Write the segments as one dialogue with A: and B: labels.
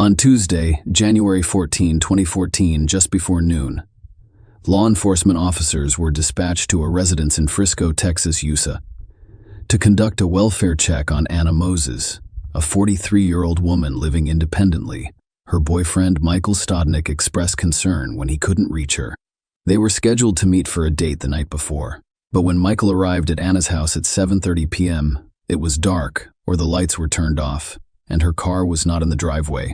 A: On Tuesday, January 14, 2014, just before noon, law enforcement officers were dispatched to a residence in Frisco, Texas, USA, to conduct a welfare check on Anna Moses, a 43-year-old woman living independently. Her boyfriend, Michael Stodnick, expressed concern when he couldn't reach her. They were scheduled to meet for a date the night before, but when Michael arrived at Anna's house at 7:30 p.m., it was dark, or the lights were turned off, and her car was not in the driveway.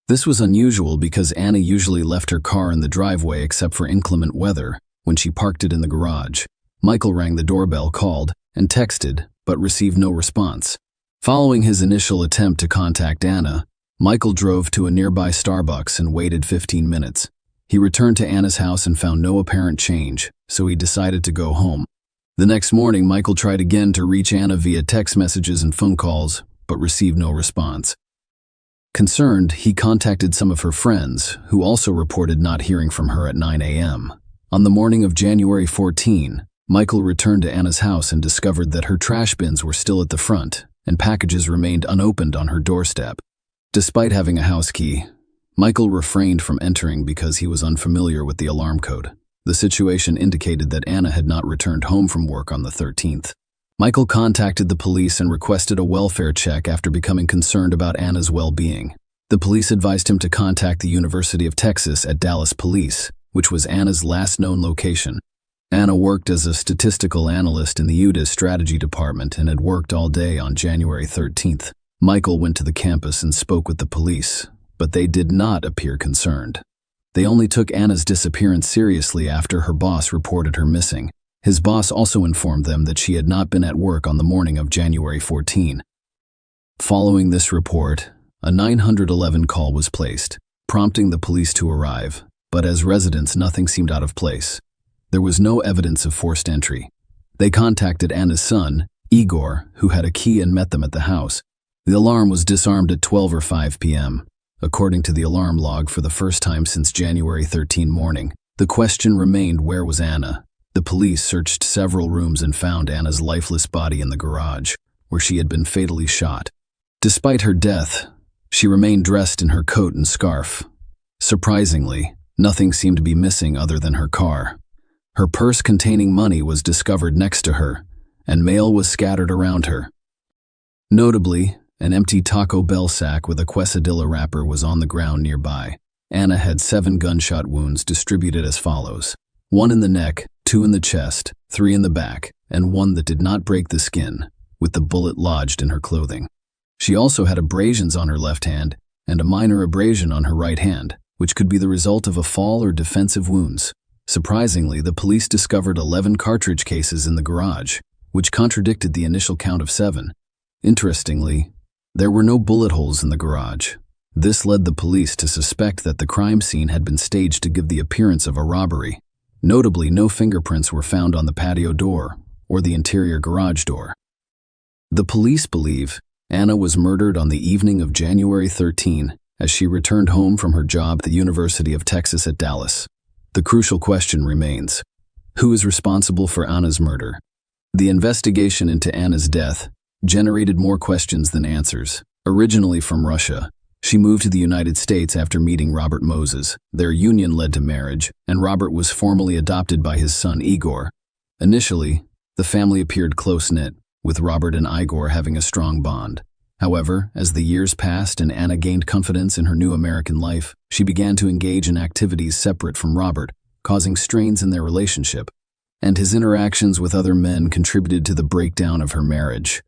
A: This was unusual because Anna usually left her car in the driveway except for inclement weather, when she parked it in the garage. Michael rang the doorbell, called, and texted, but received no response. Following his initial attempt to contact Anna, Michael drove to a nearby Starbucks and waited 15 minutes. He returned to Anna's house and found no apparent change, so he decided to go home. The next morning, Michael tried again to reach Anna via text messages and phone calls, but received no response. Concerned, he contacted some of her friends, who also reported not hearing from her at 9 a.m. On the morning of January 14, Michael returned to Anna's house and discovered that her trash bins were still at the front, and packages remained unopened on her doorstep. Despite having a house key, Michael refrained from entering because he was unfamiliar with the alarm code. The situation indicated that Anna had not returned home from work on the 13th. Michael contacted the police and requested a welfare check after becoming concerned about Anna's well-being. The police advised him to contact the University of Texas at Dallas Police, which was Anna's last known location. Anna worked as a statistical analyst in the UDA's strategy department and had worked all day on January 13th. Michael went to the campus and spoke with the police, but they did not appear concerned. They only took Anna's disappearance seriously after her boss reported her missing. His boss also informed them that she had not been at work on the morning of January 14. Following this report, a 911 call was placed, prompting the police to arrive, but as residents, nothing seemed out of place. There was no evidence of forced entry. They contacted Anna's son, Igor, who had a key, and met them at the house. The alarm was disarmed at 12:05 p.m. According to the alarm log, for the first time since January 13 morning, the question remained, where was Anna? The police searched several rooms and found Anna's lifeless body in the garage, where she had been fatally shot. Despite her death, she remained dressed in her coat and scarf. Surprisingly, nothing seemed to be missing other than her car. Her purse containing money was discovered next to her, and mail was scattered around her. Notably, an empty Taco Bell sack with a quesadilla wrapper was on the ground nearby. Anna had 7 gunshot wounds distributed as follows: 1 in the neck, 2 in the chest, 3 in the back, and 1 that did not break the skin, with the bullet lodged in her clothing. She also had abrasions on her left hand and a minor abrasion on her right hand, which could be the result of a fall or defensive wounds. Surprisingly, the police discovered 11 cartridge cases in the garage, which contradicted the initial count of 7. Interestingly, there were no bullet holes in the garage. This led the police to suspect that the crime scene had been staged to give the appearance of a robbery. Notably, no fingerprints were found on the patio door or the interior garage door. The police believe Anna was murdered on the evening of January 13 as she returned home from her job at the University of Texas at Dallas. The crucial question remains: who is responsible for Anna's murder? The investigation into Anna's death generated more questions than answers. Originally from Russia, she moved to the United States after meeting Robert Moses. Their union led to marriage, and Robert was formally adopted by his son Igor. Initially, the family appeared close-knit, with Robert and Igor having a strong bond. However, as the years passed and Anna gained confidence in her new American life, she began to engage in activities separate from Robert, causing strains in their relationship. And his interactions with other men contributed to the breakdown of her marriage.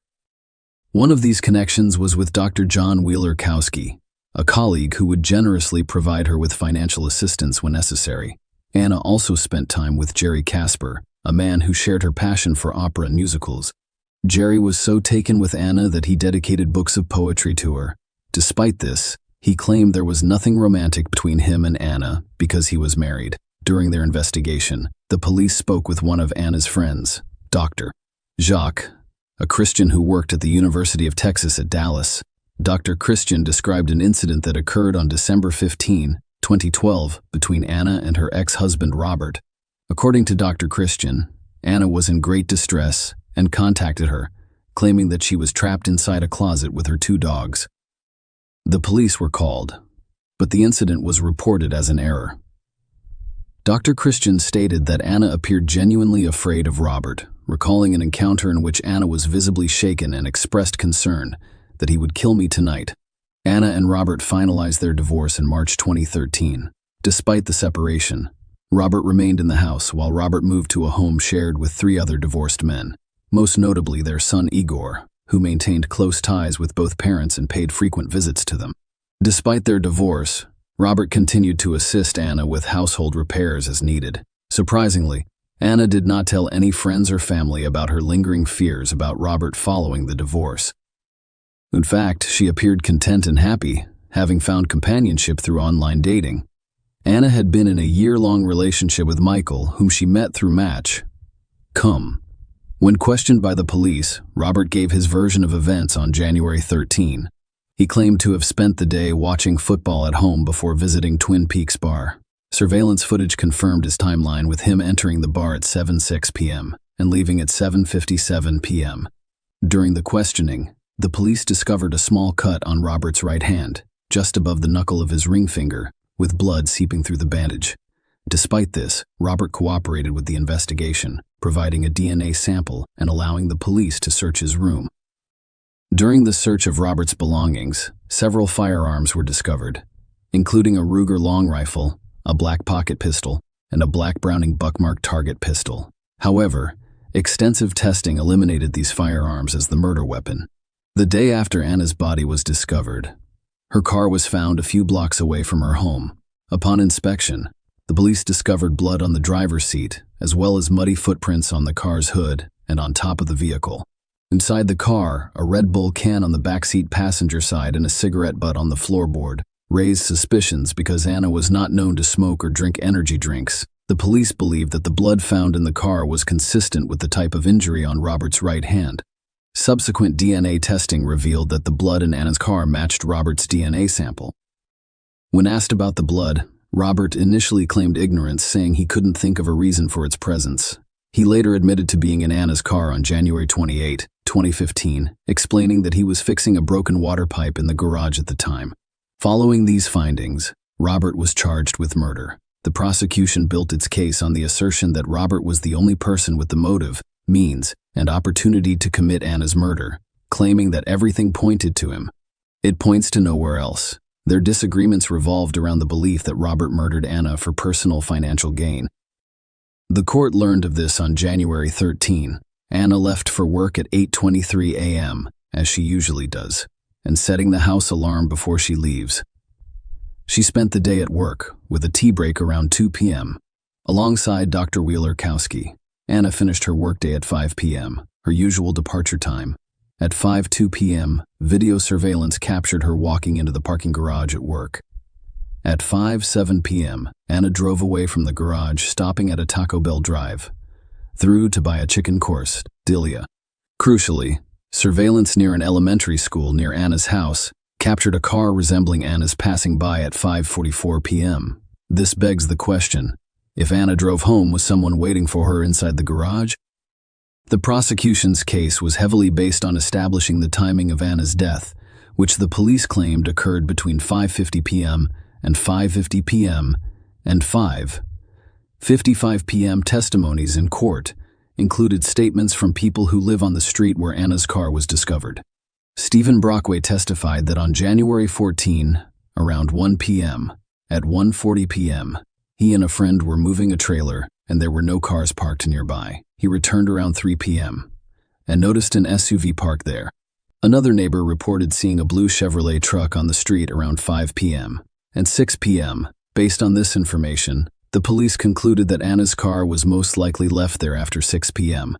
A: One of these connections was with Dr. John Wheeler-Kowski, a colleague who would generously provide her with financial assistance when necessary. Anna also spent time with Jerry Casper, a man who shared her passion for opera and musicals. Jerry was so taken with Anna that he dedicated books of poetry to her. Despite this, he claimed there was nothing romantic between him and Anna because he was married. During their investigation, the police spoke with one of Anna's friends, Dr. Jacques, a Christian who worked at the University of Texas at Dallas. Dr. Christian described an incident that occurred on December 15, 2012, between Anna and her ex-husband Robert. According to Dr. Christian, Anna was in great distress and contacted her, claiming that she was trapped inside a closet with her 2 dogs. The police were called, but the incident was reported as an error. Dr. Christian stated that Anna appeared genuinely afraid of Robert, recalling an encounter in which Anna was visibly shaken and expressed concern that he would kill me tonight. Anna and Robert finalized their divorce in March 2013. Despite the separation, Robert remained in the house while Robert moved to a home shared with 3 other divorced men, most notably their son Igor, who maintained close ties with both parents and paid frequent visits to them. Despite their divorce, Robert continued to assist Anna with household repairs as needed. Surprisingly, Anna did not tell any friends or family about her lingering fears about Robert following the divorce. In fact, she appeared content and happy, having found companionship through online dating. Anna had been in a year-long relationship with Michael, whom she met through Match.com. When questioned by the police, Robert gave his version of events on January 13. He claimed to have spent the day watching football at home before visiting Twin Peaks Bar. Surveillance footage confirmed his timeline, with him entering the bar at 7:06 p.m. and leaving at 7:57 p.m. During the questioning, the police discovered a small cut on Robert's right hand, just above the knuckle of his ring finger, with blood seeping through the bandage. Despite this, Robert cooperated with the investigation, providing a DNA sample and allowing the police to search his room. During the search of Robert's belongings, several firearms were discovered, including a Ruger long rifle, a black pocket pistol, and a black Browning Buckmark target pistol. However, extensive testing eliminated these firearms as the murder weapon. The day after Anna's body was discovered, her car was found a few blocks away from her home. Upon inspection, the police discovered blood on the driver's seat, as well as muddy footprints on the car's hood and on top of the vehicle. Inside the car, a Red Bull can on the backseat passenger side and a cigarette butt on the floorboard raised suspicions because Anna was not known to smoke or drink energy drinks. The police believed that the blood found in the car was consistent with the type of injury on Robert's right hand. Subsequent DNA testing revealed that the blood in Anna's car matched Robert's DNA sample. When asked about the blood, Robert initially claimed ignorance, saying he couldn't think of a reason for its presence. He later admitted to being in Anna's car on January 28, 2015, explaining that he was fixing a broken water pipe in the garage at the time. Following these findings, Robert was charged with murder. The prosecution built its case on the assertion that Robert was the only person with the motive, means, and opportunity to commit Anna's murder, claiming that everything pointed to him. It points to nowhere else. Their disagreements revolved around the belief that Robert murdered Anna for personal financial gain. The court learned of this on January 13. Anna left for work at 8:23 a.m., as she usually does, and setting the house alarm before she leaves. She spent the day at work, with a tea break around 2 p.m. Alongside Dr. Wheeler-Kowski, Anna finished her workday at 5 p.m., her usual departure time. At 5:02 p.m., video surveillance captured her walking into the parking garage at work. At 5:07 p.m., Anna drove away from the garage, stopping at a Taco Bell drive-through to buy a chicken quesadilla. Crucially, surveillance near an elementary school near Anna's house captured a car resembling Anna's passing by at 5:44 p.m. This begs the question, if Anna drove home, was someone waiting for her inside the garage? The prosecution's case was heavily based on establishing the timing of Anna's death, which the police claimed occurred between 5:50 p.m. and 5:50 p.m. and 5:55 p.m. Testimonies in court included statements from people who live on the street where Anna's car was discovered. Stephen Brockway testified that on January 14, around 1 p.m., at 1:40 p.m., he and a friend were moving a trailer and there were no cars parked nearby. He returned around 3 p.m. and noticed an SUV parked there. Another neighbor reported seeing a blue Chevrolet truck on the street around 5 p.m. and 6 p.m. Based on this information, the police concluded that Anna's car was most likely left there after 6 p.m.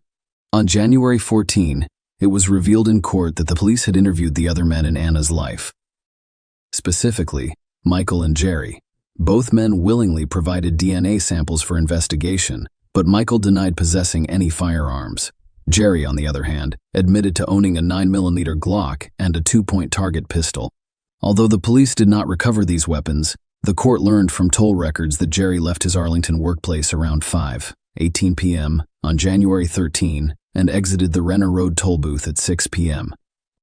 A: On January 14, it was revealed in court that the police had interviewed the other men in Anna's life. Specifically, Michael and Jerry. Both men willingly provided DNA samples for investigation, but Michael denied possessing any firearms. Jerry, on the other hand, admitted to owning a 9mm Glock and a 2-point target pistol. Although the police did not recover these weapons, the court learned from toll records that Jerry left his Arlington workplace around 5:18 p.m. on January 13 and exited the Renner Road toll booth at 6 p.m.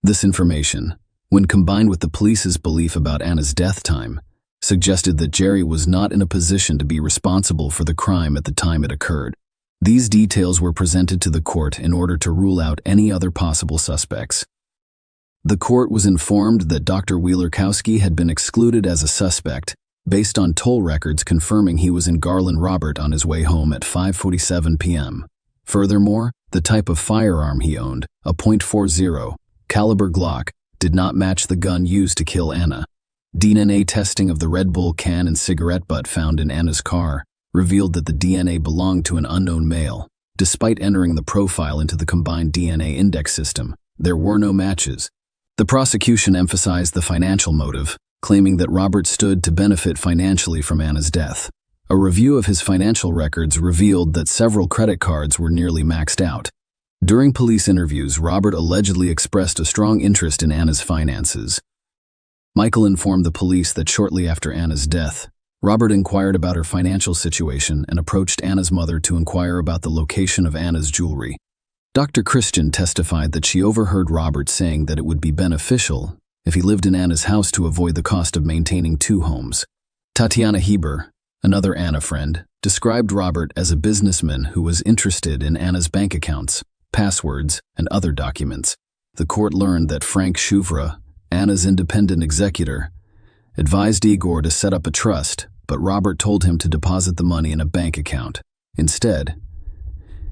A: This information, when combined with the police's belief about Anna's death time, suggested that Jerry was not in a position to be responsible for the crime at the time it occurred. These details were presented to the court in order to rule out any other possible suspects. The court was informed that Dr. Wielerkowski had been excluded as a suspect based on toll records confirming he was in Garland Robert on his way home at 5:47 p.m. Furthermore, the type of firearm he owned, a .40 caliber Glock, did not match the gun used to kill Anna. DNA testing of the Red Bull can and cigarette butt found in Anna's car revealed that the DNA belonged to an unknown male. Despite entering the profile into the combined DNA index system, there were no matches. The prosecution emphasized the financial motive, claiming that Robert stood to benefit financially from Anna's death. A review of his financial records revealed that several credit cards were nearly maxed out. During police interviews, Robert allegedly expressed a strong interest in Anna's finances. Michael informed the police that shortly after Anna's death, Robert inquired about her financial situation and approached Anna's mother to inquire about the location of Anna's jewelry. Dr. Christian testified that she overheard Robert saying that it would be beneficial if he lived in Anna's house to avoid the cost of maintaining two homes. Tatiana Heber, another Anna friend, described Robert as a businessman who was interested in Anna's bank accounts, passwords, and other documents. The court learned that Frank Shuvra, Anna's independent executor, advised Igor to set up a trust, but Robert told him to deposit the money in a bank account. Instead,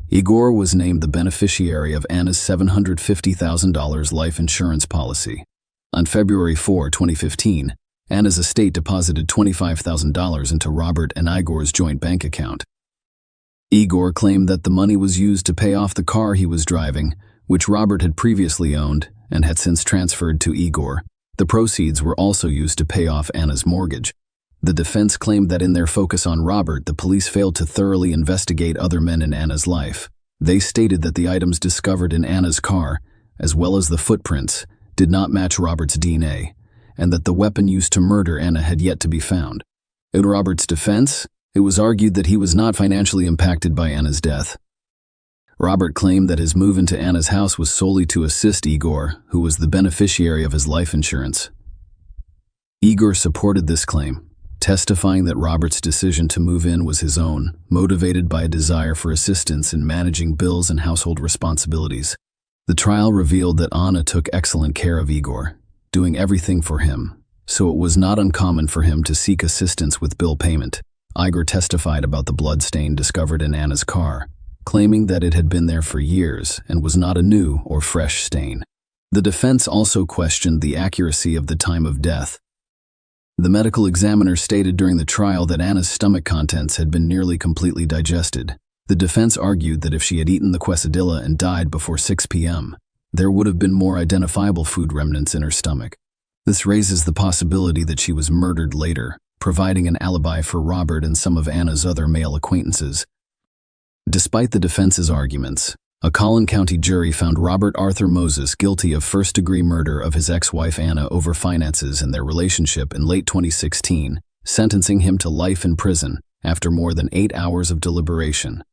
A: Igor was named the beneficiary of Anna's $750,000 life insurance policy. On February 4, 2015, Anna's estate deposited $25,000 into Robert and Igor's joint bank account. Igor claimed that the money was used to pay off the car he was driving, which Robert had previously owned and had since transferred to Igor. The proceeds were also used to pay off Anna's mortgage. The defense claimed that in their focus on Robert, the police failed to thoroughly investigate other men in Anna's life. They stated that the items discovered in Anna's car, as well as the footprints, did not match Robert's DNA, and that the weapon used to murder Anna had yet to be found. In Robert's defense, it was argued that he was not financially impacted by Anna's death. Robert claimed that his move into Anna's house was solely to assist Igor, who was the beneficiary of his life insurance. Igor supported this claim, testifying that Robert's decision to move in was his own, motivated by a desire for assistance in managing bills and household responsibilities. The trial revealed that Anna took excellent care of Igor, doing everything for him, so it was not uncommon for him to seek assistance with bill payment. Igor testified about the blood stain discovered in Anna's car, claiming that it had been there for years and was not a new or fresh stain. The defense also questioned the accuracy of the time of death. The medical examiner stated during the trial that Anna's stomach contents had been nearly completely digested. The defense argued that if she had eaten the quesadilla and died before 6 p.m., there would have been more identifiable food remnants in her stomach. This raises the possibility that she was murdered later, providing an alibi for Robert and some of Anna's other male acquaintances. Despite the defense's arguments, a Collin County jury found Robert Arthur Moses guilty of first-degree murder of his ex-wife Anna over finances and their relationship in late 2016, sentencing him to life in prison after more than 8 hours of deliberation.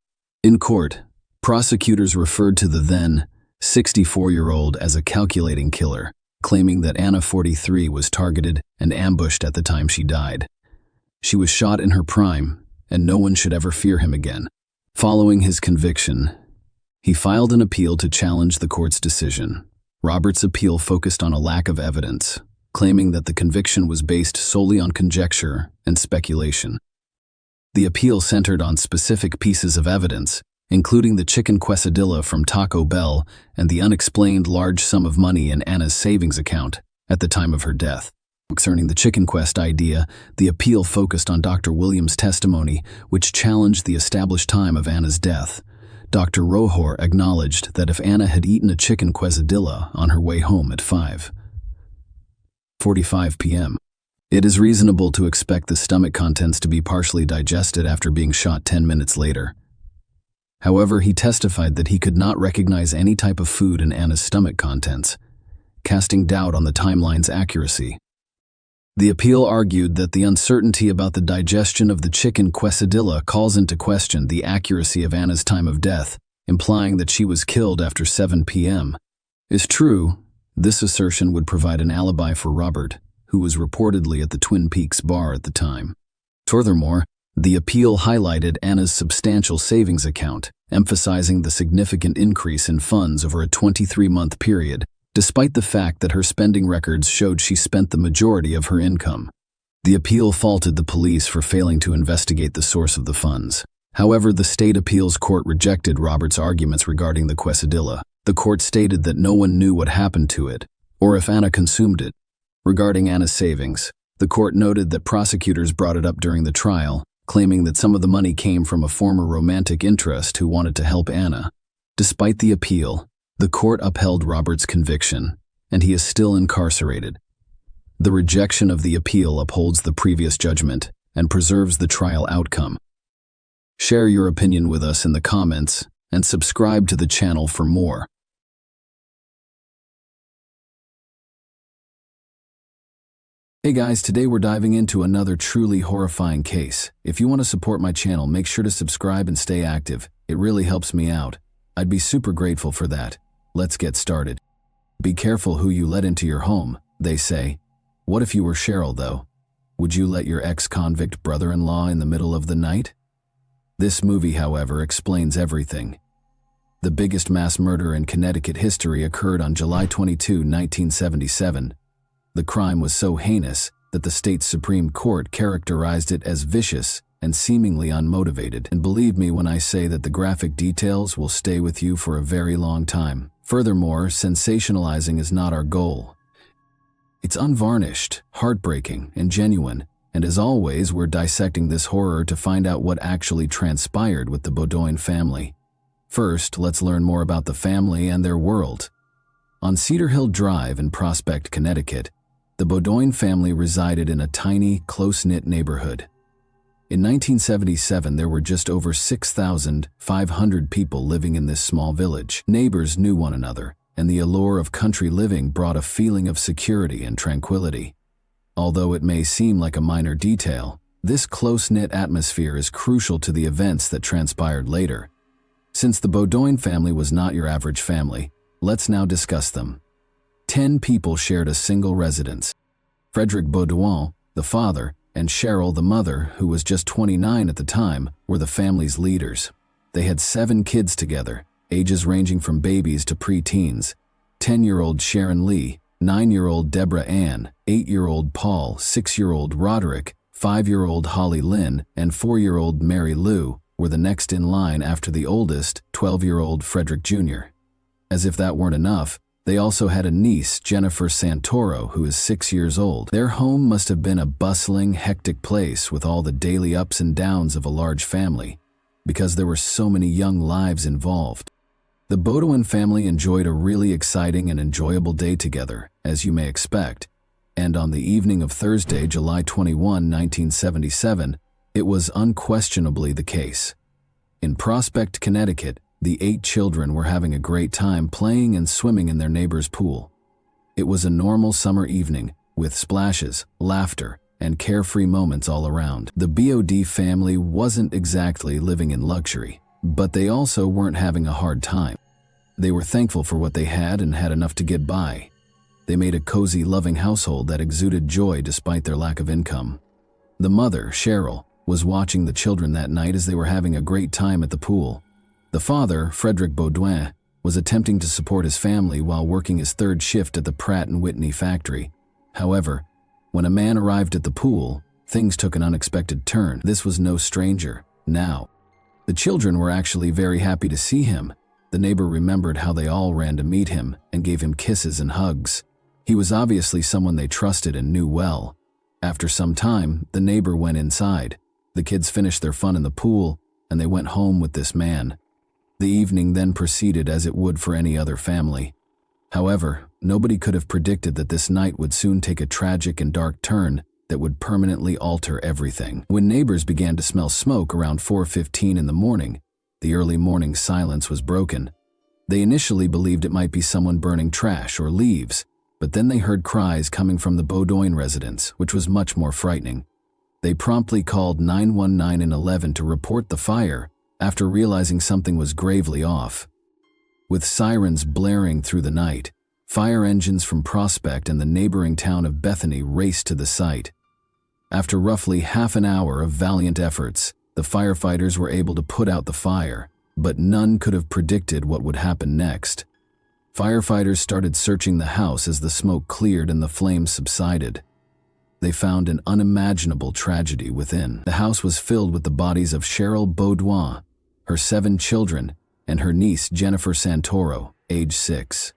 A: In court, prosecutors referred to the then 64-year-old as a calculating killer, claiming that Anna, 43, was targeted and ambushed at the time she died. She was shot in her prime, and no one should ever fear him again. Following his conviction, he filed an appeal to challenge the court's decision. Robert's appeal focused on a lack of evidence, claiming that the conviction was based solely on conjecture and speculation. The appeal centered on specific pieces of evidence, including the chicken quesadilla from Taco Bell and the unexplained large sum of money in Anna's savings account at the time of her death. Concerning the chicken quest idea, the appeal focused on Dr. Williams' testimony, which challenged the established time of Anna's death. Dr. Rohor acknowledged that if Anna had eaten a chicken quesadilla on her way home at 5:45 p.m., it is reasonable to expect the stomach contents to be partially digested after being shot 10 minutes later. However, he testified that he could not recognize any type of food in Anna's stomach contents, casting doubt on the timeline's accuracy. The appeal argued that the uncertainty about the digestion of the chicken quesadilla calls into question the accuracy of Anna's time of death, implying that she was killed after 7 p.m. Is true, this assertion would provide an alibi for Robert, who was reportedly at the Twin Peaks bar at the time. Furthermore, the appeal highlighted Anna's substantial savings account, emphasizing the significant increase in funds over a 23-month period, despite the fact that her spending records showed she spent the majority of her income. The appeal faulted the police for failing to investigate the source of the funds. However, the state appeals court rejected Robert's arguments regarding the quesadilla. The court stated that no one knew what happened to it, or if Anna consumed it. Regarding Anna's savings, the court noted that prosecutors brought it up during the trial, claiming that some of the money came from a former romantic interest who wanted to help Anna. Despite the appeal, the court upheld Robert's conviction, and he is still incarcerated. The rejection of the appeal upholds the previous judgment and preserves the trial outcome. Share your opinion with us in the comments and subscribe to the channel for more. Hey guys, today we're diving into another truly horrifying case. If you want to support my channel, make sure to subscribe and stay active. It really helps me out. I'd be super grateful for that. Let's get started. Be careful who you let into your home, they say. What if you were Cheryl, though? Would you let your ex-convict brother-in-law in the middle of the night? This movie, however, explains everything. The biggest mass murder in Connecticut history occurred on July 22, 1977. The crime was so heinous that the state's Supreme Court characterized it as vicious and seemingly unmotivated. And believe me when I say that the graphic details will stay with you for a very long time. Furthermore, sensationalizing is not our goal. It's unvarnished, heartbreaking, and genuine. And as always, we're dissecting this horror to find out what actually transpired with the Beaudoin family. First, let's learn more about the family and their world. On Cedar Hill Drive in Prospect, Connecticut, the Beaudoin family resided in a tiny, close-knit neighborhood. In 1977, there were just over 6,500 people living in this small village. Neighbors knew one another, and the allure of country living brought a feeling of security and tranquility. Although it may seem like a minor detail, this close-knit atmosphere is crucial to the events that transpired later. Since the Beaudoin family was not your average family, let's now discuss them. 10 people shared a single residence. Frederick Beaudoin, the father, and Cheryl, the mother, who was just 29 at the time, were the family's leaders. They had 7 kids together, ages ranging from babies to pre-teens. 10-year-old Sharon Lee, 9-year-old Deborah Ann, 8-year-old Paul, 6-year-old Roderick, 5-year-old Holly Lynn, and 4-year-old Mary Lou were the next in line after the oldest, 12-year-old Frederick Jr. As if that weren't enough, they also had a niece, Jennifer Santoro, who is 6 years old. Their home must have been a bustling, hectic place with all the daily ups and downs of a large family, because there were so many young lives involved. The Beaudoin family enjoyed a really exciting and enjoyable day together, as you may expect, and on the evening of Thursday, July 21, 1977, it was unquestionably the case. In Prospect, Connecticut, the 8 children were having a great time playing and swimming in their neighbor's pool. It was a normal summer evening, with splashes, laughter, and carefree moments all around. The BOD family wasn't exactly living in luxury, but they also weren't having a hard time. They were thankful for what they had and had enough to get by. They made a cozy, loving household that exuded joy despite their lack of income. The mother, Cheryl, was watching the children that night as they were having a great time at the pool. The father, Frederick Beaudoin, was attempting to support his family while working his 3rd shift at the Pratt & Whitney factory. However, when a man arrived at the pool, things took an unexpected turn. This was no stranger. Now, the children were actually very happy to see him. The neighbor remembered how they all ran to meet him and gave him kisses and hugs. He was obviously someone they trusted and knew well. After some time, the neighbor went inside. The kids finished their fun in the pool, and they went home with this man. The evening then proceeded as it would for any other family. However, nobody could have predicted that this night would soon take a tragic and dark turn that would permanently alter everything. When neighbors began to smell smoke around 4:15 in the morning, the early morning silence was broken. They initially believed it might be someone burning trash or leaves, but then they heard cries coming from the Beaudoin residence, which was much more frightening. They promptly called 911 and 11 to report the fire, after realizing something was gravely off. With sirens blaring through the night, Fire engines from Prospect and the neighboring town of Bethany raced to the site. After roughly half an hour of valiant efforts, the firefighters were able to put out the fire, but none could have predicted what would happen next. Firefighters started searching the house as the smoke cleared and the flames subsided. They found an unimaginable tragedy within. The house was filled with the bodies of Cheryl Baudouin, her 7 children, and her niece Jennifer Santoro, age 6.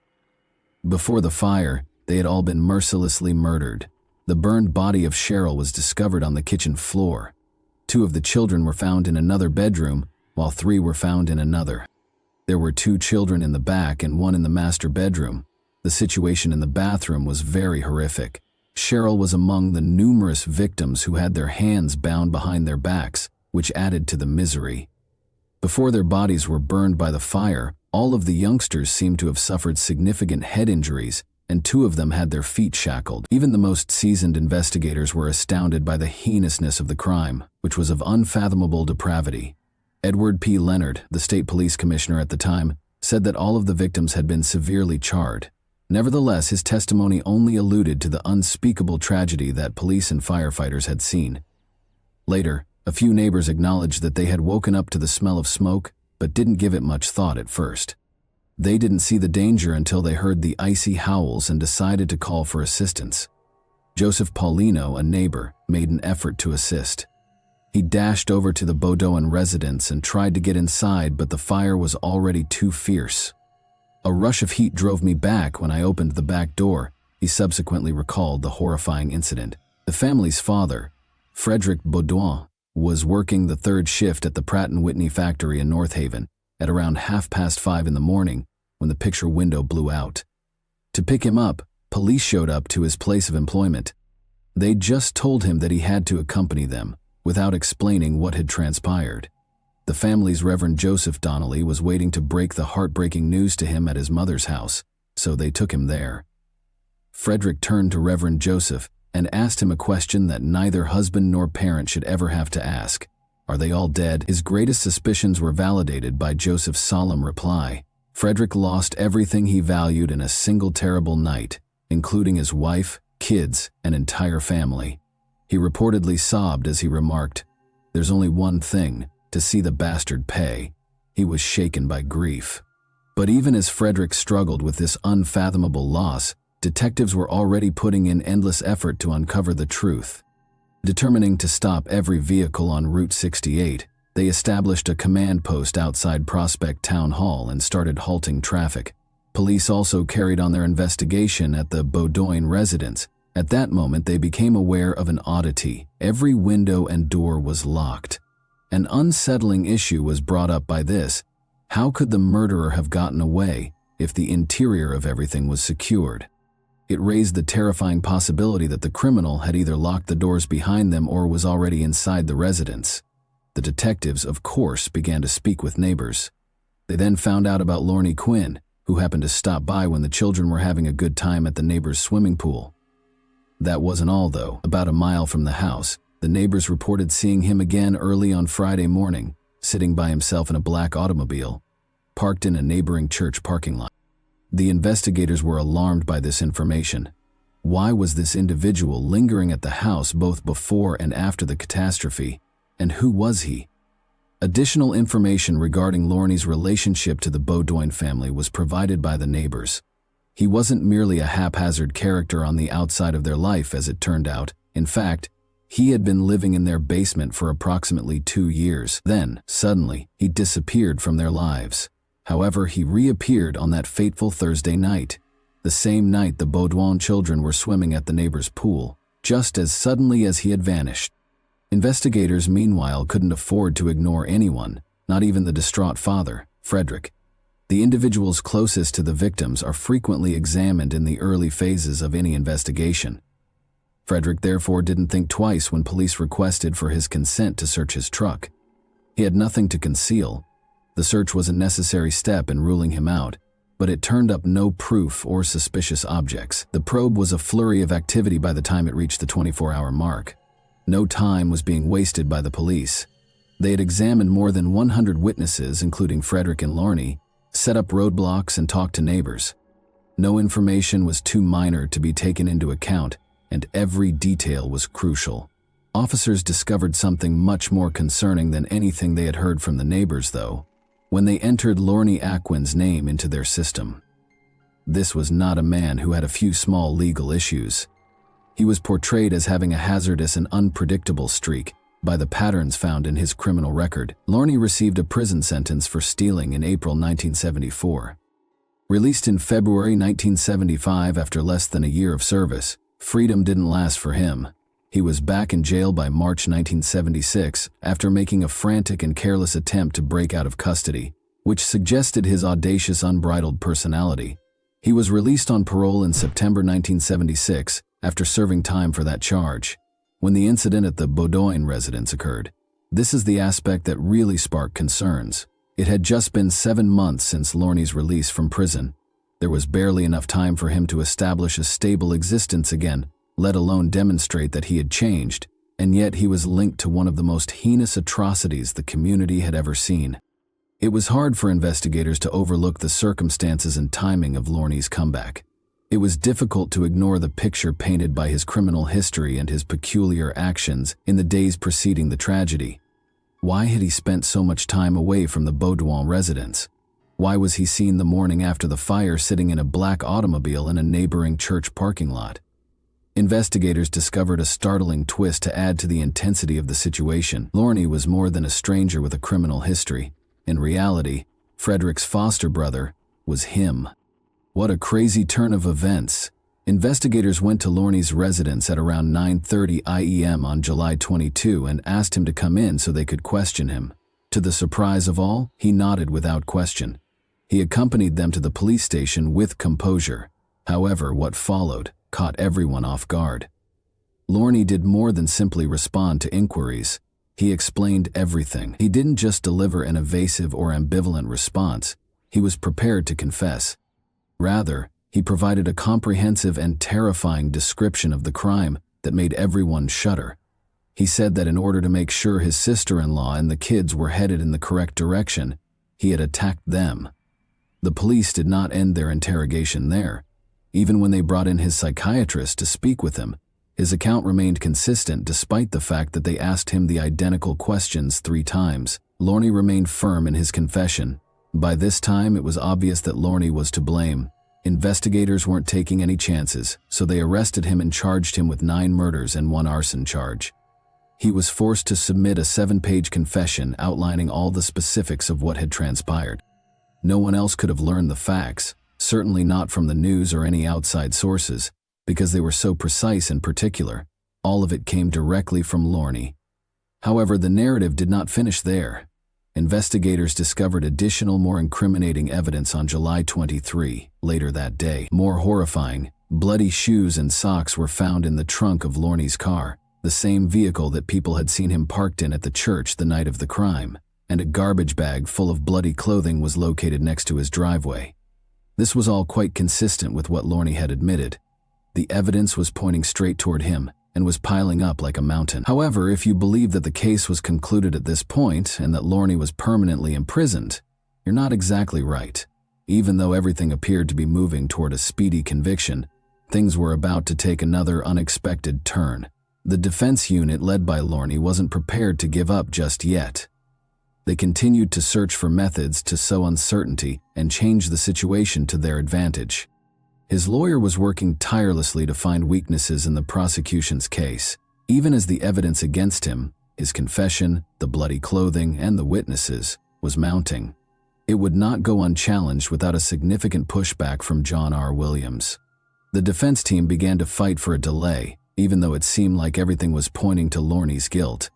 A: Before the fire, they had all been mercilessly murdered. The burned body of Cheryl was discovered on the kitchen floor. 2 of the children were found in another bedroom, while 3 were found in another. There were 2 children in the back and 1 in the master bedroom. The situation in the bathroom was very horrific. Cheryl was among the numerous victims who had their hands bound behind their backs, which added to the misery. Before their bodies were burned by the fire, all of the youngsters seemed to have suffered significant head injuries, and 2 of them had their feet shackled. Even the most seasoned investigators were astounded by the heinousness of the crime, which was of unfathomable depravity. Edward P. Leonard, the state police commissioner at the time, said that all of the victims had been severely charred. Nevertheless, his testimony only alluded to the unspeakable tragedy that police and firefighters had seen. Later, a few neighbors acknowledged that they had woken up to the smell of smoke, but didn't give it much thought at first. They didn't see the danger until they heard the icy howls and decided to call for assistance. Joseph Paulino, a neighbor, made an effort to assist. He dashed over to the Baudouin residence and tried to get inside, but the fire was already too fierce. A rush of heat drove me back when I opened the back door. He subsequently recalled the horrifying incident. The family's father, Frederick Baudouin, was working the 3rd shift at the Pratt & Whitney factory in North Haven at around 5:30 in the morning when the picture window blew out. To pick him up, police showed up to his place of employment. They just told him that he had to accompany them, without explaining what had transpired. The family's Reverend Joseph Donnelly was waiting to break the heartbreaking news to him at his mother's house, so they took him there. Frederick turned to Reverend Joseph and asked him a question that neither husband nor parent should ever have to ask. Are they all dead? His greatest suspicions were validated by Joseph's solemn reply. Frederick lost everything he valued in a single terrible night, including his wife, kids, and entire family. He reportedly sobbed as he remarked, "There's only one thing, to see the bastard pay." He was shaken by grief. But even as Frederick struggled with this unfathomable loss, detectives were already putting in endless effort to uncover the truth. Determining to stop every vehicle on Route 68, they established a command post outside Prospect Town Hall and started halting traffic. Police also carried on their investigation at the Baudouin residence. At that moment, they became aware of an oddity. Every window and door was locked. An unsettling issue was brought up by this. How could the murderer have gotten away if the interior of everything was secured? It raised the terrifying possibility that the criminal had either locked the doors behind them or was already inside the residence. The detectives, of course, began to speak with neighbors. They then found out about Lorne Quinn, who happened to stop by when the children were having a good time at the neighbor's swimming pool. That wasn't all, though. About a mile from the house, the neighbors reported seeing him again early on Friday morning, sitting by himself in a black automobile, parked in a neighboring church parking lot. The investigators were alarmed by this information. Why was this individual lingering at the house both before and after the catastrophe, and who was he? Additional information regarding Lorne's relationship to the Baudouin family was provided by the neighbors. He wasn't merely a haphazard character on the outside of their life, as it turned out. In fact, he had been living in their basement for approximately 2 years. Then, suddenly, he disappeared from their lives. However, he reappeared on that fateful Thursday night, the same night the Baudouin children were swimming at the neighbor's pool, just as suddenly as he had vanished. Investigators, meanwhile, couldn't afford to ignore anyone, not even the distraught father, Frederick. The individuals closest to the victims are frequently examined in the early phases of any investigation. Frederick therefore didn't think twice when police requested for his consent to search his truck. He had nothing to conceal. The search was a necessary step in ruling him out, but it turned up no proof or suspicious objects. The probe was a flurry of activity by the time it reached the 24-hour mark. No time was being wasted by the police. They had examined more than 100 witnesses, including Frederick and Lorne, set up roadblocks and talked to neighbors. No information was too minor to be taken into account, and every detail was crucial. Officers discovered something much more concerning than anything they had heard from the neighbors, though, when they entered Lorne Acquin's name into their system. This was not a man who had a few small legal issues. He was portrayed as having a hazardous and unpredictable streak by the patterns found in his criminal record. Lorne received a prison sentence for stealing in April 1974. Released in February 1975 after less than a year of service, freedom didn't last for him. He was back in jail by March 1976 after making a frantic and careless attempt to break out of custody, which suggested his audacious, unbridled personality. He was released on parole in September 1976 after serving time for that charge. When the incident at the Baudoin residence occurred, this is the aspect that really sparked concerns. It had just been 7 months since Lorne's release from prison. There was barely enough time for him to establish a stable existence again, let alone demonstrate that he had changed, and yet he was linked to one of the most heinous atrocities the community had ever seen. It was hard for investigators to overlook the circumstances and timing of Lorne's comeback. It was difficult to ignore the picture painted by his criminal history and his peculiar actions in the days preceding the tragedy. Why had he spent so much time away from the Baudoin residence? Why was he seen the morning after the fire sitting in a black automobile in a neighboring church parking lot? Investigators discovered a startling twist to add to the intensity of the situation. Lorne was more than a stranger with a criminal history. In reality, Frederick's foster brother was him. What a crazy turn of events. Investigators went to Lorne's residence at around 9:30 a.m. on July 22 and asked him to come in so they could question him. To the surprise of all, he nodded without question. He accompanied them to the police station with composure. However, what followed caught everyone off guard. Lorne did more than simply respond to inquiries. He explained everything. He didn't just deliver an evasive or ambivalent response. He was prepared to confess. Rather, he provided a comprehensive and terrifying description of the crime that made everyone shudder. He said that in order to make sure his sister-in-law and the kids were headed in the correct direction, he had attacked them. The police did not end their interrogation there. Even when they brought in his psychiatrist to speak with him, his account remained consistent despite the fact that they asked him the identical questions 3 times. Lorne remained firm in his confession. By this time, it was obvious that Lorne was to blame. Investigators weren't taking any chances, so they arrested him and charged him with 9 murders and 1 arson charge. He was forced to submit a 7-page confession outlining all the specifics of what had transpired. No one else could have learned the facts, certainly not from the news or any outside sources, because they were so precise and particular. All of it came directly from Lorne. However, the narrative did not finish there. Investigators discovered additional, more incriminating evidence on July 23, later that day. More horrifying, bloody shoes and socks were found in the trunk of Lorne's car, the same vehicle that people had seen him parked in at the church the night of the crime, and a garbage bag full of bloody clothing was located next to his driveway. This was all quite consistent with what Lorne had admitted. The evidence was pointing straight toward him and was piling up like a mountain. However, if you believe that the case was concluded at this point and that Lorne was permanently imprisoned, you're not exactly right. Even though everything appeared to be moving toward a speedy conviction, things were about to take another unexpected turn. The defense unit led by Lorne wasn't prepared to give up just yet. They continued to search for methods to sow uncertainty and change the situation to their advantage. His lawyer was working tirelessly to find weaknesses in the prosecution's case. Even as the evidence against him, his confession, the bloody clothing, and the witnesses, was mounting. It would not go unchallenged without a significant pushback from John R. Williams. The defense team began to fight for a delay, even though it seemed like everything was pointing to Lorne's guilt.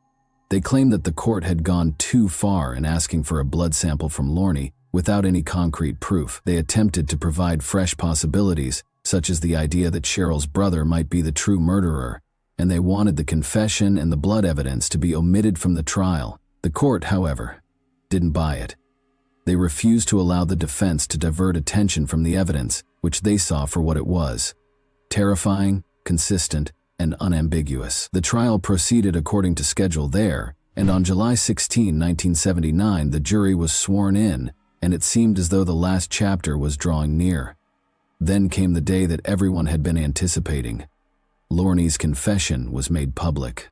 A: They claimed that the court had gone too far in asking for a blood sample from Lorne without any concrete proof. They attempted to provide fresh possibilities, such as the idea that Cheryl's brother might be the true murderer, and they wanted the confession and the blood evidence to be omitted from the trial. The court, however, didn't buy it. They refused to allow the defense to divert attention from the evidence, which they saw for what it was: terrifying, consistent, and unambiguous. The trial proceeded according to schedule there, and on July 16, 1979, the jury was sworn in, and it seemed as though the last chapter was drawing near. Then came the day that everyone had been anticipating. Lorne's confession was made public.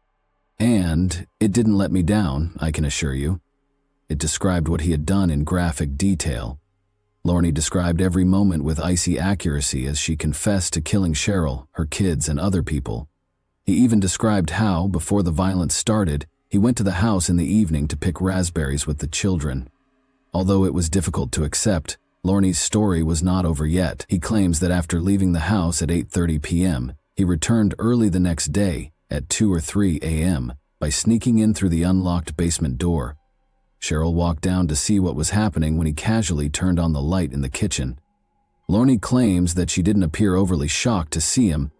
A: And it didn't let me down, I can assure you. It described what he had done in graphic detail. Lorne described every moment with icy accuracy as she confessed to killing Cheryl, her kids, and other people. He even described how, before the violence started, he went to the house in the evening to pick raspberries with the children. Although it was difficult to accept, Lorne's story was not over yet. He claims that after leaving the house at 8:30 p.m., he returned early the next day at 2 or 3 a.m. by sneaking in through the unlocked basement door. Cheryl walked down to see what was happening when he casually turned on the light in the kitchen. Lorne claims that she didn't appear overly shocked to see him,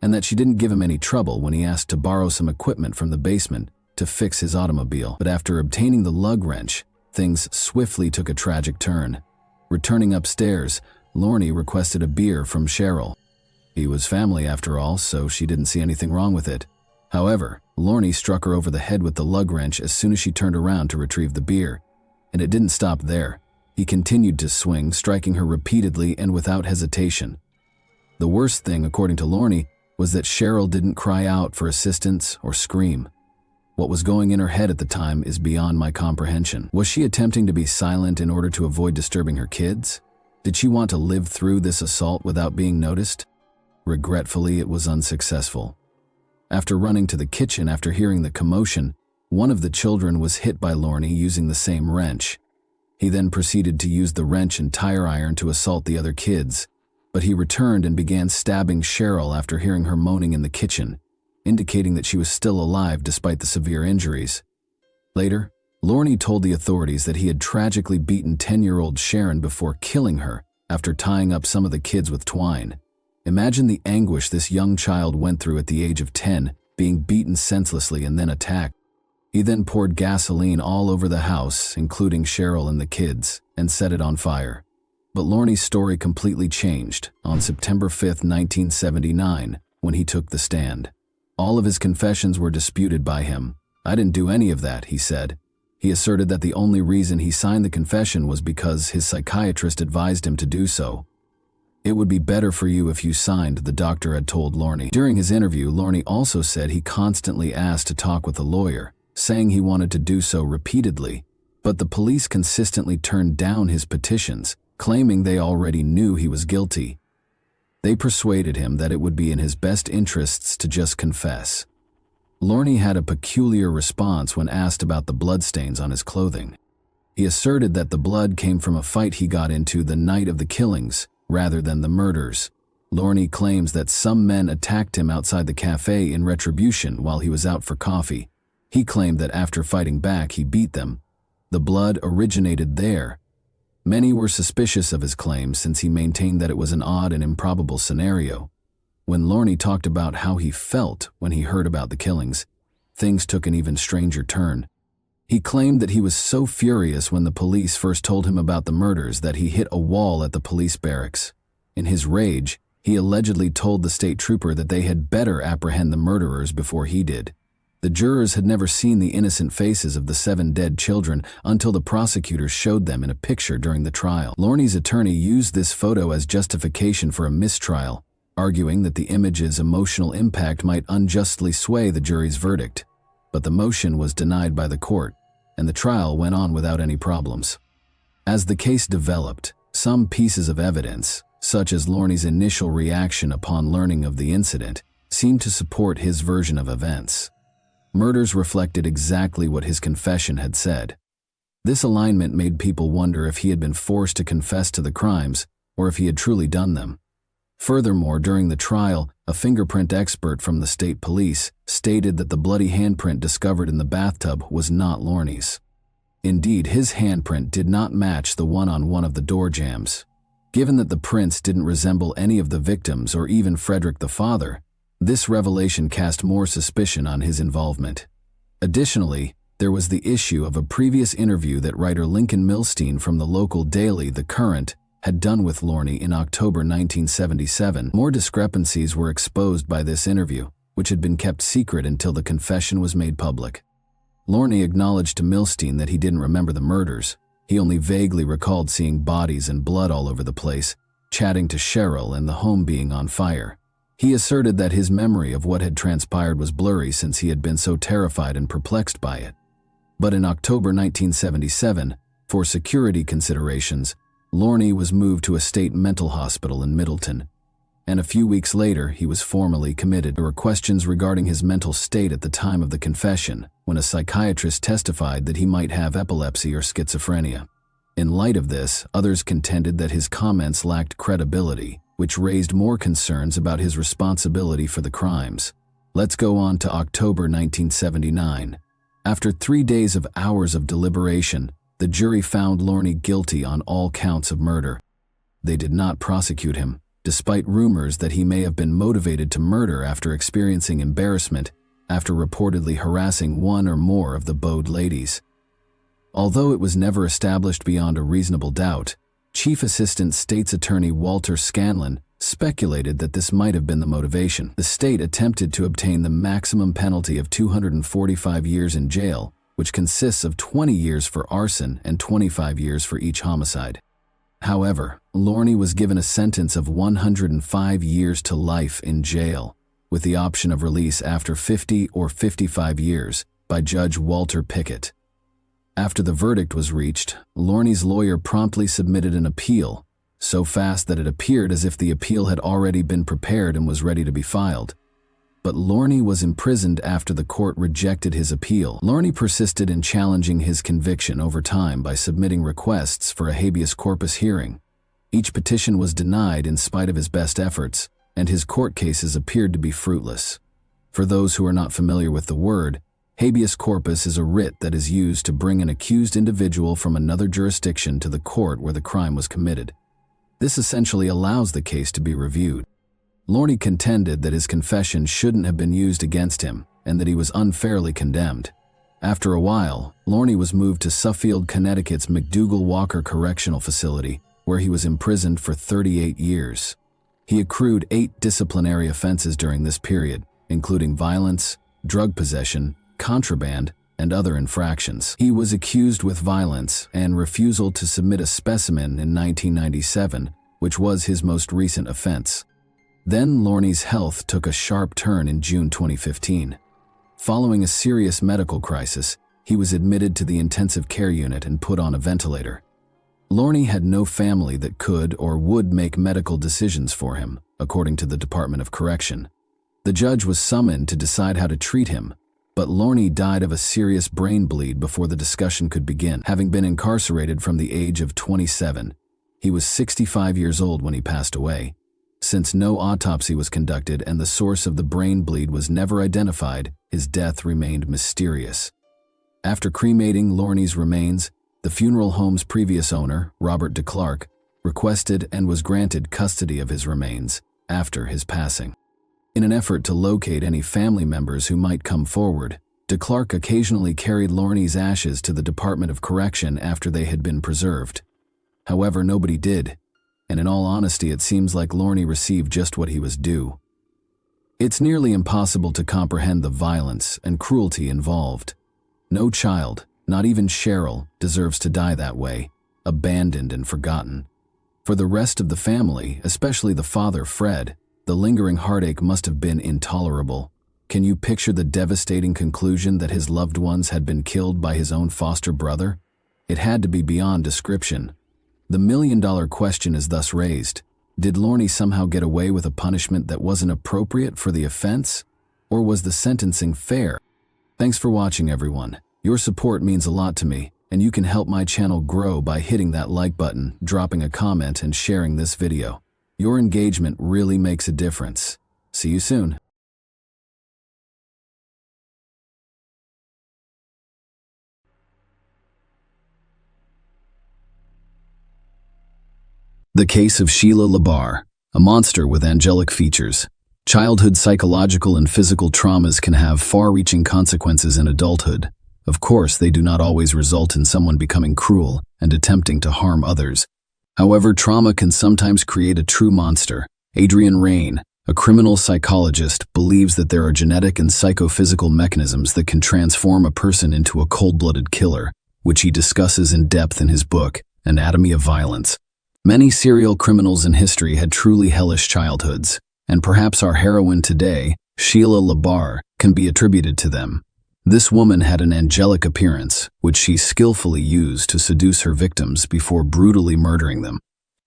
A: and that she didn't give him any trouble when he asked to borrow some equipment from the basement to fix his automobile. But after obtaining the lug wrench, things swiftly took a tragic turn. Returning upstairs, Lorne requested a beer from Cheryl. He was family after all, so she didn't see anything wrong with it. However, Lorne struck her over the head with the lug wrench as soon as she turned around to retrieve the beer. And it didn't stop there. He continued to swing, striking her repeatedly and without hesitation. The worst thing, according to Lorne, was that Cheryl didn't cry out for assistance or scream. What was going in her head at the time is beyond my comprehension. Was she attempting to be silent in order to avoid disturbing her kids? Did she want to live through this assault without being noticed? Regretfully, it was unsuccessful. After running to the kitchen after hearing the commotion, one of the children was hit by Lorne using the same wrench. He then proceeded to use the wrench and tire iron to assault the other kids, but he returned and began stabbing Cheryl after hearing her moaning in the kitchen, indicating that she was still alive despite the severe injuries. Later, Lorne told the authorities that he had tragically beaten 10-year-old Sharon before killing her after tying up some of the kids with twine. Imagine the anguish this young child went through at the age of 10, being beaten senselessly and then attacked. He then poured gasoline all over the house, including Cheryl and the kids, and set it on fire. But Lorne's story completely changed on September 5, 1979, when he took the stand. All of his confessions were disputed by him. "I didn't do any of that," he said. He asserted that the only reason he signed the confession was because his psychiatrist advised him to do so. "It would be better for you if you signed," the doctor had told Lorne. During his interview, Lorne also said he constantly asked to talk with a lawyer, saying he wanted to do so repeatedly, but the police consistently turned down his petitions, claiming they already knew he was guilty. They persuaded him that it would be in his best interests to just confess. Lorne had a peculiar response when asked about the bloodstains on his clothing. He asserted that the blood came from a fight he got into the night of the killings, rather than the murders. Lorne claims that some men attacked him outside the cafe in retribution while he was out for coffee. He claimed that after fighting back, he beat them. The blood originated there. Many were suspicious of his claims since he maintained that it was an odd and improbable scenario. When Lorne talked about how he felt when he heard about the killings, things took an even stranger turn. He claimed that he was so furious when the police first told him about the murders that he hit a wall at the police barracks. In his rage, he allegedly told the state trooper that they had better apprehend the murderers before he did. The jurors had never seen the innocent faces of the 7 dead children until the prosecutors showed them in a picture during the trial. Lorne's attorney used this photo as justification for a mistrial, arguing that the image's emotional impact might unjustly sway the jury's verdict. But the motion was denied by the court, and the trial went on without any problems. As the case developed, some pieces of evidence, such as Lorne's initial reaction upon learning of the incident, seemed to support his version of events. Murders reflected exactly what his confession had said. This alignment made people wonder if he had been forced to confess to the crimes, or if he had truly done them. Furthermore, during the trial, a fingerprint expert from the state police stated that the bloody handprint discovered in the bathtub was not Lorne's. Indeed, his handprint did not match the one on one of the door jambs. Given that the prints didn't resemble any of the victims or even Frederick the father, this revelation cast more suspicion on his involvement. Additionally, there was the issue of a previous interview that writer Lincoln Milstein from the local daily The Current had done with Lorne in October 1977. More discrepancies were exposed by this interview, which had been kept secret until the confession was made public. Lorne acknowledged to Milstein that he didn't remember the murders. He only vaguely recalled seeing bodies and blood all over the place, chatting to Cheryl and the home being on fire. He asserted that his memory of what had transpired was blurry since he had been so terrified and perplexed by it. But in October 1977, for security considerations, Lorne was moved to a state mental hospital in Middleton, and a few weeks later he was formally committed. There were questions regarding his mental state at the time of the confession, when a psychiatrist testified that he might have epilepsy or schizophrenia. In light of this, others contended that his comments lacked credibility, which raised more concerns about his responsibility for the crimes. Let's go on to October 1979. After 3 days of hours of deliberation, the jury found Lorne guilty on all counts of murder. They did not prosecute him, despite rumors that he may have been motivated to murder after experiencing embarrassment after reportedly harassing one or more of the Bode ladies. Although it was never established beyond a reasonable doubt, Chief Assistant State's Attorney Walter Scanlon speculated that this might have been the motivation. The state attempted to obtain the maximum penalty of 245 years in jail, which consists of 20 years for arson and 25 years for each homicide. However, Lorne was given a sentence of 105 years to life in jail, with the option of release after 50 or 55 years by Judge Walter Pickett. After the verdict was reached, Lorne's lawyer promptly submitted an appeal, so fast that it appeared as if the appeal had already been prepared and was ready to be filed. But Lorne was imprisoned after the court rejected his appeal. Lorne persisted in challenging his conviction over time by submitting requests for a habeas corpus hearing. Each petition was denied in spite of his best efforts, and his court cases appeared to be fruitless. For those who are not familiar with the word, habeas corpus is a writ that is used to bring an accused individual from another jurisdiction to the court where the crime was committed. This essentially allows the case to be reviewed. Lorne contended that his confession shouldn't have been used against him and that he was unfairly condemned. After a while, Lorne was moved to Suffield, Connecticut's McDougall-Walker Correctional Facility, where he was imprisoned for 38 years. He accrued 8 disciplinary offenses during this period, including violence, drug possession, contraband, and other infractions. He was accused with violence and refusal to submit a specimen in 1997, which was his most recent offense. Then Lorne's health took a sharp turn in June 2015. Following a serious medical crisis, he was admitted to the intensive care unit and put on a ventilator. Lorne had no family that could or would make medical decisions for him, according to the Department of Correction. The judge was summoned to decide how to treat him, but Lorne died of a serious brain bleed before the discussion could begin. Having been incarcerated from the age of 27, he was 65 years old when he passed away. Since no autopsy was conducted and the source of the brain bleed was never identified, his death remained mysterious. After cremating Lorne's remains, the funeral home's previous owner, Robert DeClark, requested and was granted custody of his remains after his passing. In an effort to locate any family members who might come forward, DeClark occasionally carried Lorne's ashes to the Department of Correction after they had been preserved. However, nobody did, and in all honesty, it seems like Lorne received just what he was due. It's nearly impossible to comprehend the violence and cruelty involved. No child, not even Cheryl, deserves to die that way, abandoned and forgotten. For the rest of the family, especially the father, Fred, the lingering heartache must have been intolerable. Can you picture the devastating conclusion that his loved ones had been killed by his own foster brother? It had to be beyond description. The million-dollar question is thus raised. Did Lorne somehow get away with a punishment that wasn't appropriate for the offense? Or was the sentencing fair? Thanks for watching, everyone. Your support means a lot to me, and you can help my channel grow by hitting that like button, dropping a comment, and sharing this video. Your engagement really makes a difference. See you soon. The Case of Sheila LaBarre, a monster with angelic features. Childhood psychological and physical traumas can have far-reaching consequences in adulthood. Of course, they do not always result in someone becoming cruel and attempting to harm others. However, trauma can sometimes create a true monster. Adrian Rain, a criminal psychologist, believes that there are genetic and psychophysical mechanisms that can transform a person into a cold-blooded killer, which he discusses in depth in his book, Anatomy of Violence. Many serial criminals in history had truly hellish childhoods, and perhaps our heroine today, Sheila LaBarre, can be attributed to them. This woman had an angelic appearance, which she skillfully used to seduce her victims before brutally murdering them.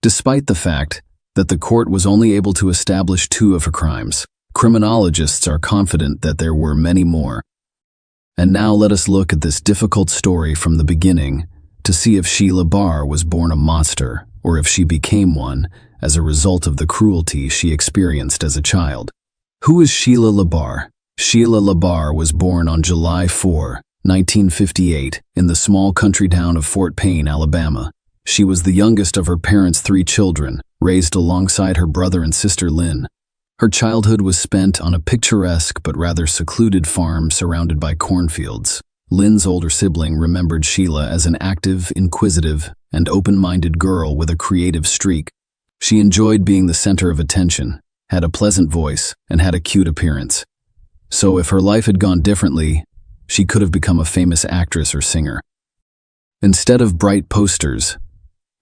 A: Despite the fact that the court was only able to establish 2 of her crimes, criminologists are confident that there were many more. And now let us look at this difficult story from the beginning to see if Sheila LaBarre was born a monster or if she became one as a result of the cruelty she experienced as a child. Who is Sheila LaBarre? Sheila LaBarre was born on July 4, 1958, in the small country town of Fort Payne, Alabama. She was the youngest of her parents' 3 children, raised alongside her brother and sister Lynn. Her childhood was spent on a picturesque but rather secluded farm surrounded by cornfields. Lynn's older sibling remembered Sheila as an active, inquisitive, and open-minded girl with a creative streak. She enjoyed being the center of attention, had a pleasant voice, and had a cute appearance. So if her life had gone differently, she could have become a famous actress or singer. Instead of bright posters,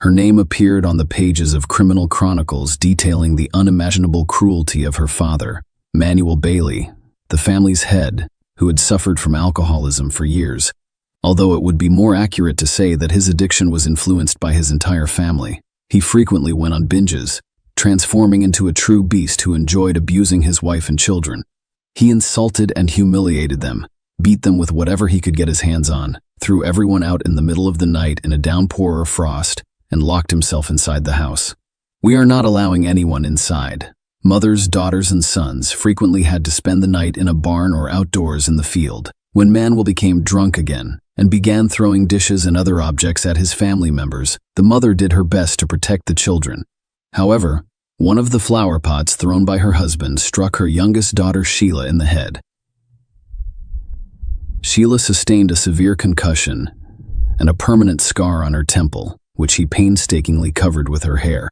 A: her name appeared on the pages of criminal chronicles detailing the unimaginable cruelty of her father, Manuel Bailey, the family's head, who had suffered from alcoholism for years, although it would be more accurate to say that his addiction was influenced by his entire family. He frequently went on binges, transforming into a true beast who enjoyed abusing his wife and children. He insulted and humiliated them, beat them with whatever he could get his hands on, threw everyone out in the middle of the night in a downpour or frost, and locked himself inside the house. We are not allowing anyone inside. Mothers, daughters, and sons frequently had to spend the night in a barn or outdoors in the field. When Manuel became drunk again and began throwing dishes and other objects at his family members, the mother did her best to protect the children. However, one of the flower pots thrown by her husband struck her youngest daughter Sheila in the head. Sheila sustained a severe concussion and a permanent scar on her temple, which he painstakingly covered with her hair.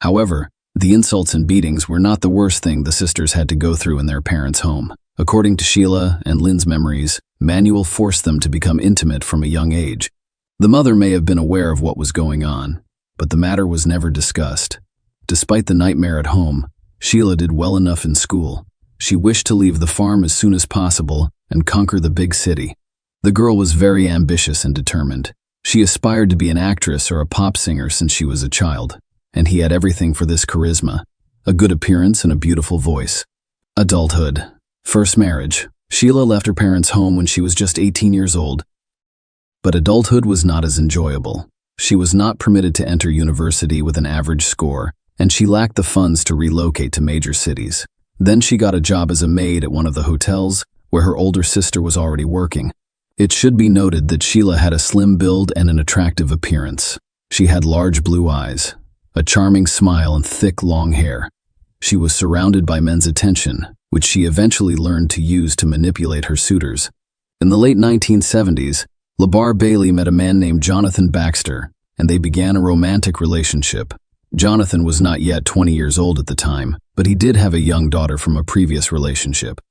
A: However, the insults and beatings were not the worst thing the sisters had to go through in their parents' home. According to Sheila and Lynn's memories, Manuel forced them to become intimate from a young age. The mother may have been aware of what was going on, but the matter was never discussed. Despite the nightmare at home, Sheila did well enough in school. She wished to leave the farm as soon as possible and conquer the big city. The girl was very ambitious and determined. She aspired to be an actress or a pop singer since she was a child, and he had everything for this: charisma, a good appearance, and a beautiful voice. Adulthood. First marriage. Sheila left her parents' home when she was just 18 years old. But adulthood was not as enjoyable. She was not permitted to enter university with an average score, and she lacked the funds to relocate to major cities. Then she got a job as a maid at one of the hotels where her older sister was already working. It should be noted that Sheila had a slim build and an attractive appearance. She had large blue eyes, a charming smile, and thick, long hair. She was surrounded by men's attention, which she eventually learned to use to manipulate her suitors. In the late 1970s, LaBarre Bailey met a man named Jonathan Baxter, and they began a romantic relationship. Jonathan was not yet 20 years old at the time, but he did have a young daughter from a previous relationship.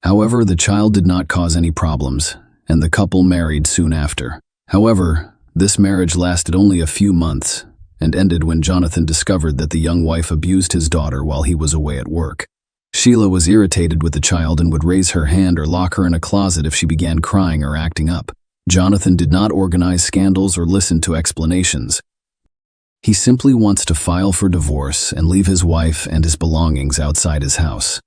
A: However, the child did not cause any problems, and the couple married soon after. However, this marriage lasted only a few months and ended when Jonathan discovered that the young wife abused his daughter while he was away at work. Sheila was irritated with the child and would raise her hand or lock her in a closet if she began crying or acting up. Jonathan did not organize scandals or listen to explanations. He simply wants to file for divorce and leave his wife and his belongings outside his house.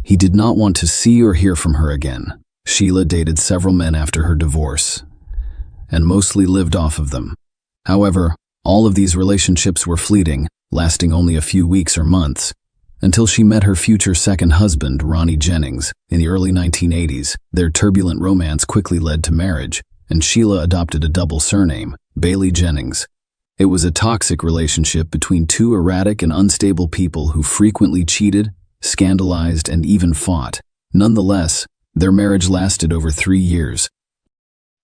A: He did not want to see or hear from her again. Sheila dated several men after her divorce, and mostly lived off of them. However, all of these relationships were fleeting, lasting only a few weeks or months, until she met her future second husband, Ronnie Jennings, in the early 1980s. Their turbulent romance quickly led to marriage, and Sheila adopted a double surname, Bailey Jennings. It was a toxic relationship between two erratic and unstable people who frequently cheated, scandalized, and even fought. Nonetheless, their marriage lasted over 3 years.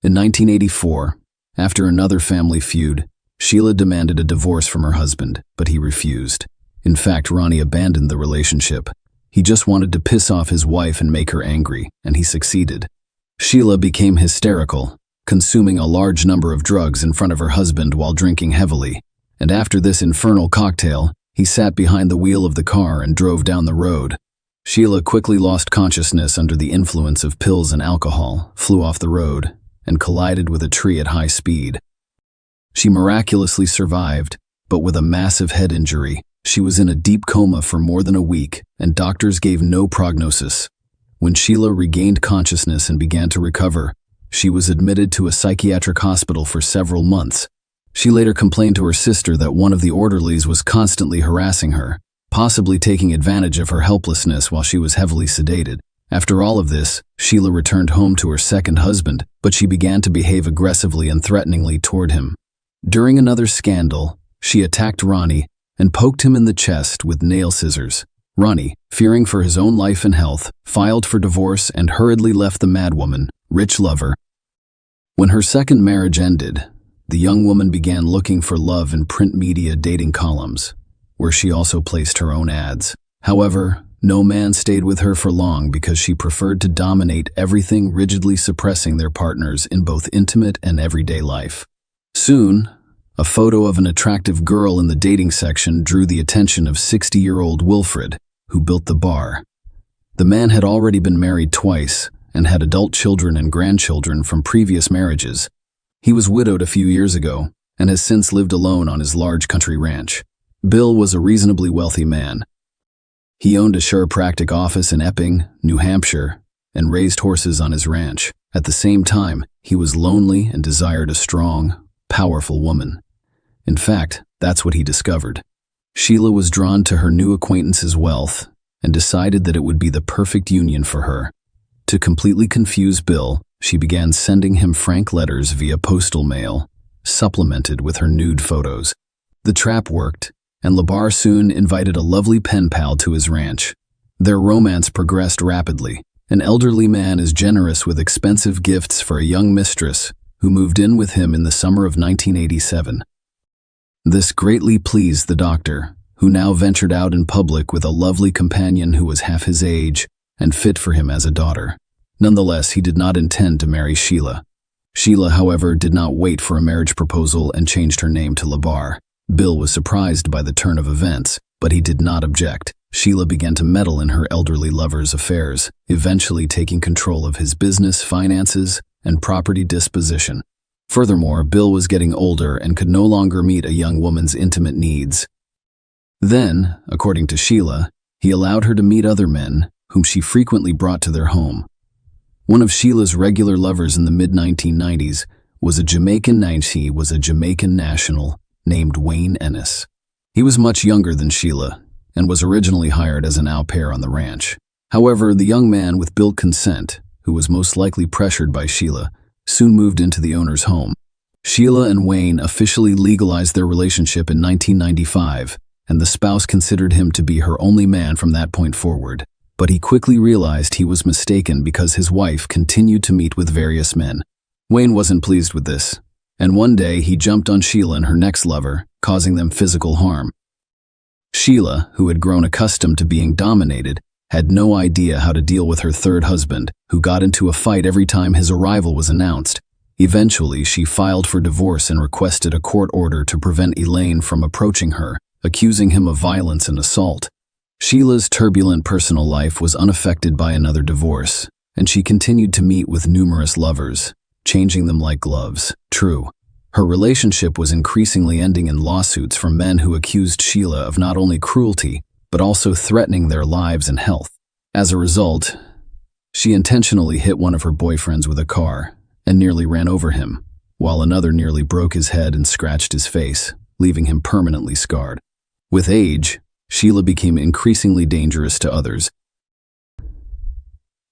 A: In 1984, after another family feud, Sheila demanded a divorce from her husband, but he refused. In fact, Ronnie abandoned the relationship. He just wanted to piss off his wife and make her angry, and he succeeded. Sheila became hysterical, consuming a large number of drugs in front of her husband while drinking heavily. and after this infernal cocktail, he sat behind the wheel of the car and drove down the road. Sheila quickly lost consciousness under the influence of pills and alcohol, flew off the road, and collided with a tree at high speed. She miraculously survived, but with a massive head injury. She was in a deep coma for more than a week, and doctors gave no prognosis. When Sheila regained consciousness and began to recover, she was admitted to a psychiatric hospital for several months. She later complained to her sister that one of the orderlies was constantly harassing her, possibly taking advantage of her helplessness while she was heavily sedated. After all of this, Sheila returned home to her second husband, but she began to behave aggressively and threateningly toward him. During another scandal, she attacked Ronnie and poked him in the chest with nail scissors. Ronnie, fearing for his own life and health, filed for divorce and hurriedly left the madwoman, rich lover. When her second marriage ended, the young woman began looking for love in print media dating columns, where she also placed her own ads. However, no man stayed with her for long because she preferred to dominate everything, rigidly suppressing their partners in both intimate and everyday life. Soon, a photo of an attractive girl in the dating section drew the attention of 60-year-old Wilfred, who built the bar. The man had already been married twice and had adult children and grandchildren from previous marriages. He was widowed a few years ago and has since lived alone on his large country ranch. Bill was a reasonably wealthy man. He owned a chiropractic office in Epping, New Hampshire, and raised horses on his ranch. At the same time, he was lonely and desired a strong, powerful woman. In fact, that's what he discovered. Sheila was drawn to her new acquaintance's wealth and decided that it would be the perfect union for her. To completely confuse Bill, she began sending him frank letters via postal mail, supplemented with her nude photos. The trap worked, and Labar soon invited a lovely pen pal to his ranch. Their romance progressed rapidly. An elderly man is generous with expensive gifts for a young mistress who moved in with him in the summer of 1987. This greatly pleased the doctor, who now ventured out in public with a lovely companion who was half his age and fit for him as a daughter. Nonetheless, he did not intend to marry Sheila. Sheila, however, did not wait for a marriage proposal and changed her name to Labar. Bill was surprised by the turn of events, but he did not object. Sheila began to meddle in her elderly lover's affairs, eventually taking control of his business, finances, and property disposition. Furthermore, Bill was getting older and could no longer meet a young woman's intimate needs. Then, according to Sheila, he allowed her to meet other men, whom she frequently brought to their home. One of Sheila's regular lovers in the mid-1990s was a Jamaican national named Wayne Ennis. He was much younger than Sheila and was originally hired as an au pair on the ranch. However, the young man, with Bill's consent, who was most likely pressured by Sheila, soon moved into the owner's home. Sheila and Wayne officially legalized their relationship in 1995, and the spouse considered him to be her only man from that point forward. But he quickly realized he was mistaken because his wife continued to meet with various men. Wayne wasn't pleased with this, and one day he jumped on Sheila and her next lover, causing them physical harm. Sheila, who had grown accustomed to being dominated, had no idea how to deal with her third husband, who got into a fight every time his arrival was announced. Eventually, she filed for divorce and requested a court order to prevent Elaine from approaching her, accusing him of violence and assault. Sheila's turbulent personal life was unaffected by another divorce, and she continued to meet with numerous lovers, changing them like gloves. True, her relationship was increasingly ending in lawsuits from men who accused Sheila of not only cruelty, but also threatening their lives and health. As a result, she intentionally hit one of her boyfriends with a car and nearly ran over him, while another nearly broke his head and scratched his face, leaving him permanently scarred. With age, Sheila became increasingly dangerous to others.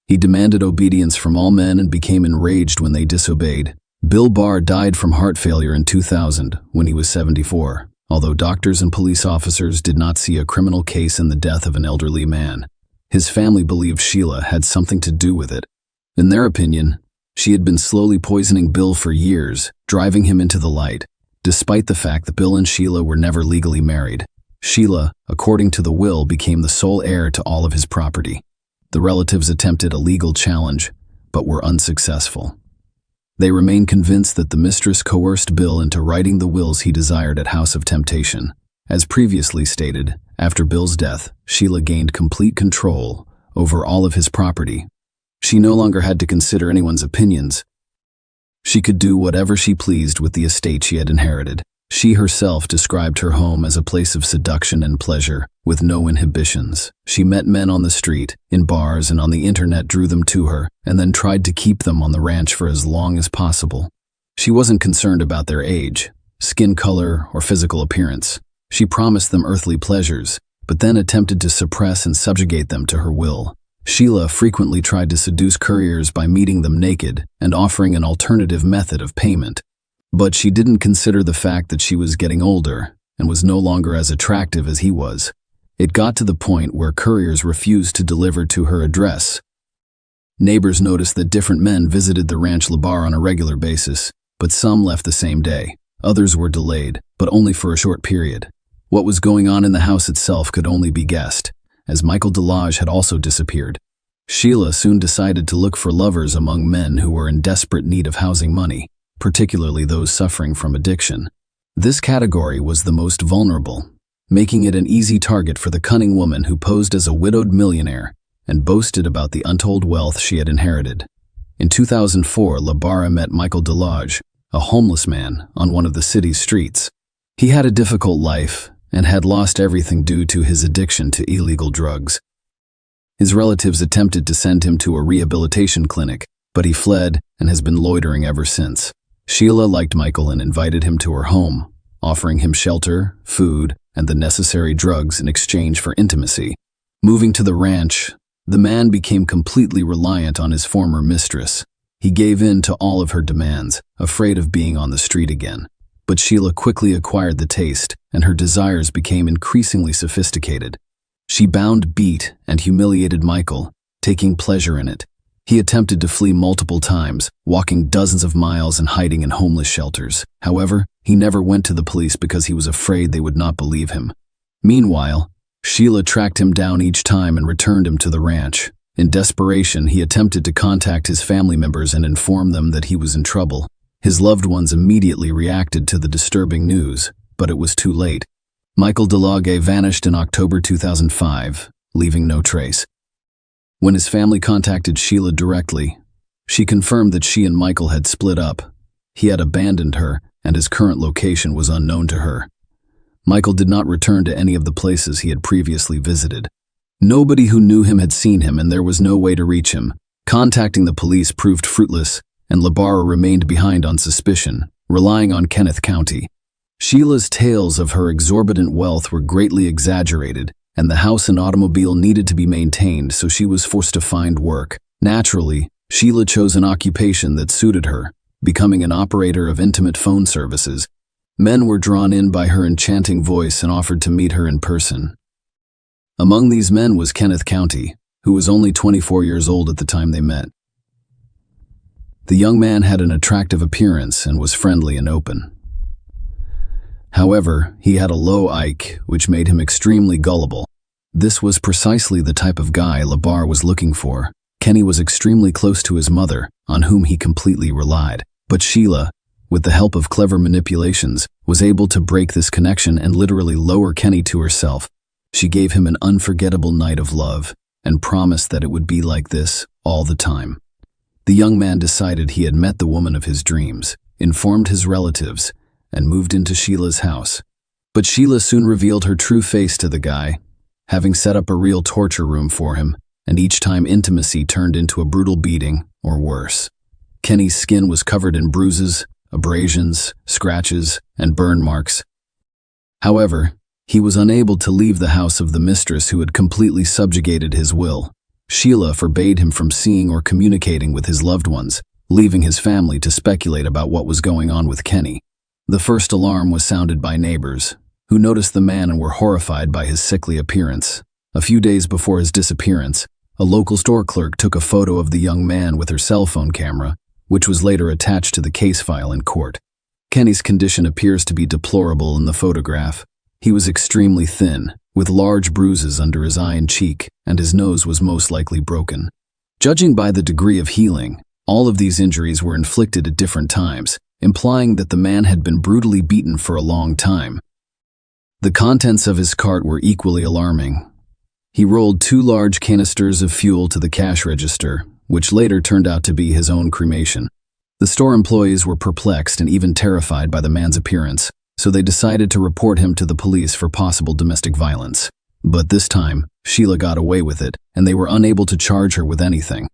A: He demanded obedience from all men and became enraged when they disobeyed. Bill Barr died from heart failure in 2000 when he was 74, although doctors and police officers did not see a criminal case in the death of an elderly man. His family believed Sheila had something to do with it. In their opinion, she had been slowly poisoning Bill for years, driving him into the light, despite the fact that Bill and Sheila were never legally married. Sheila, according to the will, became the sole heir to all of his property. The relatives attempted a legal challenge, but were unsuccessful. They remain convinced that the mistress coerced Bill into writing the wills he desired at House of Temptation. As previously stated, after Bill's death, Sheila gained complete control over all of his property. She no longer had to consider anyone's opinions. She could do whatever she pleased with the estate she had inherited. She herself described her home as a place of seduction and pleasure, with no inhibitions. She met men on the street, in bars, and on the internet, drew them to her, and then tried to keep them on the ranch for as long as possible. She wasn't concerned about their age, skin color, or physical appearance. She promised them earthly pleasures, but then attempted to suppress and subjugate them to her will. Sheila frequently tried to seduce couriers by meeting them naked and offering an alternative method of payment. But she didn't consider the fact that she was getting older and was no longer as attractive as he was. It got to the point where couriers refused to deliver to her address. Neighbors noticed that different men visited the Ranch La Barre on a regular basis, but some left the same day. Others were delayed, but only for a short period. What was going on in the house itself could only be guessed, as Michael Delage had also disappeared. Sheila soon decided to look for lovers among men who were in desperate need of housing money, particularly those suffering from addiction. This category was the most vulnerable, making it an easy target for the cunning woman who posed as a widowed millionaire and boasted about the untold wealth she had inherited. In 2004, La Barre met Michael Delage, a homeless man, on one of the city's streets. He had a difficult life and had lost everything due to his addiction to illegal drugs. His relatives attempted to send him to a rehabilitation clinic, but he fled and has been loitering ever since. Sheila liked Michael and invited him to her home, offering him shelter, food, and the necessary drugs in exchange for intimacy. Moving to the ranch, the man became completely reliant on his former mistress. He gave in to all of her demands, afraid of being on the street again. But Sheila quickly acquired the taste, and her desires became increasingly sophisticated. She bound, beat, and humiliated Michael, taking pleasure in it. He attempted to flee multiple times, walking dozens of miles and hiding in homeless shelters. However, he never went to the police because he was afraid they would not believe him. Meanwhile, Sheila tracked him down each time and returned him to the ranch. In desperation, he attempted to contact his family members and inform them that he was in trouble. His loved ones immediately reacted to the disturbing news, but it was too late. Michael Delage vanished in October 2005, leaving no trace. When his family contacted Sheila directly, she confirmed that she and Michael had split up. He had abandoned her, and his current location was unknown to her. Michael did not return to any of the places he had previously visited. Nobody who knew him had seen him, and there was no way to reach him. Contacting the police proved fruitless, and La Barre remained behind on suspicion, relying on Kenneth County. Sheila's tales of her exorbitant wealth were greatly exaggerated, and the house and automobile needed to be maintained, so she was forced to find work. Naturally, Sheila chose an occupation that suited her, becoming an operator of intimate phone services. Men were drawn in by her enchanting voice and offered to meet her in person. Among these men was Kenneth County, who was only 24 years old at the time they met. The young man had an attractive appearance and was friendly and open. However, he had a low IQ, which made him extremely gullible. This was precisely the type of guy La Barre was looking for. Kenny was extremely close to his mother, on whom he completely relied. But Sheila, with the help of clever manipulations, was able to break this connection and literally lower Kenny to herself. She gave him an unforgettable night of love and promised that it would be like this all the time. The young man decided he had met the woman of his dreams, informed his relatives, and moved into Sheila's house. But Sheila soon revealed her true face to the guy, having set up a real torture room for him, and each time intimacy turned into a brutal beating, or worse. Kenny's skin was covered in bruises, abrasions, scratches, and burn marks. However, he was unable to leave the house of the mistress who had completely subjugated his will. Sheila forbade him from seeing or communicating with his loved ones, leaving his family to speculate about what was going on with Kenny. The first alarm was sounded by neighbors, who noticed the man and were horrified by his sickly appearance. A few days before his disappearance, a local store clerk took a photo of the young man with her cell phone camera, which was later attached to the case file in court. Kenny's condition appears to be deplorable in the photograph. He was extremely thin, with large bruises under his eye and cheek, and his nose was most likely broken. Judging by the degree of healing, All of these injuries were inflicted at different times, implying that the man had been brutally beaten for a long time. The contents of his cart were equally alarming. He rolled 2 large canisters of fuel to the cash register, which later turned out to be his own cremation. The store employees were perplexed and even terrified by the man's appearance, so they decided to report him to the police for possible domestic violence. But this time, Sheila got away with it, and they were unable to charge her with anything.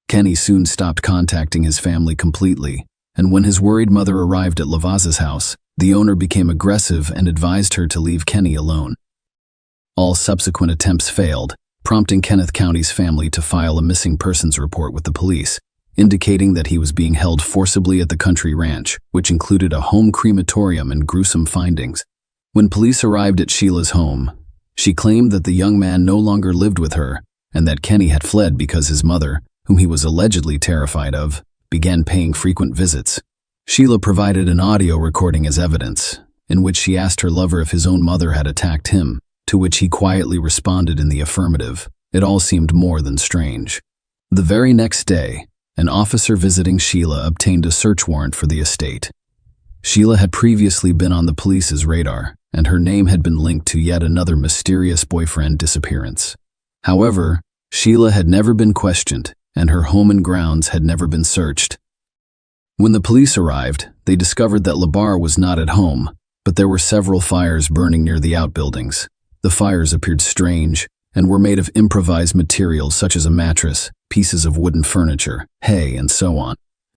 A: Kenny soon stopped contacting his family completely, and when his worried mother arrived at Lavaz's house, the owner became aggressive and advised her to leave Kenny alone. All subsequent attempts failed, prompting Kenneth County's family to file a missing persons report with the police, indicating that he was being held forcibly at the country ranch, which included a home crematorium and gruesome findings. When police arrived at Sheila's home, she claimed that the young man no longer lived with her and that Kenny had fled because his mother, whom he was allegedly terrified of, began paying frequent visits. Sheila provided an audio recording as evidence, in which she asked her lover if his own mother had attacked him, to which he quietly responded in the affirmative. It all seemed more than strange. The very next day, an officer visiting Sheila obtained a search warrant for the estate. Sheila had previously been on the police's radar, and her name had been linked to yet another mysterious boyfriend disappearance. However, Sheila had never been questioned, and her home and grounds had never been searched. When the police arrived, they discovered that Labar was not at home, but there were several fires burning near the outbuildings. The fires appeared strange and were made of improvised materials such as a mattress, pieces of wooden furniture, hay, and so on.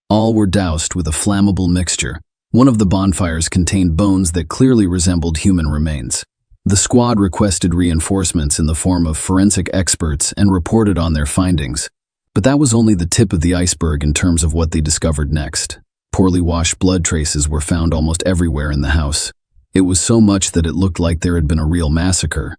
A: All were doused with a flammable mixture. One of the bonfires contained bones that clearly resembled human remains. The squad requested reinforcements in the form of forensic experts and reported on their findings. But that was only the tip of the iceberg in terms of what they discovered next. Poorly washed blood traces were found almost everywhere in the house. It was so much that it looked like there had been a real massacre.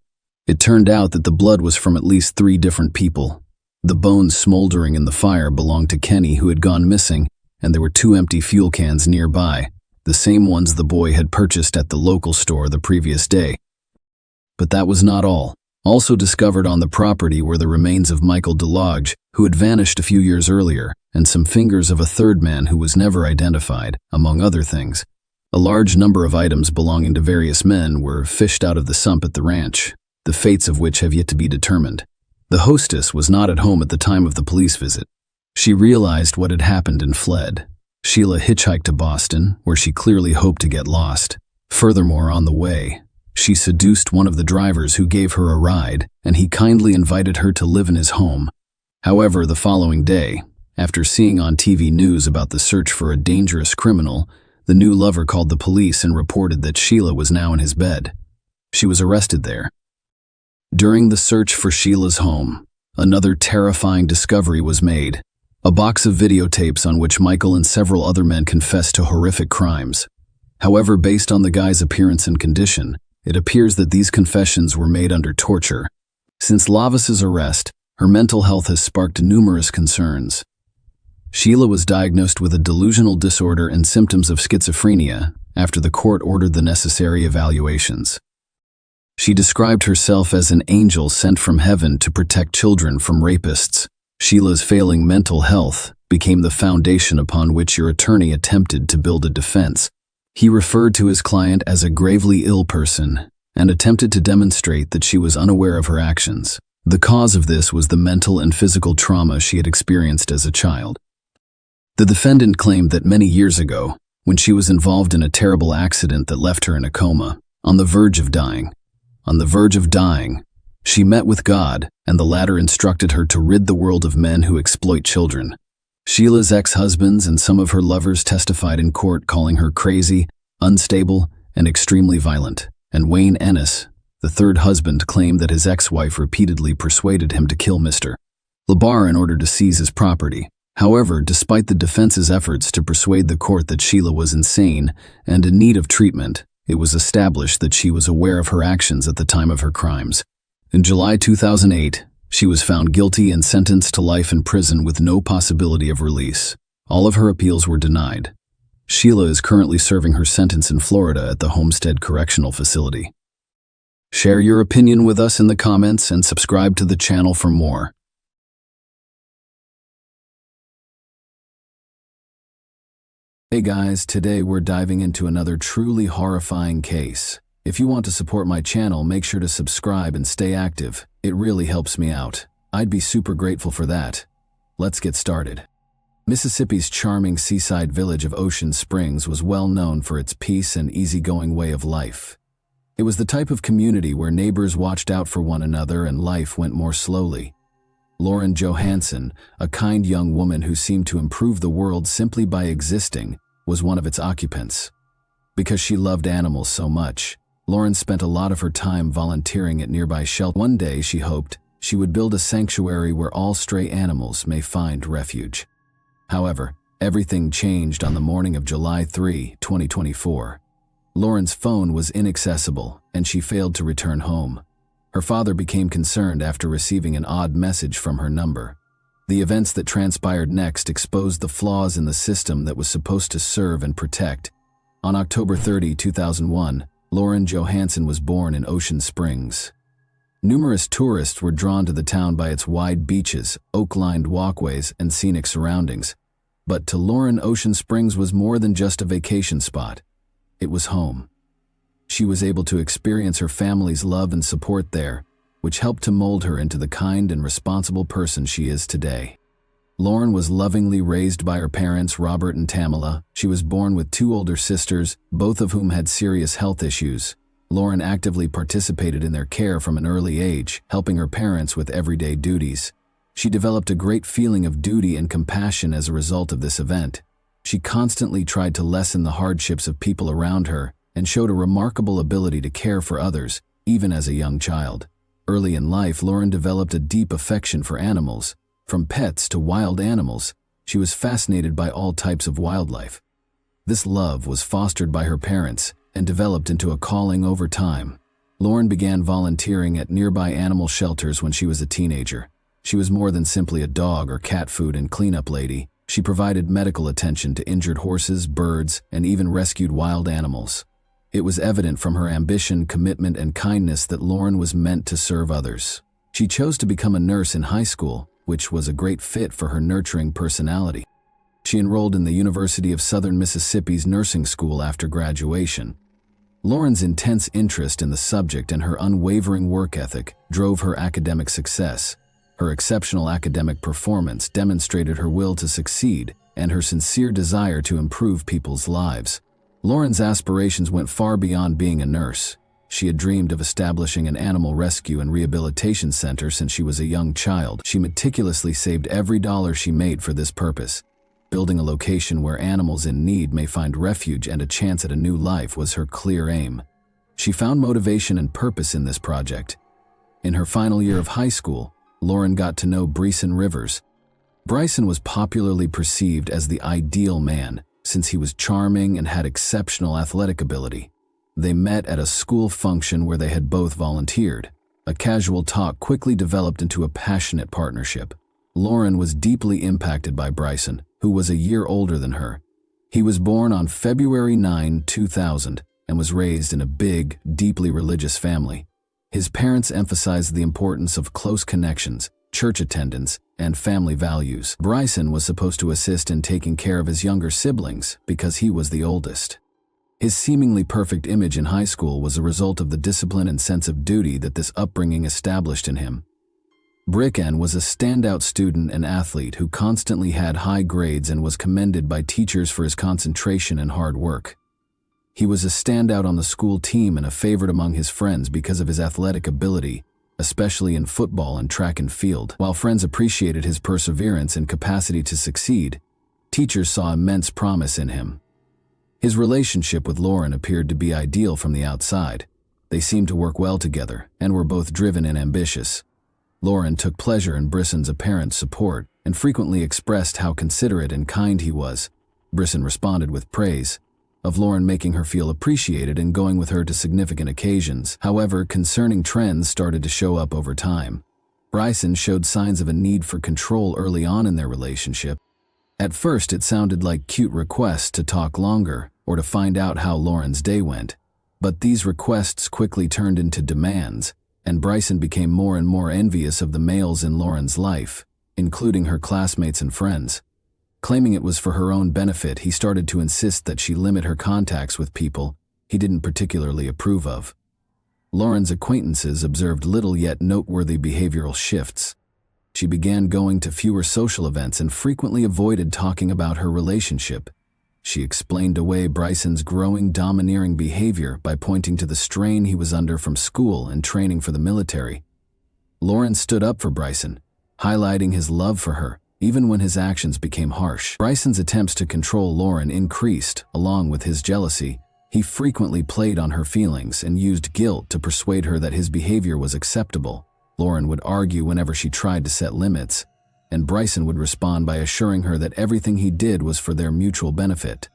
A: It turned out that the blood was from at least 3 different people. The bones smoldering in the fire belonged to Kenny, who had gone missing, and there were 2 empty fuel cans nearby, the same ones the boy had purchased at the local store the previous day. But that was not all. Also discovered on the property were the remains of Michael DeLodge, who had vanished a few years earlier, and some fingers of a third man who was never identified, among other things. A large number of items belonging to various men were fished out of the sump at the ranch, the fates of which have yet to be determined. The hostess was not at home at the time of the police visit. She realized what had happened and fled. Sheila hitchhiked to Boston, where she clearly hoped to get lost. Furthermore, on the way, she seduced one of the drivers who gave her a ride, and he kindly invited her to live in his home. However, the following day, after seeing on TV news about the search for a dangerous criminal, the new lover called the police and reported that Sheila was now in his bed. She was arrested there. During the search for Sheila's home, another terrifying discovery was made: a box of videotapes on which Michael and several other men confessed to horrific crimes. However, based on the guy's appearance and condition, it appears that these confessions were made under torture. Since Lavaz's arrest, her mental health has sparked numerous concerns. Sheila was diagnosed with a delusional disorder and symptoms of schizophrenia after the court ordered the necessary evaluations. She described herself as an angel sent from heaven to protect children from rapists. Sheila's failing mental health became the foundation upon which your attorney attempted to build a defense. He referred to his client as a gravely ill person and attempted to demonstrate that she was unaware of her actions. The cause of this was the mental and physical trauma she had experienced as a child. The defendant claimed that many years ago, when she was involved in a terrible accident that left her in a coma, on the verge of dying, she met with God, and the latter instructed her to rid the world of men who exploit children. Sheila's ex-husbands and some of her lovers testified in court, calling her crazy, unstable, and extremely violent. And Wayne Ennis, the third husband, claimed that his ex-wife repeatedly persuaded him to kill Mr. Labar in order to seize his property. However, despite the defense's efforts to persuade the court that Sheila was insane and in need of treatment, it was established that she was aware of her actions at the time of her crimes. In July 2008, she was found guilty and sentenced to life in prison with no possibility of release. All of her appeals were denied. Sheila is currently serving her sentence in Florida at the Homestead Correctional Facility. Share your opinion with us in the comments and subscribe to the channel for more. Hey guys, today we're diving into another truly horrifying case. If you want to support my channel, make sure to subscribe and stay active. It really helps me out. I'd be super grateful for that. Let's get started. Mississippi's charming seaside village of Ocean Springs was well known for its peace and easygoing way of life. It was the type of community where neighbors watched out for one another and life went more slowly. Lauren Johansson, a kind young woman who seemed to improve the world simply by existing, was one of its occupants. Because she loved animals so much, Lauren spent a lot of her time volunteering at nearby shelters. One day, she hoped she would build a sanctuary where all stray animals may find refuge. However, everything changed on the morning of July 3, 2024. Lauren's phone was inaccessible, and she failed to return home. Her father became concerned after receiving an odd message from her number. The events that transpired next exposed the flaws in the system that was supposed to serve and protect. On October 30, 2001, Lauren Johansson was born in Ocean Springs. Numerous tourists were drawn to the town by its wide beaches, oak-lined walkways, and scenic surroundings. But to Lauren, Ocean Springs was more than just a vacation spot. It was home. She was able to experience her family's love and support there, which helped to mold her into the kind and responsible person she is today. Lauren was lovingly raised by her parents, Robert and Tamala. She was born with two older sisters, both of whom had serious health issues. Lauren actively participated in their care from an early age, helping her parents with everyday duties. She developed a great feeling of duty and compassion as a result of this event. She constantly tried to lessen the hardships of people around her and showed a remarkable ability to care for others, even as a young child. Early in life, Lauren developed a deep affection for animals. From pets to wild animals, she was fascinated by all types of wildlife. This love was fostered by her parents and developed into a calling over time. Lauren began volunteering at nearby animal shelters when she was a teenager. She was more than simply a dog or cat food and cleanup lady. She provided medical attention to injured horses, birds, and even rescued wild animals. It was evident from her ambition, commitment, and kindness that Lauren was meant to serve others. She chose to become a nurse in high school, which was a great fit for her nurturing personality. She enrolled in the University of Southern Mississippi's nursing school after graduation. Lauren's intense interest in the subject and her unwavering work ethic drove her academic success. Her exceptional academic performance demonstrated her will to succeed and her sincere desire to improve people's lives. Lauren's aspirations went far beyond being a nurse. She had dreamed of establishing an animal rescue and rehabilitation center since she was a young child. She meticulously saved every dollar she made for this purpose. Building a location where animals in need may find refuge and a chance at a new life was her clear aim. She found motivation and purpose in this project. In her final year of high school, Lauren got to know Bryson Rivers. Bryson was popularly perceived as the ideal man, since he was charming and had exceptional athletic ability. They met at a school function where they had both volunteered. A casual talk quickly developed into a passionate partnership. Lauren was deeply impacted by Bryson, who was a year older than her. He was born on February 9, 2000, and was raised in a big, deeply religious family. His parents emphasized the importance of close connections, church attendance, and family values. Bryson was supposed to assist in taking care of his younger siblings because he was the oldest. His seemingly perfect image in high school was a result of the discipline and sense of duty that this upbringing established in him. Bryson was a standout student and athlete who constantly had high grades and was commended by teachers for his concentration and hard work. He was a standout on the school team and a favorite among his friends because of his athletic ability, especially in football and track and field. While friends appreciated his perseverance and capacity to succeed, teachers saw immense promise in him. His relationship with Lauren appeared to be ideal from the outside. They seemed to work well together and were both driven and ambitious. Lauren took pleasure in Bryson's apparent support and frequently expressed how considerate and kind he was. Bryson responded with praise of Lauren, making her feel appreciated and going with her to significant occasions. However, concerning trends started to show up over time. Bryson showed signs of a need for control early on in their relationship. At first, it sounded like cute requests to talk longer or to find out how Lauren's day went. But these requests quickly turned into demands, and Bryson became more and more envious of the males in Lauren's life, including her classmates and friends. Claiming it was for her own benefit, he started to insist that she limit her contacts with people he didn't particularly approve of. Lauren's acquaintances observed little yet noteworthy behavioral shifts. She began going to fewer social events and frequently avoided talking about her relationship. She explained away Bryson's growing domineering behavior by pointing to the strain he was under from school and training for the military. Lauren stood up for Bryson, highlighting his love for her, even when his actions became harsh. Bryson's attempts to control Lauren increased, along with his jealousy. He frequently played on her feelings and used guilt to persuade her that his behavior was acceptable. Lauren would argue whenever she tried to set limits, and Bryson would respond by assuring her that everything he did was for their mutual benefit.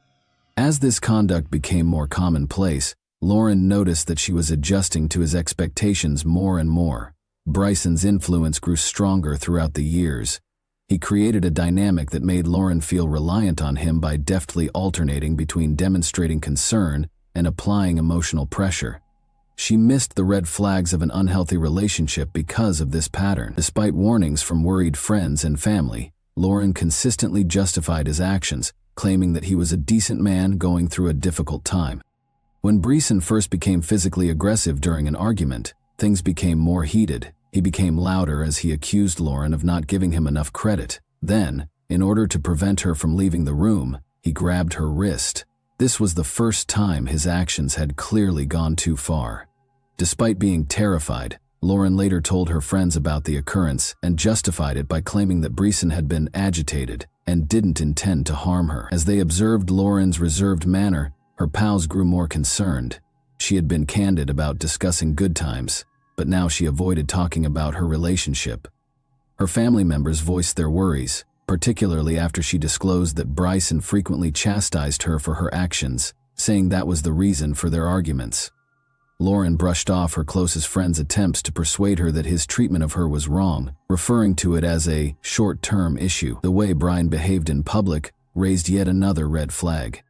A: As this conduct became more commonplace, Lauren noticed that she was adjusting to his expectations more and more. Bryson's influence grew stronger throughout the years. He created a dynamic that made Lauren feel reliant on him by deftly alternating between demonstrating concern and applying emotional pressure. She missed the red flags of an unhealthy relationship because of this pattern. Despite warnings from worried friends and family, Lauren consistently justified his actions, claiming that he was a decent man going through a difficult time. When Bryson first became physically aggressive during an argument, things became more heated. He became louder as he accused Lauren of not giving him enough credit. Then, in order to prevent her from leaving the room, he grabbed her wrist. This was the first time his actions had clearly gone too far. Despite being terrified, Lauren later told her friends about the occurrence and justified it by claiming that Bryson had been agitated and didn't intend to harm her. As they observed Lauren's reserved manner, her pals grew more concerned. She had been candid about discussing good times, but now she avoided talking about her relationship. Her family members voiced their worries, particularly after she disclosed that Bryson frequently chastised her for her actions, saying that was the reason for their arguments. Lauren brushed off her closest friend's attempts to persuade her that his treatment of her was wrong, referring to it as a short-term issue. The way Brian behaved in public raised yet another red flag.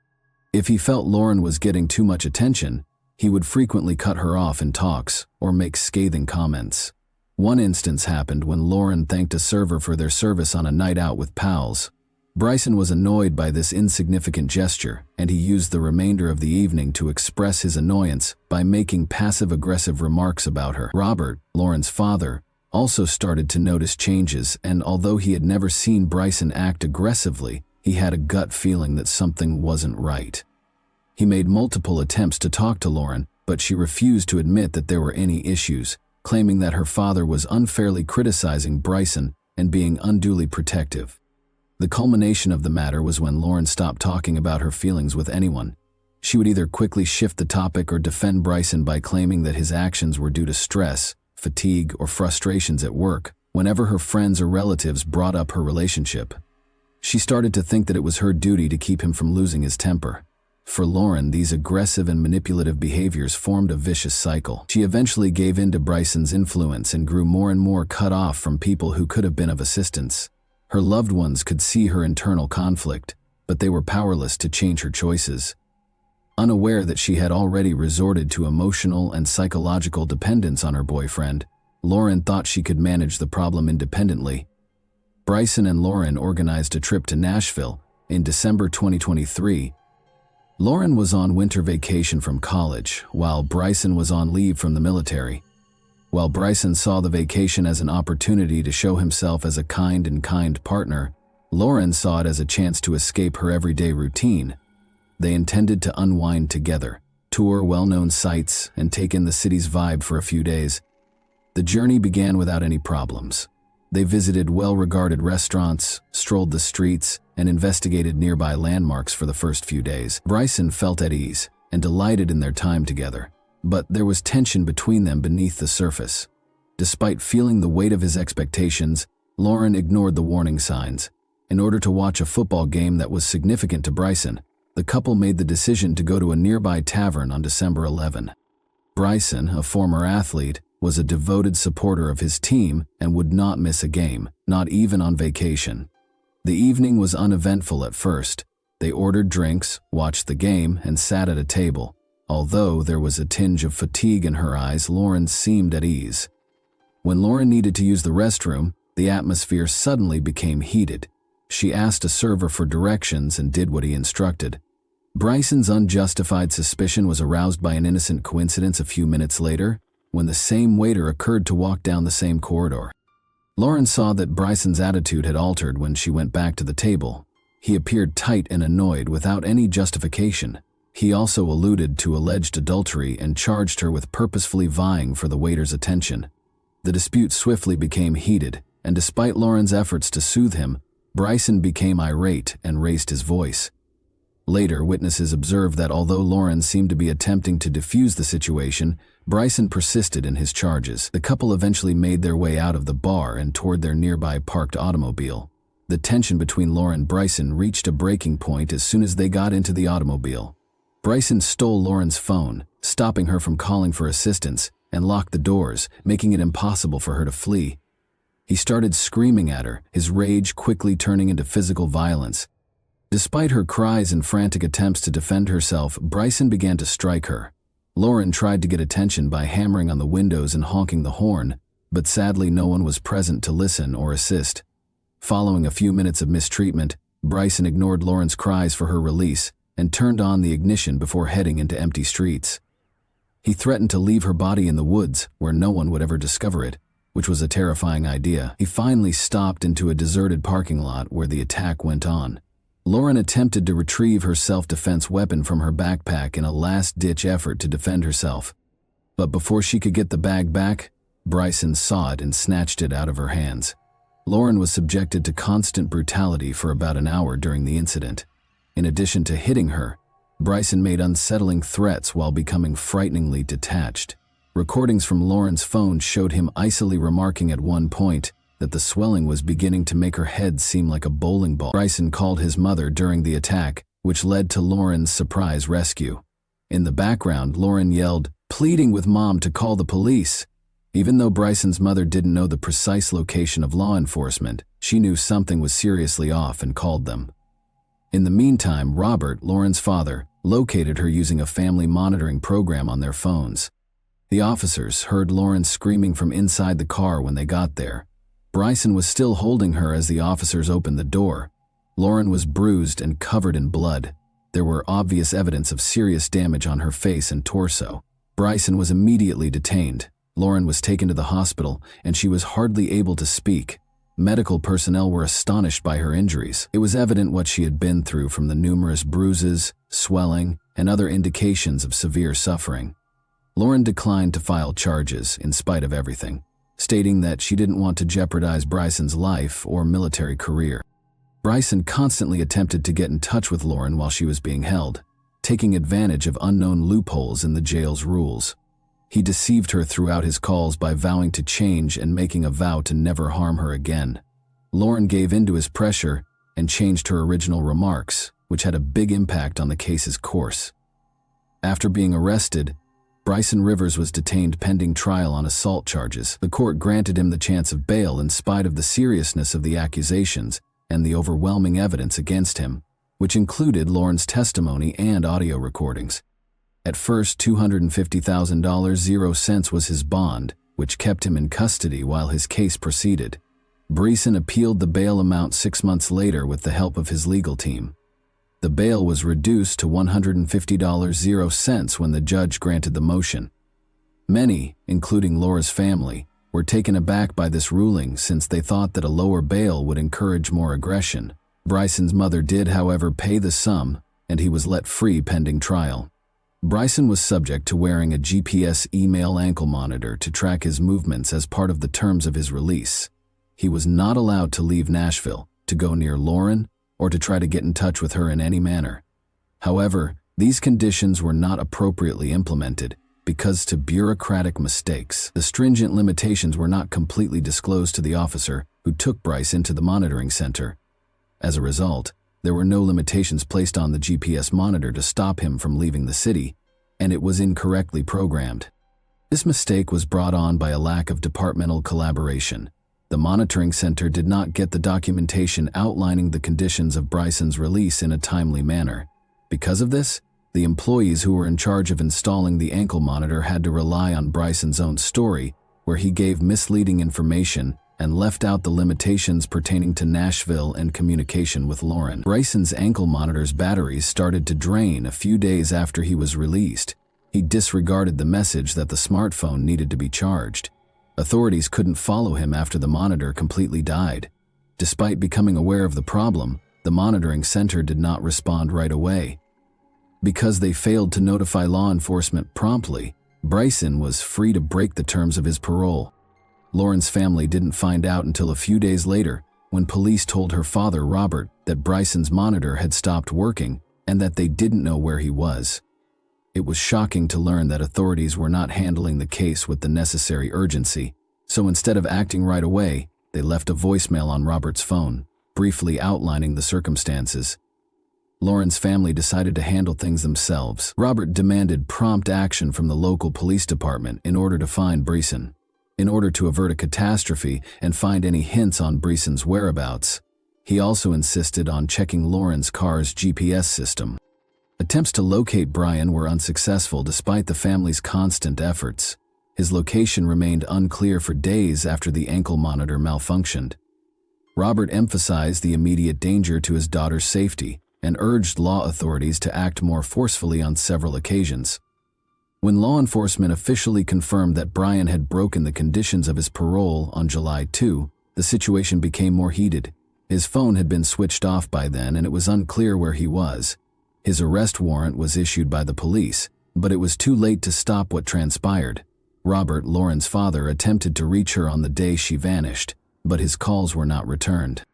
A: If he felt Lauren was getting too much attention, he would frequently cut her off in talks or make scathing comments. One instance happened when Lauren thanked a server for their service on a night out with pals. Bryson was annoyed by this insignificant gesture, and he used the remainder of the evening to express his annoyance by making passive-aggressive remarks about her. Robert, Lauren's father, also started to notice changes, and although he had never seen Bryson act aggressively, he had a gut feeling that something wasn't right. He made multiple attempts to talk to Lauren, but she refused to admit that there were any issues, claiming that her father was unfairly criticizing Bryson and being unduly protective. The culmination of the matter was when Lauren stopped talking about her feelings with anyone. She would either quickly shift the topic or defend Bryson by claiming that his actions were due to stress, fatigue, or frustrations at work whenever her friends or relatives brought up her relationship. She started to think that it was her duty to keep him from losing his temper. For Lauren, these aggressive and manipulative behaviors formed a vicious cycle. She eventually gave in to Bryson's influence and grew more and more cut off from people who could have been of assistance. Her loved ones could see her internal conflict, but they were powerless to change her choices. Unaware that she had already resorted to emotional and psychological dependence on her boyfriend, Lauren thought she could manage the problem independently. Bryson and Lauren organized a trip to Nashville in December 2023. Lauren was on winter vacation from college, while Bryson was on leave from the military. While Bryson saw the vacation as an opportunity to show himself as a kind partner, Lauren saw it as a chance to escape her everyday routine. They intended to unwind together, tour well-known sites, and take in the city's vibe for a few days. The journey began without any problems. They visited well-regarded restaurants, strolled the streets, and investigated nearby landmarks for the first few days. Bryson felt at ease and delighted in their time together, but there was tension between them beneath the surface. Despite feeling the weight of his expectations, Lauren ignored the warning signs. In order to watch a football game that was significant to Bryson, the couple made the decision to go to a nearby tavern on December 11. Bryson, a former athlete, was a devoted supporter of his team and would not miss a game, not even on vacation. The evening was uneventful at first. They ordered drinks, watched the game, and sat at a table. Although there was a tinge of fatigue in her eyes, Lauren seemed at ease. When Lauren needed to use the restroom, the atmosphere suddenly became heated. she asked a server for directions and did what he instructed. Bryson's unjustified suspicion was aroused by an innocent coincidence a few minutes later, when the same waiter occurred to walk down the same corridor. Lauren saw that Bryson's attitude had altered when she went back to the table. He appeared tight and annoyed without any justification. He also alluded to alleged adultery and charged her with purposefully vying for the waiter's attention. The dispute swiftly became heated, and despite Lauren's efforts to soothe him, Bryson became irate and raised his voice. Later, witnesses observed that although Lauren seemed to be attempting to defuse the situation, Bryson persisted in his charges. The couple eventually made their way out of the bar and toward their nearby parked automobile. The tension between Lauren and Bryson reached a breaking point as soon as they got into the automobile. Bryson stole Lauren's phone, stopping her from calling for assistance, and locked the doors, making it impossible for her to flee. He started screaming at her, his rage quickly turning into physical violence. Despite her cries and frantic attempts to defend herself, Bryson began to strike her. Lauren tried to get attention by hammering on the windows and honking the horn, but sadly no one was present to listen or assist. Following a few minutes of mistreatment, Bryson ignored Lauren's cries for her release and turned on the ignition before heading into empty streets. He threatened to leave her body in the woods where no one would ever discover it, which was a terrifying idea. He finally stopped into a deserted parking lot where the attack went on. Lauren attempted to retrieve her self-defense weapon from her backpack in a last-ditch effort to defend herself. But before she could get the bag back, Bryson saw it and snatched it out of her hands. Lauren was subjected to constant brutality for about an hour during the incident. In addition to hitting her, Bryson made unsettling threats while becoming frighteningly detached. Recordings from Lauren's phone showed him icily remarking at one point that the swelling was beginning to make her head seem like a bowling ball. Bryson called his mother during the attack, which led to Lauren's surprise rescue. In the background, Lauren yelled, pleading with Mom to call the police. Even though Bryson's mother didn't know the precise location of law enforcement, she knew something was seriously off and called them. In the meantime, Robert, Lauren's father, located her using a family monitoring program on their phones. The officers heard Lauren screaming from inside the car when they got there. Bryson was still holding her as the officers opened the door. Lauren was bruised and covered in blood. There were obvious evidence of serious damage on her face and torso. Bryson was immediately detained. Lauren was taken to the hospital, and she was hardly able to speak. Medical personnel were astonished by her injuries. It was evident what she had been through from the numerous bruises, swelling, and other indications of severe suffering. Lauren declined to file charges in spite of everything, stating that she didn't want to jeopardize Bryson's life or military career. Bryson constantly attempted to get in touch with Lauren while she was being held, taking advantage of unknown loopholes in the jail's rules. He deceived her throughout his calls by vowing to change and making a vow to never harm her again. Lauren gave in to his pressure and changed her original remarks, which had a big impact on the case's course. After being arrested, Bryson Rivers was detained pending trial on assault charges. The court granted him the chance of bail in spite of the seriousness of the accusations and the overwhelming evidence against him, which included Lauren's testimony and audio recordings. At first, $250,000 was his bond, which kept him in custody while his case proceeded. Bryson appealed the bail amount 6 months later with the help of his legal team. The bail was reduced to $150 when the judge granted the motion. Many, including Laura's family, were taken aback by this ruling since they thought that a lower bail would encourage more aggression. Bryson's mother did, however, pay the sum, and he was let free pending trial. Bryson was subject to wearing a GPS email ankle monitor to track his movements as part of the terms of his release. He was not allowed to leave Nashville, to go near Lauren, or to try to get in touch with her in any manner. However, these conditions were not appropriately implemented because to bureaucratic mistakes. The stringent limitations were not completely disclosed to the officer who took Bryson to the monitoring center. As a result, there were no limitations placed on the GPS monitor to stop him from leaving the city, and it was incorrectly programmed. This mistake was brought on by a lack of departmental collaboration. The monitoring center did not get the documentation outlining the conditions of Bryson's release in a timely manner. Because of this, the employees who were in charge of installing the ankle monitor had to rely on Bryson's own story, where he gave misleading information and left out the limitations pertaining to Nashville and communication with Lauren. Bryson's ankle monitor's batteries started to drain a few days after he was released. He disregarded the message that the smartphone needed to be charged. Authorities couldn't follow him after the monitor completely died. Despite becoming aware of the problem, the monitoring center did not respond right away. Because they failed to notify law enforcement promptly, Bryson was free to break the terms of his parole. Lauren's family didn't find out until a few days later, when police told her father, Robert, that Bryson's monitor had stopped working and that they didn't know where he was. It was shocking to learn that authorities were not handling the case with the necessary urgency, so instead of acting right away, they left a voicemail on Robert's phone, briefly outlining the circumstances. Lauren's family decided to handle things themselves. Robert demanded prompt action from the local police department in order to find Bryson. In order to avert a catastrophe and find any hints on Bryson's whereabouts, he also insisted on checking Lauren's car's GPS system. Attempts to locate Brian were unsuccessful despite the family's constant efforts. His location remained unclear for days after the ankle monitor malfunctioned. Robert emphasized the immediate danger to his daughter's safety and urged law authorities to act more forcefully on several occasions. When law enforcement officially confirmed that Brian had broken the conditions of his parole on July 2, the situation became more heated. His phone had been switched off by then and it was unclear where he was. His arrest warrant was issued by the police, but it was too late to stop what transpired. Robert, Lauren's father, attempted to reach her on the day she vanished, but his calls were not returned.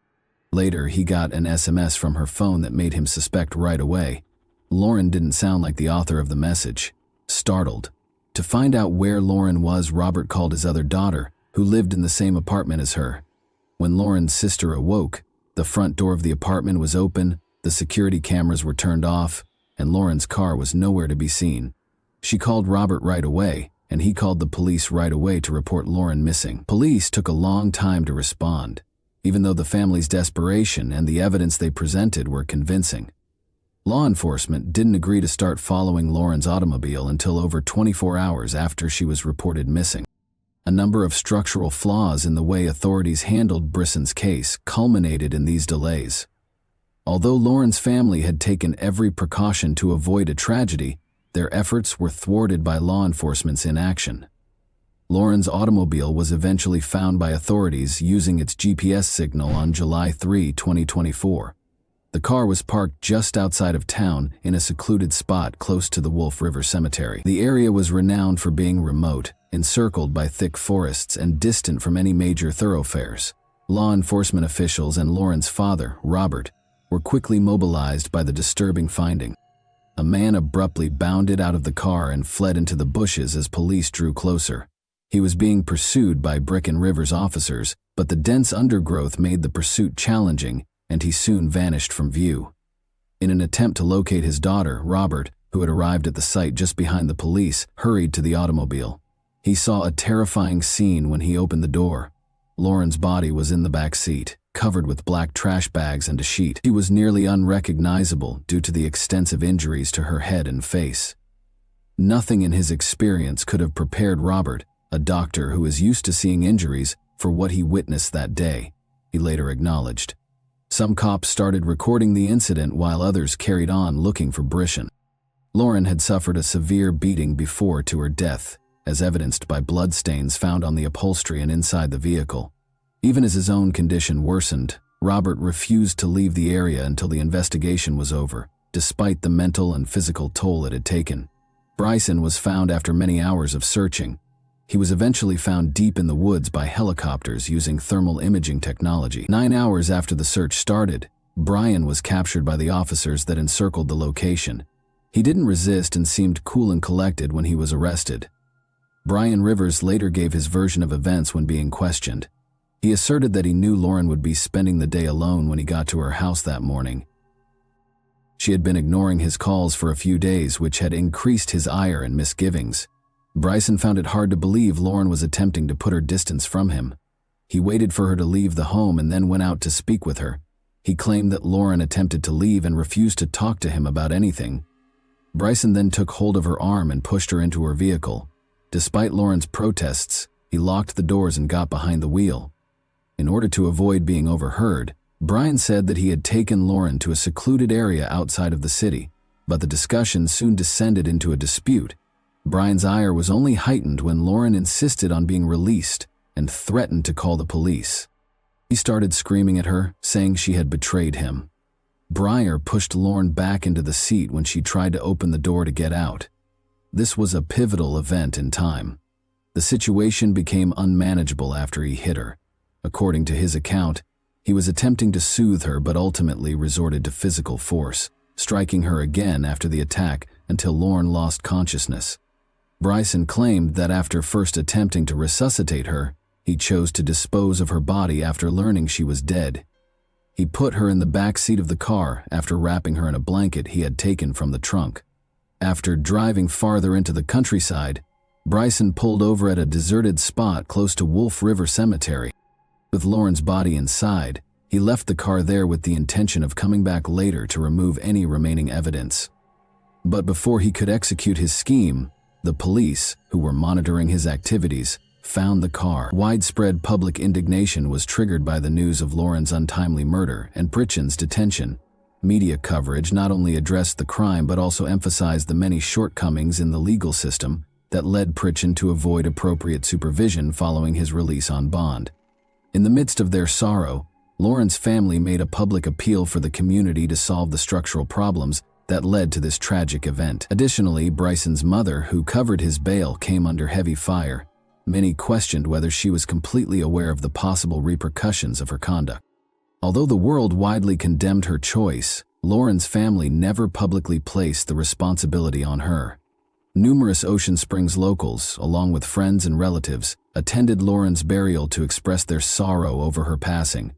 A: Later, he got an SMS from her phone that made him suspect right away. Lauren didn't sound like the author of the message. Startled to find out where Lauren was, Robert called his other daughter, who lived in the same apartment as her. When Lauren's sister awoke, the front door of the apartment was open, the security cameras were turned off, and Lauren's car was nowhere to be seen. She called Robert right away, and he called the police right away to report Lauren missing. Police took a long time to respond, even though the family's desperation and the evidence they presented were convincing. Law enforcement didn't agree to start following Lauren's automobile until over 24 hours after she was reported missing. A number of structural flaws in the way authorities handled Bryson's case culminated in these delays. Although Lauren's family had taken every precaution to avoid a tragedy, their efforts were thwarted by law enforcement's inaction. Lauren's automobile was eventually found by authorities using its GPS signal on July 3, 2024. The car was parked just outside of town in a secluded spot close to the Wolf River Cemetery. The area was renowned for being remote, encircled by thick forests and distant from any major thoroughfares. Law enforcement officials and Lauren's father, Robert, were quickly mobilized by the disturbing finding. A man abruptly bounded out of the car and fled into the bushes as police drew closer. He was being pursued by Brick and Rivers officers, but the dense undergrowth made the pursuit challenging, and he soon vanished from view. In an attempt to locate his daughter, Robert, who had arrived at the site just behind the police, hurried to the automobile. He saw a terrifying scene when he opened the door. Lauren's body was in the back seat, covered with black trash bags and a sheet. She was nearly unrecognizable due to the extensive injuries to her head and face. Nothing in his experience could have prepared Robert, a doctor who is used to seeing injuries, for what he witnessed that day, he later acknowledged. Some cops started recording the incident while others carried on looking for Bryson. Lauren had suffered a severe beating before to her death, as evidenced by bloodstains found on the upholstery and inside the vehicle. Even as his own condition worsened, Robert refused to leave the area until the investigation was over, despite the mental and physical toll it had taken. Bryson was found after many hours of searching. He was eventually found deep in the woods by helicopters using thermal imaging technology. 9 hours after the search started, Brian was captured by the officers that encircled the location. He didn't resist and seemed cool and collected when he was arrested. Brian Rivers later gave his version of events when being questioned. He asserted that he knew Lauren would be spending the day alone when he got to her house that morning. She had been ignoring his calls for a few days, which had increased his ire and misgivings. Bryson found it hard to believe Lauren was attempting to put her distance from him. He waited for her to leave the home and then went out to speak with her. He claimed that Lauren attempted to leave and refused to talk to him about anything. Bryson then took hold of her arm and pushed her into her vehicle. Despite Lauren's protests, he locked the doors and got behind the wheel. In order to avoid being overheard, Brian said that he had taken Lauren to a secluded area outside of the city, but the discussion soon descended into a dispute. Brian's ire was only heightened when Lauren insisted on being released and threatened to call the police. He started screaming at her, saying she had betrayed him. Brian pushed Lauren back into the seat when she tried to open the door to get out. This was a pivotal event in time. The situation became unmanageable after he hit her. According to his account, he was attempting to soothe her but ultimately resorted to physical force, striking her again after the attack until Lauren lost consciousness. Bryson claimed that after first attempting to resuscitate her, he chose to dispose of her body after learning she was dead. He put her in the back seat of the car after wrapping her in a blanket he had taken from the trunk. After driving farther into the countryside, Bryson pulled over at a deserted spot close to Wolf River Cemetery. With Lauren's body inside, he left the car there with the intention of coming back later to remove any remaining evidence. But before he could execute his scheme, the police, who were monitoring his activities, found the car. Widespread public indignation was triggered by the news of Lauren's untimely murder and Pritchen's detention. Media coverage not only addressed the crime but also emphasized the many shortcomings in the legal system that led Pritchen to avoid appropriate supervision following his release on bond. In the midst of their sorrow, Lauren's family made a public appeal for the community to solve the structural problems that led to this tragic event. Additionally, Bryson's mother, who covered his bail, came under heavy fire. Many questioned whether she was completely aware of the possible repercussions of her conduct. Although the world widely condemned her choice, Lauren's family never publicly placed the responsibility on her. Numerous Ocean Springs locals, along with friends and relatives, attended Lauren's burial to express their sorrow over her passing.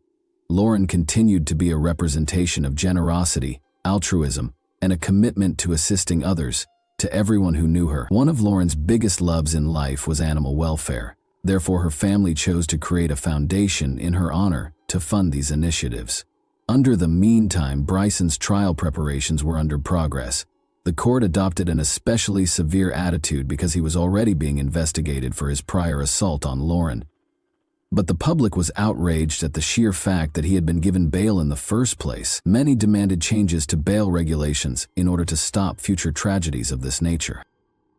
A: Lauren continued to be a representation of generosity, altruism, and a commitment to assisting others, to everyone who knew her. One of Lauren's biggest loves in life was animal welfare. Therefore, her family chose to create a foundation in her honor to fund these initiatives. Under the meantime, Bryson's trial preparations were under progress. The court adopted an especially severe attitude because he was already being investigated for his prior assault on Lauren. But the public was outraged at the sheer fact that he had been given bail in the first place. Many demanded changes to bail regulations in order to stop future tragedies of this nature.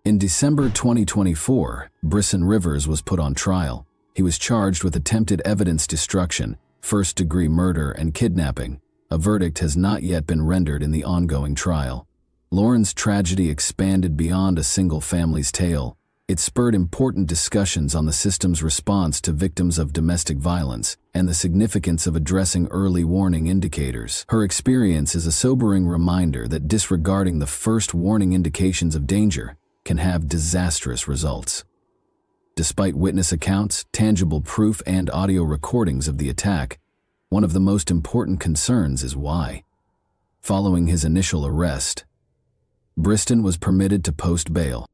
A: In December 2024, Bryson Rivers was put on trial. He was charged with attempted evidence destruction, first-degree murder, and kidnapping. A verdict has not yet been rendered in the ongoing trial. Lauren's tragedy expanded beyond a single family's tale. It spurred important discussions on the system's response to victims of domestic violence and the significance of addressing early warning indicators. Her experience is a sobering reminder that disregarding the first warning indications of danger can have disastrous results. Despite witness accounts, tangible proof, and audio recordings of the attack, one of the most important concerns is why. Following his initial arrest, Briston was permitted to post bail.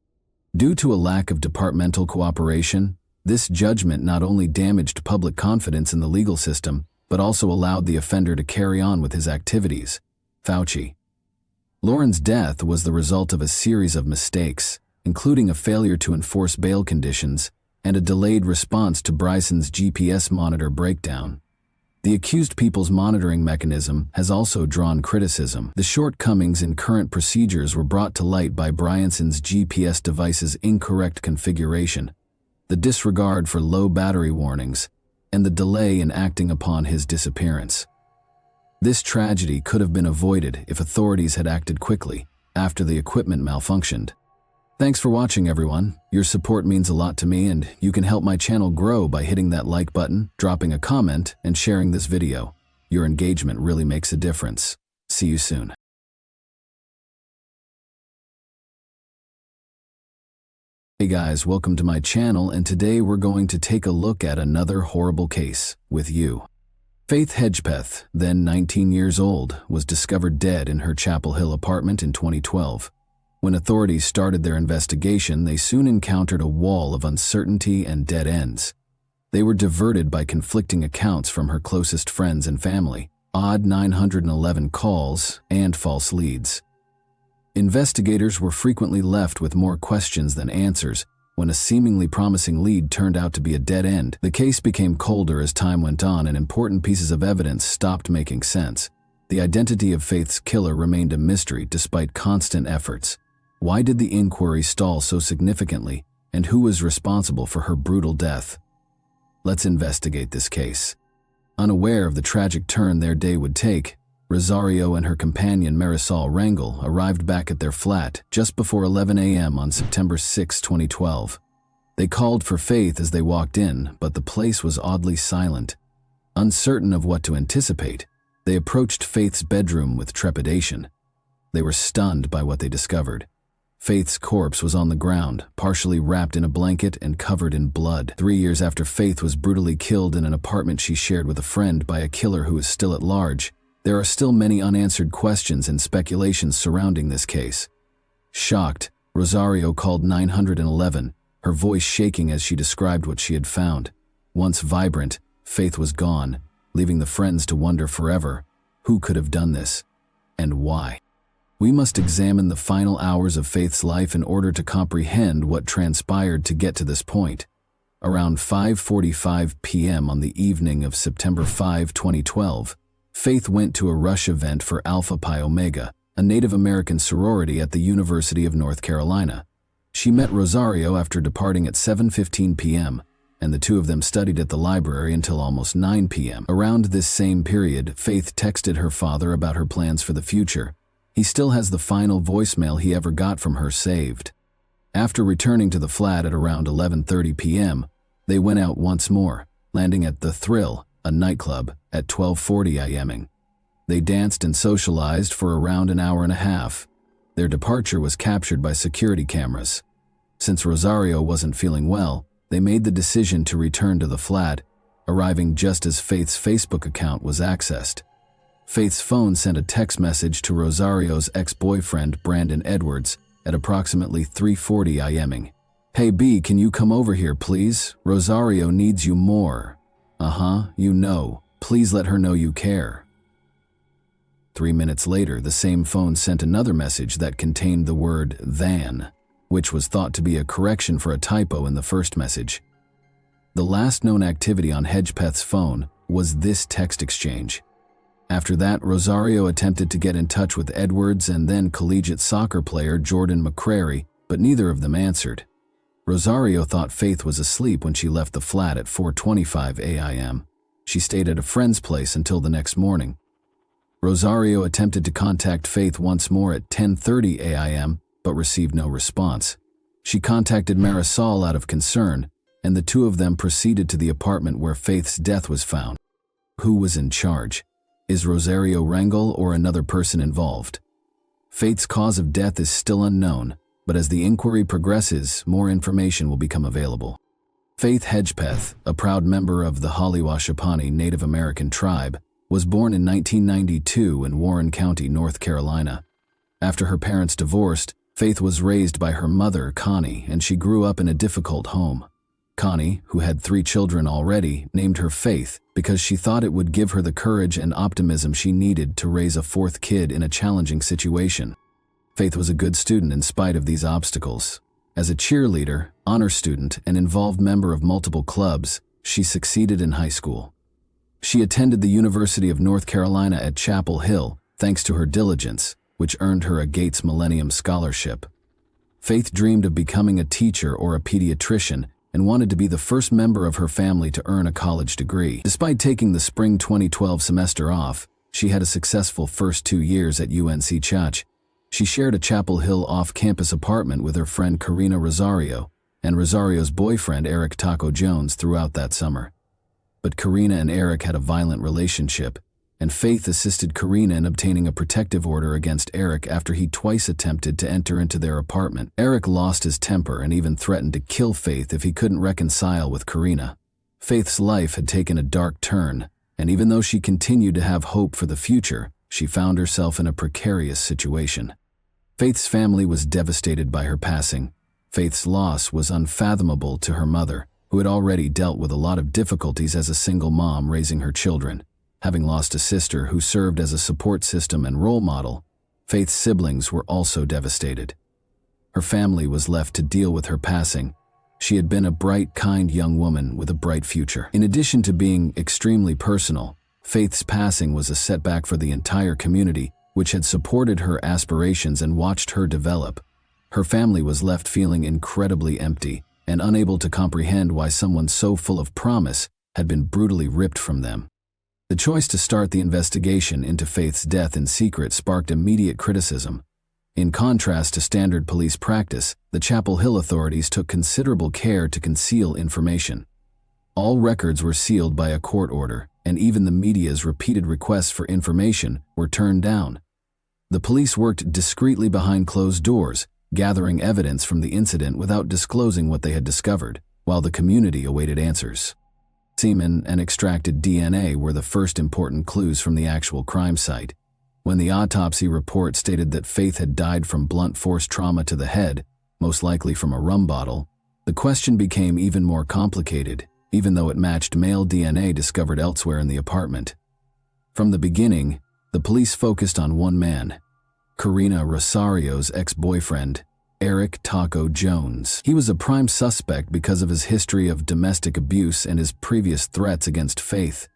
A: Due to a lack of departmental cooperation, this judgment not only damaged public confidence in the legal system, but also allowed the offender to carry on with his activities. Fauci. Lauren's death was the result of a series of mistakes, including a failure to enforce bail conditions and a delayed response to Bryson's GPS monitor breakdown. The accused people's monitoring mechanism has also drawn criticism. The shortcomings in current procedures were brought to light by Bryson's GPS device's incorrect configuration, the disregard for low battery warnings, and the delay in acting upon his disappearance. This tragedy could have been avoided if authorities had acted quickly after the equipment malfunctioned. Thanks for watching, everyone. Your support means a lot to me, and you can help my channel grow by hitting that like button, dropping a comment, and sharing this video. Your engagement really makes a difference. See you soon. Hey guys, welcome to my channel, and today we're going to take a look at another horrible case with you. Faith Hedgepeth, then 19 years old, was discovered dead in her Chapel Hill apartment in 2012. When authorities started their investigation, they soon encountered a wall of uncertainty and dead ends. They were diverted by conflicting accounts from her closest friends and family, odd 911 calls, and false leads. Investigators were frequently left with more questions than answers When a seemingly promising lead turned out to be a dead end, the case became colder as time went on and important pieces of evidence stopped making sense. The identity of Faith's killer remained a mystery despite constant efforts. Why did the inquiry stall so significantly, and who was responsible for her brutal death? Let's investigate this case. Unaware of the tragic turn their day would take, Rosario and her companion Marisol Rangel arrived back at their flat just before 11 a.m. on September 6, 2012. They called for Faith as they walked in, but the place was oddly silent. Uncertain of what to anticipate, they approached Faith's bedroom with trepidation. They were stunned by what they discovered. Faith's corpse was on the ground, partially wrapped in a blanket and covered in blood. 3 years after Faith was brutally killed in an apartment she shared with a friend by a killer who is still at large, there are still many unanswered questions and speculations surrounding this case. Shocked, Rosario called 911, her voice shaking as she described what she had found. Once vibrant, Faith was gone, leaving the friends to wonder forever, who could have done this, and why? We must examine the final hours of Faith's life in order to comprehend what transpired to get to this point. Around 5:45 p.m. on the evening of September 5, 2012, Faith went to a rush event for Alpha Pi Omega, a Native American sorority at the University of North Carolina. She met Rosario after departing at 7:15 p.m., and the two of them studied at the library until almost 9 p.m. Around this same period, Faith texted her father about her plans for the future. He still has the final voicemail he ever got from her saved. After returning to the flat at around 11:30 p.m., they went out once more, landing at The Thrill, a nightclub, at 12:40 a.m. They danced and socialized for around an hour and a half. Their departure was captured by security cameras. Since Rosario wasn't feeling well, they made the decision to return to the flat, arriving just as Faith's Facebook account was accessed. Faith's phone sent a text message to Rosario's ex-boyfriend Brandon Edwards at approximately 3:40 a.m. "Hey B, can you come over here please? Rosario needs you more." You know. Please let her know you care." 3 minutes later, the same phone sent another message that contained the word "than," which was thought to be a correction for a typo in the first message. The last known activity on Hedgepeth's phone was this text exchange. After that, Rosario attempted to get in touch with Edwards and then collegiate soccer player Jordan McCrary, but neither of them answered. Rosario thought Faith was asleep when she left the flat at 4:25 a.m. She stayed at a friend's place until the next morning. Rosario attempted to contact Faith once more at 10:30 a.m., but received no response. She contacted Marisol out of concern, and the two of them proceeded to the apartment where Faith's death was found. Who was in charge? Is Rosario Rangel or another person involved? Faith's cause of death is still unknown, but as the inquiry progresses, more information will become available. Faith Hedgepeth, a proud member of the Holly-Washapani Native American tribe, was born in 1992 in Warren County, North Carolina. After her parents divorced, Faith was raised by her mother, Connie, and she grew up in a difficult home. Connie, who had 3 children already, named her Faith because she thought it would give her the courage and optimism she needed to raise a 4th kid in a challenging situation. Faith was a good student in spite of these obstacles. As a cheerleader, honor student, and involved member of multiple clubs, she succeeded in high school. She attended the University of North Carolina at Chapel Hill thanks to her diligence, which earned her a Gates Millennium Scholarship. Faith dreamed of becoming a teacher or a pediatrician and wanted to be the first member of her family to earn a college degree. Despite taking the spring 2012 semester off, she had a successful first 2 years at UNC Chach. She shared a Chapel Hill off-campus apartment with her friend Karina Rosario and Rosario's boyfriend Eric Taco Jones throughout that summer. But Karina and Eric had a violent relationship, and Faith assisted Karina in obtaining a protective order against Eric after he twice attempted to enter into their apartment. Eric lost his temper and even threatened to kill Faith if he couldn't reconcile with Karina. Faith's life had taken a dark turn, and even though she continued to have hope for the future, she found herself in a precarious situation. Faith's family was devastated by her passing. Faith's loss was unfathomable to her mother, who had already dealt with a lot of difficulties as a single mom raising her children. Having lost a sister who served as a support system and role model, Faith's siblings were also devastated. Her family was left to deal with her passing, She had been a bright, kind young woman with a bright future. In addition to being extremely personal, Faith's passing was a setback for the entire community, which had supported her aspirations and watched her develop. Her family was left feeling incredibly empty and unable to comprehend why someone so full of promise had been brutally ripped from them. The choice to start the investigation into Faith's death in secret sparked immediate criticism. In contrast to standard police practice, the Chapel Hill authorities took considerable care to conceal information. All records were sealed by a court order, and even the media's repeated requests for information were turned down. The police worked discreetly behind closed doors, gathering evidence from the incident without disclosing what they had discovered, while the community awaited answers. Semen and extracted DNA were the first important clues from the actual crime site. When the autopsy report stated that Faith had died from blunt force trauma to the head, most likely from a rum bottle, the question became even more complicated, even though it matched male DNA discovered elsewhere in the apartment. From the beginning, the police focused on one man, Karina Rosario's ex-boyfriend, Eric Taco Jones. He was a prime suspect because of his history of domestic abuse and his previous threats against Faith.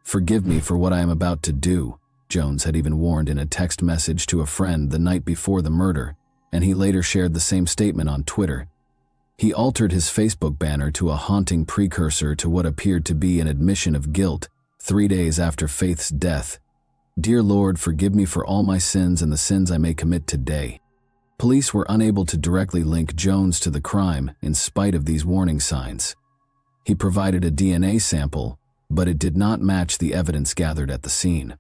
A: "Forgive me for what I am about to do," Jones had even warned in a text message to a friend the night before the murder, and he later shared the same statement on Twitter. He altered his Facebook banner to a haunting precursor to what appeared to be an admission of guilt 3 days after Faith's death. "Dear Lord, forgive me for all my sins and the sins I may commit today." Police were unable to directly link Jones to the crime in spite of these warning signs. He provided a DNA sample, but it did not match the evidence gathered at the scene.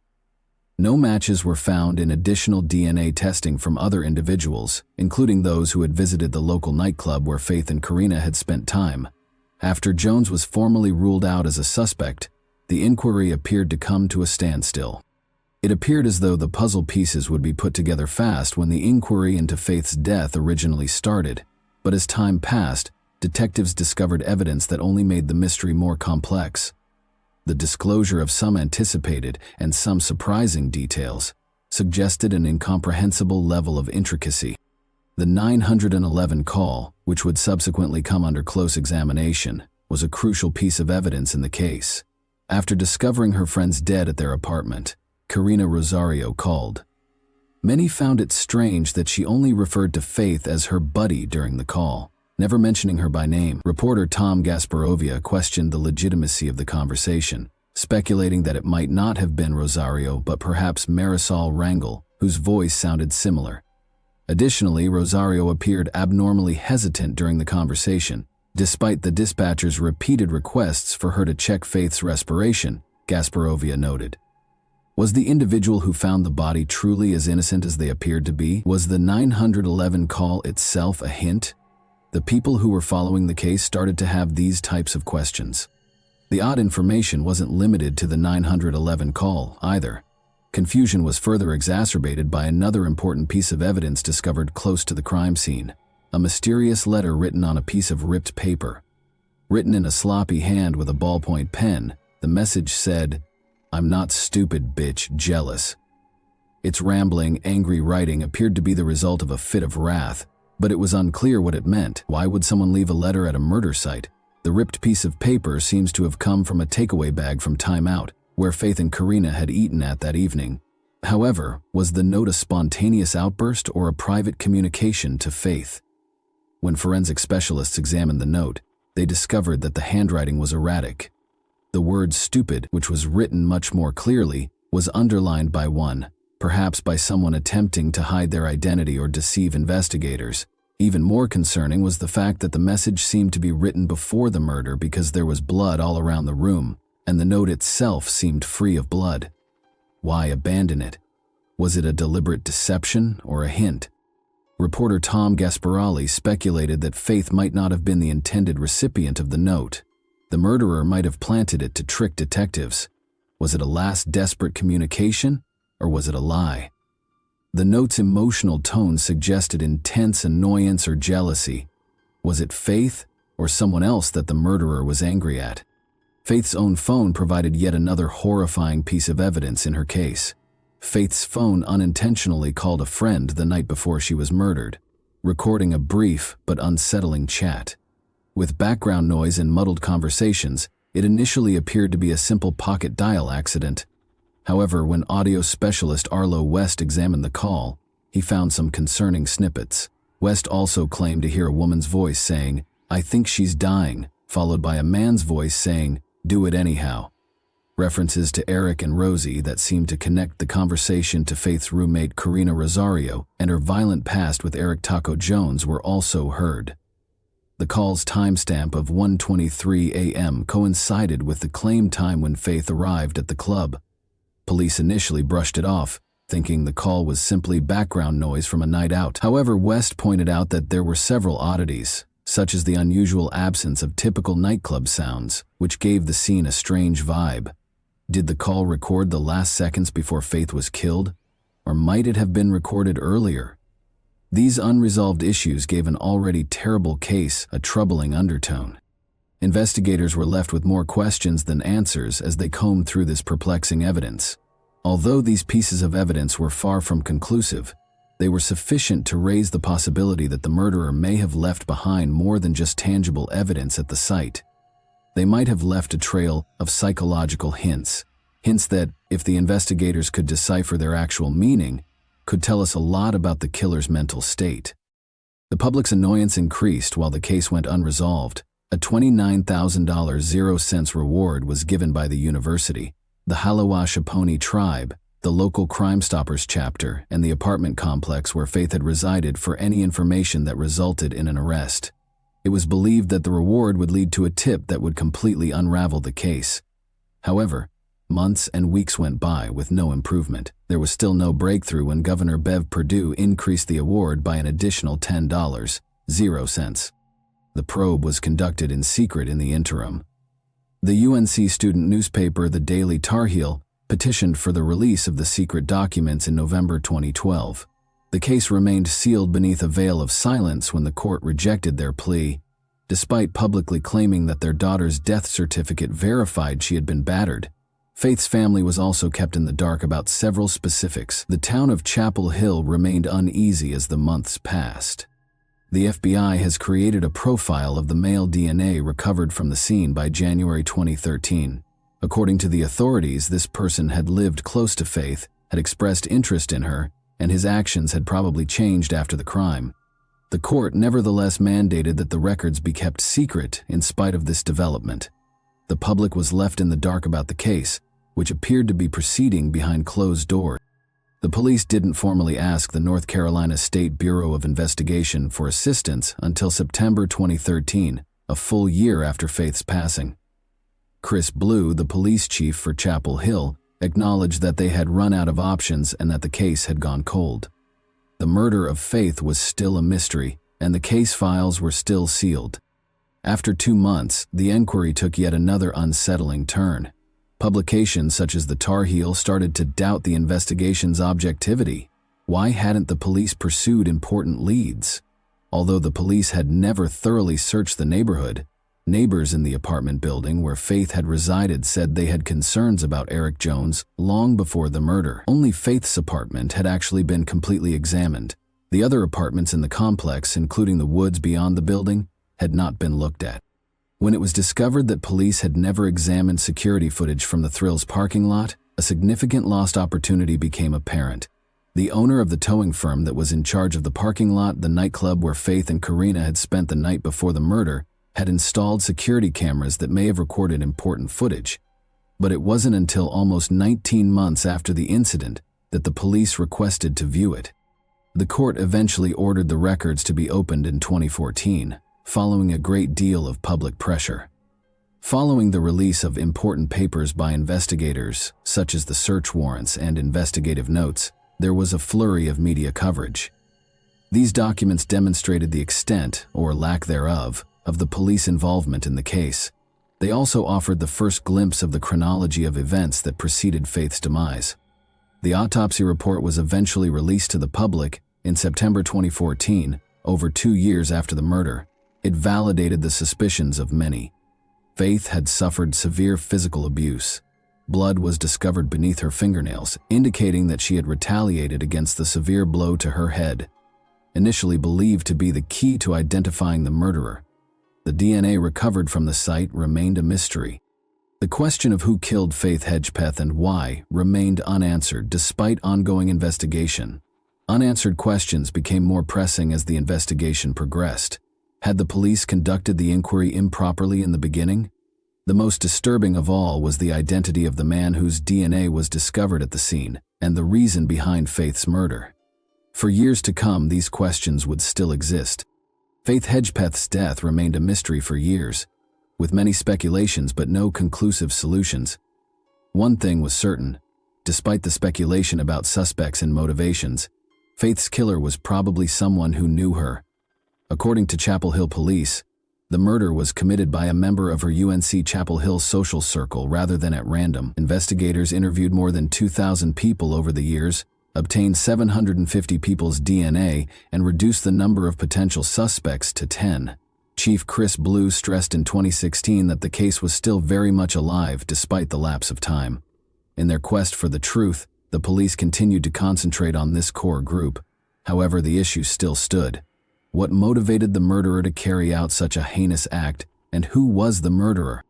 A: No matches were found in additional DNA testing from other individuals, including those who had visited the local nightclub where Faith and Karina had spent time. After Jones was formally ruled out as a suspect, the inquiry appeared to come to a standstill. It appeared as though the puzzle pieces would be put together fast when the inquiry into Faith's death originally started, but as time passed, detectives discovered evidence that only made the mystery more complex. The disclosure of some anticipated and some surprising details suggested an incomprehensible level of intricacy. The 911 call, which would subsequently come under close examination, was a crucial piece of evidence in the case. After discovering her friends dead at their apartment, Karina Rosario called. Many found it strange that she only referred to Faith as her buddy during the call, never mentioning her by name. Reporter Tom Gasparovia questioned the legitimacy of the conversation, speculating that it might not have been Rosario but perhaps Marisol Rangel, whose voice sounded similar. Additionally, Rosario appeared abnormally hesitant during the conversation, despite the dispatcher's repeated requests for her to check Faith's respiration, Gasparovia noted. Was the individual who found the body truly as innocent as they appeared to be? Was the 911 call itself a hint? The people who were following the case started to have these types of questions. The odd information wasn't limited to the 911 call, either. Confusion was further exacerbated by another important piece of evidence discovered close to the crime scene, a mysterious letter written on a piece of ripped paper. Written in a sloppy hand with a ballpoint pen, the message said, "I'm not stupid, bitch, jealous." Its rambling, angry writing appeared to be the result of a fit of wrath, but it was unclear what it meant. Why would someone leave a letter at a murder site? The ripped piece of paper seems to have come from a takeaway bag from Time Out, where Faith and Karina had eaten at that evening. However, was the note a spontaneous outburst or a private communication to Faith? When forensic specialists examined the note, they discovered that the handwriting was erratic. The word "stupid," which was written much more clearly, was underlined by one, perhaps by someone attempting to hide their identity or deceive investigators. Even more concerning was the fact that the message seemed to be written before the murder because there was blood all around the room, and the note itself seemed free of blood. Why abandon it? Was it a deliberate deception or a hint? Reporter Tom Gasparelli speculated that Faith might not have been the intended recipient of the note. The murderer might have planted it to trick detectives. Was it a last desperate communication, or was it a lie? The note's emotional tone suggested intense annoyance or jealousy. Was it Faith or someone else that the murderer was angry at? Faith's own phone provided yet another horrifying piece of evidence in her case. Faith's phone unintentionally called a friend the night before she was murdered, recording a brief but unsettling chat. With background noise and muddled conversations, it initially appeared to be a simple pocket dial accident. However, when audio specialist Arlo West examined the call, he found some concerning snippets. West also claimed to hear a woman's voice saying, "I think she's dying," followed by a man's voice saying, "Do it anyhow." References to Eric and Rosie that seemed to connect the conversation to Faith's roommate Karina Rosario and her violent past with Eric Taco Jones were also heard. The call's timestamp of 1:23 a.m. coincided with the claimed time when Faith arrived at the club. Police initially brushed it off, thinking the call was simply background noise from a night out. However, West pointed out that there were several oddities, such as the unusual absence of typical nightclub sounds, which gave the scene a strange vibe. Did the call record the last seconds before Faith was killed? Or might it have been recorded earlier? These unresolved issues gave an already terrible case a troubling undertone. Investigators were left with more questions than answers as they combed through this perplexing evidence. Although these pieces of evidence were far from conclusive, they were sufficient to raise the possibility that the murderer may have left behind more than just tangible evidence at the site. They might have left a trail of psychological hints that, if the investigators could decipher their actual meaning, could tell us a lot about the killer's mental state. The public's annoyance increased while the case went unresolved. A $29,000 0-cents reward was given by the university, the Halawashaponi tribe, the local Crime Stoppers chapter, and the apartment complex where Faith had resided for any information that resulted in an arrest. It was believed that the reward would lead to a tip that would completely unravel the case. However, months and weeks went by with no improvement. There was still no breakthrough when Governor Bev Perdue increased the award by an additional $10.00. The probe was conducted in secret in the interim. The UNC student newspaper, the Daily Tar Heel, petitioned for the release of the secret documents in November 2012. The case remained sealed beneath a veil of silence when the court rejected their plea, despite publicly claiming that their daughter's death certificate verified she had been battered. Faith's family was also kept in the dark about several specifics. The town of Chapel Hill remained uneasy as the months passed. The FBI has created a profile of the male DNA recovered from the scene by January 2013. According to the authorities, this person had lived close to Faith, had expressed interest in her, and his actions had probably changed after the crime. The court nevertheless mandated that the records be kept secret in spite of this development. The public was left in the dark about the case, which appeared to be proceeding behind closed doors. The police didn't formally ask the North Carolina State Bureau of Investigation for assistance until September 2013, a full year after Faith's passing. Chris Blue, the police chief for Chapel Hill, acknowledged that they had run out of options and that the case had gone cold. The murder of Faith was still a mystery, and the case files were still sealed. After 2 months, the inquiry took yet another unsettling turn. Publications such as the Tar Heel started to doubt the investigation's objectivity. Why hadn't the police pursued important leads? Although the police had never thoroughly searched the neighborhood, neighbors in the apartment building where Faith had resided said they had concerns about Eric Jones long before the murder. Only Faith's apartment had actually been completely examined. The other apartments in the complex, including the woods beyond the building, had not been looked at. When it was discovered that police had never examined security footage from the Thrills parking lot, a significant lost opportunity became apparent. The owner of the towing firm that was in charge of the parking lot, the nightclub where Faith and Karina had spent the night before the murder, had installed security cameras that may have recorded important footage. But it wasn't until almost 19 months after the incident that the police requested to view it. The court eventually ordered the records to be opened in 2014. Following a great deal of public pressure. Following the release of important papers by investigators, such as the search warrants and investigative notes, there was a flurry of media coverage. These documents demonstrated the extent, or lack thereof, of the police involvement in the case. They also offered the first glimpse of the chronology of events that preceded Faith's demise. The autopsy report was eventually released to the public in September 2014, over 2 years after the murder. It validated the suspicions of many. Faith had suffered severe physical abuse. Blood was discovered beneath her fingernails, indicating that she had retaliated against the severe blow to her head, initially believed to be the key to identifying the murderer. The DNA recovered from the site remained a mystery. The question of who killed Faith Hedgepeth and why remained unanswered despite ongoing investigation. Unanswered questions became more pressing as the investigation progressed. Had the police conducted the inquiry improperly in the beginning? The most disturbing of all was the identity of the man whose DNA was discovered at the scene, and the reason behind Faith's murder. For years to come, these questions would still exist. Faith Hedgepeth's death remained a mystery for years, with many speculations but no conclusive solutions. One thing was certain: despite the speculation about suspects and motivations, Faith's killer was probably someone who knew her. According to Chapel Hill police, the murder was committed by a member of her UNC Chapel Hill social circle rather than at random. Investigators interviewed more than 2,000 people over the years, obtained 750 people's DNA, and reduced the number of potential suspects to 10. Chief Chris Blue stressed in 2016 that the case was still very much alive despite the lapse of time. In their quest for the truth, the police continued to concentrate on this core group. However, the issue still stood. What motivated the murderer to carry out such a heinous act, and who was the murderer?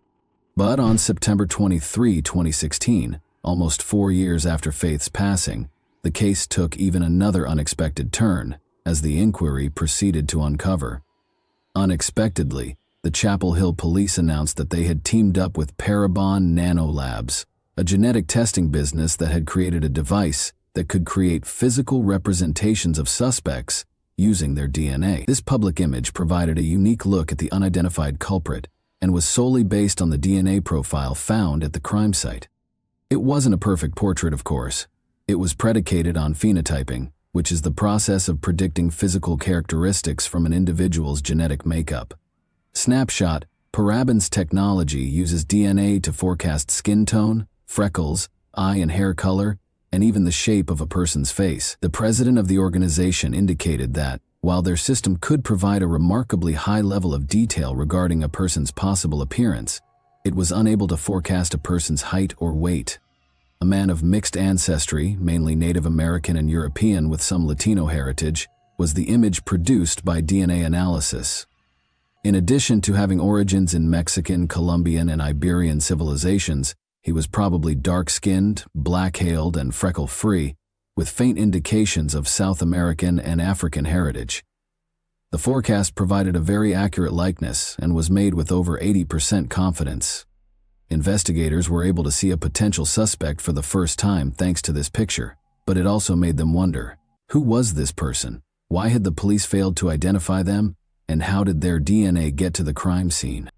A: But on September 23, 2016, almost 4 years after Faith's passing, the case took even another unexpected turn as the inquiry proceeded to uncover. Unexpectedly, the Chapel Hill police announced that they had teamed up with Parabon Nanolabs, a genetic testing business that had created a device that could create physical representations of suspects using their DNA. This public image provided a unique look at the unidentified culprit and was solely based on the DNA profile found at the crime site. It wasn't a perfect portrait, of course. It was predicated on phenotyping, which is the process of predicting physical characteristics from an individual's genetic makeup. Snapshot: Parabon's technology uses DNA to forecast skin tone, freckles, eye and hair color, and even the shape of a person's face. The president of the organization indicated that, while their system could provide a remarkably high level of detail regarding a person's possible appearance, it was unable to forecast a person's height or weight. A man of mixed ancestry, mainly Native American and European with some Latino heritage, was the image produced by DNA analysis. In addition to having origins in Mexican, Colombian, and Iberian civilizations, he was probably dark-skinned, black-hailed, and freckle-free, with faint indications of South American and African heritage. The forecast provided a very accurate likeness and was made with over 80% confidence. Investigators were able to see a potential suspect for the first time thanks to this picture, but it also made them wonder, who was this person? Why had the police failed to identify them? And how did their DNA get to the crime scene?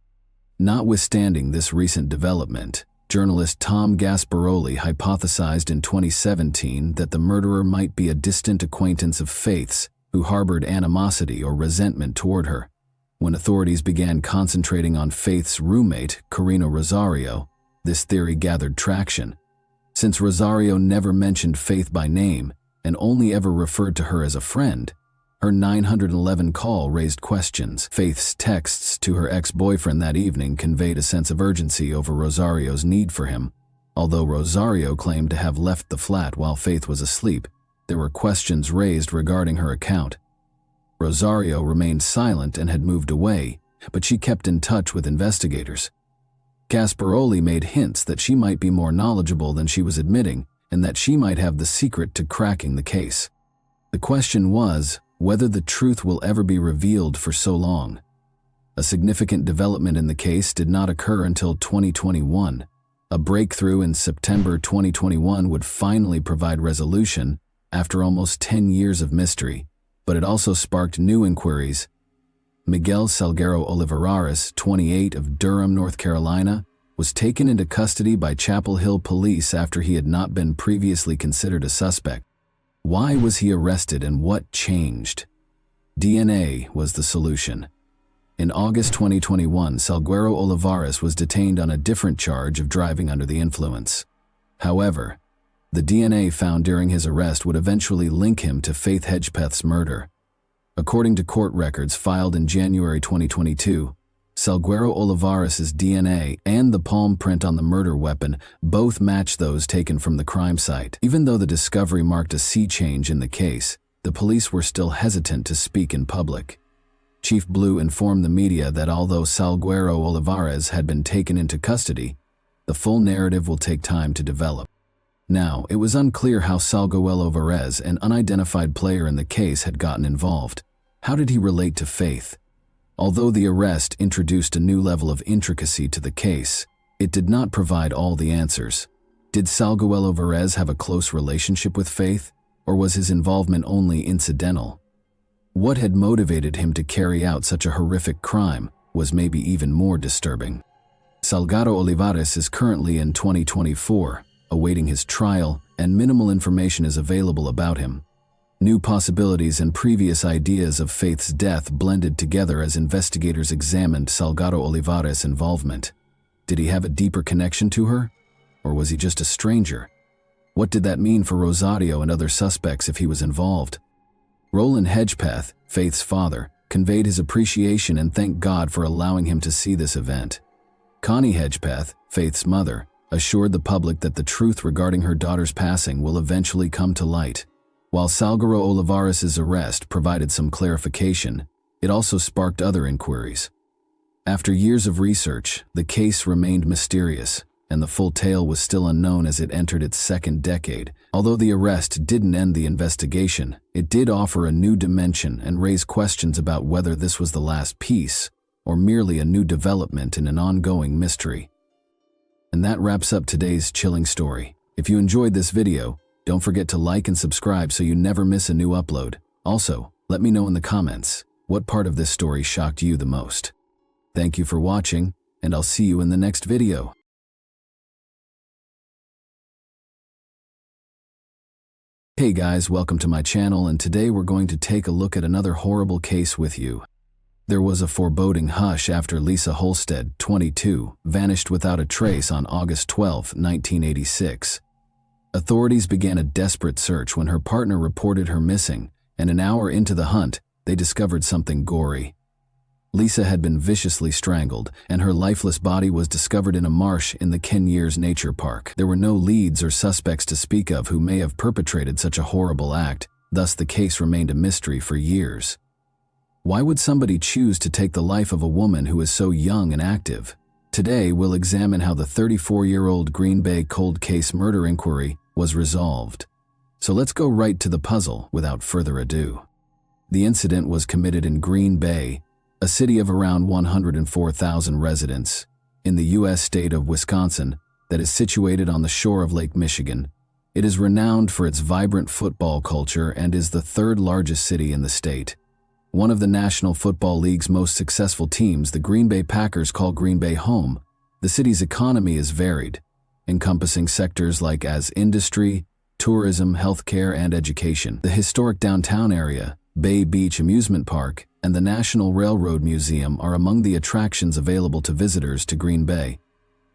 A: Notwithstanding this recent development, journalist Tom Gasparoli hypothesized in 2017 that the murderer might be a distant acquaintance of Faith's who harbored animosity or resentment toward her. When authorities began concentrating on Faith's roommate, Carino Rosario, this theory gathered traction. Since Rosario never mentioned Faith by name and only ever referred to her as a friend, her 911 call raised questions. Faith's texts to her ex-boyfriend that evening conveyed a sense of urgency over Rosario's need for him. Although Rosario claimed to have left the flat while Faith was asleep, there were questions raised regarding her account. Rosario remained silent and had moved away, but she kept in touch with investigators. Gasparoli made hints that she might be more knowledgeable than she was admitting, and that she might have the secret to cracking the case. The question was whether the truth will ever be revealed for so long. A significant development in the case did not occur until 2021. A breakthrough in September 2021 would finally provide resolution after almost 10 years of mystery, but it also sparked new inquiries. Miguel Salguero Olivares, 28, of Durham, North Carolina, was taken into custody by Chapel Hill police after he had not been previously considered a suspect. Why was he arrested and what changed? DNA was the solution. In August 2021, Salguero Olivares was detained on a different charge of driving under the influence. However, the DNA found during his arrest would eventually link him to Faith Hedgepeth's murder. According to court records filed in January 2022, Salguero Olivares' DNA and the palm print on the murder weapon both match those taken from the crime site. Even though the discovery marked a sea change in the case, the police were still hesitant to speak in public. Chief Blue informed the media that although Salguero Olivares had been taken into custody, the full narrative will take time to develop. Now, it was unclear how Salguero Olivares, an unidentified player in the case, had gotten involved. How did he relate to Faith? Although the arrest introduced a new level of intricacy to the case, it did not provide all the answers. Did Salguero Olivares have a close relationship with Faith, or was his involvement only incidental? What had motivated him to carry out such a horrific crime was maybe even more disturbing. Salguero Olivares is currently in 2024, awaiting his trial, and minimal information is available about him. New possibilities and previous ideas of Faith's death blended together as investigators examined Salguero Olivares' involvement. Did he have a deeper connection to her? Or was he just a stranger? What did that mean for Rosario and other suspects if he was involved? Roland Hedgepeth, Faith's father, conveyed his appreciation and thanked God for allowing him to see this event. Connie Hedgepeth, Faith's mother, assured the public that the truth regarding her daughter's passing will eventually come to light. While Salguero Olivares' arrest provided some clarification, it also sparked other inquiries. After years of research, the case remained mysterious, and the full tale was still unknown as it entered its second decade. Although the arrest didn't end the investigation, it did offer a new dimension and raise questions about whether this was the last piece, or merely a new development in an ongoing mystery. And that wraps up today's chilling story. If you enjoyed this video, don't forget to like and subscribe so you never miss a new upload. Also, let me know in the comments, what part of this story shocked you the most? Thank you for watching, and I'll see you in the next video. Hey guys, welcome to my channel, and today we're going to take a look at another horrible case with you. There was a foreboding hush after Lisa Holstead, 22, vanished without a trace on August 12, 1986. Authorities began a desperate search when her partner reported her missing, and an hour into the hunt, they discovered something gory. Lisa had been viciously strangled, and her lifeless body was discovered in a marsh in the Kenyers Nature Park. There were no leads or suspects to speak of who may have perpetrated such a horrible act, thus the case remained a mystery for years. Why would somebody choose to take the life of a woman who is so young and active? Today, we'll examine how the 34-year-old Green Bay cold case murder inquiry was resolved. So let's go right to the puzzle without further ado. The incident was committed in Green Bay, a city of around 104,000 residents, in the U.S. state of Wisconsin that is situated on the shore of Lake Michigan. It is renowned for its vibrant football culture and is the third largest city in the state. One of the National Football League's most successful teams, the Green Bay Packers, call Green Bay home. The city's economy is varied, encompassing sectors like industry, tourism, healthcare, and education. The historic downtown area, Bay Beach Amusement Park, and the National Railroad Museum are among the attractions available to visitors to Green Bay.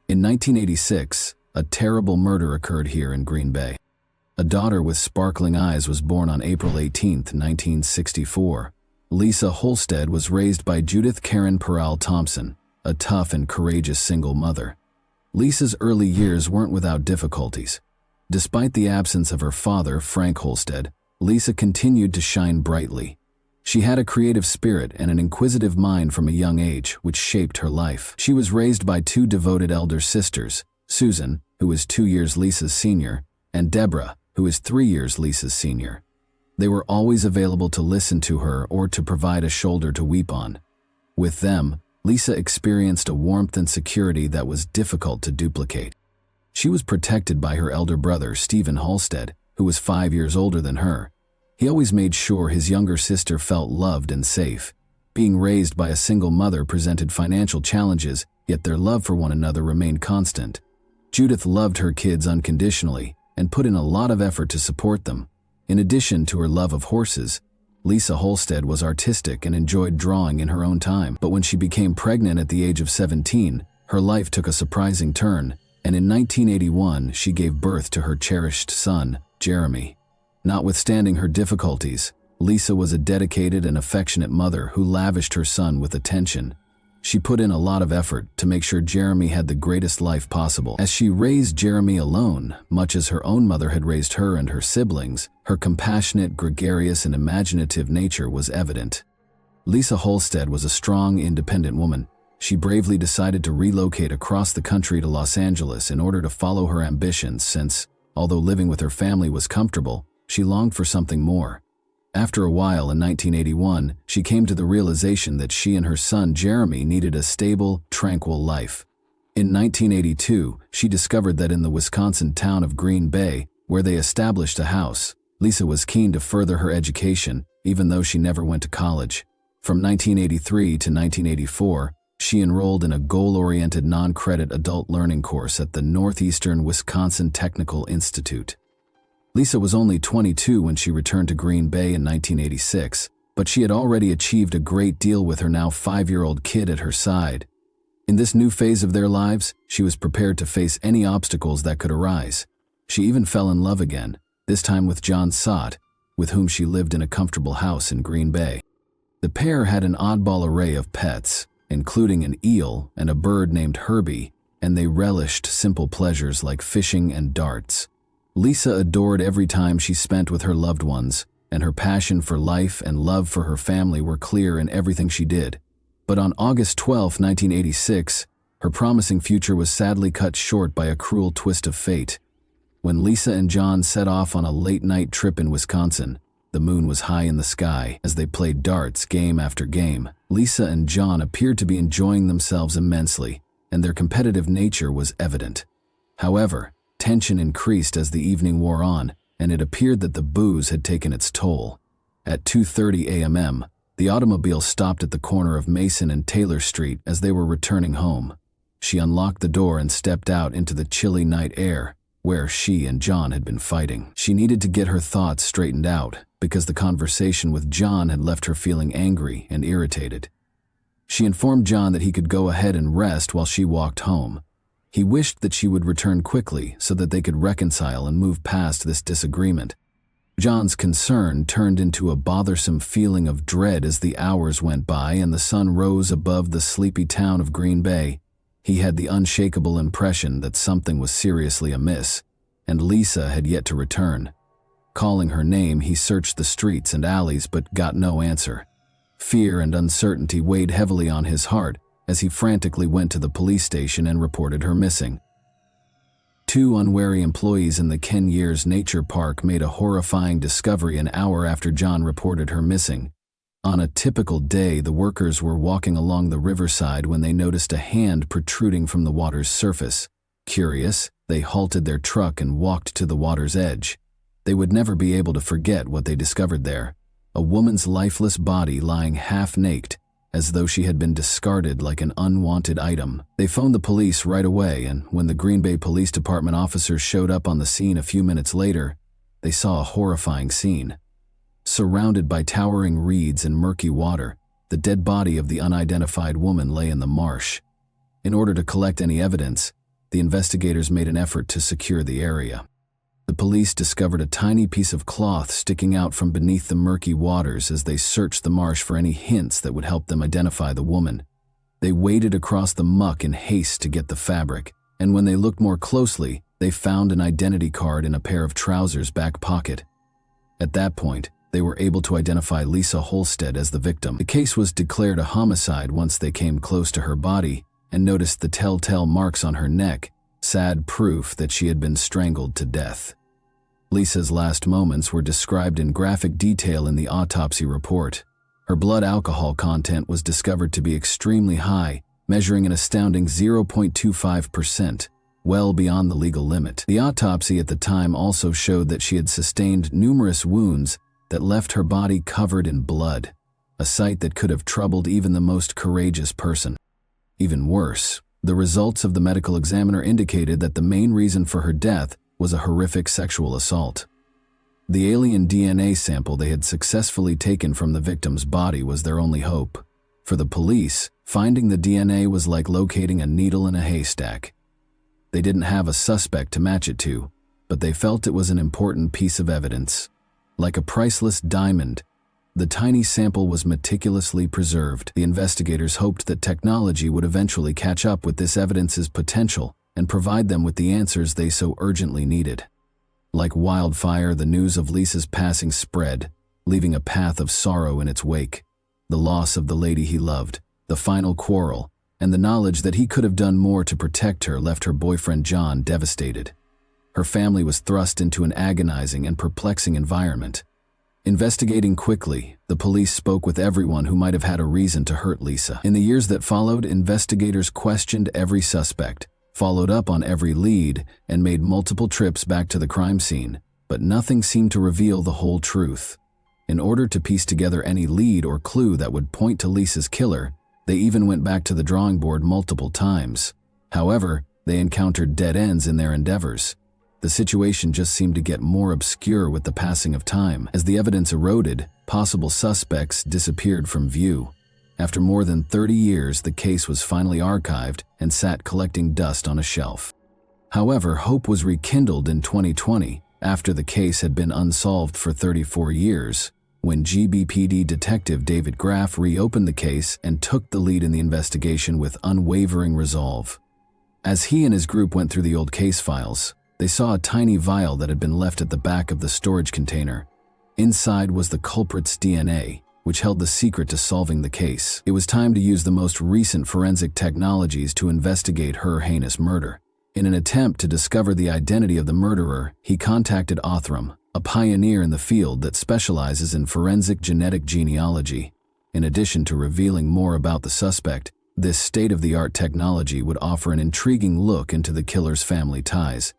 A: In 1986, a terrible murder occurred here in Green Bay. A daughter with sparkling eyes was born on April 18, 1964. Lisa Holstead was raised by Judith Karen Peral Thompson, a tough and courageous single mother. Lisa's early years weren't without difficulties. Despite the absence of her father, Frank Holstead, Lisa continued to shine brightly. She had a creative spirit and an inquisitive mind from a young age, which shaped her life. She was raised by two devoted elder sisters, Susan, who was 2 years Lisa's senior, and Deborah, who is 3 years Lisa's senior. They were always available to listen to her or to provide a shoulder to weep on. With them, Lisa experienced a warmth and security that was difficult to duplicate. She was protected by her elder brother, Stephen Holstead, who was 5 years older than her. He always made sure his younger sister felt loved and safe. Being raised by a single mother presented financial challenges, yet their love for one another remained constant. Judith loved her kids unconditionally and put in a lot of effort to support them. In addition to her love of horses, Lisa Holstead was artistic and enjoyed drawing in her own time. But when she became pregnant at the age of 17, her life took a surprising turn, and in 1981 she gave birth to her cherished son, Jeremy. Notwithstanding her difficulties, Lisa was a dedicated and affectionate mother who lavished her son with attention. She put in a lot of effort to make sure Jeremy had the greatest life possible. As she raised Jeremy alone, much as her own mother had raised her and her siblings, her compassionate, gregarious, and imaginative nature was evident. Lisa Holstead was a strong, independent woman. She bravely decided to relocate across the country to Los Angeles in order to follow her ambitions since, although living with her family was comfortable, she longed for something more. After a while in 1981, she came to the realization that she and her son Jeremy needed a stable, tranquil life. In 1982, she discovered that in the Wisconsin town of Green Bay, where they established a house, Lisa was keen to further her education, even though she never went to college. From 1983 to 1984, she enrolled in a goal-oriented non-credit adult learning course at the Northeastern Wisconsin Technical Institute. Lisa was only 22 when she returned to Green Bay in 1986, but she had already achieved a great deal with her now 5-year-old kid at her side. In this new phase of their lives, she was prepared to face any obstacles that could arise. She even fell in love again, this time with John Sott, with whom she lived in a comfortable house in Green Bay. The pair had an oddball array of pets, including an eel and a bird named Herbie, and they relished simple pleasures like fishing and darts. Lisa adored every time she spent with her loved ones, and her passion for life and love for her family were clear in everything she did. But on August 12, 1986, her promising future was sadly cut short by a cruel twist of fate. When Lisa and John set off on a late-night trip in Wisconsin, the moon was high in the sky. As they played darts game after game, Lisa and John appeared to be enjoying themselves immensely, and their competitive nature was evident. However, tension increased as the evening wore on, and it appeared that the booze had taken its toll. At 2:30 a.m., the automobile stopped at the corner of Mason and Taylor Street as they were returning home. She unlocked the door and stepped out into the chilly night air, where she and John had been fighting. She needed to get her thoughts straightened out, because the conversation with John had left her feeling angry and irritated. She informed John that he could go ahead and rest while she walked home. He wished that she would return quickly so that they could reconcile and move past this disagreement. John's concern turned into a bothersome feeling of dread as the hours went by and the sun rose above the sleepy town of Green Bay. He had the unshakable impression that something was seriously amiss, and Lisa had yet to return. Calling her name, he searched the streets and alleys but got no answer. Fear and uncertainty weighed heavily on his heart as he frantically went to the police station and reported her missing. 2 unwary employees in the Ken Years Nature Park made a horrifying discovery an hour after John reported her missing. On a typical day, the workers were walking along the riverside when they noticed a hand protruding from the water's surface. Curious, they halted their truck and walked to the water's edge. They would never be able to forget what they discovered there: a woman's lifeless body lying half-naked, as though she had been discarded like an unwanted item. They phoned the police right away, and when the Green Bay Police Department officers showed up on the scene a few minutes later, they saw a horrifying scene. Surrounded by towering reeds and murky water, the dead body of the unidentified woman lay in the marsh. In order to collect any evidence, the investigators made an effort to secure the area. The police discovered a tiny piece of cloth sticking out from beneath the murky waters as they searched the marsh for any hints that would help them identify the woman. They waded across the muck in haste to get the fabric, and when they looked more closely, they found an identity card in a pair of trousers' back pocket. At that point, they were able to identify Lisa Holstead as the victim. The case was declared a homicide once they came close to her body and noticed the telltale marks on her neck, sad proof that she had been strangled to death. Lisa's last moments were described in graphic detail in the autopsy report. Her blood alcohol content was discovered to be extremely high, measuring an astounding 0.25%, well beyond the legal limit. The autopsy at the time also showed that she had sustained numerous wounds that left her body covered in blood, a sight that could have troubled even the most courageous person. Even worse, the results of the medical examiner indicated that the main reason for her death was a horrific sexual assault. The alien DNA sample they had successfully taken from the victim's body was their only hope. For the police, finding the DNA was like locating a needle in a haystack. They didn't have a suspect to match it to, but they felt it was an important piece of evidence. Like a priceless diamond, the tiny sample was meticulously preserved. The investigators hoped that technology would eventually catch up with this evidence's potential and provide them with the answers they so urgently needed. Like wildfire, the news of Lisa's passing spread, leaving a path of sorrow in its wake. the loss of the lady he loved, the final quarrel, and the knowledge that he could have done more to protect her left her boyfriend John devastated. Her family was thrust into an agonizing and perplexing environment. Investigating quickly, the police spoke with everyone who might have had a reason to hurt Lisa. In the years that followed, investigators questioned every suspect, followed up on every lead, and made multiple trips back to the crime scene, but nothing seemed to reveal the whole truth. In order to piece together any lead or clue that would point to Lisa's killer, they even went back to the drawing board multiple times. However, they encountered dead ends in their endeavors. The situation just seemed to get more obscure with the passing of time. As the evidence eroded, possible suspects disappeared from view. After more than 30 years, the case was finally archived and sat collecting dust on a shelf. However, hope was rekindled in 2020, after the case had been unsolved for 34 years, when GBPD detective David Graff reopened the case and took the lead in the investigation with unwavering resolve. As he and his group went through the old case files, they saw a tiny vial that had been left at the back of the storage container. Inside was the culprit's DNA, which held the secret to solving the case. It was time to use the most recent forensic technologies to investigate her heinous murder. In an attempt to discover the identity of the murderer, he contacted Othram, a pioneer in the field that specializes in forensic genetic genealogy. In addition to revealing more about the suspect, this state-of-the-art technology would offer an intriguing look into the killer's family ties.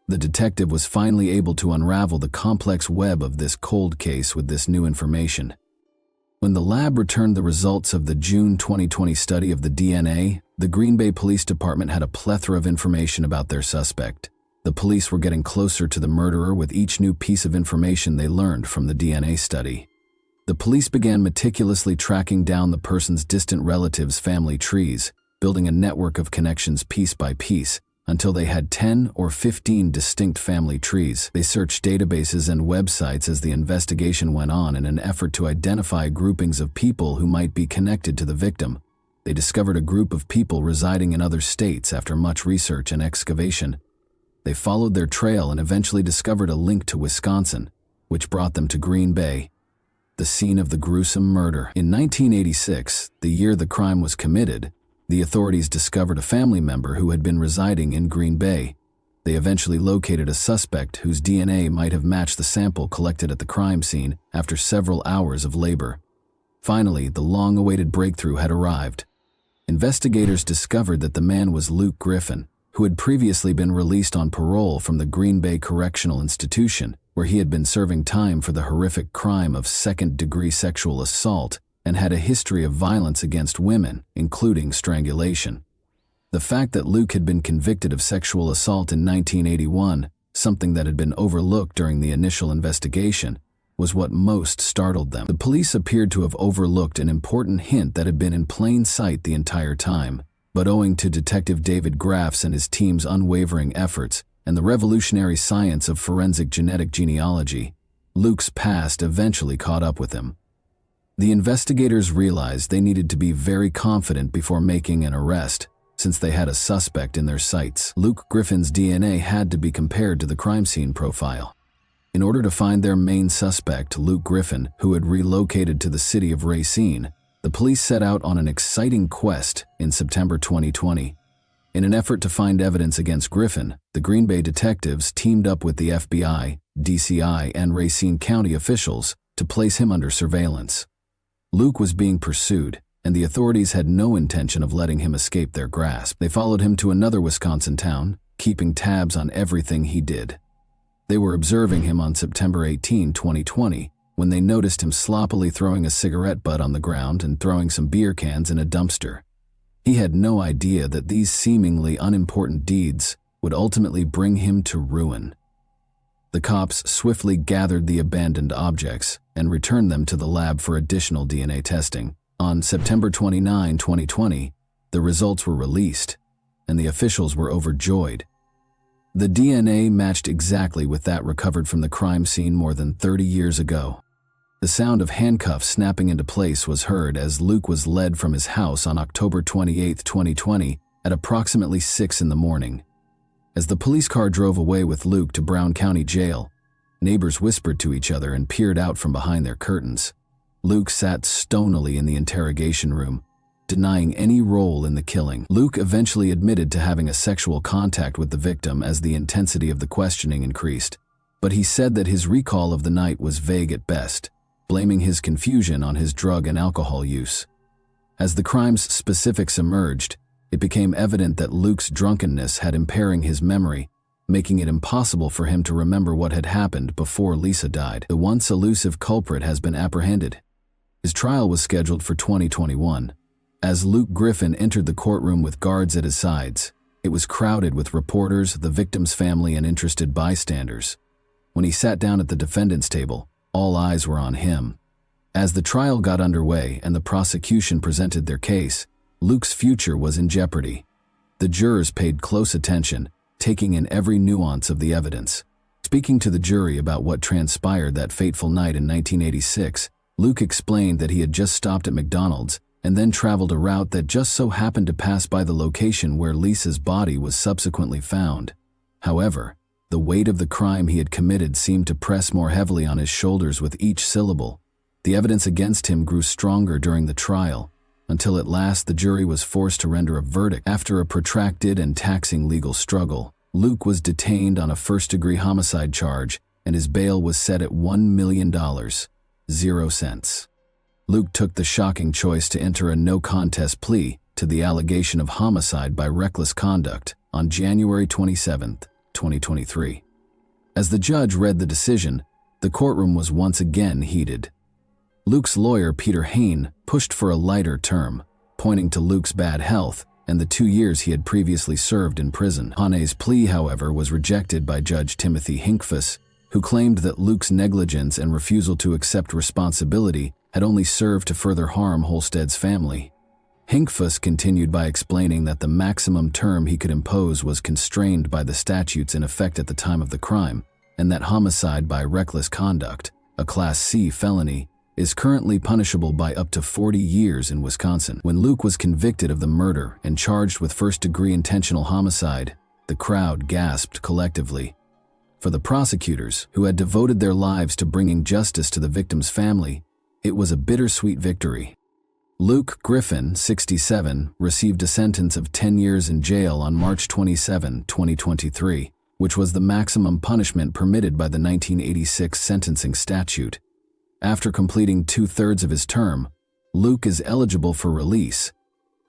A: The detective was finally able to unravel the complex web of this cold case with this new information. When the lab returned the results of the June 2020 study of the DNA, the Green Bay Police Department had a plethora of information about their suspect. The police were getting closer to the murderer with each new piece of information they learned from the DNA study. The police began meticulously tracking down the person's distant relatives' family trees, building a network of connections piece by piece, until they had 10 or 15 distinct family trees. They searched databases and websites as the investigation went on in an effort to identify groupings of people who might be connected to the victim. They discovered a group of people residing in other states after much research and excavation. They followed their trail and eventually discovered a link to Wisconsin, which brought them to Green Bay, the scene of the gruesome murder. In 1986, the year the crime was committed, the authorities discovered a family member who had been residing in Green Bay. They eventually located a suspect whose DNA might have matched the sample collected at the crime scene after several hours of labor. Finally, the long-awaited breakthrough had arrived. Investigators discovered that the man was Luke Griffin, who had previously been released on parole from the Green Bay Correctional Institution, where he had been serving time for the horrific crime of second-degree sexual assault and had a history of violence against women, including strangulation. The fact that Luke had been convicted of sexual assault in 1981, something that had been overlooked during the initial investigation, was what most startled them. The police appeared to have overlooked an important hint that had been in plain sight the entire time, but owing to Detective David Graff's and his team's unwavering efforts and the revolutionary science of forensic genetic genealogy, Luke's past eventually caught up with him. The investigators realized they needed to be very confident before making an arrest, since they had a suspect in their sights. Luke Griffin's DNA had to be compared to the crime scene profile. In order to find their main suspect, Luke Griffin, who had relocated to the city of Racine, the police set out on an exciting quest in September 2020. In an effort to find evidence against Griffin, the Green Bay detectives teamed up with the FBI, DCI, and Racine County officials to place him under surveillance. Luke was being pursued, and the authorities had no intention of letting him escape their grasp. They followed him to another Wisconsin town, keeping tabs on everything he did. They were observing him on September 18, 2020, when they noticed him sloppily throwing a cigarette butt on the ground and throwing some beer cans in a dumpster. He had no idea that these seemingly unimportant deeds would ultimately bring him to ruin. The cops swiftly gathered the abandoned objects and returned them to the lab for additional DNA testing. On September 29, 2020, the results were released, and the officials were overjoyed. The DNA matched exactly with that recovered from the crime scene more than 30 years ago. The sound of handcuffs snapping into place was heard as Luke was led from his house on October 28, 2020, at approximately 6 in the morning. As the police car drove away with Luke to Brown County Jail, neighbors whispered to each other and peered out from behind their curtains. Luke sat stonily in the interrogation room, denying any role in the killing. Luke eventually admitted to having a sexual contact with the victim as the intensity of the questioning increased, but he said that his recall of the night was vague at best, blaming his confusion on his drug and alcohol use. As the crime's specifics emerged, it became evident that Luke's drunkenness had impairing his memory, making it impossible for him to remember what had happened before Lisa died. The once elusive culprit has been apprehended. His trial was scheduled for 2021. As Luke Griffin entered the courtroom with guards at his sides, it was crowded with reporters, the victim's family, and interested bystanders. When he sat down at the defendant's table, all eyes were on him. As the trial got underway and the prosecution presented their case, Luke's future was in jeopardy. The jurors paid close attention, taking in every nuance of the evidence. Speaking to the jury about what transpired that fateful night in 1986, Luke explained that he had just stopped at McDonald's and then traveled a route that just so happened to pass by the location where Lisa's body was subsequently found. However, the weight of the crime he had committed seemed to press more heavily on his shoulders with each syllable. The evidence against him grew stronger during the trial, until at last the jury was forced to render a verdict. After a protracted and taxing legal struggle, Luke was detained on a first-degree homicide charge, and his bail was set at $1 million, 0 cents. Luke took the shocking choice to enter a no-contest plea to the allegation of homicide by reckless conduct on January 27, 2023. As the judge read the decision, the courtroom was once again heated. Luke's lawyer, Peter Hain, pushed for a lighter term, pointing to Luke's bad health and the 2 years he had previously served in prison. Hane's plea, however, was rejected by Judge Timothy Hinkfuss, who claimed that Luke's negligence and refusal to accept responsibility had only served to further harm Holstead's family. Hinkfuss continued by explaining that the maximum term he could impose was constrained by the statutes in effect at the time of the crime, and that homicide by reckless conduct, a Class C felony, is currently punishable by up to 40 years in Wisconsin. When Luke was convicted of the murder and charged with first-degree intentional homicide, the crowd gasped collectively. For the prosecutors, who had devoted their lives to bringing justice to the victim's family, it was a bittersweet victory. Luke Griffin, 67, received a sentence of 10 years in jail on March 27, 2023, which was the maximum punishment permitted by the 1986 sentencing statute. After completing 2/3 of his term, Luke is eligible for release.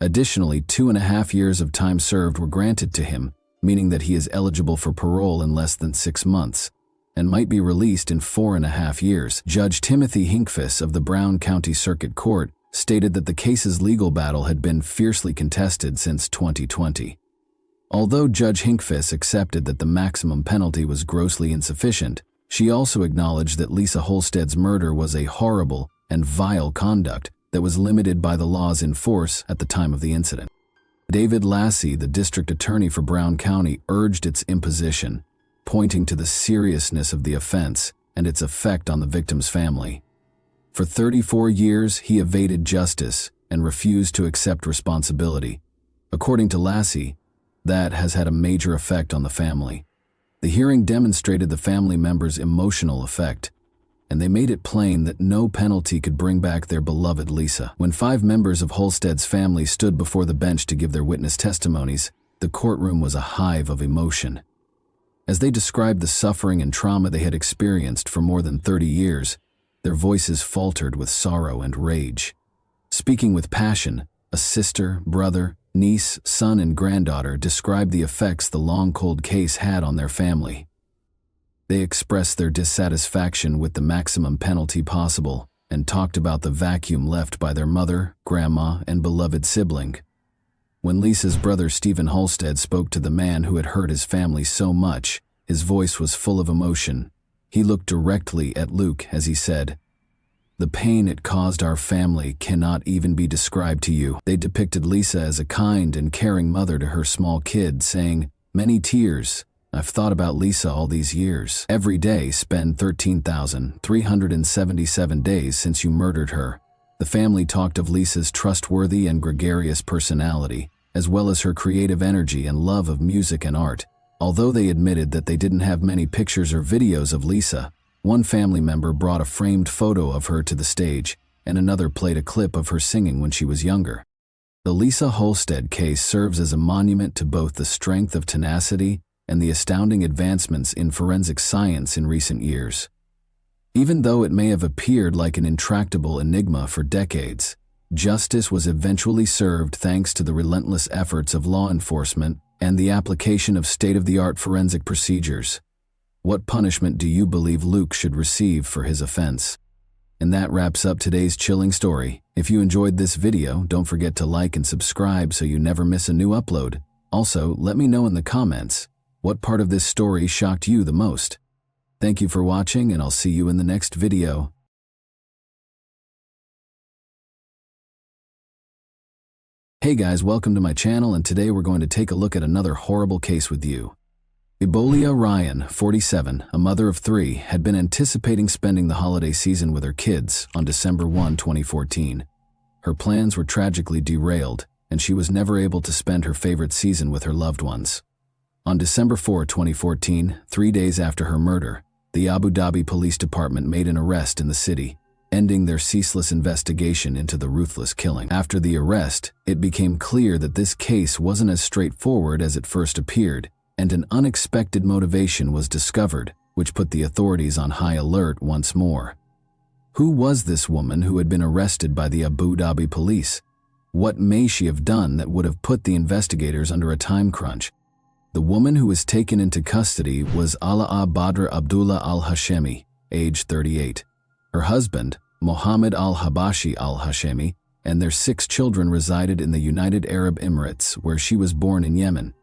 A: Additionally, 2.5 years of time served were granted to him, meaning that he is eligible for parole in less than 6 months, and might be released in 4.5 years. Judge Timothy Hinkfuss of the Brown County Circuit Court stated that the case's legal battle had been fiercely contested since 2020. Although Judge Hinkfuss accepted that the maximum penalty was grossly insufficient, she also acknowledged that Lisa Holstead's murder was a horrible and vile conduct that was limited by the laws in force at the time of the incident. David Lassie, the district attorney for Brown County, urged its imposition, pointing to the seriousness of the offense and its effect on the victim's family. For 34 years, he evaded justice and refused to accept responsibility. According to Lassie, that has had a major effect on the family. The hearing demonstrated the family members' emotional effect, and they made it plain that no penalty could bring back their beloved Lisa. When 5 members of Holstead's family stood before the bench to give their witness testimonies, the courtroom was a hive of emotion. As they described the suffering and trauma they had experienced for more than 30 years, their voices faltered with sorrow and rage. Speaking with passion, a sister, brother, niece, son, and granddaughter described the effects the long cold case had on their family. They expressed their dissatisfaction with the maximum penalty possible and talked about the vacuum left by their mother, grandma, and beloved sibling. When Lisa's brother Stephen Holstead spoke to the man who had hurt his family so much, his voice was full of emotion. He looked directly at Luke as he said, "The pain it caused our family cannot even be described to you." They depicted Lisa as a kind and caring mother to her small kid, saying, "Many tears. I've thought about Lisa all these years. Every day spent 13,377 days since you murdered her." The family talked of Lisa's trustworthy and gregarious personality, as well as her creative energy and love of music and art. Although they admitted that they didn't have many pictures or videos of Lisa, one family member brought a framed photo of her to the stage, and another played a clip of her singing when she was younger. The Lisa Holstead case serves as a monument to both the strength of tenacity and the astounding advancements in forensic science in recent years. Even though it may have appeared like an intractable enigma for decades, justice was eventually served thanks to the relentless efforts of law enforcement and the application of state-of-the-art forensic procedures. What punishment do you believe Luke should receive for his offense? And that wraps up today's chilling story. If you enjoyed this video, don't forget to like and subscribe so you never miss a new upload. Also, let me know in the comments, what part of this story shocked you the most? Thank you for watching, and I'll see you in the next video. Hey guys, welcome to my channel, and today we're going to take a look at another horrible case with you. Ebolia Ryan, 47, a mother of 3, had been anticipating spending the holiday season with her kids on December 1, 2014. Her plans were tragically derailed, and she was never able to spend her favorite season with her loved ones. On December 4, 2014, 3 days after her murder, the Abu Dhabi Police Department made an arrest in the city, ending their ceaseless investigation into the ruthless killing. After the arrest, it became clear that this case wasn't as straightforward as it first appeared, and an unexpected motivation was discovered, which put the authorities on high alert once more. Who was this woman who had been arrested by the Abu Dhabi police? What may she have done that would have put the investigators under a time crunch? The woman who was taken into custody was Alaa Badr Abdullah al-Hashemi, age 38. Her husband, Mohammed al-Habashi al-Hashemi, and their 6 children resided in the United Arab Emirates, where she was born in Yemen.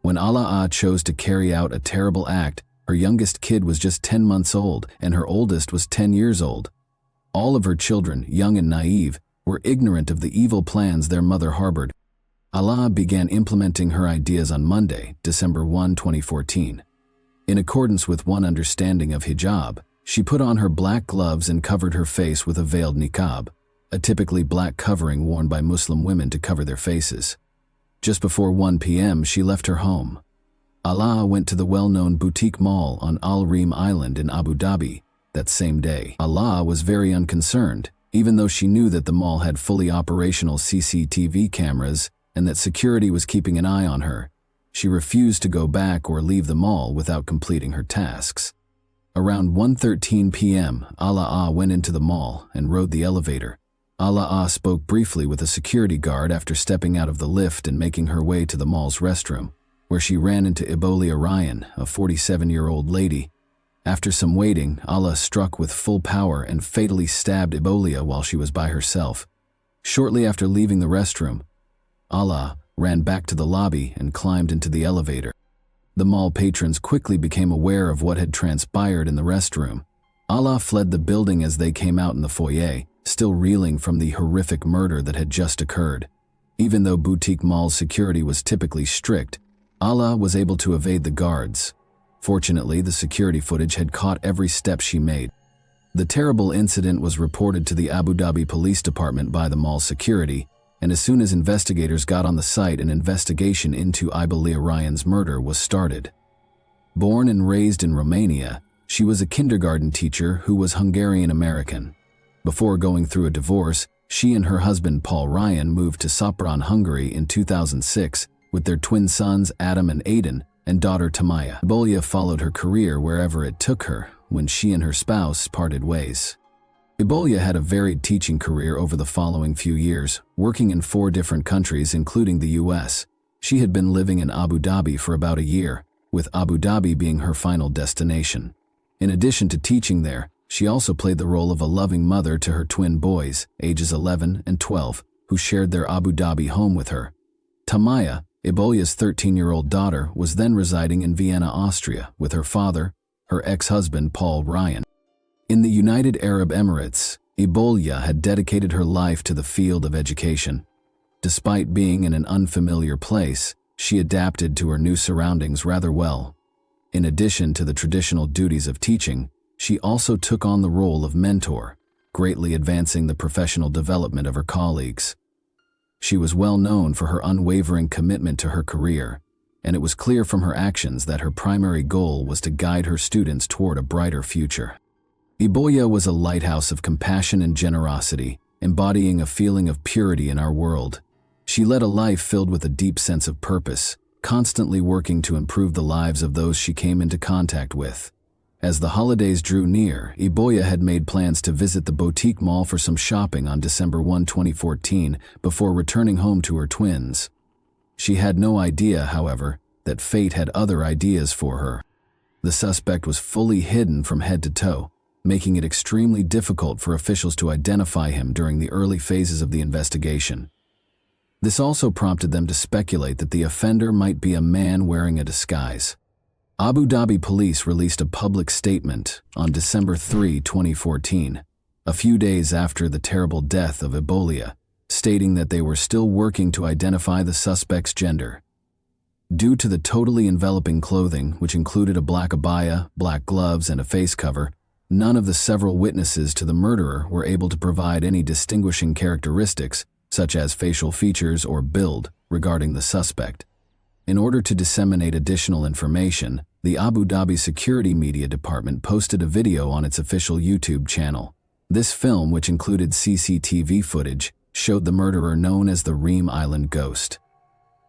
A: When Alaa chose to carry out a terrible act, her youngest kid was just 10 months old, and her oldest was 10 years old. All of her children, young and naive, were ignorant of the evil plans their mother harbored. Alaa began implementing her ideas on Monday, December 1, 2014. In accordance with one understanding of hijab, she put on her black gloves and covered her face with a veiled niqab, a typically black covering worn by Muslim women to cover their faces. Just before 1 p.m., she left her home. Alaa went to the well-known boutique mall on Al Reem Island in Abu Dhabi that same day. Alaa was very unconcerned, even though she knew that the mall had fully operational CCTV cameras and that security was keeping an eye on her. She refused to go back or leave the mall without completing her tasks. Around 1:13 p.m., Alaa went into the mall and rode the elevator. Alaa spoke briefly with a security guard after stepping out of the lift and making her way to the mall's restroom, where she ran into Ebolia Ryan, a 47-year-old lady. After some waiting, Alaa struck with full power and fatally stabbed Ebolia while she was by herself. Shortly after leaving the restroom, Alaa ran back to the lobby and climbed into the elevator. The mall patrons quickly became aware of what had transpired in the restroom. Alaa fled the building as they came out in the foyer, still reeling from the horrific murder that had just occurred. Even though boutique mall's security was typically strict, Alaa was able to evade the guards. Fortunately, the security footage had caught every step she made. The terrible incident was reported to the Abu Dhabi Police Department by the mall security, and as soon as investigators got on the site, an investigation into Ebolia Ryan's murder was started. Born and raised in Romania, she was a kindergarten teacher who was Hungarian-American. Before going through a divorce, she and her husband Paul Ryan moved to Sopron, Hungary in 2006 with their twin sons Adam and Aiden and daughter Tamaya. Ebolia followed her career wherever it took her when she and her spouse parted ways. Ebolia had a varied teaching career over the following few years, working in 4 different countries including the US. She had been living in Abu Dhabi for about a year, with Abu Dhabi being her final destination. In addition to teaching there, she also played the role of a loving mother to her twin boys, ages 11 and 12, who shared their Abu Dhabi home with her. Tamaya, Ebolia's 13-year-old daughter, was then residing in Vienna, Austria, with her father, her ex-husband Paul Ryan. In the United Arab Emirates, Ebolia had dedicated her life to the field of education. Despite being in an unfamiliar place, she adapted to her new surroundings rather well. In addition to the traditional duties of teaching, she also took on the role of mentor, greatly advancing the professional development of her colleagues. She was well known for her unwavering commitment to her career, and it was clear from her actions that her primary goal was to guide her students toward a brighter future. Ebolia was a lighthouse of compassion and generosity, embodying a feeling of purity in our world. She led a life filled with a deep sense of purpose, constantly working to improve the lives of those she came into contact with. As the holidays drew near, Iboya had made plans to visit the boutique mall for some shopping on December 1, 2014, before returning home to her twins. She had no idea, however, that fate had other ideas for her. The suspect was fully hidden from head to toe, making it extremely difficult for officials to identify him during the early phases of the investigation. This also prompted them to speculate that the offender might be a man wearing a disguise. Abu Dhabi police released a public statement on December 3, 2014, a few days after the terrible death of Ebola, stating that they were still working to identify the suspect's gender. Due to the totally enveloping clothing, which included a black abaya, black gloves, and a face cover, none of the several witnesses to the murderer were able to provide any distinguishing characteristics, such as facial features or build, regarding the suspect. In order to disseminate additional information, the Abu Dhabi Security Media Department posted a video on its official YouTube channel. This film, which included CCTV footage, showed the murderer known as the Reem Island Ghost.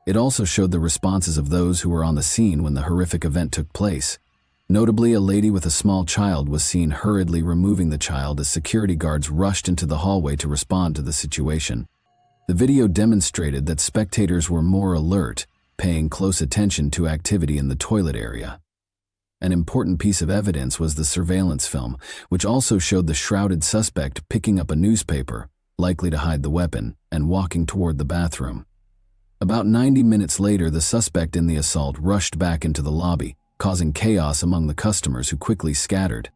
A: It also showed the responses of those who were on the scene when the horrific event took place. Notably, a lady with a small child was seen hurriedly removing the child as security guards rushed into the hallway to respond to the situation. The video demonstrated that spectators were more alert, paying close attention to activity in the toilet area. An important piece of evidence was the surveillance film, which also showed the shrouded suspect picking up a newspaper, likely to hide the weapon, and walking toward the bathroom. About 90 minutes later, the suspect in the assault rushed back into the lobby, causing chaos among the customers who quickly scattered.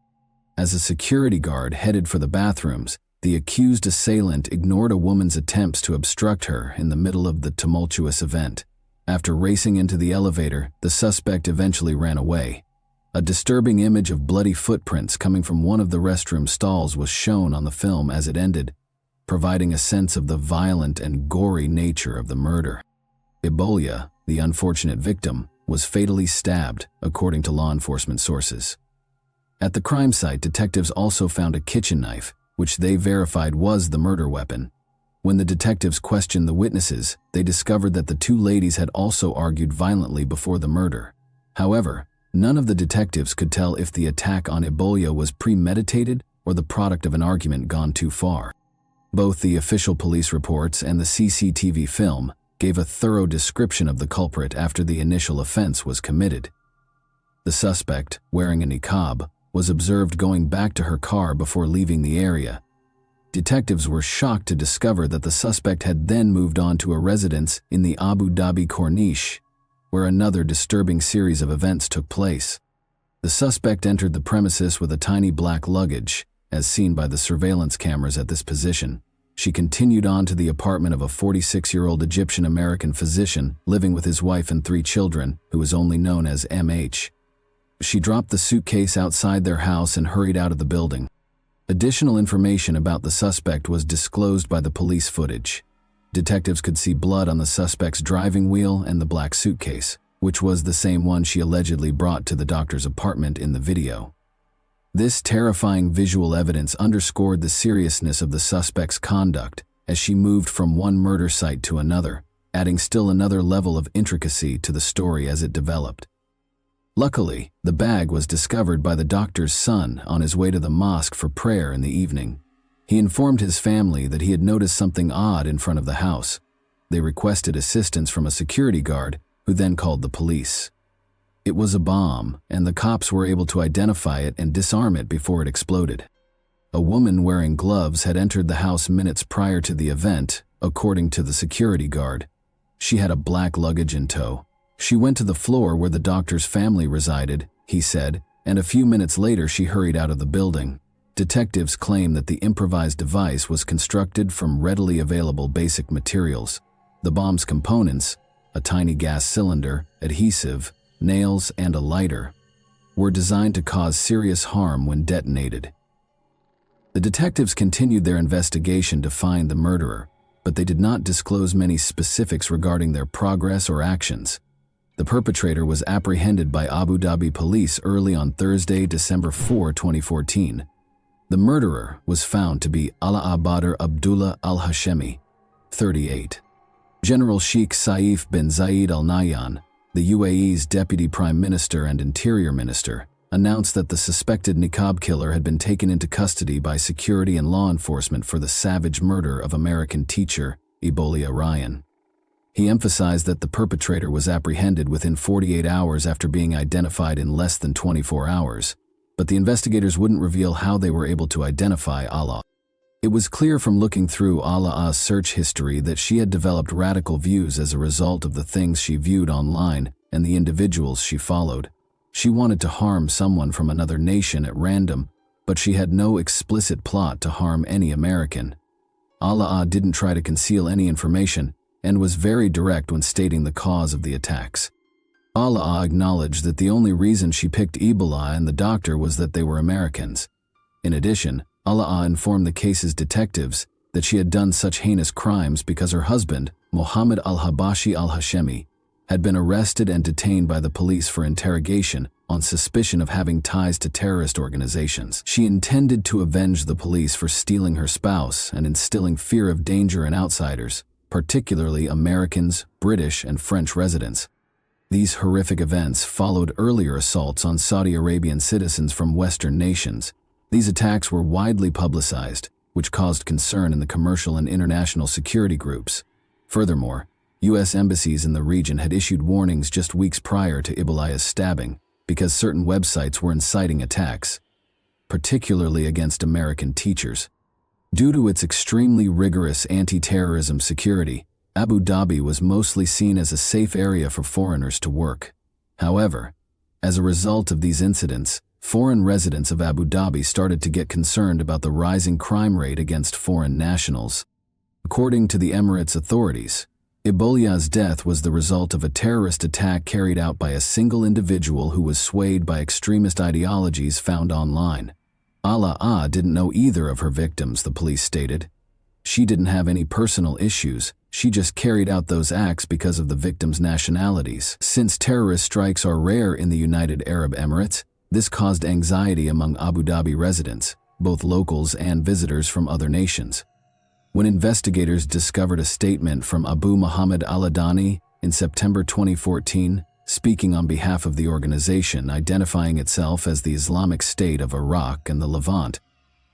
A: As a security guard headed for the bathrooms, the accused assailant ignored a woman's attempts to obstruct her in the middle of the tumultuous event. After racing into the elevator, the suspect eventually ran away. A disturbing image of bloody footprints coming from one of the restroom stalls was shown on the film as it ended, providing a sense of the violent and gory nature of the murder. Ebola, the unfortunate victim, was fatally stabbed, according to law enforcement sources. At the crime site, detectives also found a kitchen knife, which they verified was the murder weapon. When the detectives questioned the witnesses, they discovered that the two ladies had also argued violently before the murder. However, none of the detectives could tell if the attack on Ebola was premeditated or the product of an argument gone too far. Both the official police reports and the CCTV film gave a thorough description of the culprit after the initial offense was committed. The suspect, wearing a niqab, was observed going back to her car before leaving the area. Detectives were shocked to discover that the suspect had then moved on to a residence in the Abu Dhabi Corniche, where another disturbing series of events took place. The suspect entered the premises with a tiny black luggage, as seen by the surveillance cameras at this position. She continued on to the apartment of a 46-year-old Egyptian-American physician living with his wife and 3 children, who is only known as MH. She dropped the suitcase outside their house and hurried out of the building. Additional information about the suspect was disclosed by the police footage. Detectives could see blood on the suspect's driving wheel and the black suitcase, which was the same one she allegedly brought to the doctor's apartment in the video. This terrifying visual evidence underscored the seriousness of the suspect's conduct as she moved from one murder site to another, adding still another level of intricacy to the story as it developed. Luckily, the bag was discovered by the doctor's son on his way to the mosque for prayer in the evening. He informed his family that he had noticed something odd in front of the house. They requested assistance from a security guard, who then called the police. It was a bomb, and the cops were able to identify it and disarm it before it exploded. A woman wearing gloves had entered the house minutes prior to the event, according to the security guard. She had a black luggage in tow. She went to the floor where the doctor's family resided, he said, and a few minutes later she hurried out of the building. Detectives claim that the improvised device was constructed from readily available basic materials. The bomb's components, a tiny gas cylinder, adhesive, nails, and a lighter, were designed to cause serious harm when detonated. The detectives continued their investigation to find the murderer, but they did not disclose many specifics regarding their progress or actions. The perpetrator was apprehended by Abu Dhabi police early on Thursday, December 4, 2014. The murderer was found to be Ala Badr Abdullah al-Hashemi, 38. General Sheikh Saif bin Zayed Al Nahyan, the UAE's Deputy Prime Minister and Interior Minister, announced that the suspected niqab killer had been taken into custody by security and law enforcement for the savage murder of American teacher Ebolia Ryan. He emphasized that the perpetrator was apprehended within 48 hours after being identified in less than 24 hours, but the investigators wouldn't reveal how they were able to identify Allah. It was clear from looking through Allah's search history that she had developed radical views as a result of the things she viewed online and the individuals she followed. She wanted to harm someone from another nation at random, but she had no explicit plot to harm any American. Allah didn't try to conceal any information and was very direct when stating the cause of the attacks. Allah acknowledged that the only reason she picked Ebola and the doctor was that they were Americans. In addition, Allah informed the case's detectives that she had done such heinous crimes because her husband, Mohammed al-Habashi al-Hashemi, had been arrested and detained by the police for interrogation on suspicion of having ties to terrorist organizations. She intended to avenge the police for stealing her spouse and instilling fear of danger in outsiders, particularly Americans, British, and French residents. These horrific events followed earlier assaults on Saudi Arabian citizens from Western nations. These attacks were widely publicized, which caused concern in the commercial and international security groups. Furthermore, U.S. embassies in the region had issued warnings just weeks prior to Ebola's stabbing because certain websites were inciting attacks, particularly against American teachers. Due to its extremely rigorous anti-terrorism security, Abu Dhabi was mostly seen as a safe area for foreigners to work. However, as a result of these incidents, foreign residents of Abu Dhabi started to get concerned about the rising crime rate against foreign nationals. According to the Emirates authorities, Ebola's death was the result of a terrorist attack carried out by a single individual who was swayed by extremist ideologies found online. Allah didn't know either of her victims, the police stated. She didn't have any personal issues, she just carried out those acts because of the victims' nationalities. Since terrorist strikes are rare in the United Arab Emirates, this caused anxiety among Abu Dhabi residents, both locals and visitors from other nations. When investigators discovered a statement from Abu Muhammad al-Adani in September 2014, speaking on behalf of the organization identifying itself as the Islamic State of Iraq and the Levant,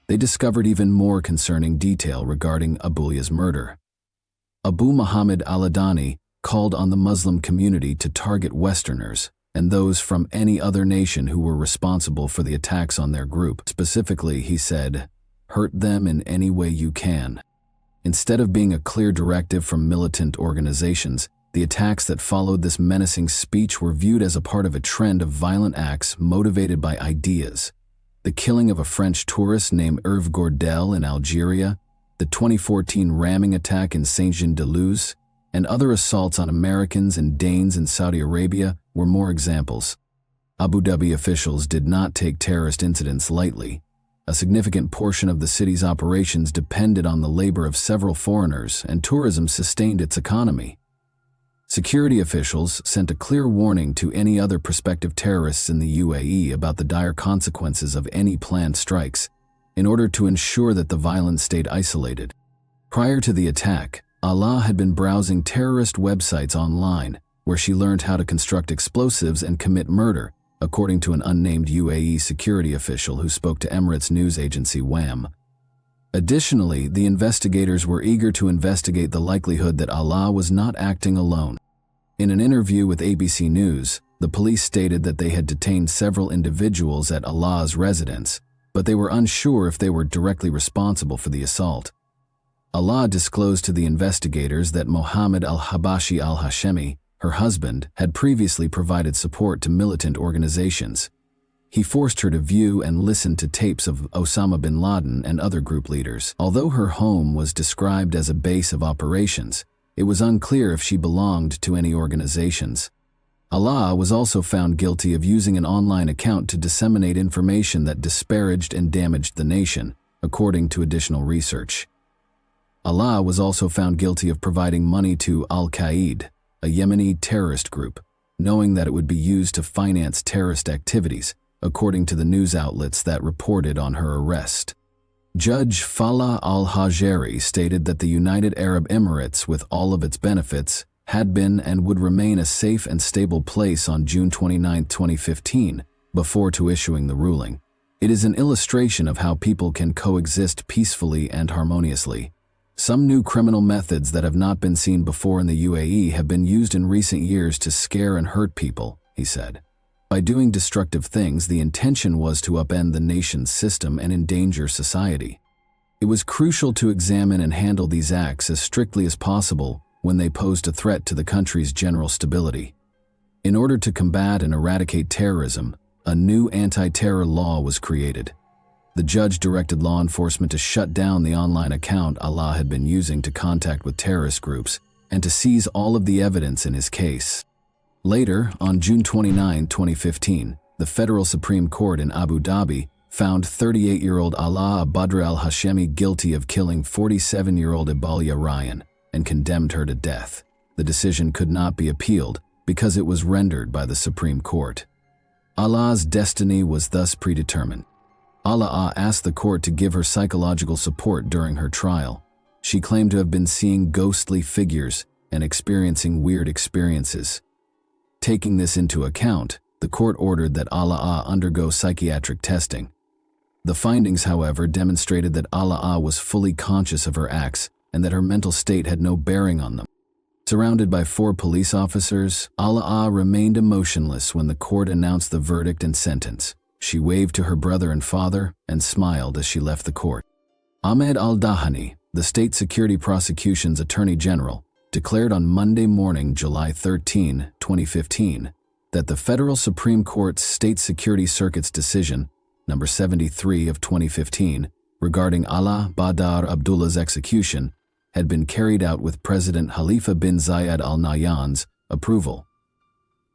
A: they discovered even more concerning detail regarding Ebola's murder. Abu Muhammad al-Adani called on the Muslim community to target Westerners and those from any other nation who were responsible for the attacks on their group. Specifically, he said, "Hurt them in any way you can." Instead of being a clear directive from militant organizations, the attacks that followed this menacing speech were viewed as a part of a trend of violent acts motivated by ideas. The killing of a French tourist named Hervé Gordel in Algeria, the 2014 ramming attack in Saint-Jean-de-Luz, and other assaults on Americans and Danes in Saudi Arabia were more examples. Abu Dhabi officials did not take terrorist incidents lightly. A significant portion of the city's operations depended on the labor of several foreigners, and tourism sustained its economy. Security officials sent a clear warning to any other prospective terrorists in the UAE about the dire consequences of any planned strikes, in order to ensure that the violence stayed isolated. Prior to the attack, Allah had been browsing terrorist websites online, where she learned how to construct explosives and commit murder, according to an unnamed UAE security official who spoke to Emirates news agency WAM. Additionally, the investigators were eager to investigate the likelihood that Allah was not acting alone. In an interview with ABC News, the police stated that they had detained several individuals at Allah's residence, but they were unsure if they were directly responsible for the assault. Allah disclosed to the investigators that Mohammed al-Habashi al-Hashemi, her husband, had previously provided support to militant organizations. He forced her to view and listen to tapes of Osama bin Laden and other group leaders. Although her home was described as a base of operations, it was unclear if she belonged to any organizations. Allah was also found guilty of using an online account to disseminate information that disparaged and damaged the nation, according to additional research. Allah was also found guilty of providing money to Al-Qaeda, a Yemeni terrorist group, knowing that it would be used to finance terrorist activities, according to the news outlets that reported on her arrest. Judge Falah al-Hajeri stated that the United Arab Emirates, with all of its benefits, had been and would remain a safe and stable place on June 29, 2015, before to issuing the ruling. It is an illustration of how people can coexist peacefully and harmoniously. Some new criminal methods that have not been seen before in the UAE have been used in recent years to scare and hurt people, he said. By doing destructive things, the intention was to upend the nation's system and endanger society. It was crucial to examine and handle these acts as strictly as possible when they posed a threat to the country's general stability. In order to combat and eradicate terrorism, a new anti-terror law was created. The judge directed law enforcement to shut down the online account Allah had been using to contact with terrorist groups and to seize all of the evidence in his case. Later, on June 29, 2015, the Federal Supreme Court in Abu Dhabi found 38-year-old Ala Badr al-Hashemi guilty of killing 47-year-old Ibalia Ryan and condemned her to death. The decision could not be appealed because it was rendered by the Supreme Court. Ala's destiny was thus predetermined. Ala asked the court to give her psychological support during her trial. She claimed to have been seeing ghostly figures and experiencing weird experiences. Taking this into account, the court ordered that Ala undergo psychiatric testing. The findings, however, demonstrated that Ala was fully conscious of her acts and that her mental state had no bearing on them. Surrounded by 4 police officers, Ala remained emotionless when the court announced the verdict and sentence. She waved to her brother and father and smiled as she left the court. Ahmed al-Dahani, the State Security Prosecution's Attorney General, declared on Monday morning, July 13, 2015, that the Federal Supreme Court's State Security Circuit's decision, number 73 of 2015, regarding Ala Badr Abdullah's execution, had been carried out with President Khalifa bin Zayed Al Nahyan's approval.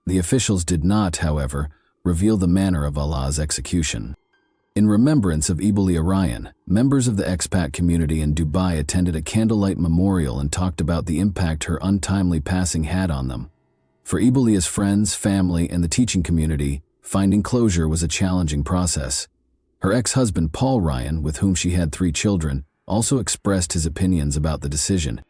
A: The officials did not, however, reveal the manner of Ala's execution. In remembrance of Ibalia Ryan, members of the expat community in Dubai attended a candlelight memorial and talked about the impact her untimely passing had on them. For Ibalia's friends, family, and the teaching community, finding closure was a challenging process. Her ex-husband Paul Ryan, with whom she had 3 children, also expressed his opinions about the decision.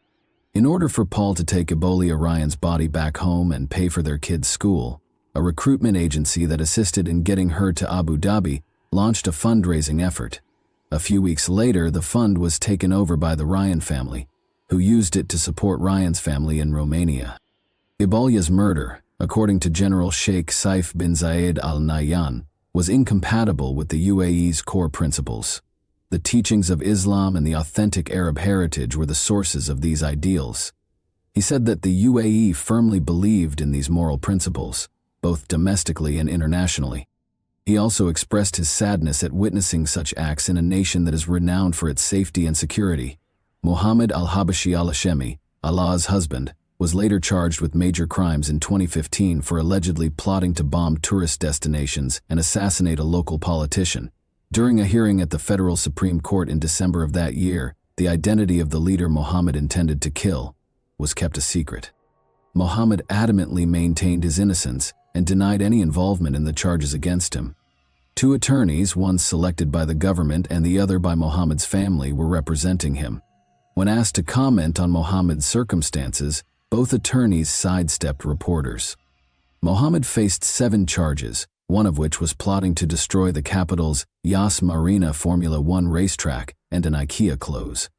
A: In order for Paul to take Ibalia Ryan's body back home and pay for their kids' school, a recruitment agency that assisted in getting her to Abu Dhabi launched a fundraising effort. A few weeks later, the fund was taken over by the Ryan family, who used it to support Ryan's family in Romania. Ibalia's murder, according to General Sheikh Saif bin Zayed Al Nahyan, was incompatible with the UAE's core principles. The teachings of Islam and the authentic Arab heritage were the sources of these ideals. He said that the UAE firmly believed in these moral principles, both domestically and internationally. He also expressed his sadness at witnessing such acts in a nation that is renowned for its safety and security. Mohammed al-Habashi al-Hashemi, Ala's husband, was later charged with major crimes in 2015 for allegedly plotting to bomb tourist destinations and assassinate a local politician. During a hearing at the Federal Supreme Court in December of that year, the identity of the leader Mohammed intended to kill was kept a secret. Mohammed adamantly maintained his innocence and denied any involvement in the charges against him. 2 attorneys, one selected by the government and the other by Mohammed's family, were representing him. When asked to comment on Mohammed's circumstances, both attorneys sidestepped reporters. Mohammed faced 7 charges, one of which was plotting to destroy the capital's Yas Marina Formula One racetrack and an IKEA close.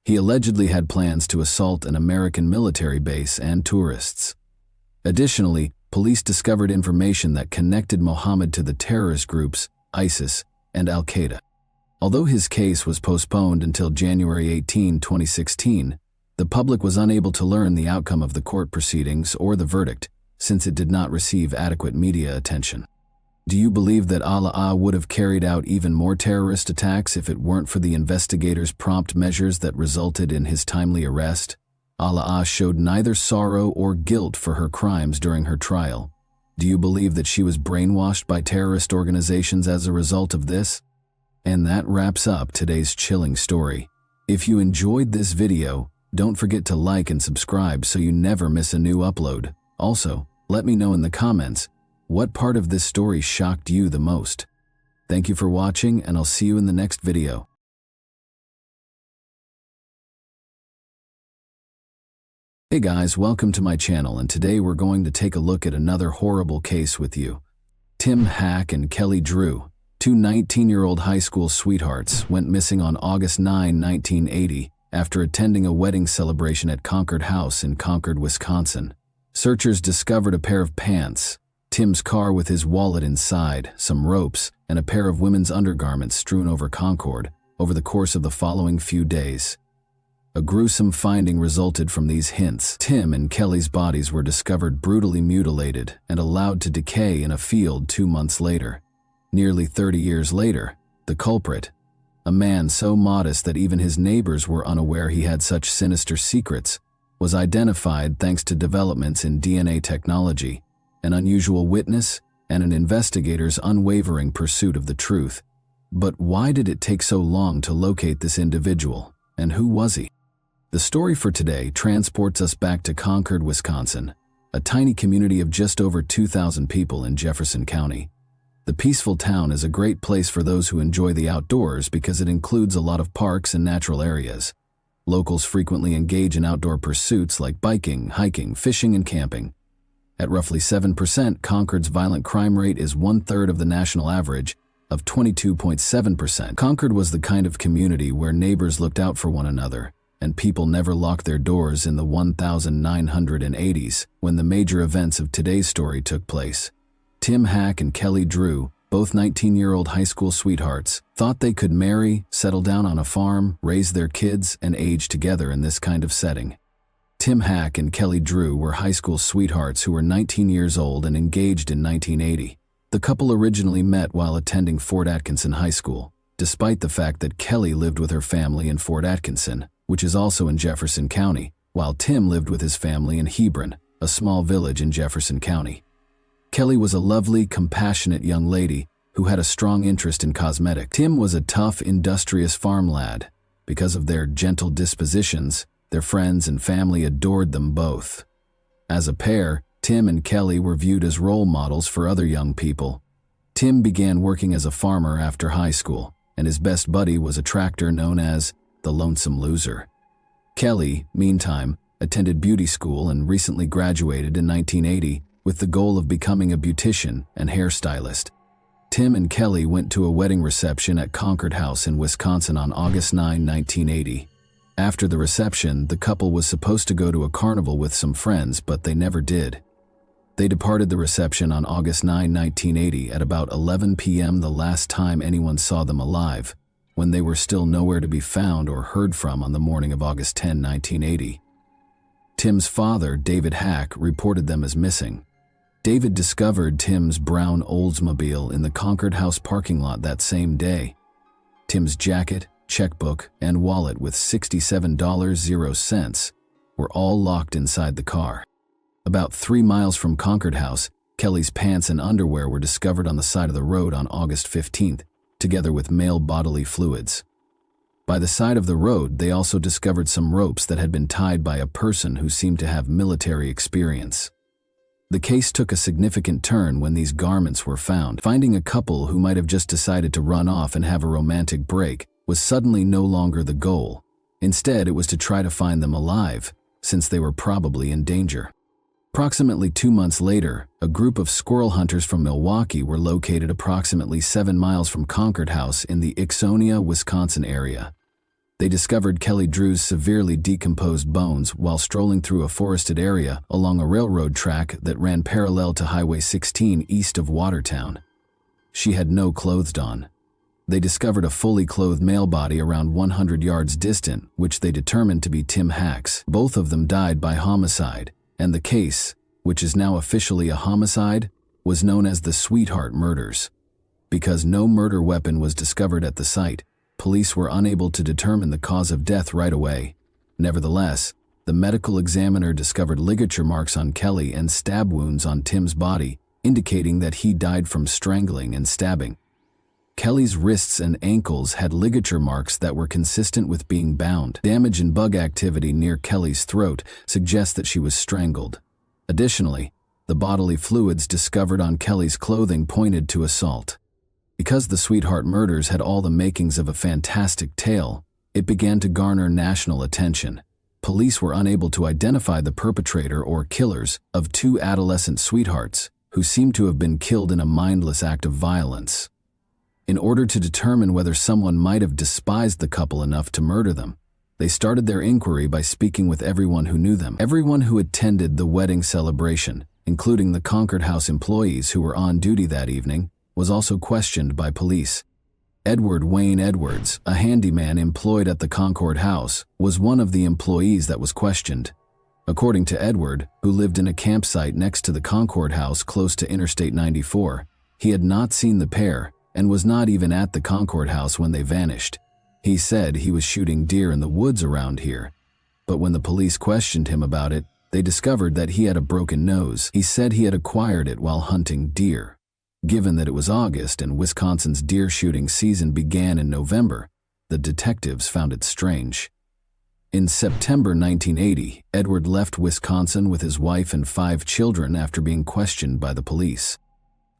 A: He allegedly had plans to assault an American military base and tourists. Additionally, police discovered information that connected Mohammed to the terrorist groups ISIS and Al-Qaeda. Although his case was postponed until January 18, 2016, the public was unable to learn the outcome of the court proceedings or the verdict, since it did not receive adequate media attention. Do you believe that Allah would have carried out even more terrorist attacks if it weren't for the investigators' prompt measures that resulted in his timely arrest? Allah showed neither sorrow or guilt for her crimes during her trial. Do you believe that she was brainwashed by terrorist organizations as a result of this? And that wraps up today's chilling story. If you enjoyed this video, don't forget to like and subscribe so you never miss a new upload. Also, let me know in the comments, what part of this story shocked you the most? Thank you for watching, and I'll see you in the next video. Hey guys, welcome to my channel, and today we're going to take a look at another horrible case with you. Tim Hack and Kelly Drew, two 19-year-old high school sweethearts, went missing on August 9, 1980, after attending a wedding celebration at Concord House in Concord, Wisconsin. Searchers discovered a pair of pants, Tim's car with his wallet inside, some ropes, and a pair of women's undergarments strewn over Concord over the course of the following few days. A gruesome finding resulted from these hints. Tim and Kelly's bodies were discovered brutally mutilated and allowed to decay in a field 2 months later. Nearly 30 years later, the culprit, a man so modest that even his neighbors were unaware he had such sinister secrets, was identified thanks to developments in DNA technology, an unusual witness, and an investigator's unwavering pursuit of the truth. But why did it take so long to locate this individual, and who was he? The story for today transports us back to Concord, Wisconsin, a tiny community of just over 2,000 people in Jefferson County. The peaceful town is a great place for those who enjoy the outdoors because it includes a lot of parks and natural areas. Locals frequently engage in outdoor pursuits like biking, hiking, fishing, and camping. At roughly 7%, Concord's violent crime rate is 1/3 of the national average of 22.7%. Concord was the kind of community where neighbors looked out for one another, and people never locked their doors in the 1980s when the major events of today's story took place. Tim Hack and Kelly Drew, both 19-year-old high school sweethearts, thought they could marry, settle down on a farm, raise their kids, and age together in this kind of setting. Tim Hack and Kelly Drew were high school sweethearts who were 19 years old and engaged in 1980. The couple originally met while attending Fort Atkinson High School, despite the fact that Kelly lived with her family in Fort Atkinson, which is also in Jefferson County, while Tim lived with his family in Hebron, a small village in Jefferson County. Kelly was a lovely, compassionate young lady who had a strong interest in cosmetics. Tim was a tough, industrious farm lad. Because of their gentle dispositions, their friends and family adored them both. As a pair, Tim and Kelly were viewed as role models for other young people. Tim began working as a farmer after high school, and his best buddy was a tractor known as the Lonesome Loser. Kelly, meantime, attended beauty school and recently graduated in 1980 with the goal of becoming a beautician and hairstylist. Tim and Kelly went to a wedding reception at Concord House in Wisconsin on August 9, 1980. After the reception, the couple was supposed to go to a carnival with some friends, but they never did. They departed the reception on August 9, 1980 at about 11 p.m., the last time anyone saw them alive, when they were still nowhere to be found or heard from on the morning of August 10, 1980. Tim's father, David Hack, reported them as missing. David discovered Tim's brown Oldsmobile in the Concord House parking lot that same day. Tim's jacket, checkbook, and wallet with $67.00 were all locked inside the car. About 3 miles from Concord House, Kelly's pants and underwear were discovered on the side of the road on August 15th, together with male bodily fluids. By the side of the road, they also discovered some ropes that had been tied by a person who seemed to have military experience. The case took a significant turn when these garments were found. Finding a couple who might have just decided to run off and have a romantic break was suddenly no longer the goal. Instead, it was to try to find them alive, since they were probably in danger. Approximately 2 months later, a group of squirrel hunters from Milwaukee were located approximately 7 miles from Concord House in the Ixonia, Wisconsin area. They discovered Kelly Drew's severely decomposed bones while strolling through a forested area along a railroad track that ran parallel to Highway 16 east of Watertown. She had no clothes on. They discovered a fully clothed male body around 100 yards distant, which they determined to be Tim Hack's. Both of them died by homicide, and the case, which is now officially a homicide, was known as the Sweetheart Murders. Because no murder weapon was discovered at the site, police were unable to determine the cause of death right away. Nevertheless, the medical examiner discovered ligature marks on Kelly and stab wounds on Tim's body, indicating that he died from strangling and stabbing. Kelly's wrists and ankles had ligature marks that were consistent with being bound. Damage and bug activity near Kelly's throat suggests that she was strangled. Additionally, the bodily fluids discovered on Kelly's clothing pointed to assault. Because the Sweetheart Murders had all the makings of a fantastic tale, it began to garner national attention. police were unable to identify the perpetrator or killers of two adolescent sweethearts who seemed to have been killed in a mindless act of violence. In order to determine whether someone might have despised the couple enough to murder them, they started their inquiry by speaking with everyone who knew them. Everyone who attended the wedding celebration, including the Concord House employees who were on duty that evening, was also questioned by police. Edward Wayne Edwards, a handyman employed at the Concord House, was one of the employees that was questioned. According to Edward, who lived in a campsite next to the Concord House close to Interstate 94, he had not seen the pair and was not even at the Concord House when they vanished. He said he was shooting deer in the woods around here, but when the police questioned him about it, they discovered that he had a broken nose. He said he had acquired it while hunting deer. Given that it was August and Wisconsin's deer shooting season began in November, the detectives found it strange. In September 1980, Edward left Wisconsin with his wife and 5 children after being questioned by the police.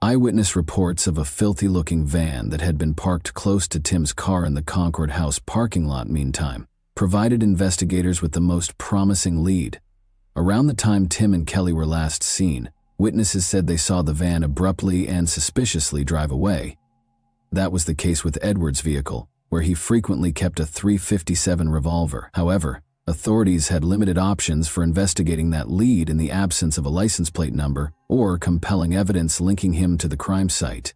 A: Eyewitness reports of a filthy-looking van that had been parked close to Tim's car in the Concord House parking lot meantime provided investigators with the most promising lead. Around the time Tim and Kelly were last seen, witnesses said they saw the van abruptly and suspiciously drive away. That was the case with Edward's vehicle, where he frequently kept a .357 revolver. However, authorities had limited options for investigating that lead in the absence of a license plate number or compelling evidence linking him to the crime site.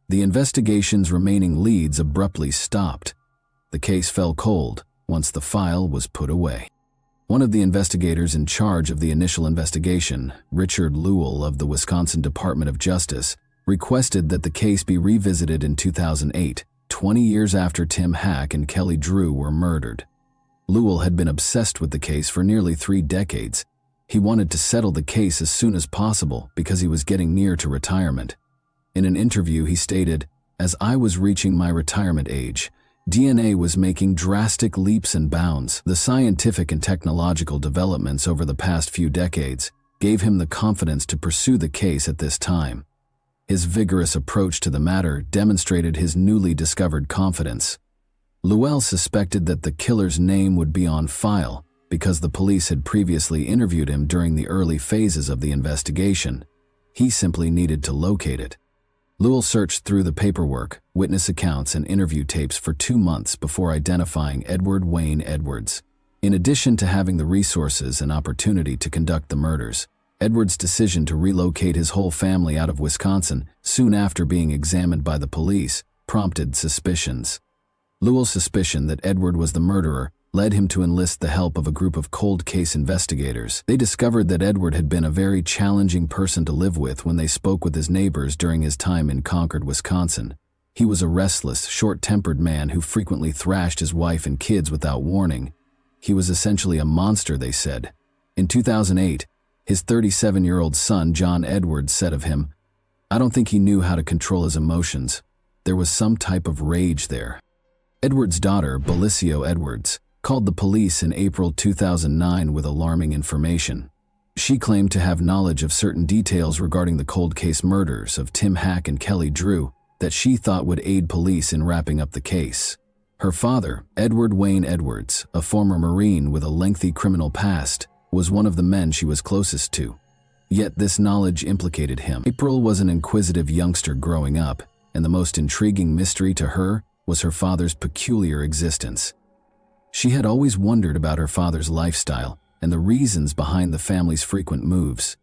A: The investigation's remaining leads abruptly stopped. The case fell cold once the file was put away. One of the investigators in charge of the initial investigation, Richard Lewell of the Wisconsin Department of Justice, requested that the case be revisited in 2008, 20 years after Tim Hack and Kelly Drew were murdered. Lewell had been obsessed with the case for nearly 3 decades. He wanted to settle the case as soon as possible because he was getting near to retirement. In an interview, he stated, "As I was reaching my retirement age, DNA was making drastic leaps and bounds. The scientific and technological developments over the past few decades gave him the confidence to pursue the case at this time." His vigorous approach to the matter demonstrated his newly discovered confidence. Lewell suspected that the killer's name would be on file because the police had previously interviewed him during the early phases of the investigation. He simply needed to locate it. Lewell searched through the paperwork, witness accounts, and interview tapes for 2 months before identifying Edward Wayne Edwards. In addition to having the resources and opportunity to conduct the murders, Edwards' decision to relocate his whole family out of Wisconsin soon after being examined by the police prompted suspicions. Lewell's suspicion that Edward was the murderer led him to enlist the help of a group of cold case investigators. They discovered that Edward had been a very challenging person to live with when they spoke with his neighbors during his time in Concord, Wisconsin. He was a restless, short-tempered man who frequently thrashed his wife and kids without warning. He was essentially a monster, they said. In 2008, his 37-year-old son, John Edwards, said of him, "I don't think he knew how to control his emotions. There was some type of rage there." Edwards' daughter, Belicio Edwards, called the police in April 2009 with alarming information. She claimed to have knowledge of certain details regarding the cold case murders of Tim Hack and Kelly Drew that she thought would aid police in wrapping up the case. Her father, Edward Wayne Edwards, a former Marine with a lengthy criminal past, was one of the men she was closest to. Yet this knowledge implicated him. April was an inquisitive youngster growing up, and the most intriguing mystery to her was her father's peculiar existence. She had always wondered about her father's lifestyle and the reasons behind the family's frequent moves.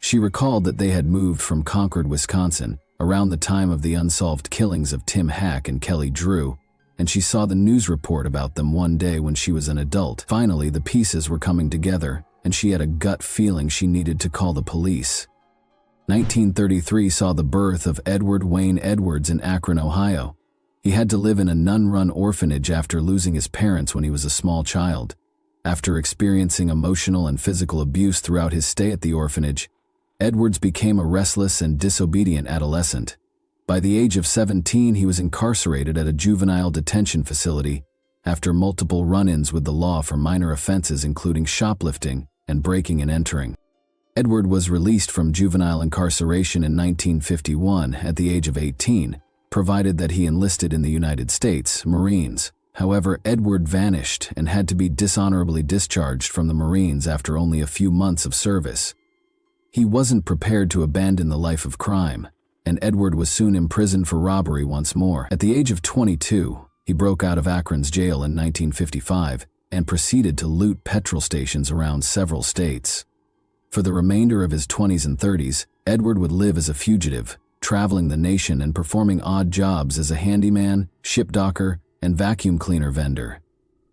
A: She recalled that they had moved from Concord, Wisconsin, around the time of the unsolved killings of Tim Hack and Kelly Drew, and she saw the news report about them one day when she was an adult. Finally, the pieces were coming together, and she had a gut feeling she needed to call the police. 1933 saw the birth of Edward Wayne Edwards in Akron, Ohio. He had to live in a nun-run orphanage after losing his parents when he was a small child. After experiencing emotional and physical abuse throughout his stay at the orphanage, Edwards became a restless and disobedient adolescent. By the age of 17, he was incarcerated at a juvenile detention facility after multiple run-ins with the law for minor offenses including shoplifting and breaking and entering. Edward was released from juvenile incarceration in 1951 at the age of 18, provided that he enlisted in the United States Marines. However, Edward vanished and had to be dishonorably discharged from the Marines after only a few months of service. He wasn't prepared to abandon the life of crime, and Edward was soon imprisoned for robbery once more. At the age of 22, he broke out of Akron's jail in 1955 and proceeded to loot petrol stations around several states. For the remainder of his 20s and 30s, Edward would live as a fugitive, traveling the nation and performing odd jobs as a handyman, ship docker, and vacuum cleaner vendor.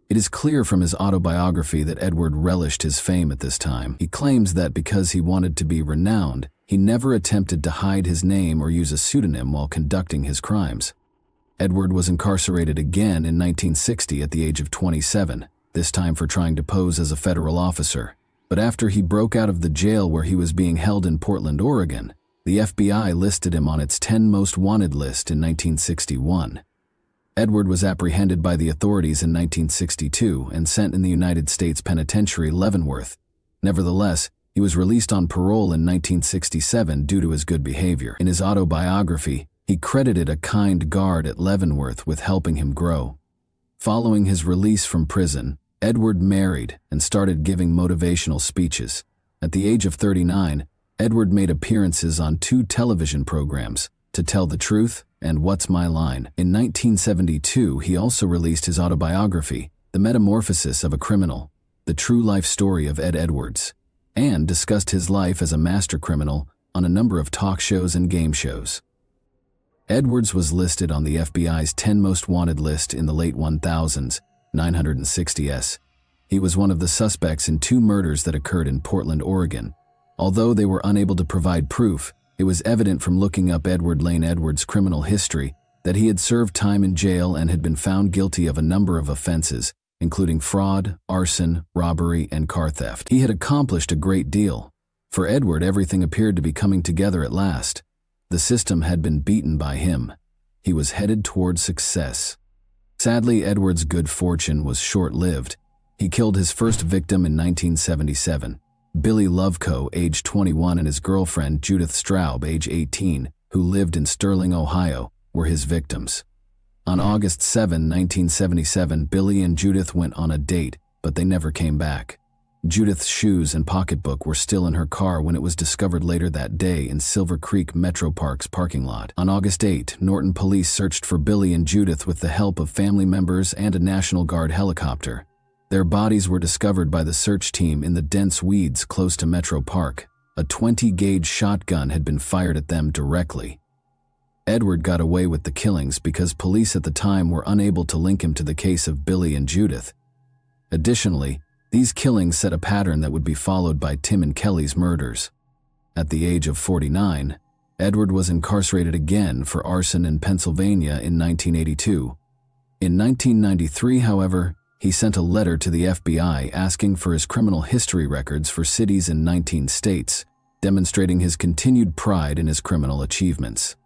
A: It is clear from his autobiography that Edward relished his fame at this time. He claims that because he wanted to be renowned, he never attempted to hide his name or use a pseudonym while conducting his crimes. Edward was incarcerated again in 1960 at the age of 27, this time for trying to pose as a federal officer. But after he broke out of the jail where he was being held in Portland, Oregon, the FBI listed him on its 10 most wanted list in 1961. Edward was apprehended by the authorities in 1962 and sent in the United States Penitentiary Leavenworth. Nevertheless, he was released on parole in 1967 due to his good behavior. In his autobiography, he credited a kind guard at Leavenworth with helping him grow. Following his release from prison, Edward married and started giving motivational speeches. At the age of 39, Edward made appearances on 2 television programs, To Tell the Truth and What's My Line. In 1972, he also released his autobiography, The Metamorphosis of a Criminal, the true life story of Ed Edwards, and discussed his life as a master criminal on a number of talk shows and game shows. Edwards was listed on the FBI's 10 most wanted list in the late 1000s, 960s. He was one of the suspects in 2 murders that occurred in Portland, Oregon. Although they were unable to provide proof, it was evident from looking up Edward Lane Edwards' criminal history that he had served time in jail and had been found guilty of a number of offenses, including fraud, arson, robbery, and car theft. He had accomplished a great deal. For Edward, everything appeared to be coming together at last. The system had been beaten by him. He was headed toward success. Sadly, Edward's good fortune was short-lived. He killed his first victim in 1977. Billy Loveco, age 21, and his girlfriend Judith Straub, age 18, who lived in Sterling, Ohio, were his victims. On August 7, 1977, Billy and Judith went on a date, but they never came back. Judith's shoes and pocketbook were still in her car when it was discovered later that day in Silver Creek Metro Park's parking lot. On August 8, Norton police searched for Billy and Judith with the help of family members and a National Guard helicopter. Their bodies were discovered by the search team in the dense weeds close to Metro Park. A 20-gauge shotgun had been fired at them directly. Edward got away with the killings because police at the time were unable to link him to the case of Billy and Judith. Additionally, these killings set a pattern that would be followed by Tim and Kelly's murders. At the age of 49, Edward was incarcerated again for arson in Pennsylvania in 1982. In 1993, however, he sent a letter to the FBI asking for his criminal history records for cities in 19 states, demonstrating his continued pride in his criminal achievements.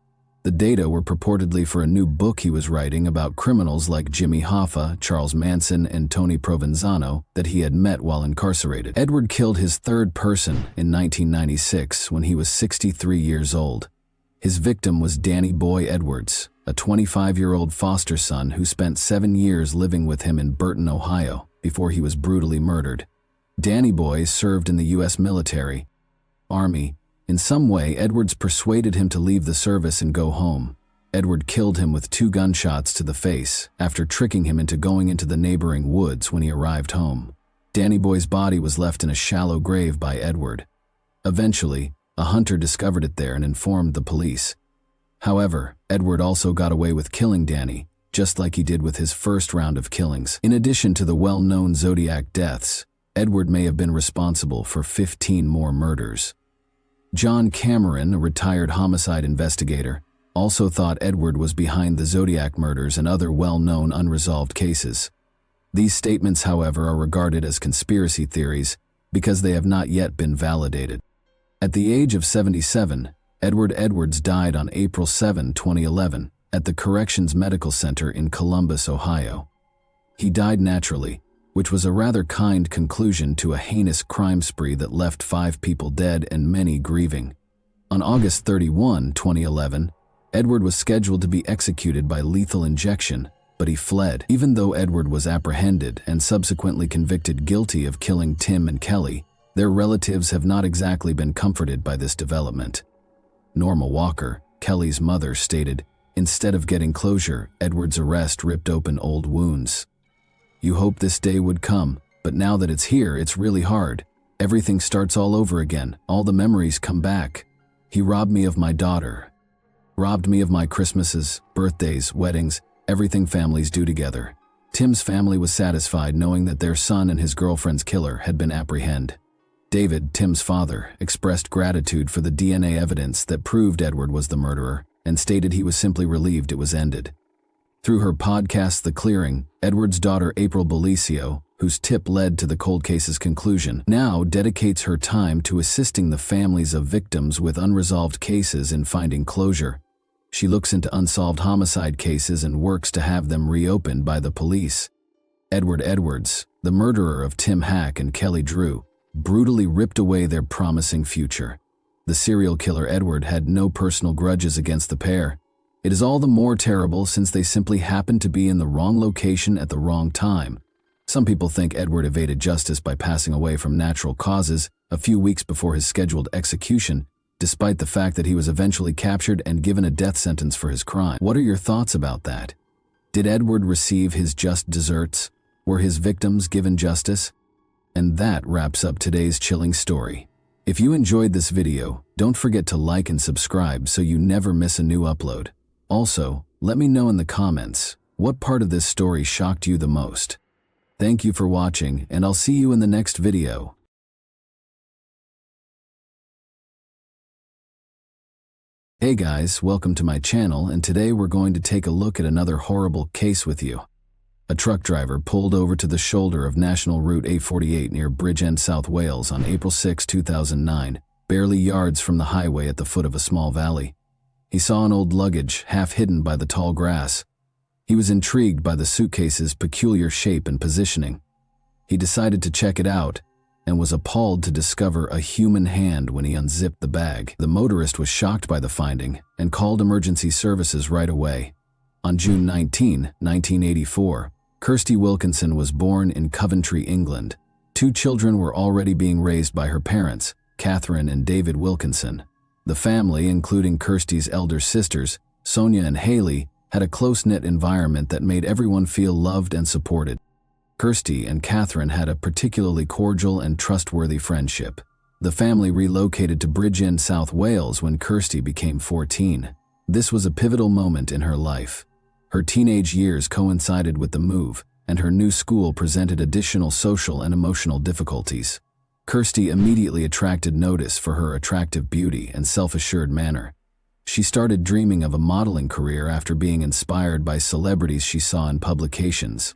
A: The data were purportedly for a new book he was writing about criminals like Jimmy Hoffa, Charles Manson, and Tony Provenzano that he had met while incarcerated. Edward killed his 3rd person in 1996 when he was 63 years old. His victim was Danny Boy Edwards, a 25-year-old foster son who spent 7 years living with him in Burton, Ohio, before he was brutally murdered. Danny Boy served in the U.S. military, Army. In some way, Edwards persuaded him to leave the service and go home. Edward killed him with 2 gunshots to the face after tricking him into going into the neighboring woods when he arrived home. Danny Boy's body was left in a shallow grave by Edward. Eventually, a hunter discovered it there and informed the police. However, Edward also got away with killing Danny, just like he did with his first round of killings. In addition to the well-known Zodiac deaths, Edward may have been responsible for 15 more murders. John Cameron, a retired homicide investigator, also thought Edward was behind the Zodiac murders and other well-known unresolved cases. These statements, however, are regarded as conspiracy theories because they have not yet been validated. At the age of 77, Edward Edwards died on April 7, 2011, at the Corrections Medical Center in Columbus, Ohio. He died naturally, which was a rather kind conclusion to a heinous crime spree that left 5 people dead and many grieving. On August 31, 2011, Edward was scheduled to be executed by lethal injection, but he fled. Even though Edward was apprehended and subsequently convicted guilty of killing Tim and Kelly, their relatives have not exactly been comforted by this development. Norma Walker, Kelly's mother, stated, "Instead of getting closure, Edward's arrest ripped open old wounds. You hope this day would come, but now that it's here, it's really hard. Everything starts all over again. All the memories come back. He robbed me of my daughter. Robbed me of my Christmases, birthdays, weddings, everything families do together." Tim's family was satisfied knowing that their son and his girlfriend's killer had been apprehended. David, Tim's father, expressed gratitude for the DNA evidence that proved Edward was the murderer and stated he was simply relieved it was ended. Through her podcast, The Clearing, Edward's daughter April Belicio, whose tip led to the cold case's conclusion, now dedicates her time to assisting the families of victims with unresolved cases in finding closure. She looks into unsolved homicide cases and works to have them reopened by the police. Edward Edwards, the murderer of Tim Hack and Kelly Drew, brutally ripped away their promising future. The serial killer Edward had no personal grudges against the pair. It is all the more terrible since they simply happened to be in the wrong location at the wrong time. Some people think Edward evaded justice by passing away from natural causes a few weeks before his scheduled execution, despite the fact that he was eventually captured and given a death sentence for his crime. What are your thoughts about that? Did Edward receive his just deserts? Were his victims given justice? And that wraps up today's chilling story. If you enjoyed this video, don't forget to like and subscribe so you never miss a new upload. Also, let me know in the comments, what part of this story shocked you the most? Thank you for watching, and I'll see you in the next video. Hey guys, welcome to my channel, and today we're going to take a look at another horrible case with you. A truck driver pulled over to the shoulder of National Route 848 near Bridgend, South Wales on April 6, 2009, barely yards from the highway at the foot of a small valley. He saw an old luggage half hidden by the tall grass. He was intrigued by the suitcase's peculiar shape and positioning. He decided to check it out and was appalled to discover a human hand when he unzipped the bag. The motorist was shocked by the finding and called emergency services right away. On June 19, 1984, Kirsty Wilkinson was born in Coventry, England. 2 children were already being raised by her parents, Catherine and David Wilkinson. The family, including Kirsty's elder sisters, Sonia and Haley, had a close-knit environment that made everyone feel loved and supported. Kirsty and Catherine had a particularly cordial and trustworthy friendship. The family relocated to Bridgend, South Wales when Kirsty became 14. This was a pivotal moment in her life. Her teenage years coincided with the move, and her new school presented additional social and emotional difficulties. Kirsty immediately attracted notice for her attractive beauty and self-assured manner. She started dreaming of a modeling career after being inspired by celebrities she saw in publications.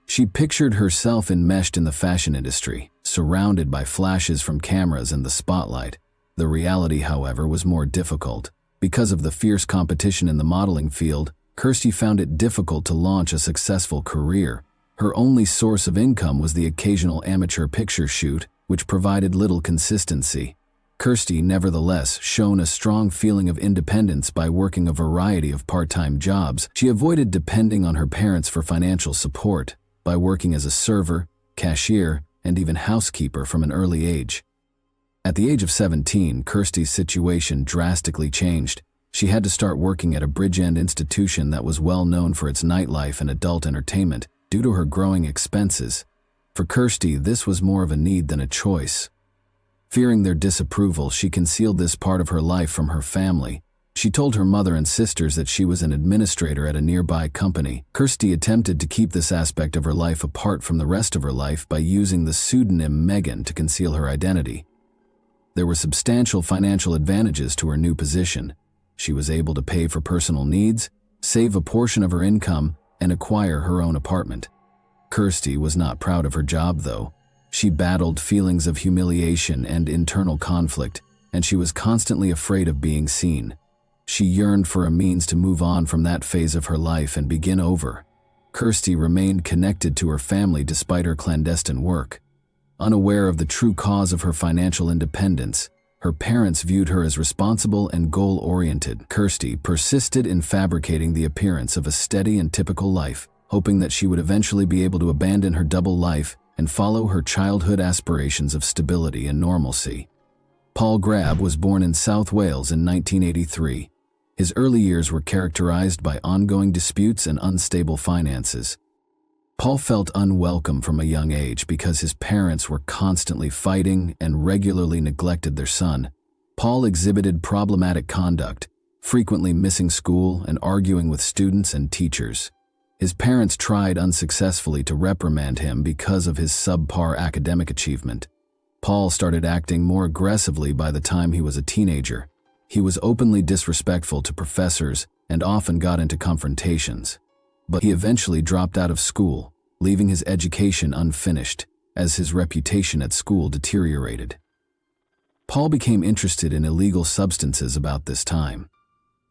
A: She pictured herself enmeshed in the fashion industry, surrounded by flashes from cameras and the spotlight. The reality, however, was more difficult. Because of the fierce competition in the modeling field, Kirsty found it difficult to launch a successful career. Her only source of income was the occasional amateur picture shoot, which provided little consistency. Kirsty, nevertheless, shone a strong feeling of independence by working a variety of part-time jobs. She avoided depending on her parents for financial support by working as a server, cashier, and even housekeeper from an early age. At the age of 17, Kirsty's situation drastically changed. She had to start working at a Bridgend institution that was well known for its nightlife and adult entertainment due to her growing expenses. For Kirsty, this was more of a need than a choice. Fearing their disapproval, she concealed this part of her life from her family. She told her mother and sisters that she was an administrator at a nearby company. Kirsty attempted to keep this aspect of her life apart from the rest of her life by using the pseudonym Megan to conceal her identity. There were substantial financial advantages to her new position. She was able to pay for personal needs, save a portion of her income, and acquire her own apartment. Kirsty was not proud of her job, though. She battled feelings of humiliation and internal conflict, and she was constantly afraid of being seen. She yearned for a means to move on from that phase of her life and begin over. Kirsty remained connected to her family despite her clandestine work. Unaware of the true cause of her financial independence, her parents viewed her as responsible and goal-oriented. Kirsty persisted in fabricating the appearance of a steady and typical life, hoping that she would eventually be able to abandon her double life and follow her childhood aspirations of stability and normalcy. Paul Grab was born in South Wales in 1983. His early years were characterized by ongoing disputes and unstable finances. Paul felt unwelcome from a young age because his parents were constantly fighting and regularly neglected their son. Paul exhibited problematic conduct, frequently missing school and arguing with students and teachers. His parents tried unsuccessfully to reprimand him because of his subpar academic achievement. Paul started acting more aggressively by the time he was a teenager. He was openly disrespectful to professors and often got into confrontations. But he eventually dropped out of school, leaving his education unfinished, as his reputation at school deteriorated. Paul became interested in illegal substances about this time.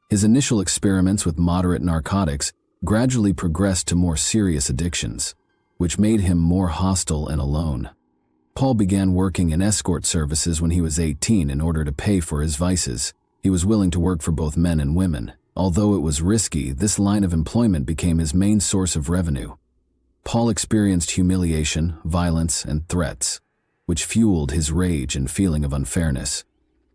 A: His initial experiments with moderate narcotics gradually progressed to more serious addictions, which made him more hostile and alone. Paul began working in escort services when he was 18 in order to pay for his vices. He was willing to work for both men and women. Although it was risky, this line of employment became his main source of revenue. Paul experienced humiliation, violence, and threats, which fueled his rage and feeling of unfairness.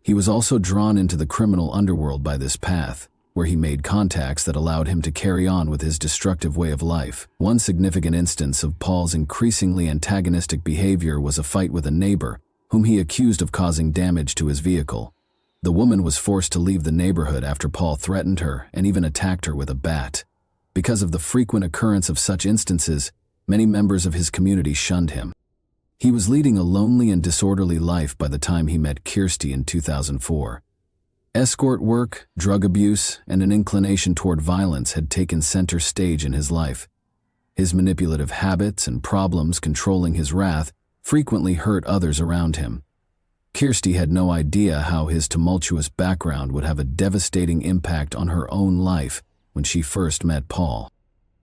A: He was also drawn into the criminal underworld by this path, where he made contacts that allowed him to carry on with his destructive way of life. One significant instance of Paul's increasingly antagonistic behavior was a fight with a neighbor, whom he accused of causing damage to his vehicle. The woman was forced to leave the neighborhood after Paul threatened her and even attacked her with a bat. Because of the frequent occurrence of such instances, many members of his community shunned him. He was leading a lonely and disorderly life by the time he met Kirsty in 2004. Escort work, drug abuse, and an inclination toward violence had taken center stage in his life. His manipulative habits and problems controlling his wrath frequently hurt others around him. Kirsty had no idea how his tumultuous background would have a devastating impact on her own life when she first met Paul.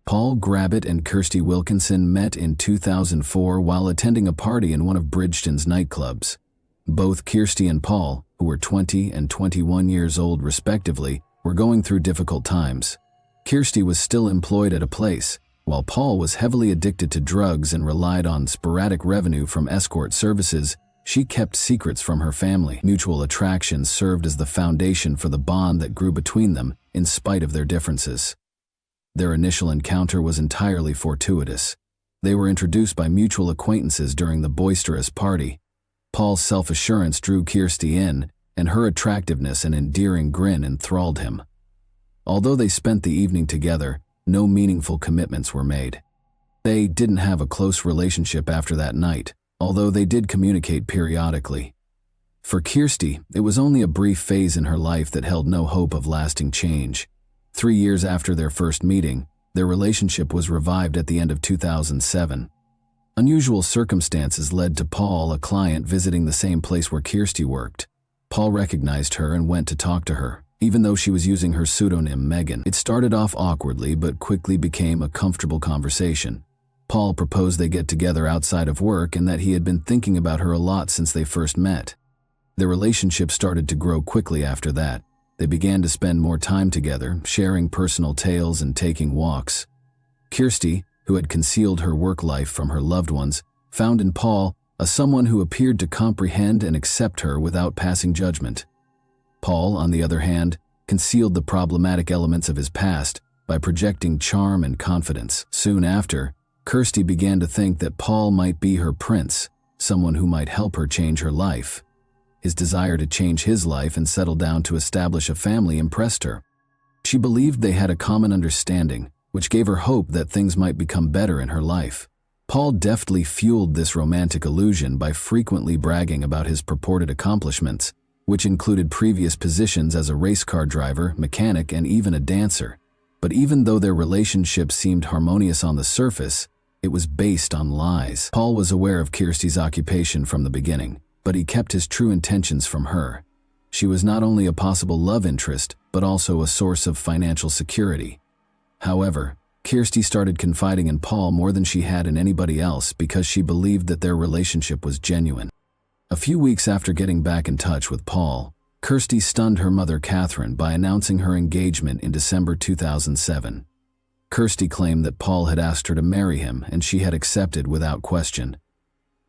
A: Paul Grabbitt and Kirsty Wilkinson met in 2004 while attending a party in one of Bridgeton's nightclubs. Both Kirsty and Paul, who were 20 and 21 years old respectively, were going through difficult times. Kirsty was still employed at a place, while Paul was heavily addicted to drugs and relied on sporadic revenue from escort services. She kept secrets from her family. Mutual attraction served as the foundation for the bond that grew between them, in spite of their differences. Their initial encounter was entirely fortuitous. They were introduced by mutual acquaintances during the boisterous party. Paul's self-assurance drew Kirsty in, and her attractiveness and endearing grin enthralled him. Although they spent the evening together, no meaningful commitments were made. They didn't have a close relationship after that night, although they did communicate periodically. For Kirsty, it was only a brief phase in her life that held no hope of lasting change. 3 years after their first meeting, their relationship was revived at the end of 2007. Unusual circumstances led to Paul, a client, visiting the same place where Kirsty worked. Paul recognized her and went to talk to her, even though she was using her pseudonym Megan. It started off awkwardly but quickly became a comfortable conversation. Paul proposed they get together outside of work and that he had been thinking about her a lot since they first met. Their relationship started to grow quickly after that. They began to spend more time together, sharing personal tales and taking walks. Kirsty, who had concealed her work life from her loved ones, found in Paul someone who appeared to comprehend and accept her without passing judgment. Paul, on the other hand, concealed the problematic elements of his past by projecting charm and confidence. Soon after, Kirsty began to think that Paul might be her prince, someone who might help her change her life. His desire to change his life and settle down to establish a family impressed her. She believed they had a common understanding, which gave her hope that things might become better in her life. Paul deftly fueled this romantic illusion by frequently bragging about his purported accomplishments, which included previous positions as a race car driver, mechanic, and even a dancer. But even though their relationship seemed harmonious on the surface, it was based on lies. Paul was aware of Kirsty's occupation from the beginning, but he kept his true intentions from her. She was not only a possible love interest, but also a source of financial security. However, Kirsty started confiding in Paul more than she had in anybody else because she believed that their relationship was genuine. A few weeks after getting back in touch with Paul, Kirsty stunned her mother Catherine by announcing her engagement in December 2007. Kirsty claimed that Paul had asked her to marry him and she had accepted without question.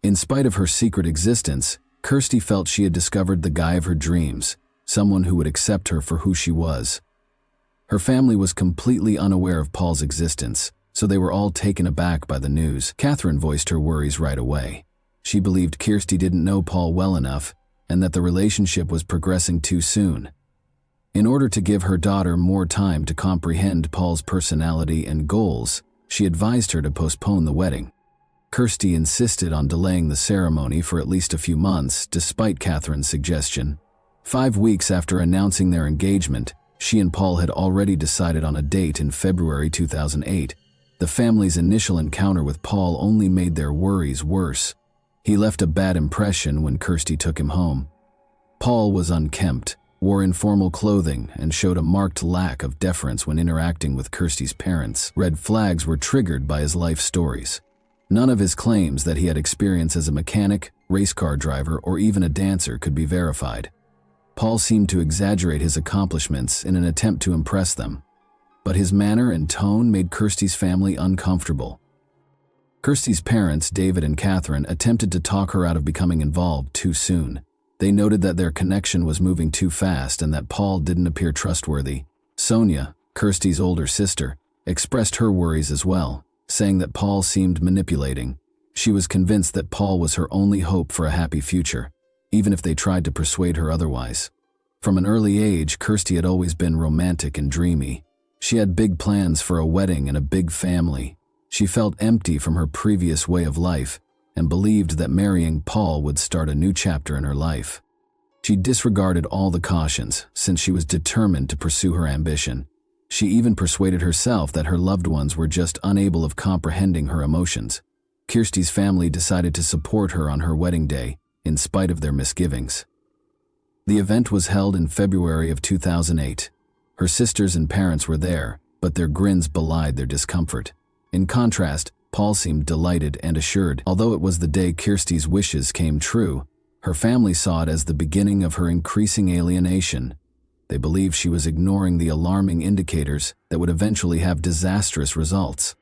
A: In spite of her secret existence, Kirsty felt she had discovered the guy of her dreams, someone who would accept her for who she was. Her family was completely unaware of Paul's existence, so they were all taken aback by the news. Catherine voiced her worries right away. She believed Kirsty didn't know Paul well enough and that the relationship was progressing too soon. In order to give her daughter more time to comprehend Paul's personality and goals, she advised her to postpone the wedding. Kirsty insisted on delaying the ceremony for at least a few months, despite Catherine's suggestion. 5 weeks after announcing their engagement, she and Paul had already decided on a date in February 2008. The family's initial encounter with Paul only made their worries worse. He left a bad impression when Kirsty took him home. Paul was unkempt, wore informal clothing, and showed a marked lack of deference when interacting with Kirsty's parents. Red flags were triggered by his life stories. None of his claims that he had experience as a mechanic, race car driver, or even a dancer could be verified. Paul seemed to exaggerate his accomplishments in an attempt to impress them, but his manner and tone made Kirsty's family uncomfortable. Kirsty's parents, David and Catherine, attempted to talk her out of becoming involved too soon. They noted that their connection was moving too fast and that Paul didn't appear trustworthy. Sonia, Kirsty's older sister, expressed her worries as well, saying that Paul seemed manipulating. She was convinced that Paul was her only hope for a happy future, even if they tried to persuade her otherwise. From an early age, Kirsty had always been romantic and dreamy. She had big plans for a wedding and a big family. She felt empty from her previous way of life and believed that marrying Paul would start a new chapter in her life. She disregarded all the cautions since she was determined to pursue her ambition. She even persuaded herself that her loved ones were just unable of comprehending her emotions. Kirsty's family decided to support her on her wedding day, in spite of their misgivings. The event was held in February of 2008. Her sisters and parents were there, but their grins belied their discomfort. In contrast, Paul seemed delighted and assured. Although it was the day Kirsty's wishes came true, her family saw it as the beginning of her increasing alienation. They believed she was ignoring the alarming indicators that would eventually have disastrous results.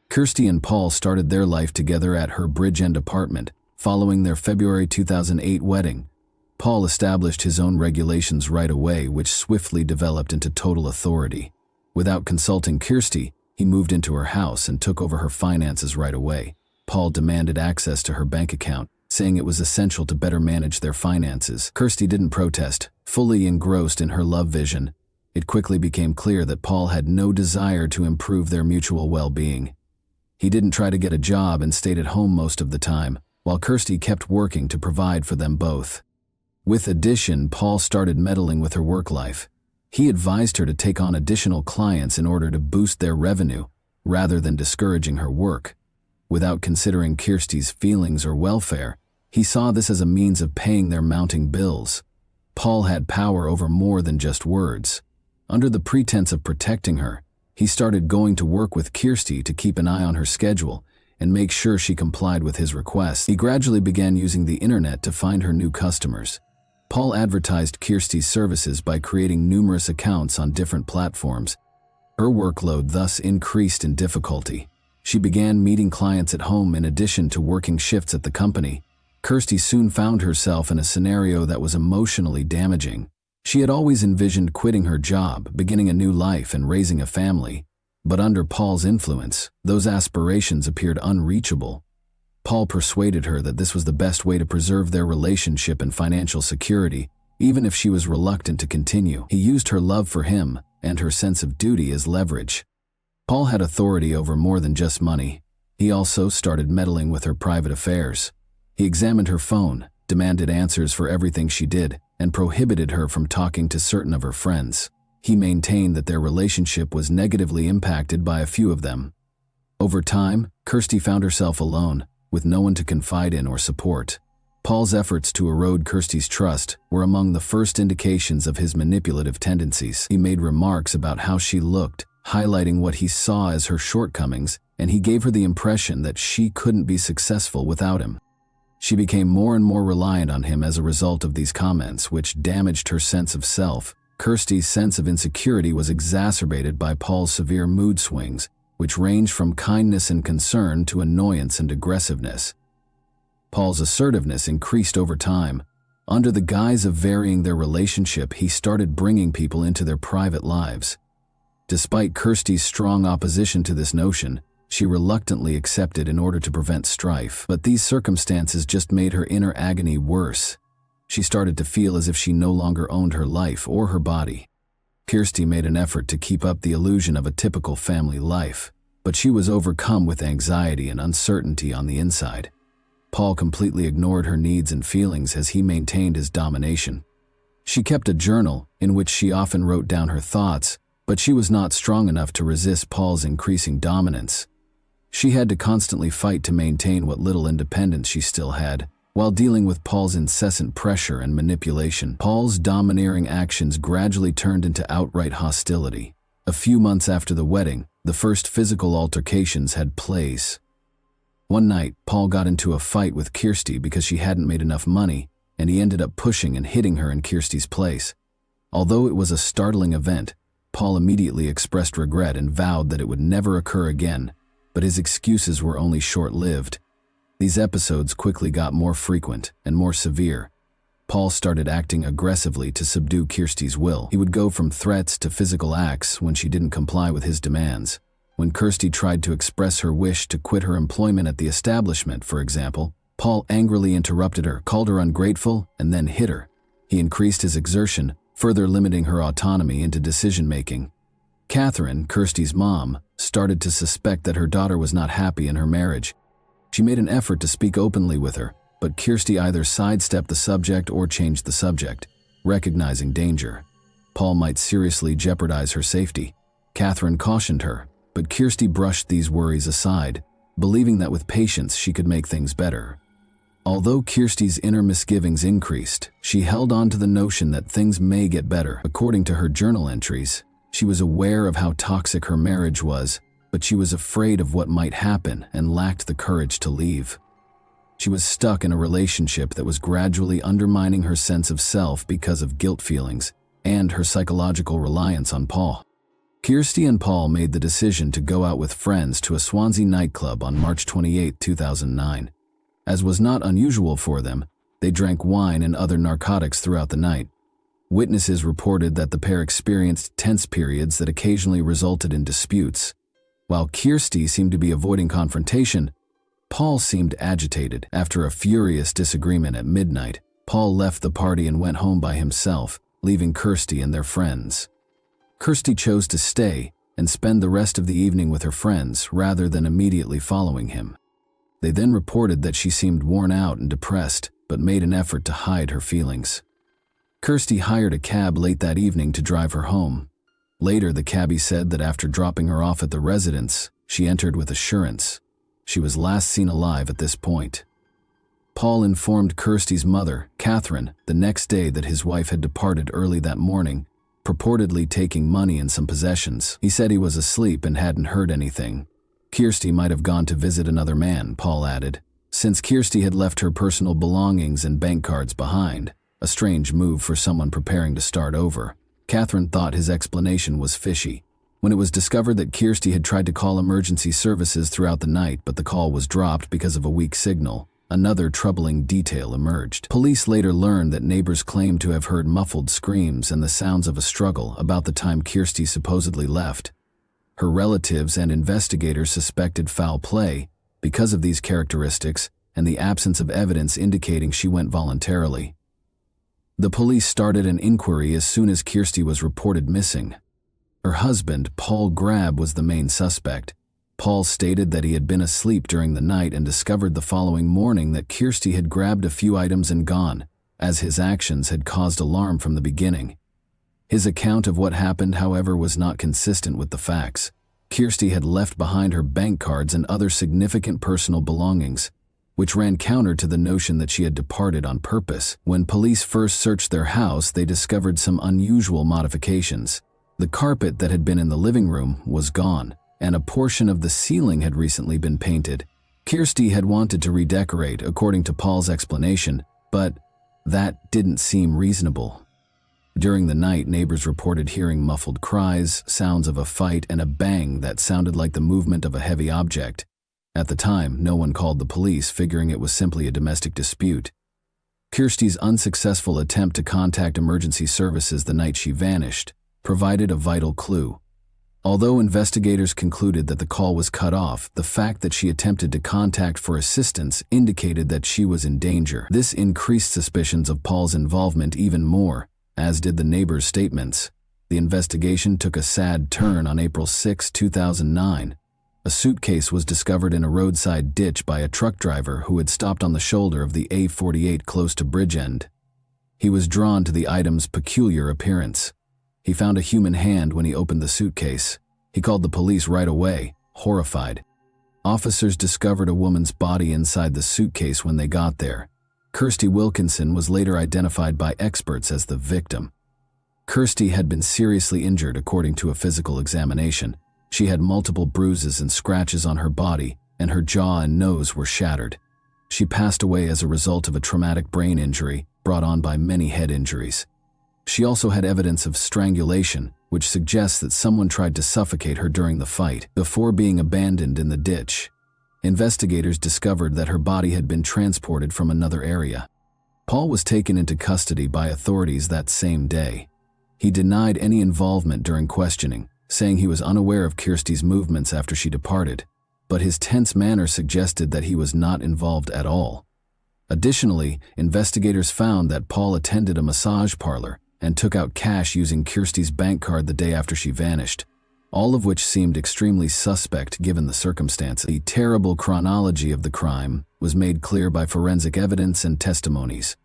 A: Kirsty and Paul started their life together at her Bridge-End apartment, following their February 2008 wedding. Paul established his own regulations right away, which swiftly developed into total authority. Without consulting Kirsty, he moved into her house and took over her finances right away. Paul demanded access to her bank account, saying it was essential to better manage their finances. Kirsty didn't protest, fully engrossed in her love vision. It quickly became clear that Paul had no desire to improve their mutual well-being. He didn't try to get a job and stayed at home most of the time, while Kirsty kept working to provide for them both. With addition, Paul started meddling with her work life. He advised her to take on additional clients in order to boost their revenue, rather than discouraging her work. Without considering Kirsty's feelings or welfare, he saw this as a means of paying their mounting bills. Paul had power over more than just words. Under the pretense of protecting her, he started going to work with Kirsty to keep an eye on her schedule and make sure she complied with his requests. He gradually began using the internet to find her new customers. Paul advertised Kirsty's services by creating numerous accounts on different platforms. Her workload thus increased in difficulty. She began meeting clients at home in addition to working shifts at the company. Kirsty soon found herself in a scenario that was emotionally damaging. She had always envisioned quitting her job, beginning a new life, and raising a family. But under Paul's influence, those aspirations appeared unreachable. Paul persuaded her that this was the best way to preserve their relationship and financial security, even if she was reluctant to continue. He used her love for him and her sense of duty as leverage. Paul had authority over more than just money. He also started meddling with her private affairs. He examined her phone, demanded answers for everything she did, and prohibited her from talking to certain of her friends. He maintained that their relationship was negatively impacted by a few of them. Over time, Kirsty found herself alone, with no one to confide in or support. Paul's efforts to erode Kirsty's trust were among the first indications of his manipulative tendencies. He made remarks about how she looked, highlighting what he saw as her shortcomings, and he gave her the impression that she couldn't be successful without him. She became more and more reliant on him as a result of these comments, which damaged her sense of self. Kirsty's sense of insecurity was exacerbated by Paul's severe mood swings, which ranged from kindness and concern to annoyance and aggressiveness. Paul's assertiveness increased over time. Under the guise of varying their relationship, he started bringing people into their private lives. Despite Kirsty's strong opposition to this notion, she reluctantly accepted in order to prevent strife. But these circumstances just made her inner agony worse. She started to feel as if she no longer owned her life or her body. Kirsty made an effort to keep up the illusion of a typical family life, but she was overcome with anxiety and uncertainty on the inside. Paul completely ignored her needs and feelings as he maintained his domination. She kept a journal in which she often wrote down her thoughts, but she was not strong enough to resist Paul's increasing dominance. She had to constantly fight to maintain what little independence she still had, while dealing with Paul's incessant pressure and manipulation. Paul's domineering actions gradually turned into outright hostility. A few months after the wedding, the first physical altercations had place. One night, Paul got into a fight with Kirsty because she hadn't made enough money, and he ended up pushing and hitting her in Kirsty's place. Although it was a startling event, Paul immediately expressed regret and vowed that it would never occur again, but his excuses were only short-lived. These episodes quickly got more frequent and more severe. Paul started acting aggressively to subdue Kirsty's will. He would go from threats to physical acts when she didn't comply with his demands. When Kirsty tried to express her wish to quit her employment at the establishment, for example, Paul angrily interrupted her, called her ungrateful, and then hit her. He increased his exertion, further limiting her autonomy into decision-making. Catherine, Kirsty's mom, started to suspect that her daughter was not happy in her marriage. She made an effort to speak openly with her, but Kirsty either sidestepped the subject or changed the subject, recognizing danger. Paul might seriously jeopardize her safety. Catherine cautioned her, but Kirsty brushed these worries aside, believing that with patience she could make things better. Although Kirsty's inner misgivings increased, she held on to the notion that things may get better. According to her journal entries, she was aware of how toxic her marriage was, but she was afraid of what might happen and lacked the courage to leave. She was stuck in a relationship that was gradually undermining her sense of self because of guilt feelings and her psychological reliance on Paul. Kirsty and Paul made the decision to go out with friends to a Swansea nightclub on March 28, 2009. As was not unusual for them, they drank wine and other narcotics throughout the night. Witnesses reported that the pair experienced tense periods that occasionally resulted in disputes. While Kirsty seemed to be avoiding confrontation, Paul seemed agitated. After a furious disagreement at midnight, Paul left the party and went home by himself, leaving Kirsty and their friends. Kirsty chose to stay and spend the rest of the evening with her friends rather than immediately following him. They then reported that she seemed worn out and depressed, but made an effort to hide her feelings. Kirsty hired a cab late that evening to drive her home. Later, the cabbie said that after dropping her off at the residence, she entered with assurance. She was last seen alive at this point. Paul informed Kirsty's mother, Catherine, the next day that his wife had departed early that morning, purportedly taking money and some possessions. He said he was asleep and hadn't heard anything. Kirsty might have gone to visit another man, Paul added, since Kirsty had left her personal belongings and bank cards behind, a strange move for someone preparing to start over. Catherine thought his explanation was fishy. When it was discovered that Kirsty had tried to call emergency services throughout the night but the call was dropped because of a weak signal, another troubling detail emerged. Police later learned that neighbors claimed to have heard muffled screams and the sounds of a struggle about the time Kirsty supposedly left. Her relatives and investigators suspected foul play because of these characteristics and the absence of evidence indicating she went voluntarily. The police started an inquiry as soon as Kirsty was reported missing. Her husband, Paul Grab, was the main suspect. Paul stated that he had been asleep during the night and discovered the following morning that Kirsty had grabbed a few items and gone, as his actions had caused alarm from the beginning. His account of what happened, however, was not consistent with the facts. Kirsty had left behind her bank cards and other significant personal belongings, which ran counter to the notion that she had departed on purpose. When police first searched their house, they discovered some unusual modifications. The carpet that had been in the living room was gone, and a portion of the ceiling had recently been painted. Kirsty had wanted to redecorate, according to Paul's explanation, but that didn't seem reasonable. During the night, neighbors reported hearing muffled cries, sounds of a fight, and a bang that sounded like the movement of a heavy object. At the time, no one called the police, figuring it was simply a domestic dispute. Kirsty's unsuccessful attempt to contact emergency services the night she vanished provided a vital clue. Although investigators concluded that the call was cut off, the fact that she attempted to contact for assistance indicated that she was in danger. This increased suspicions of Paul's involvement even more, as did the neighbors' statements. The investigation took a sad turn on April 6, 2009. A suitcase was discovered in a roadside ditch by a truck driver who had stopped on the shoulder of the A48 close to Bridgend. He was drawn to the item's peculiar appearance. He found a human hand when he opened the suitcase. He called the police right away, horrified. Officers discovered a woman's body inside the suitcase when they got there. Kirsty Wilkinson was later identified by experts as the victim. Kirsty had been seriously injured according to a physical examination. She had multiple bruises and scratches on her body, and her jaw and nose were shattered. She passed away as a result of a traumatic brain injury brought on by many head injuries. She also had evidence of strangulation, which suggests that someone tried to suffocate her during the fight before being abandoned in the ditch. Investigators discovered that her body had been transported from another area. Paul was taken into custody by authorities that same day. He denied any involvement during questioning, saying he was unaware of Kirsty's movements after she departed, but his tense manner suggested that he was not involved at all. Additionally, investigators found that Paul attended a massage parlor and took out cash using Kirsty's bank card the day after she vanished, all of which seemed extremely suspect given the circumstances. The terrible chronology of the crime was made clear by forensic evidence and testimonies.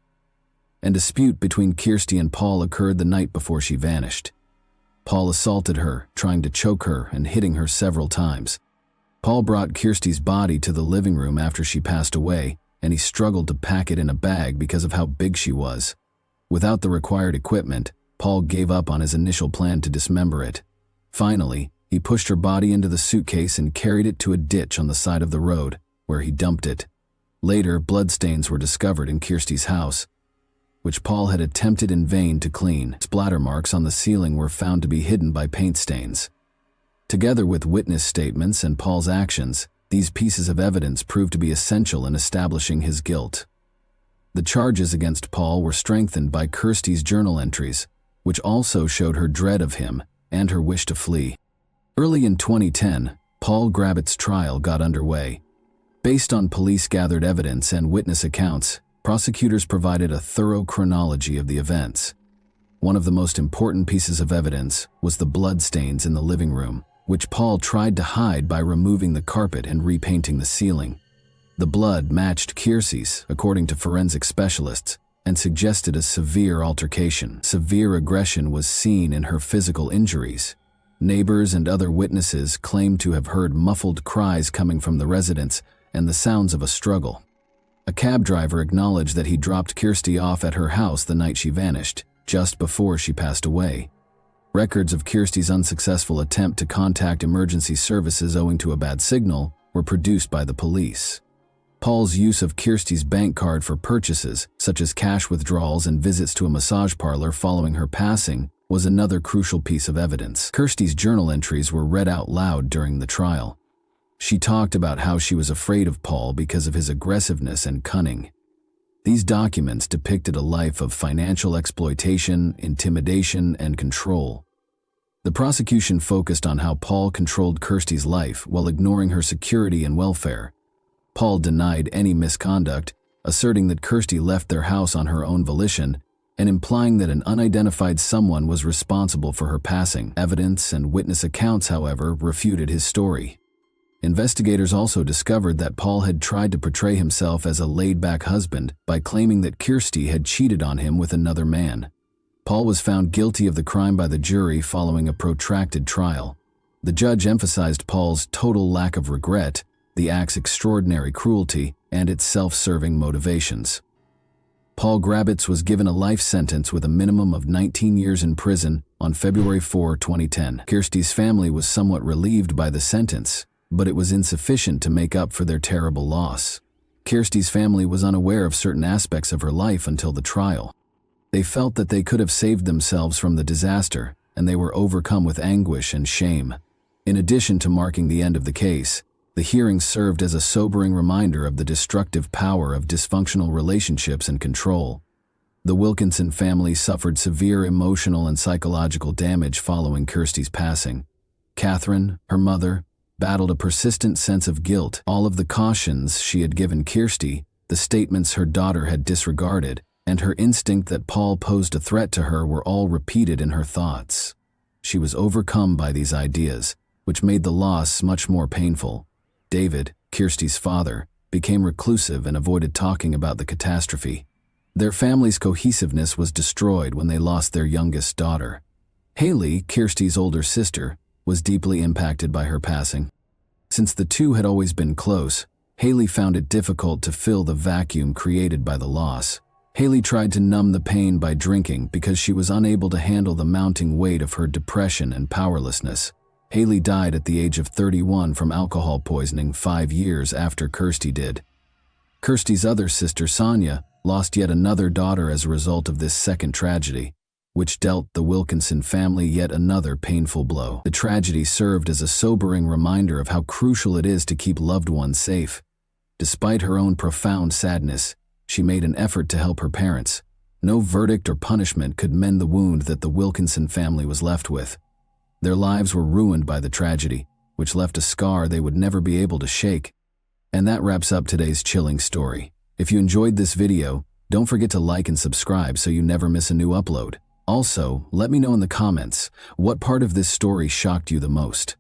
A: A dispute between Kirsty and Paul occurred the night before she vanished. Paul assaulted her, trying to choke her and hitting her several times. Paul brought Kirsty's body to the living room after she passed away, and he struggled to pack it in a bag because of how big she was. Without the required equipment, Paul gave up on his initial plan to dismember it. Finally, he pushed her body into the suitcase and carried it to a ditch on the side of the road, where he dumped it. Later, bloodstains were discovered in Kirsty's house, which Paul had attempted in vain to clean. Splatter marks on the ceiling were found to be hidden by paint stains. Together with witness statements and Paul's actions, these pieces of evidence proved to be essential in establishing his guilt. The charges against Paul were strengthened by Kirsty's journal entries, which also showed her dread of him and her wish to flee. Early in 2010, Paul Grabbitt's trial got underway. Based on police-gathered evidence and witness accounts, prosecutors provided a thorough chronology of the events. One of the most important pieces of evidence was the bloodstains in the living room, which Paul tried to hide by removing the carpet and repainting the ceiling. The blood matched Kirsty's, according to forensic specialists, and suggested a severe altercation. Severe aggression was seen in her physical injuries. Neighbors and other witnesses claimed to have heard muffled cries coming from the residence and the sounds of a struggle. A cab driver acknowledged that he dropped Kirsty off at her house the night she vanished, just before she passed away. Records of Kirsty's unsuccessful attempt to contact emergency services owing to a bad signal were produced by the police. Paul's use of Kirsty's bank card for purchases, such as cash withdrawals and visits to a massage parlor following her passing, was another crucial piece of evidence. Kirsty's journal entries were read out loud during the trial. She talked about how she was afraid of Paul because of his aggressiveness and cunning. These documents depicted a life of financial exploitation, intimidation, and control. The prosecution focused on how Paul controlled Kirsty's life while ignoring her security and welfare. Paul denied any misconduct, asserting that Kirsty left their house on her own volition and implying that an unidentified someone was responsible for her passing. Evidence and witness accounts, however, refuted his story. Investigators also discovered that Paul had tried to portray himself as a laid-back husband by claiming that Kirsty had cheated on him with another man. Paul was found guilty of the crime by the jury following a protracted trial. The judge emphasized Paul's total lack of regret, the act's extraordinary cruelty, and its self-serving motivations. Paul Grabbitt was given a life sentence with a minimum of 19 years in prison on February 4, 2010. Kirsty's family was somewhat relieved by the sentence, but it was insufficient to make up for their terrible loss. Kirsty's family was unaware of certain aspects of her life until the trial. They felt that they could have saved themselves from the disaster, and they were overcome with anguish and shame. In addition to marking the end of the case, the hearing served as a sobering reminder of the destructive power of dysfunctional relationships and control. The Wilkinson family suffered severe emotional and psychological damage following Kirsty's passing. Catherine, her mother, battled a persistent sense of guilt. All of the cautions she had given Kirsty, the statements her daughter had disregarded, and her instinct that Paul posed a threat to her were all repeated in her thoughts. She was overcome by these ideas, which made the loss much more painful. David, Kirsty's father, became reclusive and avoided talking about the catastrophe. Their family's cohesiveness was destroyed when they lost their youngest daughter. Haley, Kirsty's older sister, was deeply impacted by her passing. Since the two had always been close, Haley found it difficult to fill the vacuum created by the loss. Haley tried to numb the pain by drinking because she was unable to handle the mounting weight of her depression and powerlessness. Haley died at the age of 31 from alcohol poisoning 5 years after Kirsty did. Kirsty's other sister, Sonia, lost yet another daughter as a result of this second tragedy, which dealt the Wilkinson family yet another painful blow. The tragedy served as a sobering reminder of how crucial it is to keep loved ones safe. Despite her own profound sadness, she made an effort to help her parents. No verdict or punishment could mend the wound that the Wilkinson family was left with. Their lives were ruined by the tragedy, which left a scar they would never be able to shake. And that wraps up today's chilling story. If you enjoyed this video, don't forget to like and subscribe so you never miss a new upload. Also, let me know in the comments what part of this story shocked you the most.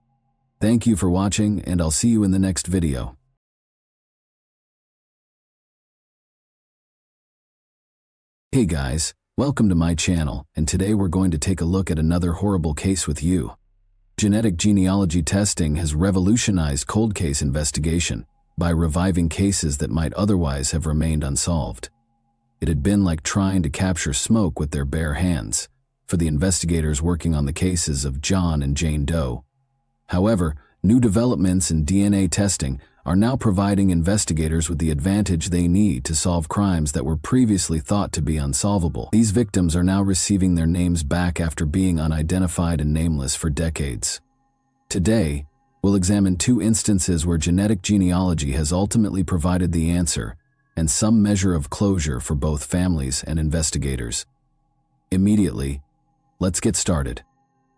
A: Thank you for watching, and I'll see you in the next video. Hey guys, welcome to my channel, and today we're going to take a look at another horrible case with you. Genetic genealogy testing has revolutionized cold case investigation by reviving cases that might otherwise have remained unsolved. It had been like trying to capture smoke with their bare hands for the investigators working on the cases of John and Jane Doe. However, new developments in DNA testing are now providing investigators with the advantage they need to solve crimes that were previously thought to be unsolvable. These victims are now receiving their names back after being unidentified and nameless for decades. Today, we'll examine 2 instances where genetic genealogy has ultimately provided the answer and some measure of closure for both families and investigators. Immediately, let's get started.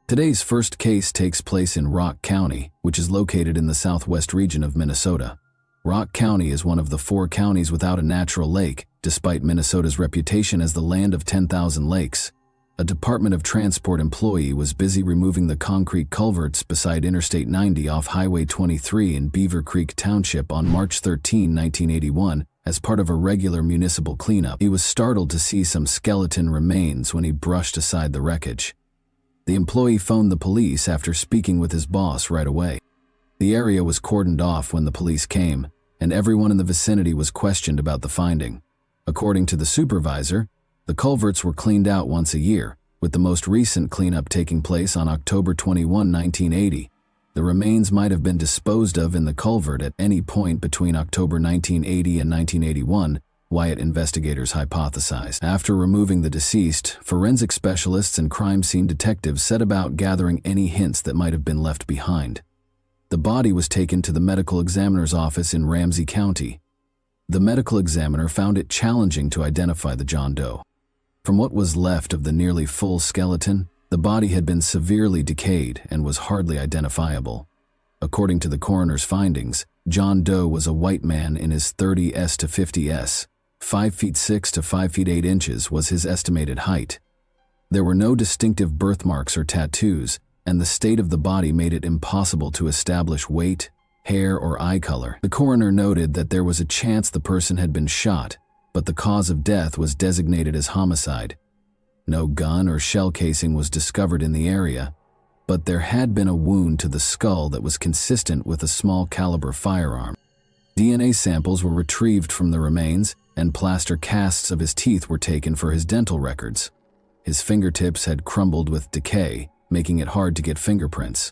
A: Today's first case takes place in Rock County, which is located in the southwest region of Minnesota. Rock County is one of the 4 counties without a natural lake, despite Minnesota's reputation as the land of 10,000 lakes. A Department of Transport employee was busy removing the concrete culverts beside Interstate 90 off Highway 23 in Beaver Creek Township on March 13, 1981, as part of a regular municipal cleanup. He was startled to see some skeleton remains when he brushed aside the wreckage. The employee phoned the police after speaking with his boss right away. The area was cordoned off when the police came, and everyone in the vicinity was questioned about the finding. According to the supervisor, the culverts were cleaned out once a year, with the most recent cleanup taking place on October 21, 1980. The remains might have been disposed of in the culvert at any point between October 1980 and 1981, Wyatt investigators hypothesized. After removing the deceased, forensic specialists and crime scene detectives set about gathering any hints that might have been left behind. The body was taken to the medical examiner's office in Ramsey County. The medical examiner found it challenging to identify the John Doe. From what was left of the nearly full skeleton, the body had been severely decayed and was hardly identifiable. According to the coroner's findings, John Doe was a white man in his 30s to 50s. 5 feet 6 to 5 feet 8 inches was his estimated height. There were no distinctive birthmarks or tattoos, and the state of the body made it impossible to establish weight, hair, or eye color. The coroner noted that there was a chance the person had been shot, but the cause of death was designated as homicide. No gun or shell casing was discovered in the area, but there had been a wound to the skull that was consistent with a small caliber firearm. DNA samples were retrieved from the remains, and plaster casts of his teeth were taken for his dental records. His fingertips had crumbled with decay, making it hard to get fingerprints.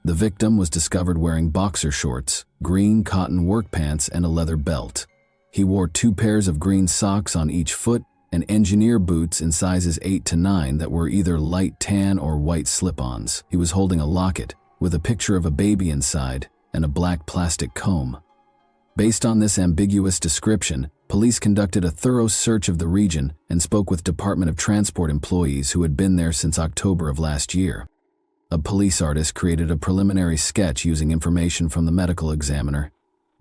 A: The victim was discovered wearing boxer shorts, green cotton work pants, and a leather belt. He wore 2 pairs of green socks on each foot and engineer boots in sizes 8 to 9 that were either light tan or white slip-ons. He was holding a locket with a picture of a baby inside and a black plastic comb. Based on this ambiguous description, police conducted a thorough search of the region and spoke with Department of Transport employees who had been there since October of last year. A police artist created a preliminary sketch using information from the medical examiner.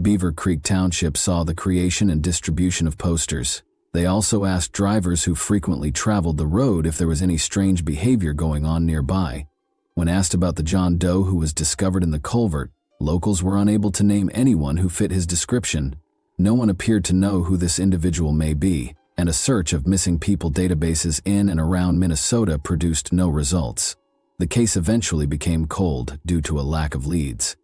A: Beaver Creek Township saw the creation and distribution of posters. They also asked drivers who frequently traveled the road if there was any strange behavior going on nearby. When asked about the John Doe who was discovered in the culvert, locals were unable to name anyone who fit his description. No one appeared to know who this individual may be, and a search of missing people databases in and around Minnesota produced no results. The case eventually became cold due to a lack of leads.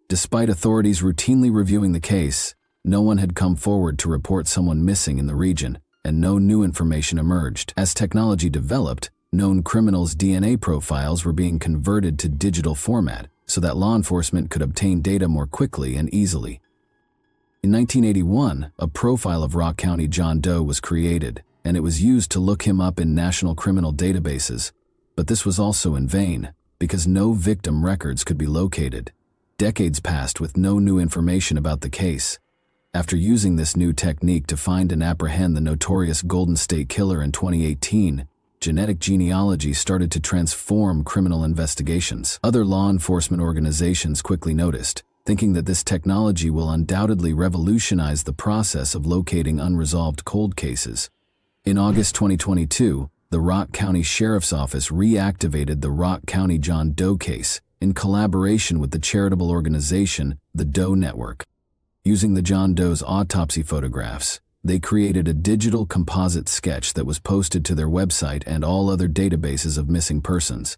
A: Despite authorities routinely reviewing the case, no one had come forward to report someone missing in the region, and no new information emerged. As technology developed, known criminals' DNA profiles were being converted to digital format so that law enforcement could obtain data more quickly and easily. In 1981, a profile of Rock County John Doe was created, and it was used to look him up in national criminal databases. But this was also in vain, because no victim records could be located. Decades passed with no new information about the case. After using this new technique to find and apprehend the notorious Golden State Killer in 2018, genetic genealogy started to transform criminal investigations. Other law enforcement organizations quickly noticed, thinking that this technology will undoubtedly revolutionize the process of locating unresolved cold cases. In August 2022, the Rock County Sheriff's Office reactivated the Rock County John Doe case in collaboration with the charitable organization, the Doe Network. Using the John Doe's autopsy photographs, they created a digital composite sketch that was posted to their website and all other databases of missing persons.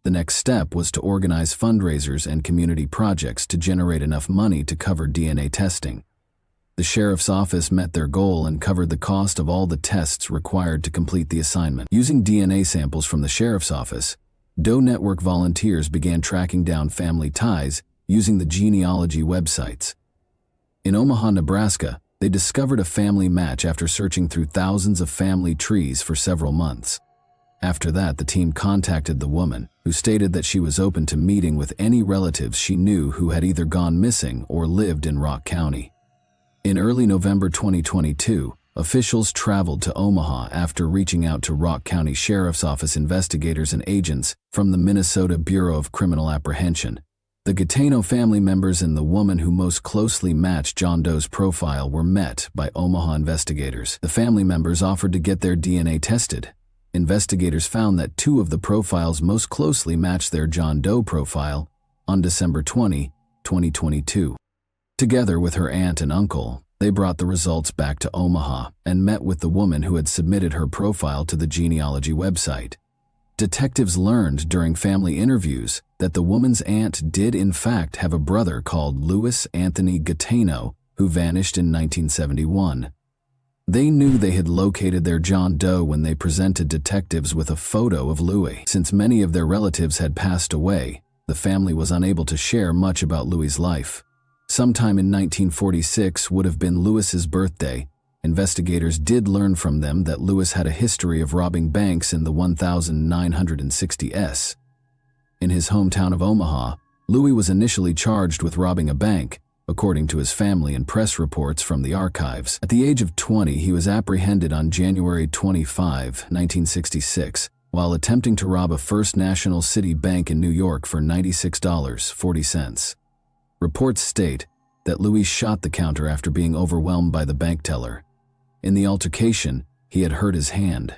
A: The next step was to organize fundraisers and community projects to generate enough money to cover DNA testing. The sheriff's office met their goal and covered the cost of all the tests required to complete the assignment. Using DNA samples from the sheriff's office, Doe Network volunteers began tracking down family ties using the genealogy websites. In Omaha, Nebraska, they discovered a family match after searching through thousands of family trees for several months. After that, the team contacted the woman, who stated that she was open to meeting with any relatives she knew who had either gone missing or lived in Rock County. In early November 2022, officials traveled to Omaha after reaching out to Rock County Sheriff's Office investigators and agents from the Minnesota Bureau of Criminal Apprehension. The Gatano family members and the woman who most closely matched John Doe's profile were met by Omaha investigators. The family members offered to get their DNA tested. Investigators found that two of the profiles most closely matched their John Doe profile on December 20, 2022. Together with her aunt and uncle, they brought the results back to Omaha and met with the woman who had submitted her profile to the genealogy website. Detectives learned during family interviews that the woman's aunt did in fact have a brother called Louis Anthony Gatano who vanished in 1971. They knew they had located their John Doe when they presented detectives with a photo of Louis. Since many of their relatives had passed away, the family was unable to share much about Louis's life. Sometime in 1946 would have been Louis's birthday. Investigators did learn from them that Louis had a history of robbing banks in the 1960s. In his hometown of Omaha, Louis was initially charged with robbing a bank, according to his family and press reports from the archives. At the age of 20, he was apprehended on January 25, 1966, while attempting to rob a First National City bank in New York for $96.40. Reports state that Louis shot the counter after being overwhelmed by the bank teller. In the altercation, he had hurt his hand.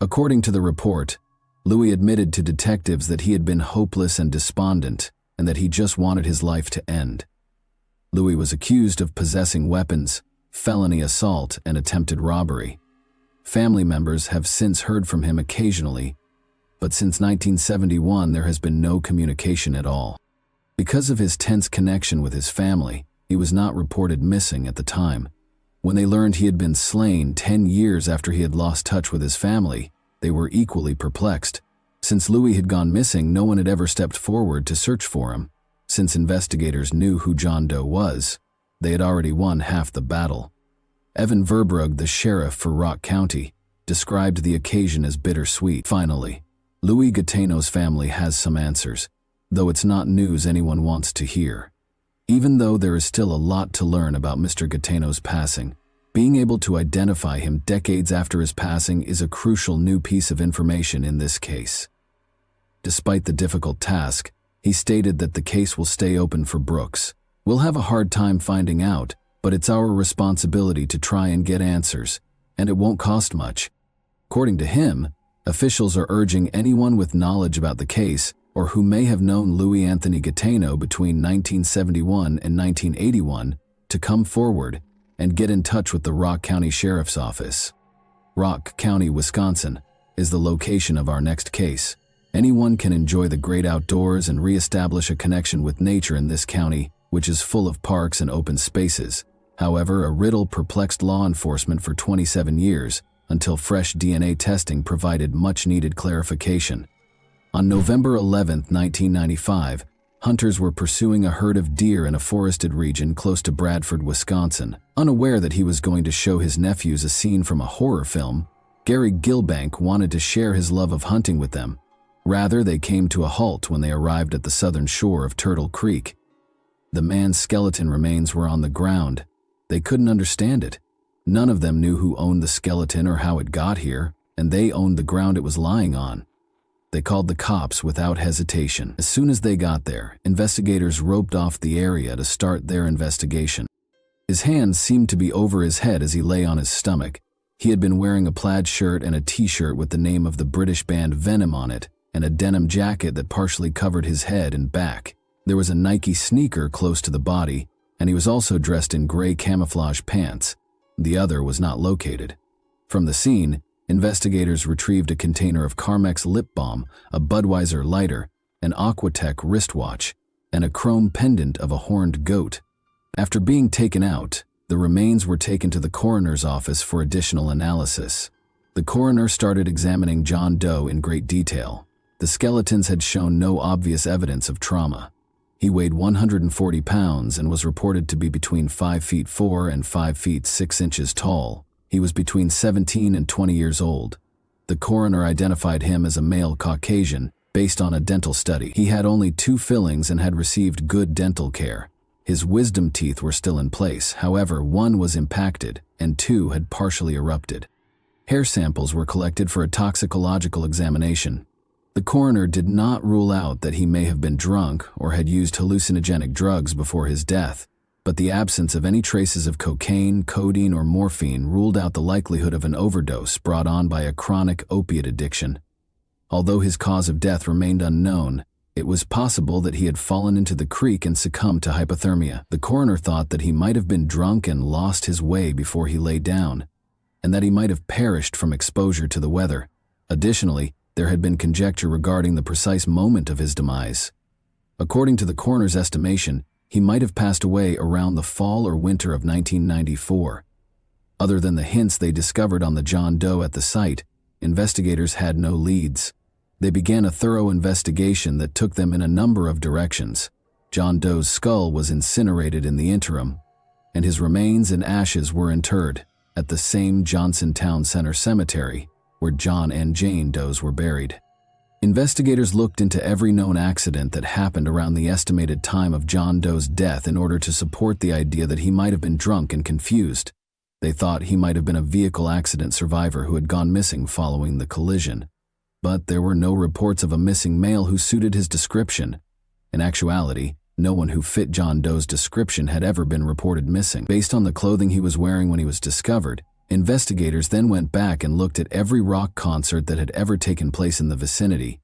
A: According to the report, Louis admitted to detectives that he had been hopeless and despondent and that he just wanted his life to end. Louis was accused of possessing weapons, felony assault, and attempted robbery. Family members have since heard from him occasionally, but since 1971 there has been no communication at all. Because of his tense connection with his family, he was not reported missing at the time. When they learned he had been slain 10 years after he had lost touch with his family, they were equally perplexed. Since Louis had gone missing, no one had ever stepped forward to search for him. Since investigators knew who John Doe was, they had already won half the battle. Evan Verbrugge, the sheriff for Rock County, described the occasion as bittersweet. Finally, Louis Gateno's family has some answers, though it's not news anyone wants to hear. Even though there is still a lot to learn about Mr. Gateno's passing, being able to identify him decades after his passing is a crucial new piece of information in this case. Despite the difficult task, he stated that the case will stay open for Brooks. We'll have a hard time finding out, but it's our responsibility to try and get answers, and it won't cost much. According to him, officials are urging anyone with knowledge about the case or who may have known Louis Anthony Gateno between 1971 and 1981 to come forward and get in touch with the Rock County Sheriff's Office. Rock County, Wisconsin, is the location of our next case. Anyone can enjoy the great outdoors and reestablish a connection with nature in this county, which is full of parks and open spaces. However, a riddle perplexed law enforcement for 27 years until fresh DNA testing provided much-needed clarification. On November 11, 1995, hunters were pursuing a herd of deer in a forested region close to Bradford, Wisconsin. Unaware that he was going to show his nephews a scene from a horror film, Gary Gilbank wanted to share his love of hunting with them. Rather, they came to a halt when they arrived at the southern shore of Turtle Creek. The man's skeleton remains were on the ground. They couldn't understand it. None of them knew who owned the skeleton or how it got here, and they owned the ground it was lying on. They called the cops without hesitation. As soon as they got there, investigators roped off the area to start their investigation. His hands seemed to be over his head as he lay on his stomach. He had been wearing a plaid shirt and a t-shirt with the name of the British band Venom on it, and a denim jacket that partially covered his head and back. There was a Nike sneaker close to the body, and he was also dressed in gray camouflage pants. The other was not located. From the scene, investigators retrieved a container of Carmex lip balm, a Budweiser lighter, an Aquatech wristwatch, and a chrome pendant of a horned goat. After being taken out, the remains were taken to the coroner's office for additional analysis. The coroner started examining John Doe in great detail. The skeletons had shown no obvious evidence of trauma. He weighed 140 pounds and was reported to be between 5 feet 4 and 5 feet 6 inches tall. He was between 17 and 20 years old. The coroner identified him as a male Caucasian based on a dental study. He had only 2 fillings and had received good dental care. His wisdom teeth were still in place, however, 1 was impacted and 2 had partially erupted. Hair samples were collected for a toxicological examination. The coroner did not rule out that he may have been drunk or had used hallucinogenic drugs before his death, but the absence of any traces of cocaine, codeine, or morphine ruled out the likelihood of an overdose brought on by a chronic opiate addiction. Although his cause of death remained unknown, it was possible that he had fallen into the creek and succumbed to hypothermia. The coroner thought that he might have been drunk and lost his way before he lay down, and that he might have perished from exposure to the weather. Additionally, there had been conjecture regarding the precise moment of his demise. According to the coroner's estimation, he might have passed away around the fall or winter of 1994. Other than the hints they discovered on the John Doe at the site, investigators had no leads. They began a thorough investigation that took them in a number of directions. John Doe's skull was incinerated in the interim, and his remains and ashes were interred at the same Johnson Town Center Cemetery where John and Jane Does were buried. Investigators looked into every known accident that happened around the estimated time of John Doe's death in order to support the idea that he might have been drunk and confused. They thought he might have been a vehicle accident survivor who had gone missing following the collision. But there were no reports of a missing male who suited his description. In actuality, no one who fit John Doe's description had ever been reported missing. Based on the clothing he was wearing when he was discovered, investigators then went back and looked at every rock concert that had ever taken place in the vicinity.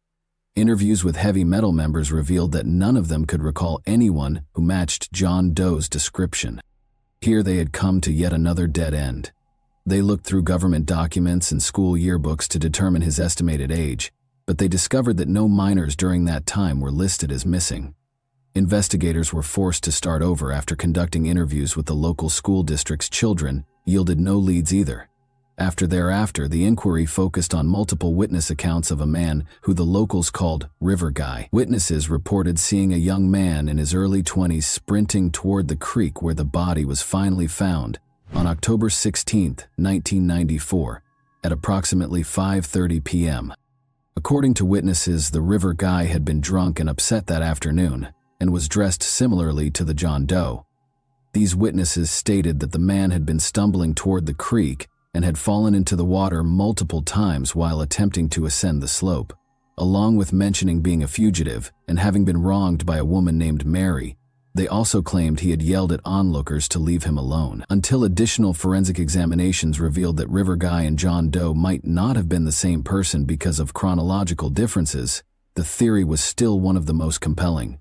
A: Interviews with heavy metal members revealed that none of them could recall anyone who matched John Doe's description. Here they had come to yet another dead end. They looked through government documents and school yearbooks to determine his estimated age, but they discovered that no minors during that time were listed as missing. Investigators were forced to start over after conducting interviews with the local school district's children yielded no leads either. Thereafter, the inquiry focused on multiple witness accounts of a man who the locals called River Guy. Witnesses reported seeing a young man in his early 20s sprinting toward the creek where the body was finally found on October 16, 1994. at approximately 5:30 p.m. According to witnesses, the river guy had been drunk and upset that afternoon and was dressed similarly to the John Doe. These witnesses stated that the man had been stumbling toward the creek and had fallen into the water multiple times while attempting to ascend the slope, along with mentioning being a fugitive and having been wronged by a woman named Mary. They also claimed he had yelled at onlookers to leave him alone, until additional forensic examinations revealed that River Guy and John Doe might not have been the same person because of chronological differences. The theory was still one of the most compelling.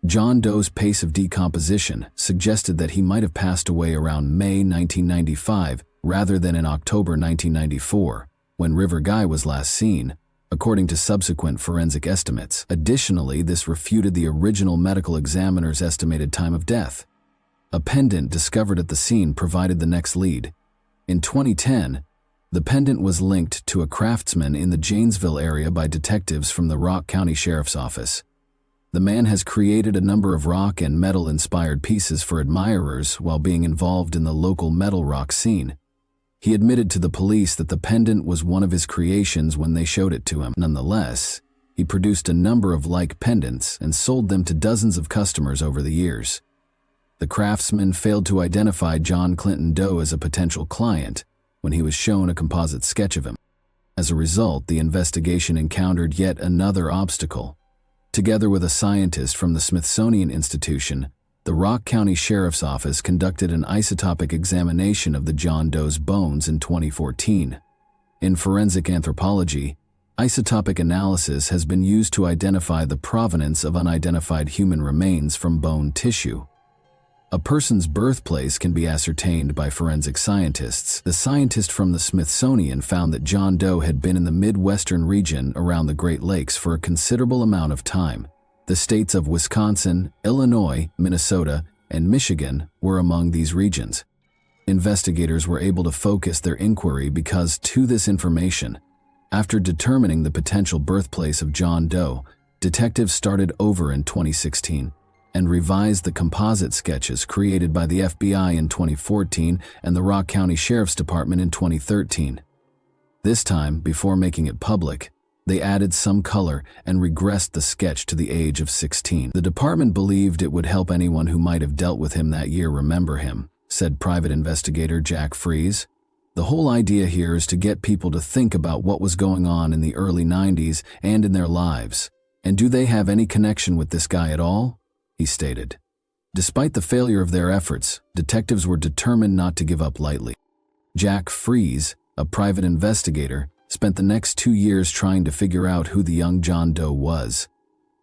A: John Doe's pace of decomposition suggested that he might have passed away around May 1995 rather than in October 1994, when River Guy was last seen, according to subsequent forensic estimates. Additionally, this refuted the original medical examiner's estimated time of death. A pendant discovered at the scene provided the next lead. In 2010, the pendant was linked to a craftsman in the Janesville area by detectives from the Rock County Sheriff's Office. The man has created a number of rock and metal-inspired pieces for admirers while being involved in the local metal rock scene. He admitted to the police that the pendant was one of his creations when they showed it to him. Nonetheless, he produced a number of like pendants and sold them to dozens of customers over the years. The craftsman failed to identify John Clinton Doe as a potential client when he was shown a composite sketch of him. As a result, the investigation encountered yet another obstacle. Together with a scientist from the Smithsonian Institution, the Rock County Sheriff's Office conducted an isotopic examination of the John Doe's bones in 2014. In forensic anthropology, isotopic analysis has been used to identify the provenance of unidentified human remains from bone tissue. A person's birthplace can be ascertained by forensic scientists. The scientist from the Smithsonian found that John Doe had been in the Midwestern region around the Great Lakes for a considerable amount of time. The states of Wisconsin, Illinois, Minnesota, and Michigan were among these regions. Investigators were able to focus their inquiry because to this information. After determining the potential birthplace of John Doe, detectives started over in 2016 and revised the composite sketches created by the FBI in 2014 and the Rock County Sheriff's Department in 2013. This time, before making it public, they added some color and regressed the sketch to the age of 16. The department believed it would help anyone who might have dealt with him that year remember him, said private investigator Jack Fries. The whole idea here is to get people to think about what was going on in the early 90s and in their lives. And do they have any connection with this guy at all? He stated. Despite the failure of their efforts, detectives were determined not to give up lightly. Jack Fries, a private investigator, spent the next 2 years trying to figure out who the young John Doe was.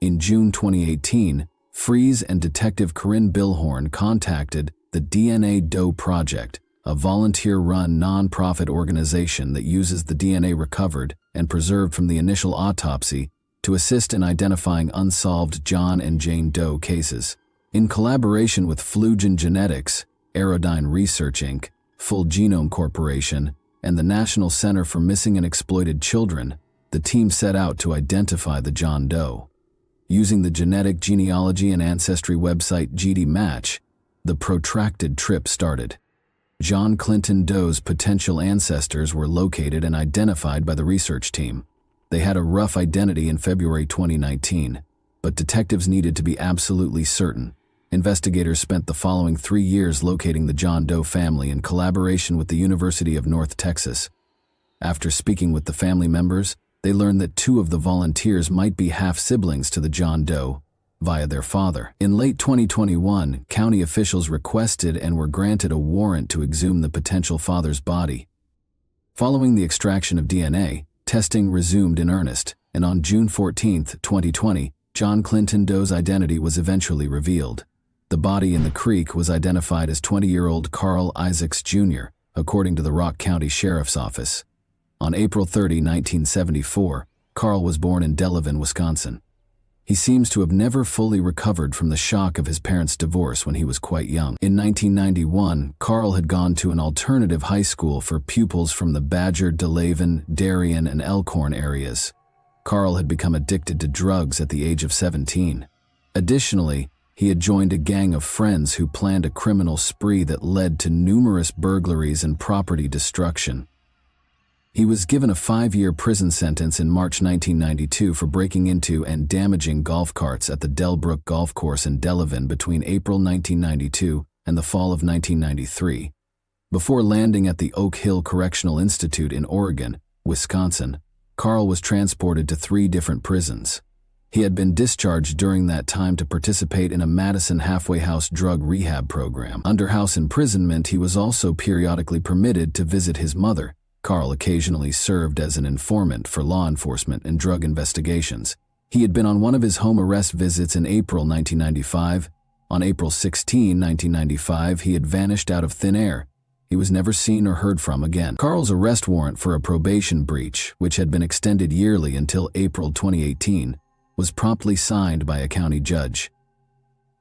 A: In June 2018, Fries and Detective Corinne Billhorn contacted the DNA Doe Project, a volunteer-run non-profit organization that uses the DNA recovered and preserved from the initial autopsy to assist in identifying unsolved John and Jane Doe cases. In collaboration with Flugen Genetics, Aerodyne Research Inc., Full Genome Corporation, and the National Center for Missing and Exploited Children, the team set out to identify the John Doe. Using the genetic genealogy and ancestry website GDmatch, the protracted trip started. John Clinton Doe's potential ancestors were located and identified by the research team. They had a rough identity in February 2019, but detectives needed to be absolutely certain. Investigators spent the following 3 years locating the John Doe family in collaboration with the University of North Texas. After speaking with the family members, they learned that 2 of the volunteers might be half-siblings to the John Doe via their father. In late 2021, county officials requested and were granted a warrant to exhume the potential father's body. Following the extraction of DNA, testing resumed in earnest, and on June 14, 2020, John Clinton Doe's identity was eventually revealed. The body in the creek was identified as 20-year-old Carl Isaacs Jr., according to the Rock County Sheriff's Office. On April 30, 1974, Carl was born in Delavan, Wisconsin. He seems to have never fully recovered from the shock of his parents' divorce when he was quite young. In 1991, Carl had gone to an alternative high school for pupils from the Badger, Delavan, Darien, and Elkhorn areas. Carl had become addicted to drugs at the age of 17. Additionally, he had joined a gang of friends who planned a criminal spree that led to numerous burglaries and property destruction. He was given a 5-year prison sentence in March 1992 for breaking into and damaging golf carts at the Delbrook Golf Course in Delavan between April 1992 and the fall of 1993. Before landing at the Oak Hill Correctional Institute in Oregon, Wisconsin, Carl was transported to 3 different prisons. He had been discharged during that time to participate in a Madison halfway house drug rehab program. Under house imprisonment, he was also periodically permitted to visit his mother. Carl occasionally served as an informant for law enforcement and drug investigations. He had been on one of his home arrest visits in April 1995. On April 16, 1995, he had vanished out of thin air. He was never seen or heard from again. Carl's arrest warrant for a probation breach, which had been extended yearly until April 2018, was promptly signed by a county judge.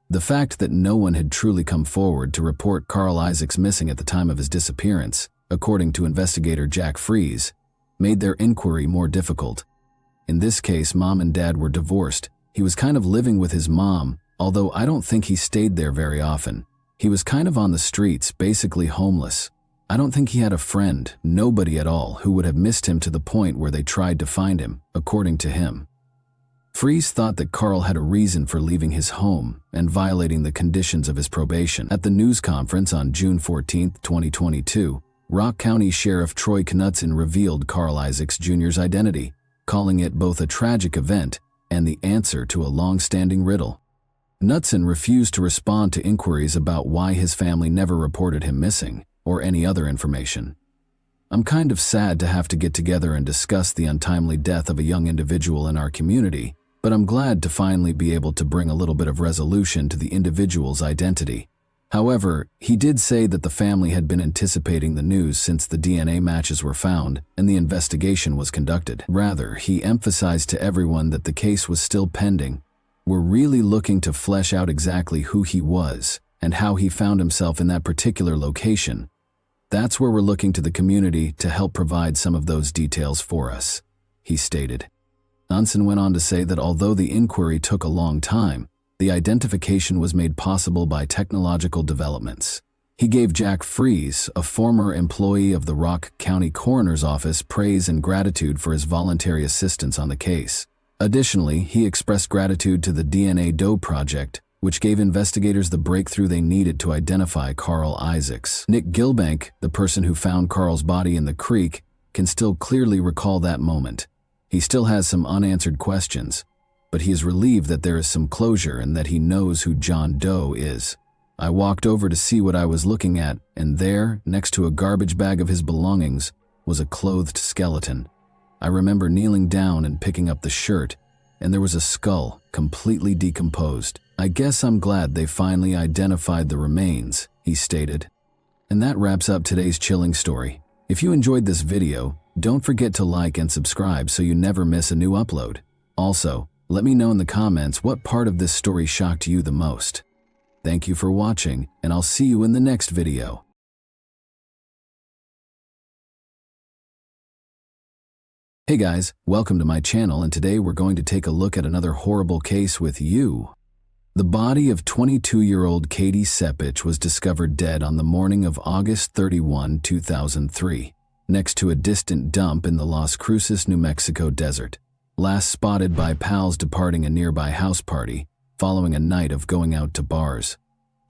A: The fact that no one had truly come forward to report Carl Isaacs missing at the time of his disappearance, according to investigator Jack Fries, made their inquiry more difficult. In this case, Mom and Dad were divorced. He was kind of living with his mom, although I don't think he stayed there very often. He was kind of on the streets, basically homeless. I don't think he had a friend, nobody at all, who would have missed him to the point where they tried to find him, according to him. Fries thought that Carl had a reason for leaving his home and violating the conditions of his probation. At the news conference on June 14, 2022, Rock County Sheriff Troy Knutson revealed Carl Isaacs Jr.'s identity, calling it both a tragic event and the answer to a long-standing riddle. Knutson refused to respond to inquiries about why his family never reported him missing or any other information. I'm kind of sad to have to get together and discuss the untimely death of a young individual in our community, but I'm glad to finally be able to bring a little bit of resolution to the individual's identity. However, he did say that the family had been anticipating the news since the DNA matches were found and the investigation was conducted. Rather, he emphasized to everyone that the case was still pending. We're really looking to flesh out exactly who he was and how he found himself in that particular location. That's where we're looking to the community to help provide some of those details for us, he stated. Knutson went on to say that although the inquiry took a long time, the identification was made possible by technological developments. He gave Jack Fries, a former employee of the Rock County Coroner's Office, praise and gratitude for his voluntary assistance on the case. Additionally, he expressed gratitude to the DNA Doe Project, which gave investigators the breakthrough they needed to identify Carl Isaacs. Nick Gilbank, the person who found Carl's body in the creek, can still clearly recall that moment. He still has some unanswered questions, but he is relieved that there is some closure and that he knows who John Doe is. I walked over to see what I was looking at, and there, next to a garbage bag of his belongings, was a clothed skeleton. I remember kneeling down and picking up the shirt, and there was a skull, completely decomposed. I guess I'm glad they finally identified the remains, he stated. And that wraps up today's chilling story. If you enjoyed this video, don't forget to like and subscribe so you never miss a new upload. Also, let me know in the comments what part of this story shocked you the most. Thank you for watching, and I'll see you in the next video. Hey guys, welcome to my channel, and today we're going to take a look at another horrible case with you. The body of 22-year-old Katie Sepich was discovered dead on the morning of August 31, 2003, next to a distant dump in the Las Cruces, New Mexico desert. Last spotted by pals departing a nearby house party, following a night of going out to bars.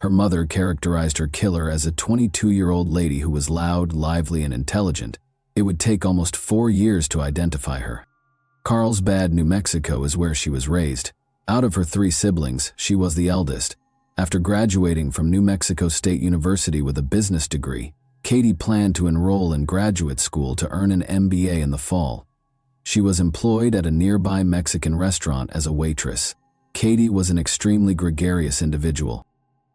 A: Her mother characterized her killer as a 22-year-old lady who was loud, lively, and intelligent. It would take almost 4 years to identify her. Carlsbad, New Mexico is where she was raised. Out of her 3 siblings, she was the eldest. After graduating from New Mexico State University with a business degree, Katie planned to enroll in graduate school to earn an MBA in the fall. She was employed at a nearby Mexican restaurant as a waitress. Katie was an extremely gregarious individual.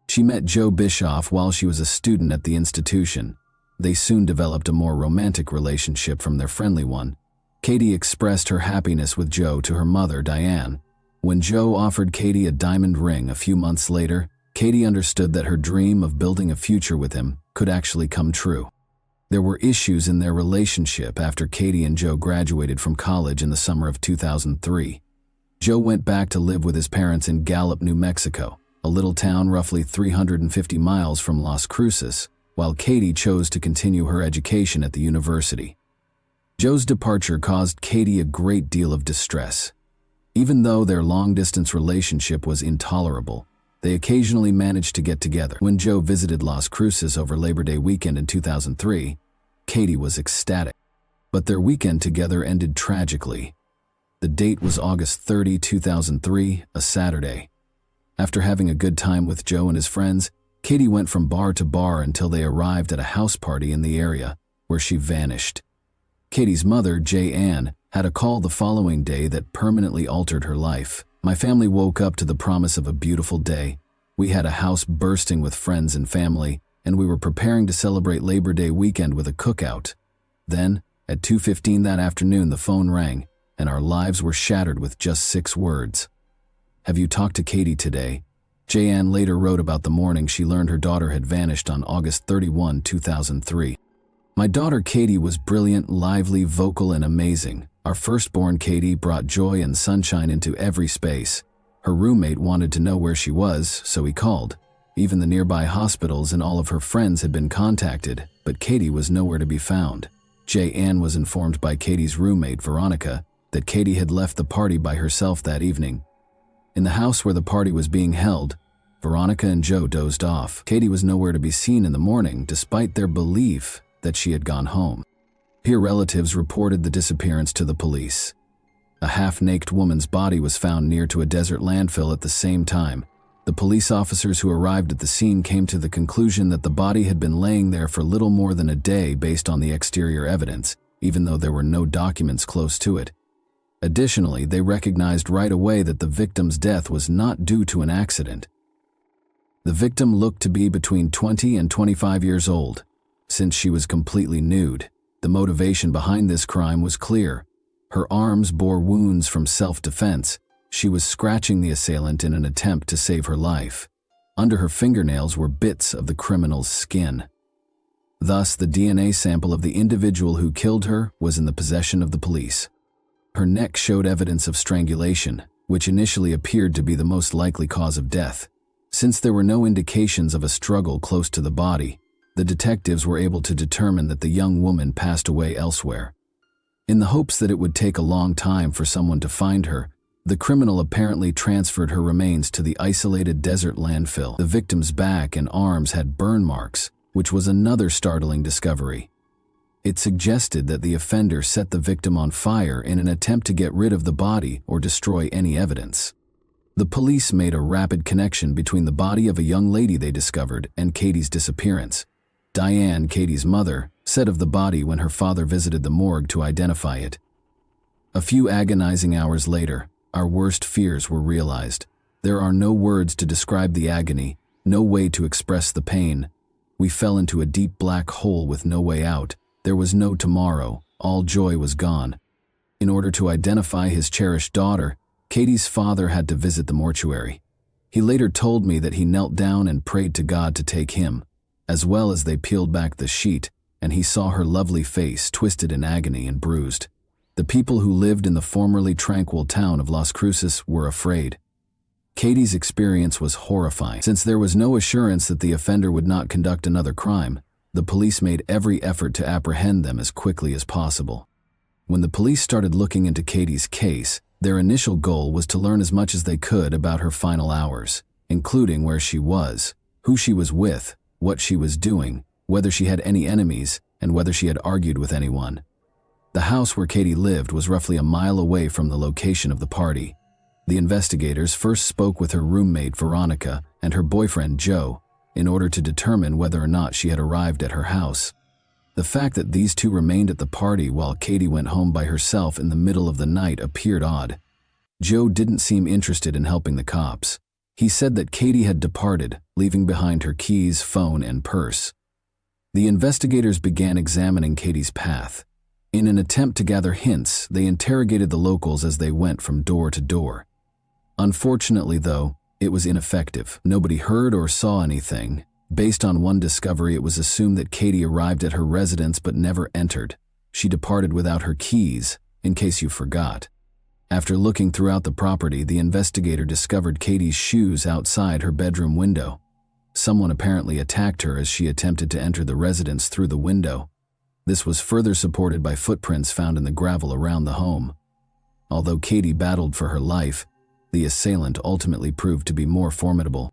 A: She met Joe Bischoff while she was a student at the institution. They soon developed a more romantic relationship from their friendly one. Katie expressed her happiness with Joe to her mother, Diane. When Joe offered Katie a diamond ring a few months later, Katie understood that her dream of building a future with him could actually come true. There were issues in their relationship after Katie and Joe graduated from college in the summer of 2003. Joe went back to live with his parents in Gallup, New Mexico, a little town roughly 350 miles from Las Cruces, while Katie chose to continue her education at the university. Joe's departure caused Katie a great deal of distress. Even though their long-distance relationship was intolerable, they occasionally managed to get together. When Joe visited Las Cruces over Labor Day weekend in 2003, Katie was ecstatic. But their weekend together ended tragically. The date was August 30, 2003, a Saturday. After having a good time with Joe and his friends, Katie went from bar to bar until they arrived at a house party in the area, where she vanished. Katie's mother, Ann, had a call the following day that permanently altered her life. My family woke up to the promise of a beautiful day. We had a house bursting with friends and family, and we were preparing to celebrate Labor Day weekend with a cookout. Then, at 2:15 that afternoon, the phone rang, and our lives were shattered with just 6 words. "Have you talked to Katie today?" Ann later wrote about the morning she learned her daughter had vanished on August 31, 2003. "My daughter Katie was brilliant, lively, vocal, and amazing. Our firstborn Katie brought joy and sunshine into every space. Her roommate wanted to know where she was, so he called. Even the nearby hospitals and all of her friends had been contacted, but Katie was nowhere to be found." Ann was informed by Katie's roommate, Veronica, that Katie had left the party by herself that evening. In the house where the party was being held, Veronica and Joe dozed off. Katie was nowhere to be seen in the morning, despite their belief that she had gone home. Here, relatives reported the disappearance to the police. A half-naked woman's body was found near to a desert landfill at the same time. The police officers who arrived at the scene came to the conclusion that the body had been laying there for little more than a day based on the exterior evidence, even though there were no documents close to it. Additionally, they recognized right away that the victim's death was not due to an accident. The victim looked to be between 20 and 25 years old. Since she was completely nude, the motivation behind this crime was clear. Her arms bore wounds from self-defense. She was scratching the assailant in an attempt to save her life. Under her fingernails were bits of the criminal's skin. Thus, the DNA sample of the individual who killed her was in the possession of the police. Her neck showed evidence of strangulation, which initially appeared to be the most likely cause of death. Since there were no indications of a struggle close to the body, the detectives were able to determine that the young woman passed away elsewhere. In the hopes that it would take a long time for someone to find her, the criminal apparently transferred her remains to the isolated desert landfill. The victim's back and arms had burn marks, which was another startling discovery. It suggested that the offender set the victim on fire in an attempt to get rid of the body or destroy any evidence. The police made a rapid connection between the body of a young lady they discovered and Katie's disappearance. Diane, Katie's mother, said of the body when her father visited the morgue to identify it, "A few agonizing hours later, our worst fears were realized. There are no words to describe the agony, no way to express the pain. We fell into a deep black hole with no way out. There was no tomorrow. All joy was gone." In order to identify his cherished daughter, Katie's father had to visit the mortuary. He later told me that he knelt down and prayed to God to take him, as well as they peeled back the sheet, and he saw her lovely face twisted in agony and bruised. The people who lived in the formerly tranquil town of Las Cruces were afraid. Katie's experience was horrifying. Since there was no assurance that the offender would not conduct another crime, the police made every effort to apprehend them as quickly as possible. When the police started looking into Katie's case, their initial goal was to learn as much as they could about her final hours, including where she was, who she was with, what she was doing, whether she had any enemies, and whether she had argued with anyone. The house where Katie lived was roughly a mile away from the location of the party. The investigators first spoke with her roommate Veronica and her boyfriend Joe in order to determine whether or not she had arrived at her house. The fact that these two remained at the party while Katie went home by herself in the middle of the night appeared odd. Joe didn't seem interested in helping the cops. He said that Katie had departed, leaving behind her keys, phone, and purse. The investigators began examining Katie's path. In an attempt to gather hints, they interrogated the locals as they went from door to door. Unfortunately, though, it was ineffective. Nobody heard or saw anything. Based on one discovery, it was assumed that Katie arrived at her residence but never entered. She departed without her keys, in case you forgot. After looking throughout the property, the investigator discovered Katie's shoes outside her bedroom window. Someone apparently attacked her as she attempted to enter the residence through the window. This was further supported by footprints found in the gravel around the home. Although Katie battled for her life, the assailant ultimately proved to be more formidable.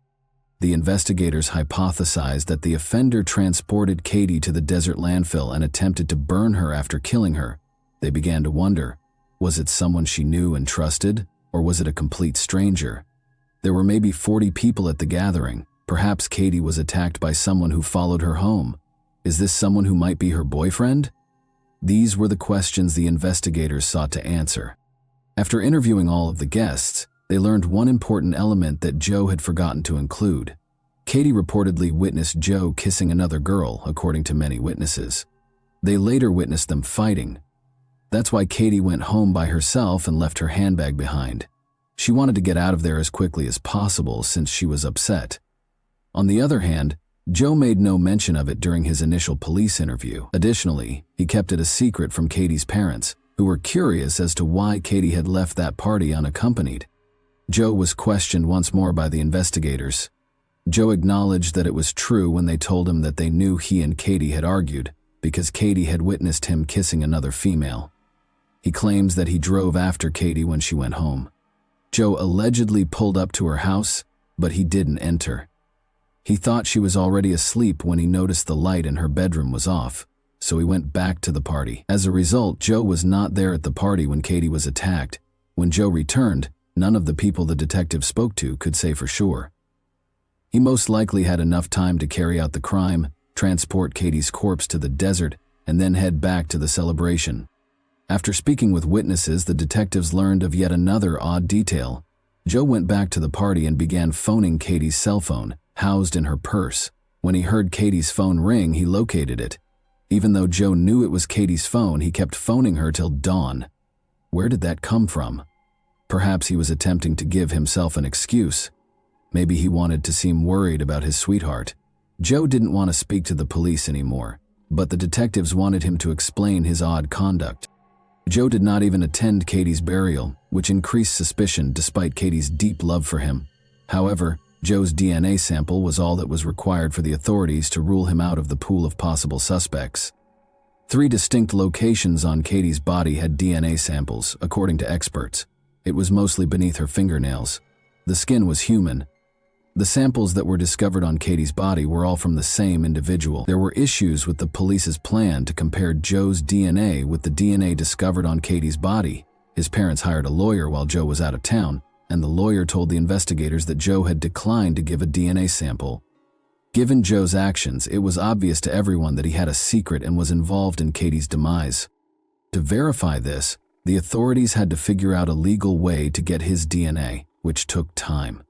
A: The investigators hypothesized that the offender transported Katie to the desert landfill and attempted to burn her after killing her. They began to wonder, was it someone she knew and trusted, or was it a complete stranger? There were maybe 40 people at the gathering. Perhaps Katie was attacked by someone who followed her home. Is this someone who might be her boyfriend? These were the questions the investigators sought to answer. After interviewing all of the guests, they learned one important element that Joe had forgotten to include. Katie reportedly witnessed Joe kissing another girl, according to many witnesses. They later witnessed them fighting. That's why Katie went home by herself and left her handbag behind. She wanted to get out of there as quickly as possible since she was upset. On the other hand, Joe made no mention of it during his initial police interview. Additionally, he kept it a secret from Katie's parents, who were curious as to why Katie had left that party unaccompanied. Joe was questioned once more by the investigators. Joe acknowledged that it was true when they told him that they knew he and Katie had argued because Katie had witnessed him kissing another female. He claims that he drove after Katie when she went home. Joe allegedly pulled up to her house, but he didn't enter. He thought she was already asleep when he noticed the light in her bedroom was off, so he went back to the party. As a result, Joe was not there at the party when Katie was attacked. When Joe returned, none of the people the detective spoke to could say for sure. He most likely had enough time to carry out the crime, transport Katie's corpse to the desert, and then head back to the celebration. After speaking with witnesses, the detectives learned of yet another odd detail. Joe went back to the party and began phoning Katie's cell phone, housed in her purse. When he heard Katie's phone ring, he located it. Even though Joe knew it was Katie's phone, he kept phoning her till dawn. Where did that come from? Perhaps he was attempting to give himself an excuse. Maybe he wanted to seem worried about his sweetheart. Joe didn't want to speak to the police anymore, but the detectives wanted him to explain his odd conduct. Joe did not even attend Katie's burial, which increased suspicion despite Katie's deep love for him. However, Joe's DNA sample was all that was required for the authorities to rule him out of the pool of possible suspects. 3 distinct locations on Katie's body had DNA samples, according to experts. It was mostly beneath her fingernails. The skin was human. The samples that were discovered on Katie's body were all from the same individual. There were issues with the police's plan to compare Joe's DNA with the DNA discovered on Katie's body. His parents hired a lawyer while Joe was out of town, and the lawyer told the investigators that Joe had declined to give a DNA sample. Given Joe's actions, it was obvious to everyone that he had a secret and was involved in Katie's demise. To verify this, the authorities had to figure out a legal way to get his DNA, which took time.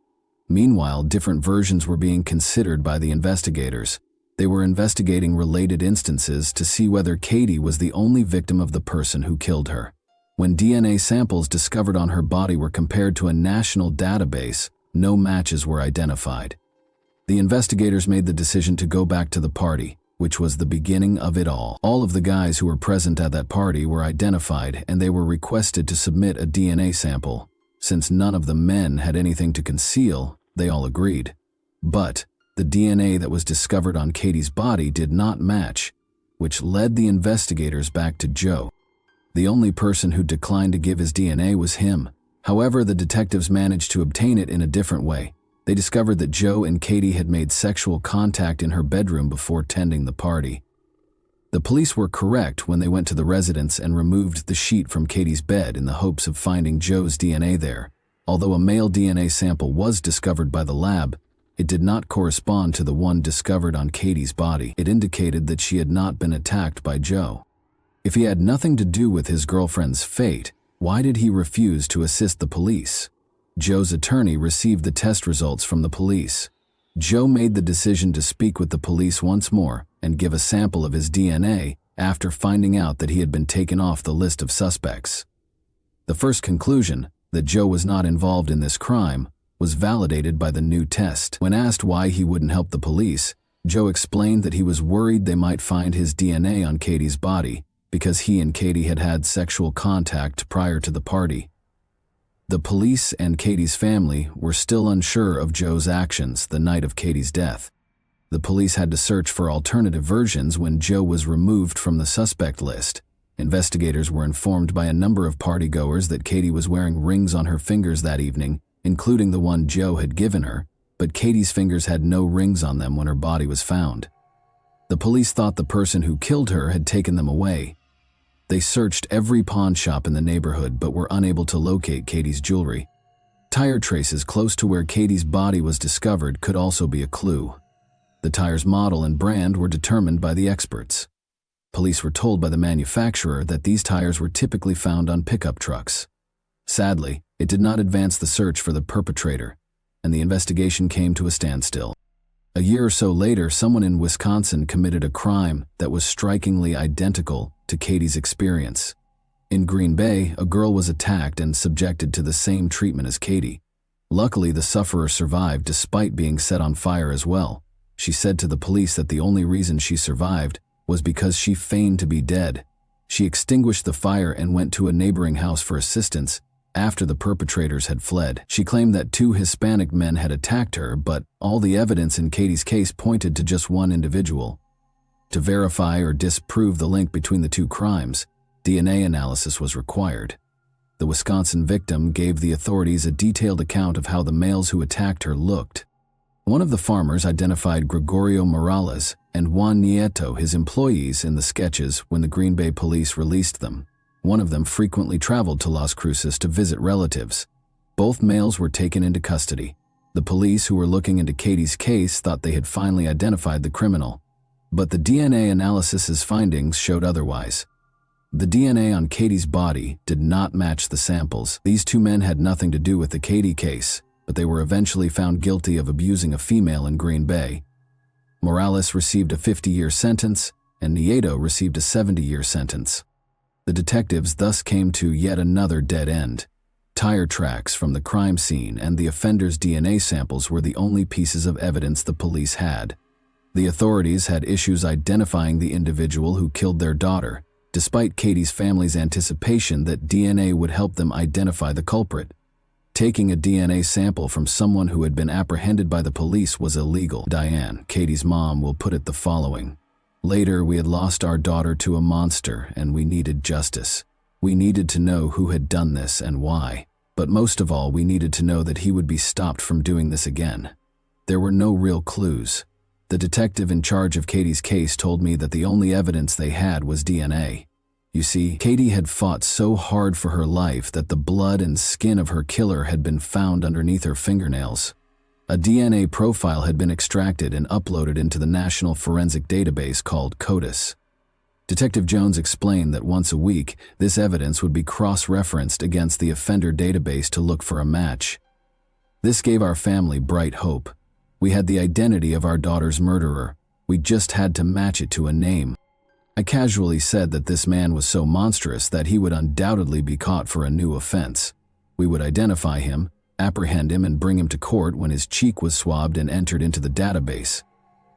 A: Meanwhile, different versions were being considered by the investigators. They were investigating related instances to see whether Katie was the only victim of the person who killed her. When DNA samples discovered on her body were compared to a national database, no matches were identified. The investigators made the decision to go back to the party, which was the beginning of it all. All of the guys who were present at that party were identified, and they were requested to submit a DNA sample. Since none of the men had anything to conceal, they all agreed. But the DNA that was discovered on Katie's body did not match, which led the investigators back to Joe. The only person who declined to give his DNA was him. However, the detectives managed to obtain it in a different way. They discovered that Joe and Katie had made sexual contact in her bedroom before attending the party. The police were correct when they went to the residence and removed the sheet from Katie's bed in the hopes of finding Joe's DNA there. Although a male DNA sample was discovered by the lab, it did not correspond to the one discovered on Katie's body. It indicated that she had not been attacked by Joe. If he had nothing to do with his girlfriend's fate, why did he refuse to assist the police? Joe's attorney received the test results from the police. Joe made the decision to speak with the police once more and give a sample of his DNA after finding out that he had been taken off the list of suspects. The first conclusion, that Joe was not involved in this crime, was validated by the new test. When asked why he wouldn't help the police, Joe explained that he was worried they might find his DNA on Katie's body because he and Katie had had sexual contact prior to the party. The police and Katie's family were still unsure of Joe's actions the night of Katie's death. The police had to search for alternative versions when Joe was removed from the suspect list. Investigators were informed by a number of partygoers that Katie was wearing rings on her fingers that evening, including the one Joe had given her, but Katie's fingers had no rings on them when her body was found. The police thought the person who killed her had taken them away. They searched every pawn shop in the neighborhood but were unable to locate Katie's jewelry. Tire traces close to where Katie's body was discovered could also be a clue. The tire's model and brand were determined by the experts. Police were told by the manufacturer that these tires were typically found on pickup trucks. Sadly, it did not advance the search for the perpetrator, and the investigation came to a standstill. A year or so later, someone in Wisconsin committed a crime that was strikingly identical to Katie's experience. In Green Bay, a girl was attacked and subjected to the same treatment as Katie. Luckily, the sufferer survived despite being set on fire as well. She said to the police that the only reason she survived was because she feigned to be dead. She extinguished the fire and went to a neighboring house for assistance after the perpetrators had fled. She claimed that 2 Hispanic men had attacked her, but all the evidence in Katie's case pointed to just one individual. To verify or disprove the link between the 2 crimes, DNA analysis was required. The Wisconsin victim gave the authorities a detailed account of how the males who attacked her looked. One of the farmers identified Gregorio Morales and Juan Nieto, his employees, in the sketches when the Green Bay police released them. One of them frequently traveled to Las Cruces to visit relatives. Both males were taken into custody. The police who were looking into Katie's case thought they had finally identified the criminal, but the DNA analysis's findings showed otherwise. The DNA on Katie's body did not match the samples. These 2 men had nothing to do with the Katie case, but they were eventually found guilty of abusing a female in Green Bay. Morales received a 50-year sentence, and Nieto received a 70-year sentence. The detectives thus came to yet another dead end. Tire tracks from the crime scene and the offender's DNA samples were the only pieces of evidence the police had. The authorities had issues identifying the individual who killed their daughter, despite Katie's family's anticipation that DNA would help them identify the culprit. Taking a DNA sample from someone who had been apprehended by the police was illegal. Diane, Katie's mom, will put it the following: "Later, we had lost our daughter to a monster and we needed justice. We needed to know who had done this and why. But most of all, we needed to know that he would be stopped from doing this again." There were no real clues. The detective in charge of Katie's case told me that the only evidence they had was DNA. You see, Katie had fought so hard for her life that the blood and skin of her killer had been found underneath her fingernails. A DNA profile had been extracted and uploaded into the National Forensic Database called CODIS. Detective Jones explained that once a week, this evidence would be cross-referenced against the offender database to look for a match. This gave our family bright hope. We had the identity of our daughter's murderer. We just had to match it to a name. I casually said that this man was so monstrous that he would undoubtedly be caught for a new offense. We would identify him, apprehend him, and bring him to court when his cheek was swabbed and entered into the database.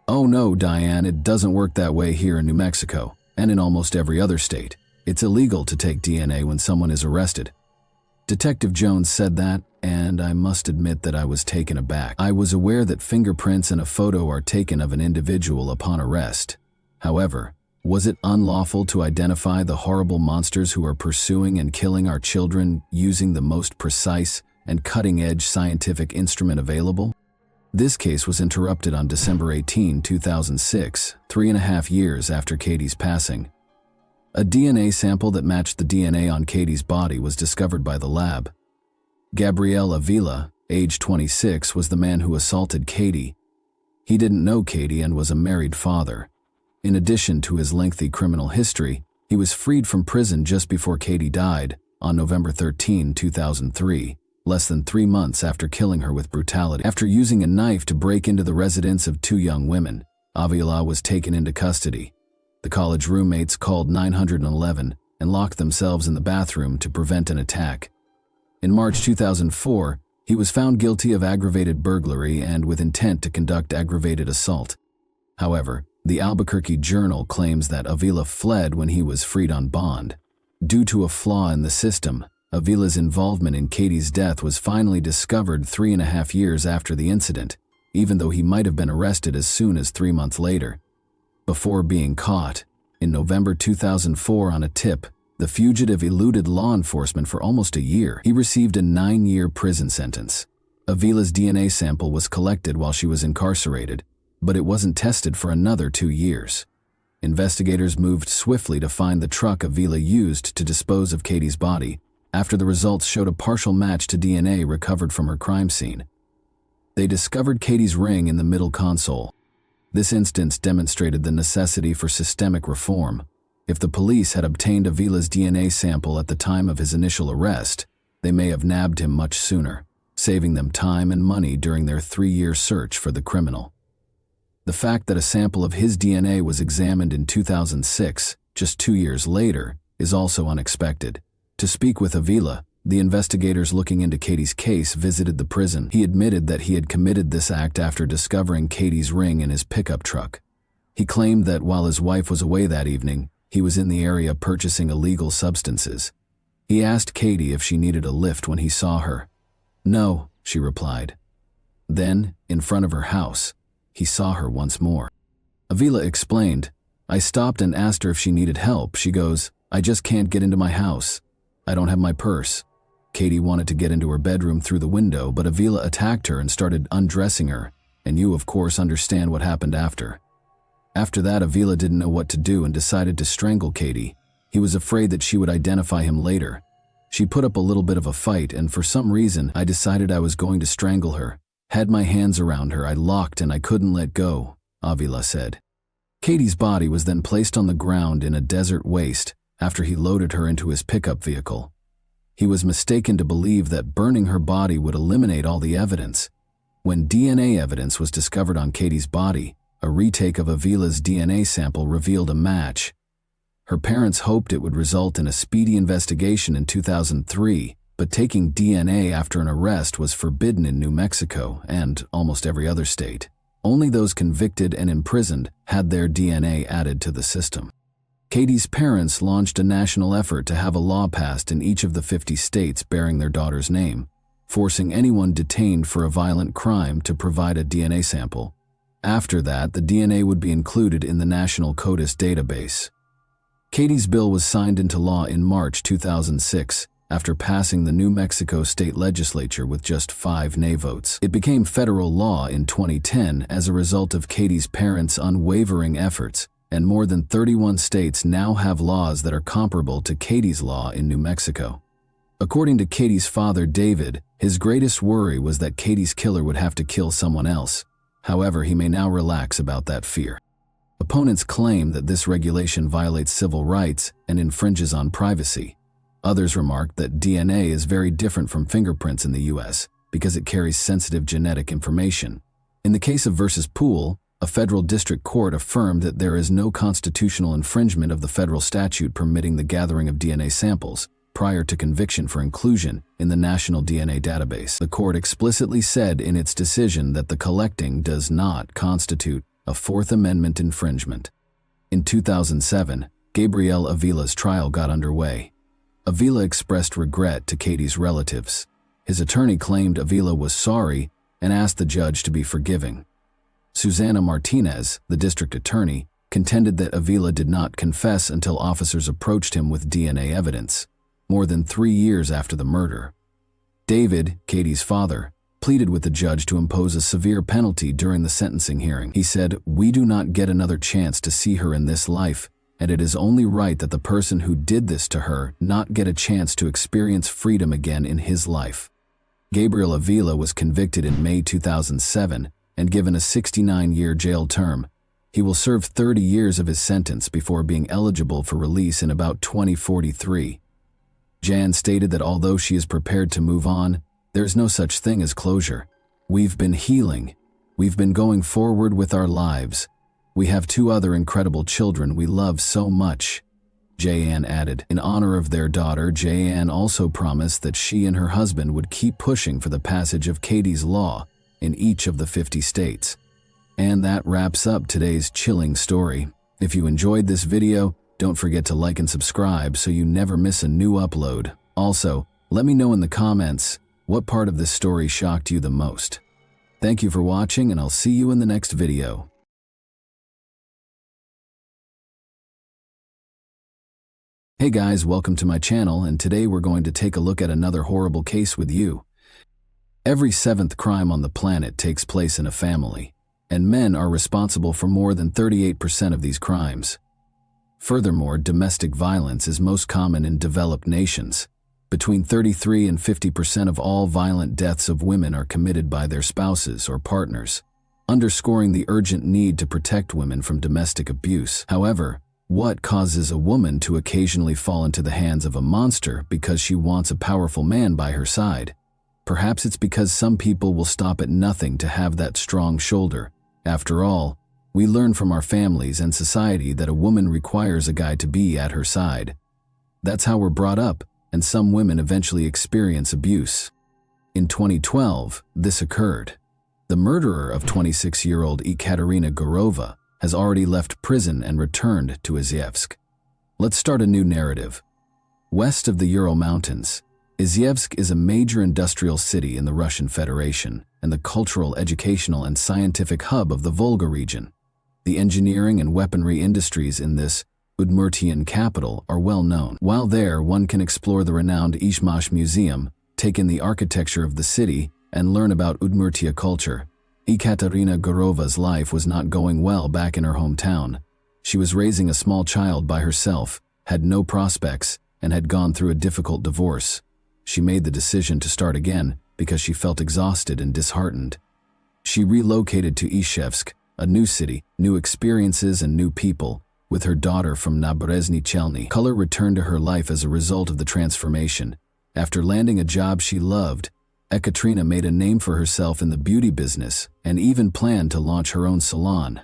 A: "Oh no, Diane, it doesn't work that way here in New Mexico, and in almost every other state. It's illegal to take DNA when someone is arrested." Detective Jones said that, and I must admit that I was taken aback. I was aware that fingerprints and a photo are taken of an individual upon arrest. However, was it unlawful to identify the horrible monsters who are pursuing and killing our children using the most precise and cutting-edge scientific instrument available? This case was interrupted on December 18, 2006, 3.5 years after Katie's passing. A DNA sample that matched the DNA on Katie's body was discovered by the lab. Gabriel Avila, age 26, was the man who assaulted Katie. He didn't know Katie and was a married father. In addition to his lengthy criminal history, he was freed from prison just before Katie died, on November 13, 2003, less than 3 months after killing her with brutality. After using a knife to break into the residence of 2 young women, Avila was taken into custody. The college roommates called 911 and locked themselves in the bathroom to prevent an attack. In March 2004, he was found guilty of aggravated burglary and with intent to conduct aggravated assault. However, the Albuquerque Journal claims that Avila fled when he was freed on bond. Due to a flaw in the system, Avila's involvement in Katie's death was finally discovered 3.5 years after the incident. even though he might have been arrested as soon as 3 months later. Before being caught, in November 2004 on a tip, the fugitive eluded law enforcement for almost a year. He received a 9-year prison sentence. Avila's DNA sample was collected while she was incarcerated, but it wasn't tested for another 2 years. Investigators moved swiftly to find the truck Avila used to dispose of Katie's body, after the results showed a partial match to DNA recovered from her crime scene. They discovered Katie's ring in the middle console. This instance demonstrated the necessity for systemic reform. If the police had obtained Avila's DNA sample at the time of his initial arrest, they may have nabbed him much sooner, saving them time and money during their 3-year search for the criminal. The fact that a sample of his DNA was examined in 2006, just 2 years later, is also unexpected. To speak with Avila, the investigators looking into Katie's case visited the prison. He admitted that he had committed this act after discovering Katie's ring in his pickup truck. He claimed that while his wife was away that evening, he was in the area purchasing illegal substances. He asked Katie if she needed a lift when he saw her. "No," she replied. Then, in front of her house, he saw her once more. Avila explained, "I stopped and asked her if she needed help. She goes, 'I just can't get into my house. I don't have my purse.'" Katie wanted to get into her bedroom through the window, but Avila attacked her and started undressing her, and you of course understand what happened after. After that, Avila didn't know what to do and decided to strangle Katie. He was afraid that she would identify him later. "She put up a little bit of a fight, and for some reason, I decided I was going to strangle her. Had my hands around her, I locked and I couldn't let go," Avila said. Katie's body was then placed on the ground in a desert waste after he loaded her into his pickup vehicle. He was mistaken to believe that burning her body would eliminate all the evidence. When DNA evidence was discovered on Katie's body, a retake of Avila's DNA sample revealed a match. Her parents hoped it would result in a speedy investigation in 2003, but taking DNA after an arrest was forbidden in New Mexico and almost every other state. Only those convicted and imprisoned had their DNA added to the system. Katie's parents launched a national effort to have a law passed in each of the 50 states bearing their daughter's name, forcing anyone detained for a violent crime to provide a DNA sample. After that, the DNA would be included in the National CODIS database. Katie's bill was signed into law in March 2006, after passing the New Mexico state legislature with just 5 nay votes. It became federal law in 2010 as a result of Katie's parents' unwavering efforts, and more than 31 states now have laws that are comparable to Katie's law in New Mexico. According to Katie's father, David, his greatest worry was that Katie's killer would have to kill someone else. However, he may now relax about that fear. Opponents claim that this regulation violates civil rights and infringes on privacy. Others remark that DNA is very different from fingerprints in the U.S. because it carries sensitive genetic information. In the case of versus Poole, a federal district court affirmed that there is no constitutional infringement of the federal statute permitting the gathering of DNA samples prior to conviction for inclusion in the National DNA Database. The court explicitly said in its decision that the collecting does not constitute a Fourth Amendment infringement. In 2007, Gabriel Avila's trial got underway. Avila expressed regret to Katie's relatives. His attorney claimed Avila was sorry and asked the judge to be forgiving. Susana Martinez, the district attorney, contended that Avila did not confess until officers approached him with DNA evidence, more than 3 years after the murder. David, Katie's father, pleaded with the judge to impose a severe penalty during the sentencing hearing. He said, "We do not get another chance to see her in this life, and it is only right that the person who did this to her not get a chance to experience freedom again in his life." Gabriel Avila was convicted in May 2007 and given a 69-year jail term. He will serve 30 years of his sentence before being eligible for release in about 2043. Jan stated that although she is prepared to move on, there's no such thing as closure. "We've been healing. We've been going forward with our lives. We have 2 other incredible children we love so much," Jan added. In honor of their daughter, Jan also promised that she and her husband would keep pushing for the passage of Katie's law in each of the 50 states. And that wraps up today's chilling story. If you enjoyed this video, don't forget to like and subscribe so you never miss a new upload. Also, let me know in the comments what part of this story shocked you the most. Thank you for watching, and I'll see you in the next video. Hey guys, welcome to my channel, and today we're going to take a look at another horrible case with you. Every 7th crime on the planet takes place in a family, and men are responsible for more than 38% of these crimes. Furthermore, domestic violence is most common in developed nations. Between 33 and 50% of all violent deaths of women are committed by their spouses or partners, underscoring the urgent need to protect women from domestic abuse. However, what causes a woman to occasionally fall into the hands of a monster because she wants a powerful man by her side? Perhaps it's because some people will stop at nothing to have that strong shoulder. After all, we learn from our families and society that a woman requires a guy to be at her side. That's how we're brought up, and some women eventually experience abuse. In 2012, this occurred. The murderer of 26-year-old Ekaterina Gurova has already left prison and returned to Izhevsk. Let's start a new narrative. West of the Ural Mountains, Izhevsk is a major industrial city in the Russian Federation and the cultural, educational, and scientific hub of the Volga region. The engineering and weaponry industries in this Udmurtian capital are well known. While there, one can explore the renowned Izhmash Museum, take in the architecture of the city, and learn about Udmurtia culture. Ekaterina Gurova's life was not going well back in her hometown. She was raising a small child by herself, had no prospects, and had gone through a difficult divorce. She made the decision to start again because she felt exhausted and disheartened. She relocated to Izhevsk, a new city, new experiences, and new people, with her daughter from Naberezhny Chelny. Color returned to her life as a result of the transformation. After landing a job she loved, Ekaterina made a name for herself in the beauty business and even planned to launch her own salon.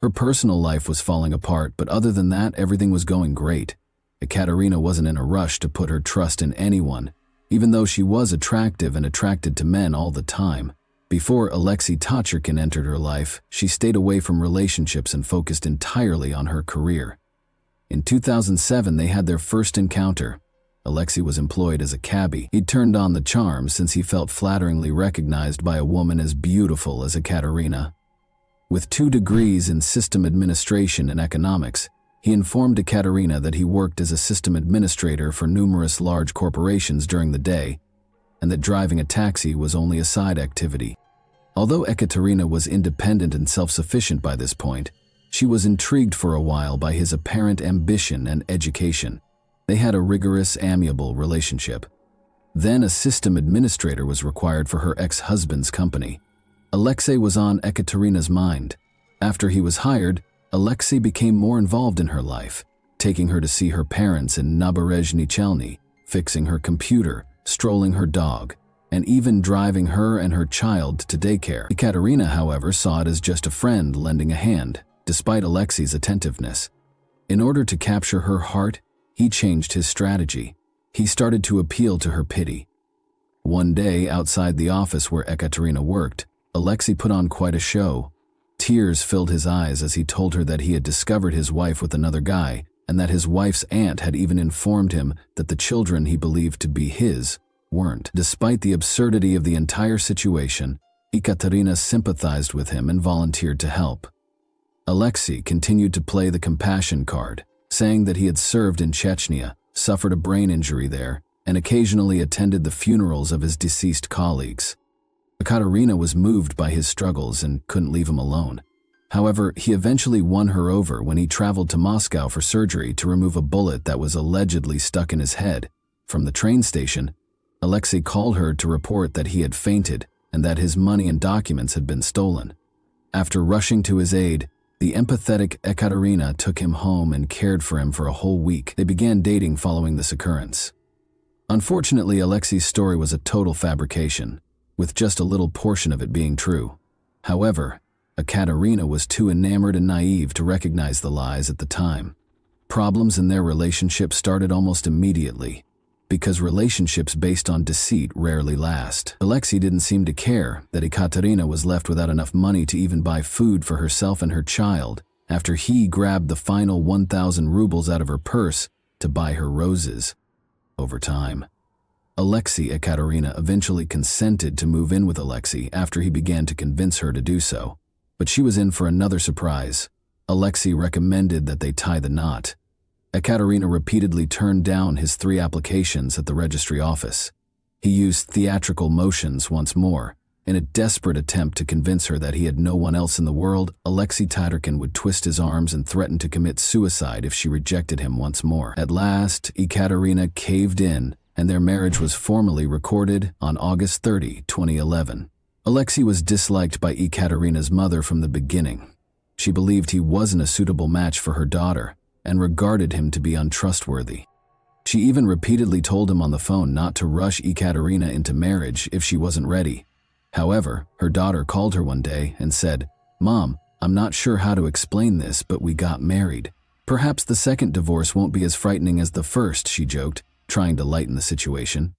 A: Her personal life was falling apart, but other than that, everything was going great. Ekaterina wasn't in a rush to put her trust in anyone, even though she was attractive and attracted to men all the time. Before Alexei Tachurkin entered her life, she stayed away from relationships and focused entirely on her career. In 2007, they had their first encounter. Alexei was employed as a cabbie. He'd turned on the charm since he felt flatteringly recognized by a woman as beautiful as Ekaterina. With 2 degrees in system administration and economics, he informed Ekaterina that he worked as a system administrator for numerous large corporations during the day, and that driving a taxi was only a side activity. Although Ekaterina was independent and self-sufficient by this point, she was intrigued for a while by his apparent ambition and education. They had a rigorous, amiable relationship. Then a system administrator was required for her ex-husband's company. Alexei was on Ekaterina's mind. After he was hired, Alexei became more involved in her life, taking her to see her parents in Naberezhny Chelny, fixing her computer, strolling her dog, and even driving her and her child to daycare. Ekaterina, however, saw it as just a friend lending a hand, despite Alexei's attentiveness. In order to capture her heart, he changed his strategy. He started to appeal to her pity. One day, outside the office where Ekaterina worked, Alexei put on quite a show. Tears filled his eyes as he told her that he had discovered his wife with another guy, and that his wife's aunt had even informed him that the children he believed to be his weren't. Despite the absurdity of the entire situation, Ekaterina sympathized with him and volunteered to help. Alexei continued to play the compassion card, saying that he had served in Chechnya, suffered a brain injury there, and occasionally attended the funerals of his deceased colleagues. Ekaterina was moved by his struggles and couldn't leave him alone. However, he eventually won her over when he traveled to Moscow for surgery to remove a bullet that was allegedly stuck in his head. From the train station, Alexei called her to report that he had fainted and that his money and documents had been stolen. After rushing to his aid, the empathetic Ekaterina took him home and cared for him for a whole week. They began dating following this occurrence. Unfortunately, Alexei's story was a total fabrication, with just a little portion of it being true. However, Ekaterina was too enamored and naive to recognize the lies at the time. Problems in their relationship started almost immediately, because relationships based on deceit rarely last. Alexei didn't seem to care that Ekaterina was left without enough money to even buy food for herself and her child after he grabbed the final 1,000 rubles out of her purse to buy her roses. Over time, Alexei Ekaterina eventually consented to move in with Alexei after he began to convince her to do so. But she was in for another surprise. Alexei recommended that they tie the knot. Ekaterina repeatedly turned down his 3 applications at the registry office. He used theatrical motions once more. In a desperate attempt to convince her that he had no one else in the world, Alexei Tatarkin would twist his arms and threaten to commit suicide if she rejected him once more. At last, Ekaterina caved in, and their marriage was formally recorded on August 30, 2011. Alexei was disliked by Ekaterina's mother from the beginning. She believed he wasn't a suitable match for her daughter and regarded him to be untrustworthy. She even repeatedly told him on the phone not to rush Ekaterina into marriage if she wasn't ready. However, her daughter called her one day and said, "Mom, I'm not sure how to explain this, but we got married. Perhaps the second divorce won't be as frightening as the first," she joked, trying to lighten the situation.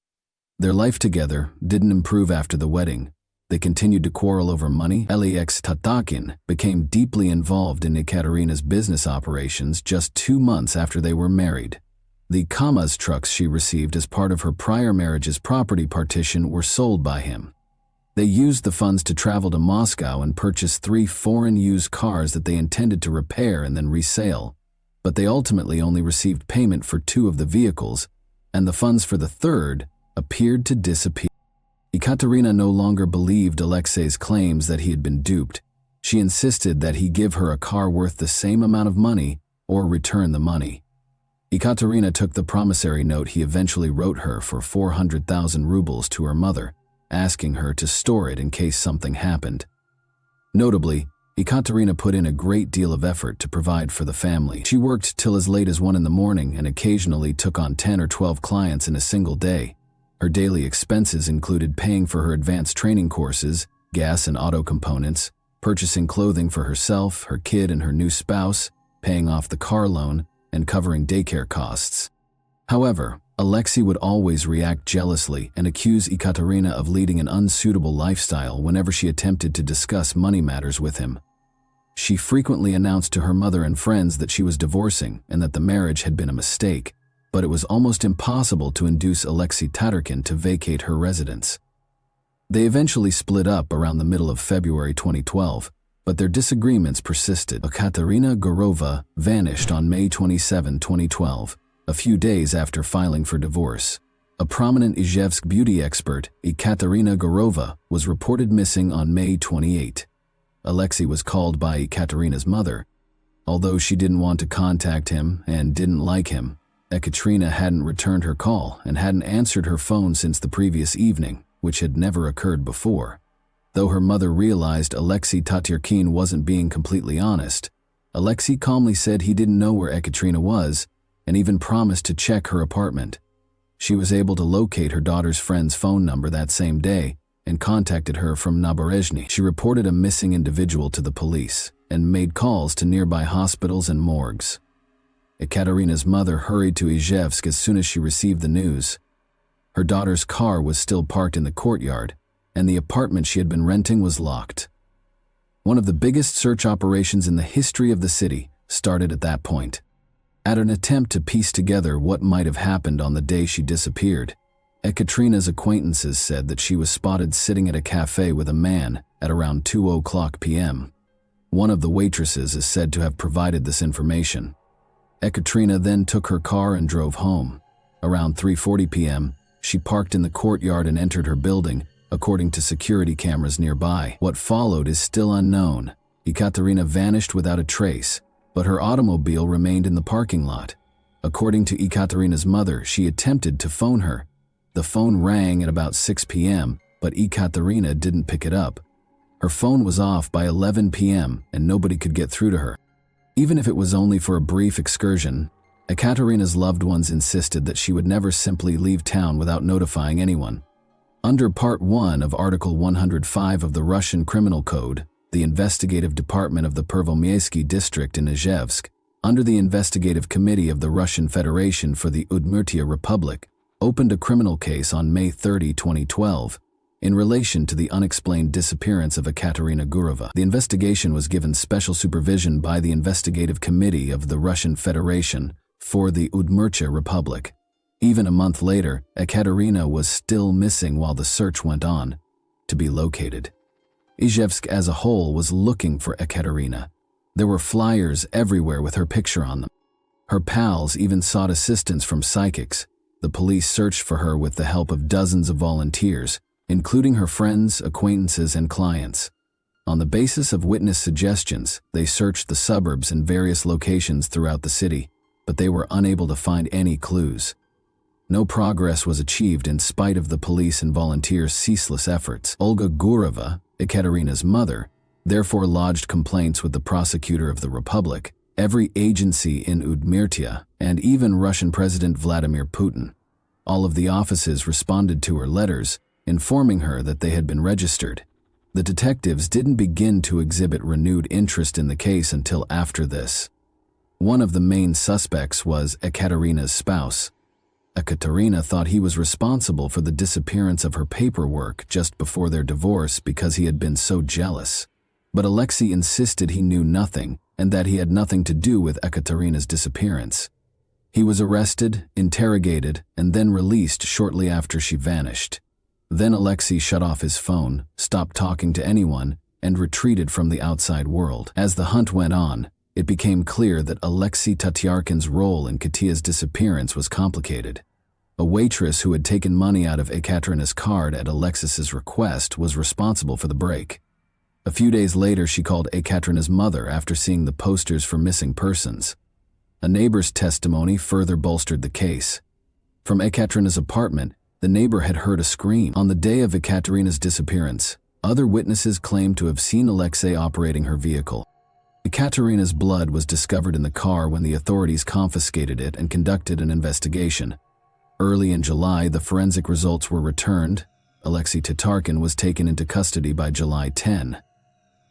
A: Their life together didn't improve after the wedding. They continued to quarrel over money. Alexei Tatarkin became deeply involved in Ekaterina's business operations just 2 months after they were married. The KAMAZ trucks she received as part of her prior marriage's property partition were sold by him. They used the funds to travel to Moscow and purchase 3 foreign used cars that they intended to repair and then resale, but they ultimately only received payment for 2 of the vehicles, and the funds for the third appeared to disappear. Ekaterina no longer believed Alexei's claims that he had been duped. She insisted that he give her a car worth the same amount of money or return the money. Ekaterina took the promissory note he eventually wrote her for 400,000 rubles to her mother, asking her to store it in case something happened. Notably, Ekaterina put in a great deal of effort to provide for the family. She worked till as late as 1 in the morning and occasionally took on 10 or 12 clients in a single day. Her daily expenses included paying for her advanced training courses, gas and auto components, purchasing clothing for herself, her kid, and her new spouse, paying off the car loan, and covering daycare costs. However, Alexei would always react jealously and accuse Ekaterina of leading an unsuitable lifestyle whenever she attempted to discuss money matters with him. She frequently announced to her mother and friends that she was divorcing and that the marriage had been a mistake, but it was almost impossible to induce Alexei Tatarkin to vacate her residence. They eventually split up around the middle of February 2012, but their disagreements persisted. Ekaterina Gurova vanished on May 27, 2012. A few days after filing for divorce. A prominent Izhevsk beauty expert, Ekaterina Gurova, was reported missing on May 28. Alexei was called by Ekaterina's mother. Although she didn't want to contact him and didn't like him, Ekaterina hadn't returned her call and hadn't answered her phone since the previous evening, which had never occurred before. Though her mother realized Alexei Tatarkin wasn't being completely honest, Alexei calmly said he didn't know where Ekaterina was and even promised to check her apartment. She was able to locate her daughter's friend's phone number that same day and contacted her from Naberezhny. She reported a missing individual to the police and made calls to nearby hospitals and morgues. Ekaterina's mother hurried to Izhevsk as soon as she received the news. Her daughter's car was still parked in the courtyard, and the apartment she had been renting was locked. One of the biggest search operations in the history of the city started at that point. At an attempt to piece together what might have happened on the day she disappeared, Ekaterina's acquaintances said that she was spotted sitting at a cafe with a man at around 2:00 p.m. One of the waitresses is said to have provided this information. Ekaterina then took her car and drove home. Around 3:40 p.m., she parked in the courtyard and entered her building, according to security cameras nearby. What followed is still unknown. Ekaterina vanished without a trace, but her automobile remained in the parking lot. According to Ekaterina's mother, she attempted to phone her. The phone rang at about 6 p.m., but Ekaterina didn't pick it up. Her phone was off by 11 p.m., and nobody could get through to her. Even if it was only for a brief excursion, Ekaterina's loved ones insisted that she would never simply leave town without notifying anyone. Under Part 1 of Article 105 of the Russian Criminal Code, the investigative department of the Pervomiaysky district in Izhevsk, under the investigative committee of the Russian Federation for the Udmurtia Republic, opened a criminal case on May 30, 2012, in relation to the unexplained disappearance of Ekaterina Gurova. The investigation was given special supervision by the investigative committee of the Russian Federation for the Udmurtia Republic. Even a month later, Ekaterina was still missing while the search went on to be located. Izhevsk as a whole was looking for Ekaterina. There were flyers everywhere with her picture on them. Her pals even sought assistance from psychics. The police searched for her with the help of dozens of volunteers, including her friends, acquaintances, and clients. On the basis of witness suggestions, they searched the suburbs and various locations throughout the city, but they were unable to find any clues. No progress was achieved in spite of the police and volunteers' ceaseless efforts. Olga Gurova, Ekaterina's mother, therefore lodged complaints with the prosecutor of the Republic, every agency in Udmurtia, and even Russian President Vladimir Putin. All of the offices responded to her letters, informing her that they had been registered. The detectives didn't begin to exhibit renewed interest in the case until after this. One of the main suspects was Ekaterina's spouse. Ekaterina thought he was responsible for the disappearance of her paperwork just before their divorce because he had been so jealous. But Alexei insisted he knew nothing and that he had nothing to do with Ekaterina's disappearance. He was arrested, interrogated, and then released shortly after she vanished. Then Alexei shut off his phone, stopped talking to anyone, and retreated from the outside world. As the hunt went on, it became clear that Alexei Tatyarkin's role in Katia's disappearance was complicated. A waitress who had taken money out of Ekaterina's card at Alexis's request was responsible for the break. A few days later, she called Ekaterina's mother after seeing the posters for missing persons. A neighbor's testimony further bolstered the case. From Ekaterina's apartment, the neighbor had heard a scream. On the day of Ekaterina's disappearance, other witnesses claimed to have seen Alexei operating her vehicle. Ekaterina's blood was discovered in the car when the authorities confiscated it and conducted an investigation. Early in July, the forensic results were returned. Alexei Tatarkin was taken into custody by July 10.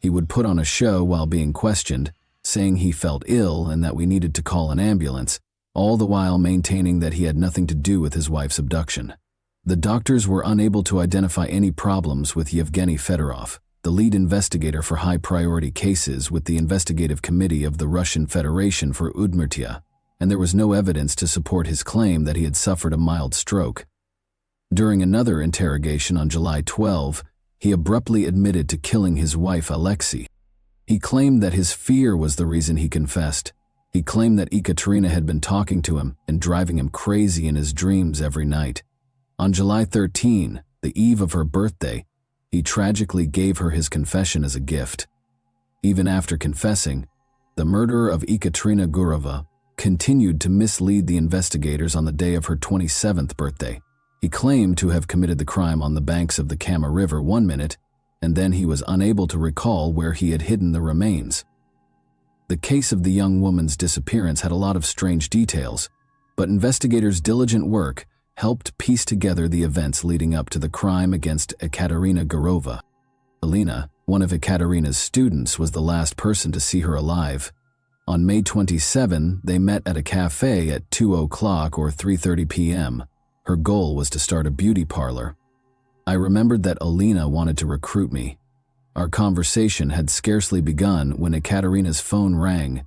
A: He would put on a show while being questioned, saying he felt ill and that we needed to call an ambulance, all the while maintaining that he had nothing to do with his wife's abduction. The doctors were unable to identify any problems with Yevgeny Fedorov, the lead investigator for high-priority cases with the Investigative Committee of the Russian Federation for Udmurtia, and there was no evidence to support his claim that he had suffered a mild stroke. During another interrogation on July 12, he abruptly admitted to killing his wife Alexei. He claimed that his fear was the reason he confessed. He claimed that Ekaterina had been talking to him and driving him crazy in his dreams every night. On July 13, the eve of her birthday, he tragically gave her his confession as a gift. Even after confessing, the murderer of Ekaterina Gurova continued to mislead the investigators on the day of her 27th birthday. He claimed to have committed the crime on the banks of the Kama River 1 minute, and then he was unable to recall where he had hidden the remains. The case of the young woman's disappearance had a lot of strange details, but investigators' diligent work helped piece together the events leading up to the crime against Ekaterina Gurova. Alina, one of Ekaterina's students, was the last person to see her alive. On May 27, they met at a cafe at 2 o'clock or 3:30 p.m. Her goal was to start a beauty parlor. I remembered that Alina wanted to recruit me. Our conversation had scarcely begun when Ekaterina's phone rang.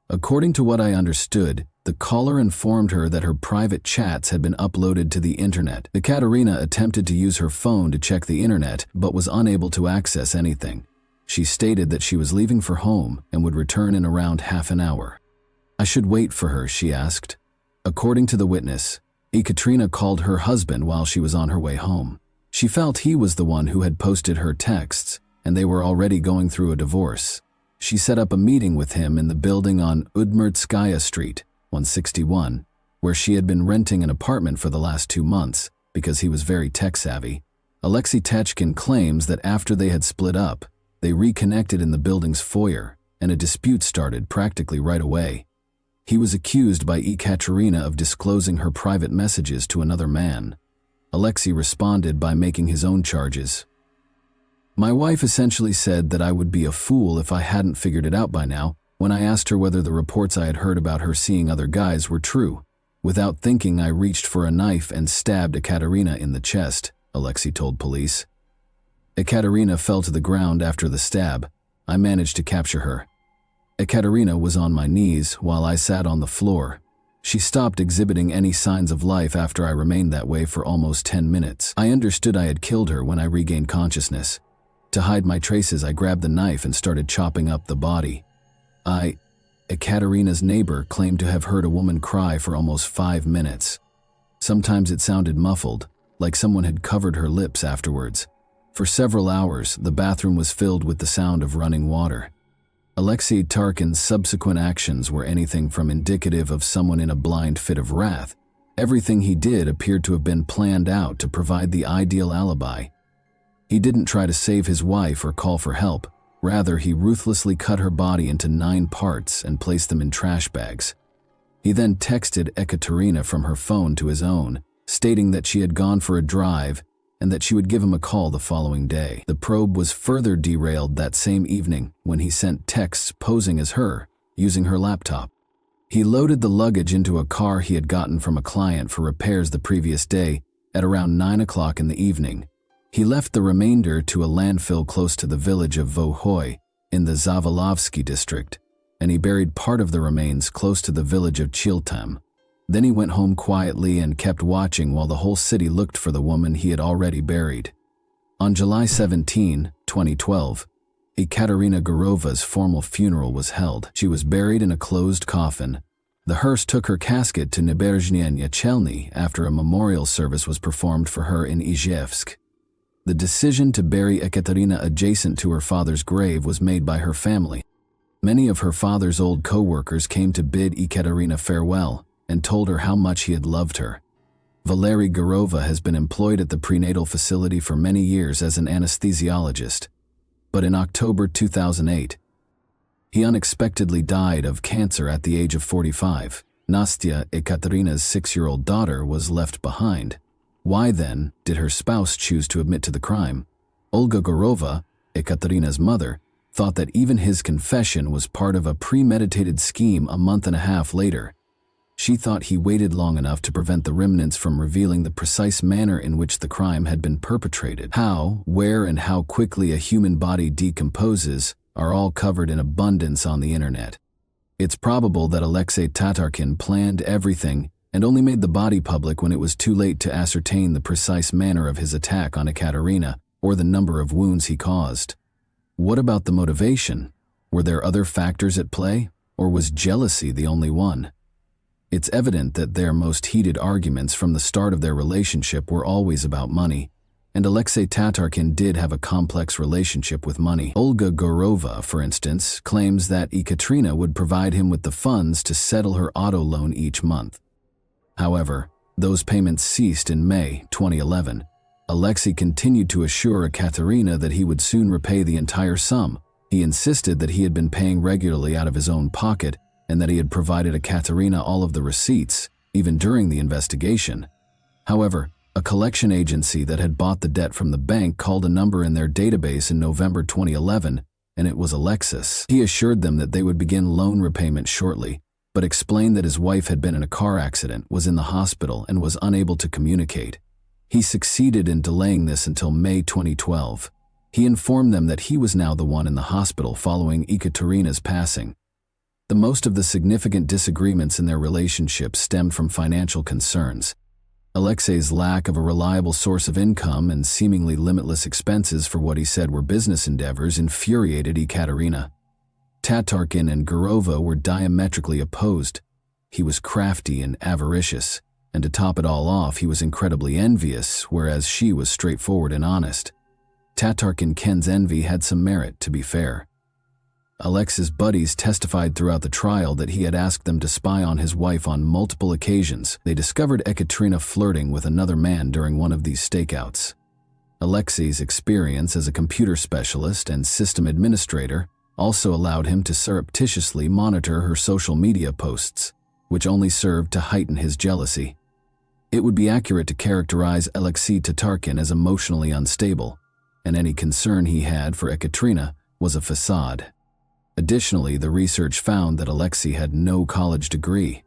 A: According to what I understood, the caller informed her that her private chats had been uploaded to the internet. Ekaterina attempted to use her phone to check the internet, but was unable to access anything. She stated that she was leaving for home and would return in around half an hour. I should wait for her, she asked. According to the witness, Ekaterina called her husband while she was on her way home. She felt he was the one who had posted her texts, and they were already going through a divorce. She set up a meeting with him in the building on Udmurtskaya Street, 161, where she had been renting an apartment for the last 2 months because he was very tech-savvy. Alexei Tachkin claims that after they had split up, they reconnected in the building's foyer, and a dispute started practically right away. He was accused by Ekaterina of disclosing her private messages to another man. Alexei responded by making his own charges. My wife essentially said that I would be a fool if I hadn't figured it out by now when I asked her whether the reports I had heard about her seeing other guys were true. Without thinking, I reached for a knife and stabbed Ekaterina in the chest, Alexei told police. Ekaterina fell to the ground after the stab. I managed to capture her. Ekaterina was on my knees while I sat on the floor. She stopped exhibiting any signs of life after I remained that way for almost 10 minutes. I understood I had killed her when I regained consciousness. To hide my traces, I grabbed the knife and started chopping up the body. Ekaterina's neighbor claimed to have heard a woman cry for almost 5 minutes. Sometimes it sounded muffled, like someone had covered her lips afterwards. For several hours, the bathroom was filled with the sound of running water. Alexei Tarkin's subsequent actions were anything from indicative of someone in a blind fit of wrath. Everything he did appeared to have been planned out to provide the ideal alibi. He didn't try to save his wife or call for help. Rather, he ruthlessly cut her body into 9 parts and placed them in trash bags. He then texted Ekaterina from her phone to his own, stating that she had gone for a drive and that she would give him a call the following day. The probe was further derailed that same evening when he sent texts posing as her, using her laptop. He loaded the luggage into a car he had gotten from a client for repairs the previous day at around 9 o'clock in the evening. He left the remainder to a landfill close to the village of Vohoy in the Zavolovsky district, and he buried part of the remains close to the village of Chiltam. Then he went home quietly and kept watching while the whole city looked for the woman he had already buried. On July 17, 2012, Ekaterina Gurova's formal funeral was held. She was buried in a closed coffin. The hearse took her casket to Naberezhnye Chelny after a memorial service was performed for her in Izhevsk. The decision to bury Ekaterina adjacent to her father's grave was made by her family. Many of her father's old co-workers came to bid Ekaterina farewell and told her how much he had loved her. Valery Gurova has been employed at the prenatal facility for many years as an anesthesiologist, but in October 2008, he unexpectedly died of cancer at the age of 45. Nastya, Ekaterina's 6-year-old daughter, was left behind. Why then did her spouse choose to admit to the crime? Olga Gurova, Ekaterina's mother, thought that even his confession was part of a premeditated scheme a month and a half later. She thought he waited long enough to prevent the remnants from revealing the precise manner in which the crime had been perpetrated. How, where, and how quickly a human body decomposes are all covered in abundance on the internet. It's probable that Alexei Tatarkin planned everything and only made the body public when it was too late to ascertain the precise manner of his attack on Ekaterina or the number of wounds he caused. What about the motivation? Were there other factors at play, or was jealousy the only one? It's evident that their most heated arguments from the start of their relationship were always about money, and Alexei Tatarkin did have a complex relationship with money. Olga Gurova, for instance, claims that Ekaterina would provide him with the funds to settle her auto loan each month. However, those payments ceased in May 2011. Alexei continued to assure Ekaterina that he would soon repay the entire sum. He insisted that he had been paying regularly out of his own pocket and that he had provided Ekaterina all of the receipts, even during the investigation. However, a collection agency that had bought the debt from the bank called a number in their database in November 2011, and it was Alexis. He assured them that they would begin loan repayment shortly, but explained that his wife had been in a car accident, was in the hospital, and was unable to communicate. He succeeded in delaying this until May 2012. He informed them that he was now the one in the hospital following Ekaterina's passing. The most of the significant disagreements in their relationship stemmed from financial concerns. Alexei's lack of a reliable source of income and seemingly limitless expenses for what he said were business endeavors infuriated Ekaterina. Tatarkin and Gurova were diametrically opposed. He was crafty and avaricious, and to top it all off, he was incredibly envious, whereas she was straightforward and honest. Tatarkin Ken's envy had some merit, to be fair. Alexei's buddies testified throughout the trial that he had asked them to spy on his wife on multiple occasions. They discovered Ekaterina flirting with another man during one of these stakeouts. Alexei's experience as a computer specialist and system administrator also allowed him to surreptitiously monitor her social media posts, which only served to heighten his jealousy. It would be accurate to characterize Alexei Tatarkin as emotionally unstable, and any concern he had for Ekaterina was a facade. Additionally, the research found that Alexei had no college degree.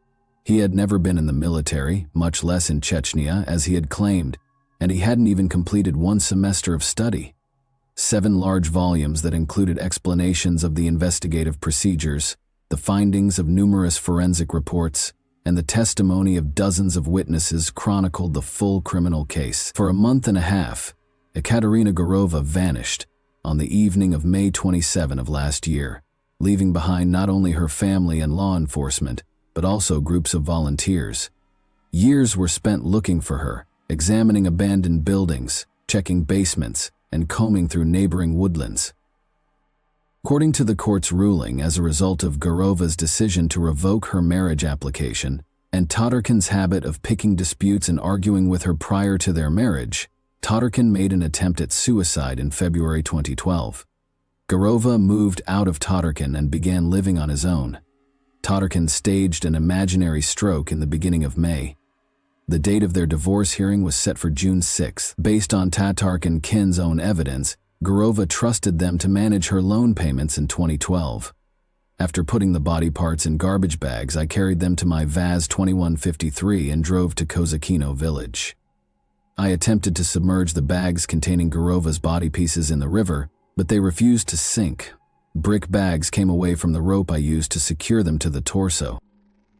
A: He had never been in the military, much less in Chechnya, as he had claimed, and he hadn't even completed 1 semester of study. 7 large volumes that included explanations of the investigative procedures, the findings of numerous forensic reports, and the testimony of dozens of witnesses chronicled the full criminal case. For a month and a half, Ekaterina Gurova vanished on the evening of May 27 of last year, leaving behind not only her family and law enforcement, but also groups of volunteers. Years were spent looking for her, examining abandoned buildings, checking basements, and combing through neighboring woodlands. According to the court's ruling, as a result of Gurova's decision to revoke her marriage application and Tatarkin's habit of picking disputes and arguing with her prior to their marriage, Tatarkin made an attempt at suicide in February 2012. Gurova moved out of Tatarkin and began living on his own. Tatarkin staged an imaginary stroke in the beginning of May. The date of their divorce hearing was set for June 6. Based on Tatarkin's own evidence, Gurova trusted them to manage her loan payments in 2012. After putting the body parts in garbage bags, I carried them to my Vaz 2153 and drove to Kozakino village. I attempted to submerge the bags containing Gurova's body pieces in the river, but they refused to sink. Brick bags came away from the rope I used to secure them to the torso.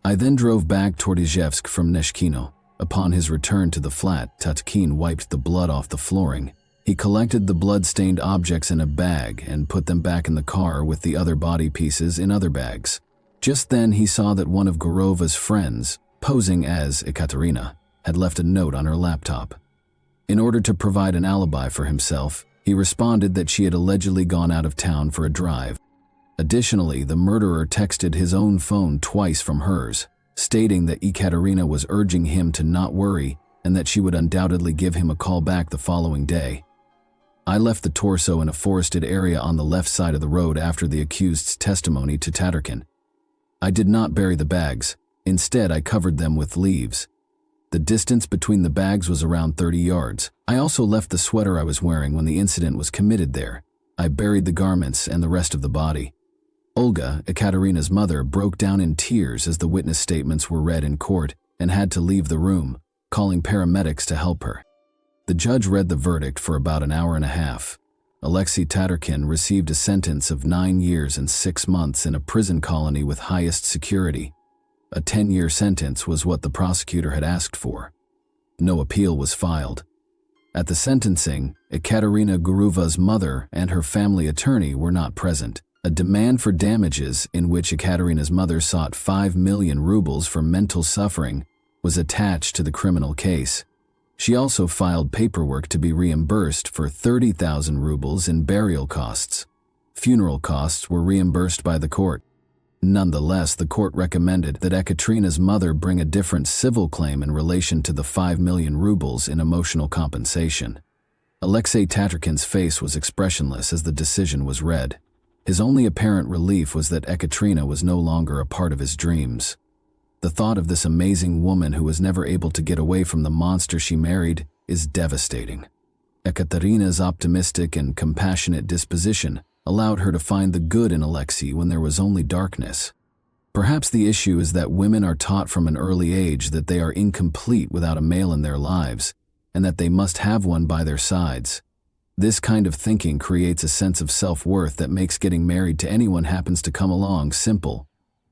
A: I then drove back toward Izhevsk from Neshkino. Upon his return to the flat, Tatarkin wiped the blood off the flooring. He collected the blood-stained objects in a bag and put them back in the car with the other body pieces in other bags. Just then he saw that one of Gurova's friends, posing as Ekaterina, had left a note on her laptop. In order to provide an alibi for himself, he responded that she had allegedly gone out of town for a drive. Additionally, the murderer texted his own phone twice from hers, stating that Ekaterina was urging him to not worry and that she would undoubtedly give him a call back the following day. I left the torso in a forested area on the left side of the road after the accused's testimony to Tatarkin. I did not bury the bags. Instead, I covered them with leaves. The distance between the bags was around 30 yards. I also left the sweater I was wearing when the incident was committed there. I buried the garments and the rest of the body. Olga, Ekaterina's mother, broke down in tears as the witness statements were read in court and had to leave the room, calling paramedics to help her. The judge read the verdict for about an hour and a half. Alexei Tatarkin received a sentence of 9 years and 6 months in a prison colony with highest security. A 10-year sentence was what the prosecutor had asked for. No appeal was filed. At the sentencing, Ekaterina Gurova's mother and her family attorney were not present. A demand for damages, in which Ekaterina's mother sought 5 million rubles for mental suffering, was attached to the criminal case. She also filed paperwork to be reimbursed for 30,000 rubles in burial costs. Funeral costs were reimbursed by the court. Nonetheless, the court recommended that Ekaterina's mother bring a different civil claim in relation to the 5 million rubles in emotional compensation. Alexei Tatarkin's face was expressionless as the decision was read. His only apparent relief was that Ekaterina was no longer a part of his dreams. The thought of this amazing woman who was never able to get away from the monster she married is devastating. Ekaterina's optimistic and compassionate disposition allowed her to find the good in Alexei when there was only darkness. Perhaps the issue is that women are taught from an early age that they are incomplete without a male in their lives, and that they must have one by their sides. This kind of thinking creates a sense of self-worth that makes getting married to anyone happens to come along simple.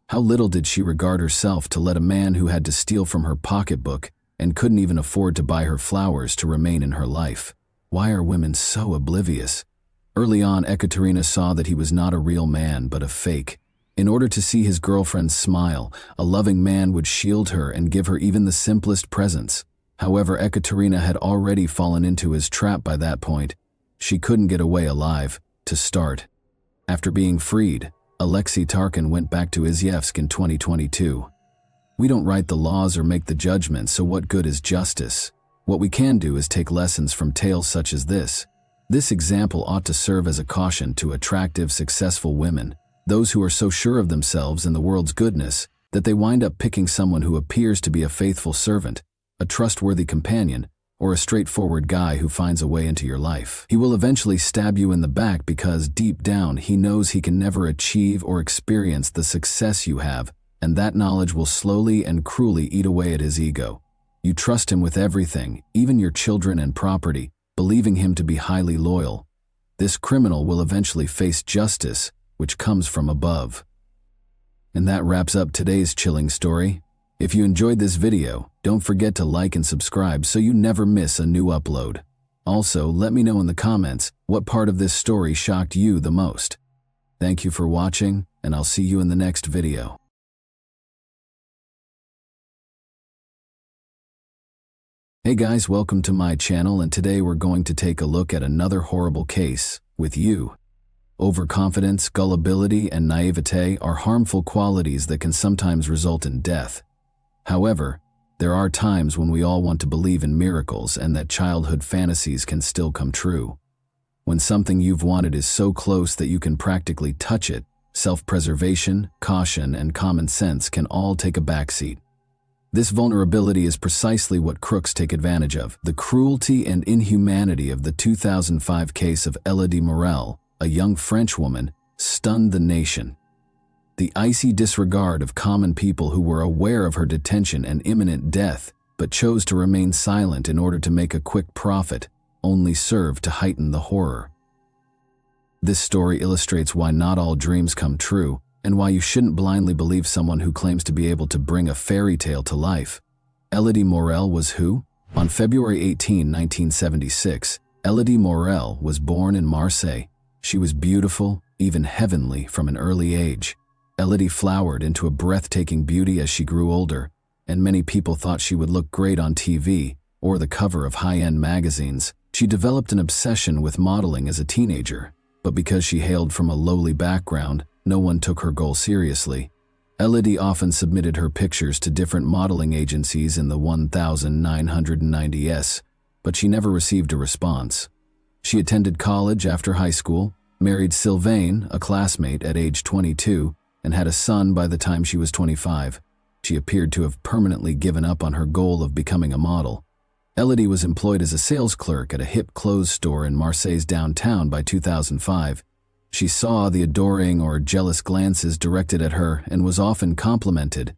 A: How little did she regard herself to let a man who had to steal from her pocketbook and couldn't even afford to buy her flowers to remain in her life. Why are women so oblivious? Early on, Ekaterina saw that he was not a real man, but a fake. In order to see his girlfriend smile, a loving man would shield her and give her even the simplest presents. However, Ekaterina had already fallen into his trap by that point. She couldn't get away alive, to start. After being freed, Alexei Tatarkin went back to Izhevsk in 2022. We don't write the laws or make the judgments, so what good is justice? What we can do is take lessons from tales such as this. This example ought to serve as a caution to attractive, successful women, those who are so sure of themselves and the world's goodness that they wind up picking someone who appears to be a faithful servant, a trustworthy companion, or a straightforward guy who finds a way into your life. He will eventually stab you in the back because deep down he knows he can never achieve or experience the success you have, and that knowledge will slowly and cruelly eat away at his ego. You trust him with everything, even your children and property, believing him to be highly loyal. This criminal will eventually face justice, which comes from above. And that wraps up today's chilling story. If you enjoyed this video, don't forget to like and subscribe so you never miss a new upload. Also, let me know in the comments what part of this story shocked you the most. Thank you for watching, and I'll see you in the next video. Hey guys, welcome to my channel, and today we're going to take a look at another horrible case with you. Overconfidence, gullibility, and naivete are harmful qualities that can sometimes result in death. However, there are times when we all want to believe in miracles and that childhood fantasies can still come true. When something you've wanted is so close that you can practically touch it, self-preservation, caution, and common sense can all take a backseat. This vulnerability is precisely what crooks take advantage of. The cruelty and inhumanity of the 2005 case of Elodie Morel, a young French woman, stunned the nation. The icy disregard of common people who were aware of her detention and imminent death, but chose to remain silent in order to make a quick profit, only served to heighten the horror. This story illustrates why not all dreams come true, and why you shouldn't blindly believe someone who claims to be able to bring a fairy tale to life. Elodie Morel was who? On February 18, 1976, Elodie Morel was born in Marseille. She was beautiful, even heavenly, from an early age. Elodie flowered into a breathtaking beauty as she grew older, and many people thought she would look great on TV or the cover of high-end magazines. She developed an obsession with modeling as a teenager, but because she hailed from a lowly background, no one took her goal seriously. Elodie often submitted her pictures to different modeling agencies in the 1990s, but she never received a response. She attended college after high school, married Sylvain, a classmate, at age 22, and had a son by the time she was 25. She appeared to have permanently given up on her goal of becoming a model. Elodie was employed as a sales clerk at a hip clothes store in Marseille's downtown by 2005. She saw the adoring or jealous glances directed at her and was often complimented.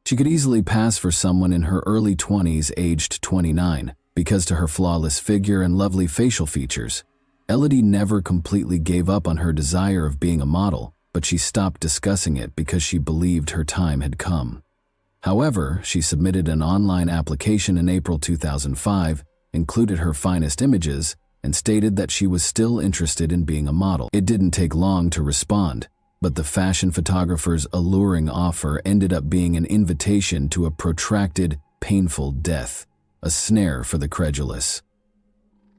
A: She could easily pass for someone in her early 20s, aged 29, because to her flawless figure and lovely facial features. Elodie never completely gave up on her desire of being a model, but she stopped discussing it because she believed her time had come. However, she submitted an online application in April 2005, included her finest images, and stated that she was still interested in being a model. It didn't take long to respond, but the fashion photographer's alluring offer ended up being an invitation to a protracted, painful death, a snare for the credulous.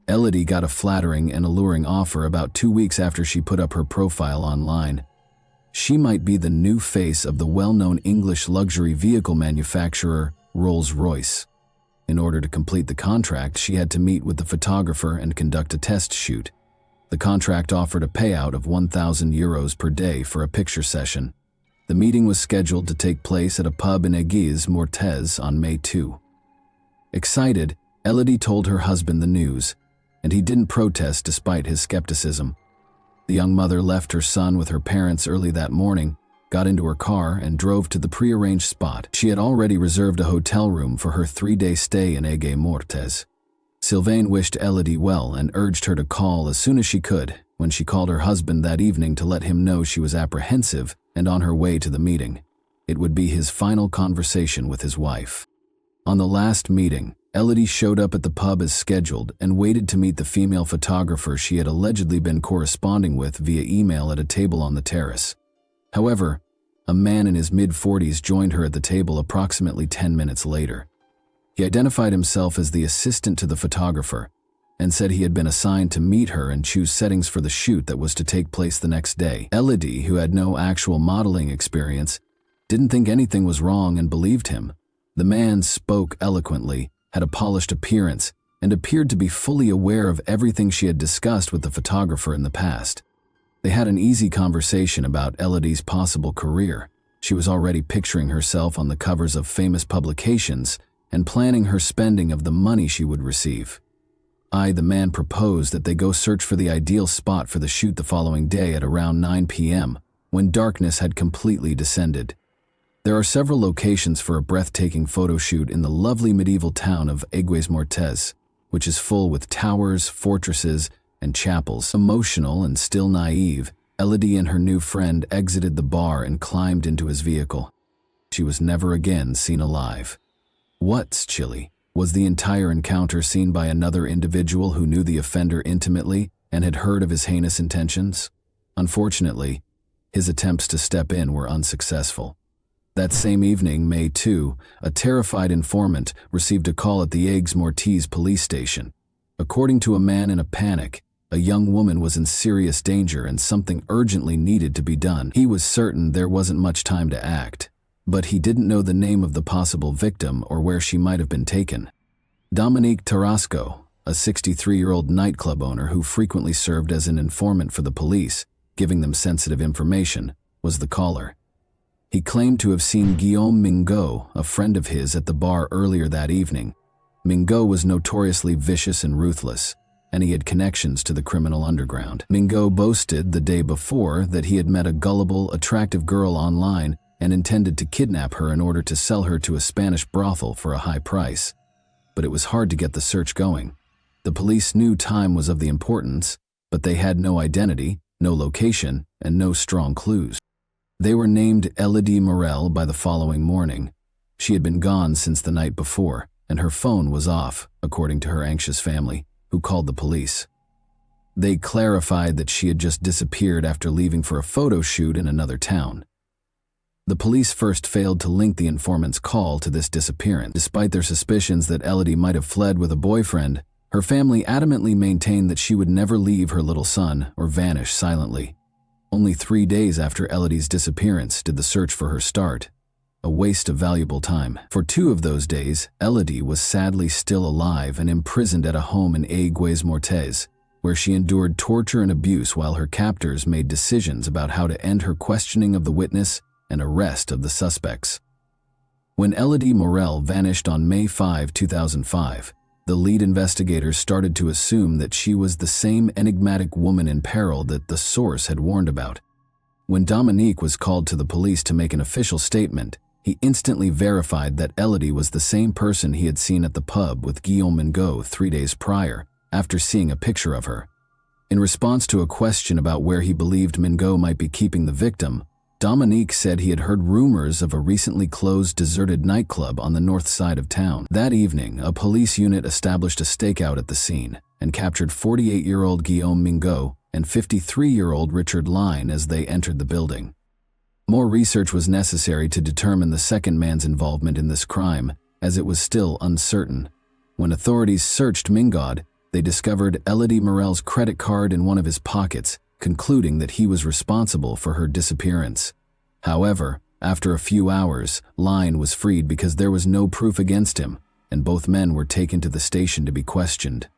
A: Elodie got a flattering and alluring offer about 2 weeks after she put up her profile online. She might be the new face of the well-known English luxury vehicle manufacturer, Rolls-Royce. In order to complete the contract, she had to meet with the photographer and conduct a test shoot. The contract offered a payout of €1,000 per day for a picture session. The meeting was scheduled to take place at a pub in Aigues-Mortes on May 2. Excited, Elodie told her husband the news, and he didn't protest despite his skepticism. The young mother left her son with her parents early that morning, got into her car, and drove to the prearranged spot. She had already reserved a hotel room for her 3-day stay in Aigues-Mortes. Sylvain wished Elodie well and urged her to call as soon as she could. When she called her husband that evening to let him know she was apprehensive and on her way to the meeting, it would be his final conversation with his wife. On the last meeting, Elodie showed up at the pub as scheduled and waited to meet the female photographer she had allegedly been corresponding with via email at a table on the terrace. However, a man in his mid-40s joined her at the table approximately 10 minutes later. He identified himself as the assistant to the photographer and said he had been assigned to meet her and choose settings for the shoot that was to take place the next day. Elodie, who had no actual modeling experience, didn't think anything was wrong and believed him. The man spoke eloquently, had a polished appearance, and appeared to be fully aware of everything she had discussed with the photographer in the past. They had an easy conversation about Elodie's possible career. She was already picturing herself on the covers of famous publications and planning her spending of the money she would receive. The man proposed that they go search for the ideal spot for the shoot the following day at around 9 p.m., when darkness had completely descended. There are several locations for a breathtaking photo shoot in the lovely medieval town of Aigues-Mortes, which is full with towers, fortresses, and chapels. Emotional and still naive, Elodie and her new friend exited the bar and climbed into his vehicle. She was never again seen alive. What's chilly was the entire encounter seen by another individual who knew the offender intimately and had heard of his heinous intentions. Unfortunately, his attempts to step in were unsuccessful. That same evening, May 2, a terrified informant received a call at the Aigues-Mortes police station. According to a man in a panic, a young woman was in serious danger and something urgently needed to be done. He was certain there wasn't much time to act, but he didn't know the name of the possible victim or where she might have been taken. Dominique Tarasco, a 63-year-old nightclub owner who frequently served as an informant for the police, giving them sensitive information, was the caller. He claimed to have seen Guillaume Mingot, a friend of his, at the bar earlier that evening. Mingot was notoriously vicious and ruthless, and he had connections to the criminal underground. Mingot boasted the day before that he had met a gullible, attractive girl online and intended to kidnap her in order to sell her to a Spanish brothel for a high price. But it was hard to get the search going. The police knew time was of the importance, but they had no identity, no location, and no strong clues. They were named Elodie Morel by the following morning. She had been gone since the night before, and her phone was off, according to her anxious family, who called the police. They clarified that she had just disappeared after leaving for a photo shoot in another town. The police first failed to link the informant's call to this disappearance. Despite their suspicions that Elodie might have fled with a boyfriend, her family adamantly maintained that she would never leave her little son or vanish silently. Only 3 days after Elodie's disappearance did the search for her start. A waste of valuable time. For 2 of those days, Elodie was sadly still alive and imprisoned at a home in Aigues-Mortes, where she endured torture and abuse while her captors made decisions about how to end her questioning of the witness and arrest of the suspects. When Elodie Morel vanished on May 5, 2005, the lead investigators started to assume that she was the same enigmatic woman in peril that the source had warned about. When Dominique was called to the police to make an official statement, he instantly verified that Elodie was the same person he had seen at the pub with Guillaume Mingot 3 days prior, after seeing a picture of her. In response to a question about where he believed Mingot might be keeping the victim, Dominique said he had heard rumors of a recently closed deserted nightclub on the north side of town. That evening, a police unit established a stakeout at the scene and captured 48-year-old Guillaume Mingot and 53-year-old Richard Line as they entered the building. More research was necessary to determine the second man's involvement in this crime, as it was still uncertain. When authorities searched Mingot, they discovered Elodie Morel's credit card in one of his pockets, concluding that he was responsible for her disappearance. However, after a few hours, Line was freed because there was no proof against him, and both men were taken to the station to be questioned.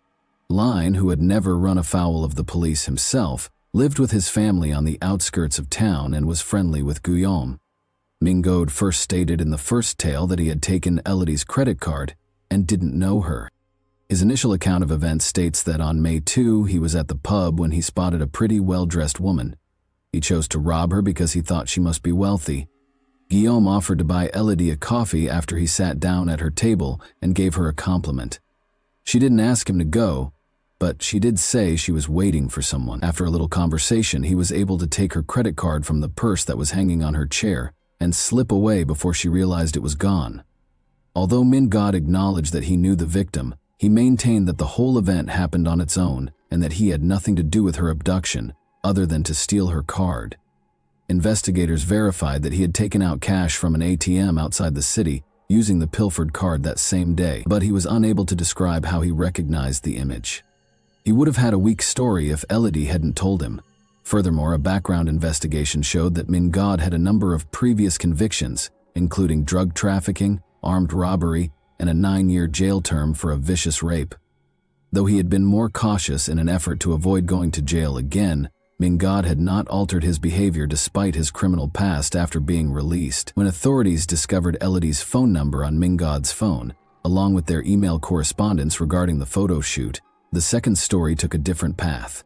A: Line, who had never run afoul of the police himself, lived with his family on the outskirts of town and was friendly with Guillaume. Mingot first stated in the first tale that he had taken Elodie's credit card and didn't know her. His initial account of events states that on May 2, he was at the pub when he spotted a pretty well-dressed woman. He chose to rob her because he thought she must be wealthy. Guillaume offered to buy Elodie a coffee after he sat down at her table and gave her a compliment. She didn't ask him to go, but she did say she was waiting for someone. After a little conversation, he was able to take her credit card from the purse that was hanging on her chair and slip away before she realized it was gone. Although Mingot acknowledged that he knew the victim, he maintained that the whole event happened on its own and that he had nothing to do with her abduction other than to steal her card. Investigators verified that he had taken out cash from an ATM outside the city using the pilfered card that same day, but he was unable to describe how he recognized the image. He would have had a weak story if Elodie hadn't told him. Furthermore, a background investigation showed that Mingot had a number of previous convictions, including drug trafficking, armed robbery, and a 9-year jail term for a vicious rape. Though he had been more cautious in an effort to avoid going to jail again, Mingot had not altered his behavior despite his criminal past after being released. When authorities discovered Elodie's phone number on Mingot's phone, along with their email correspondence regarding the photo shoot, the second story took a different path.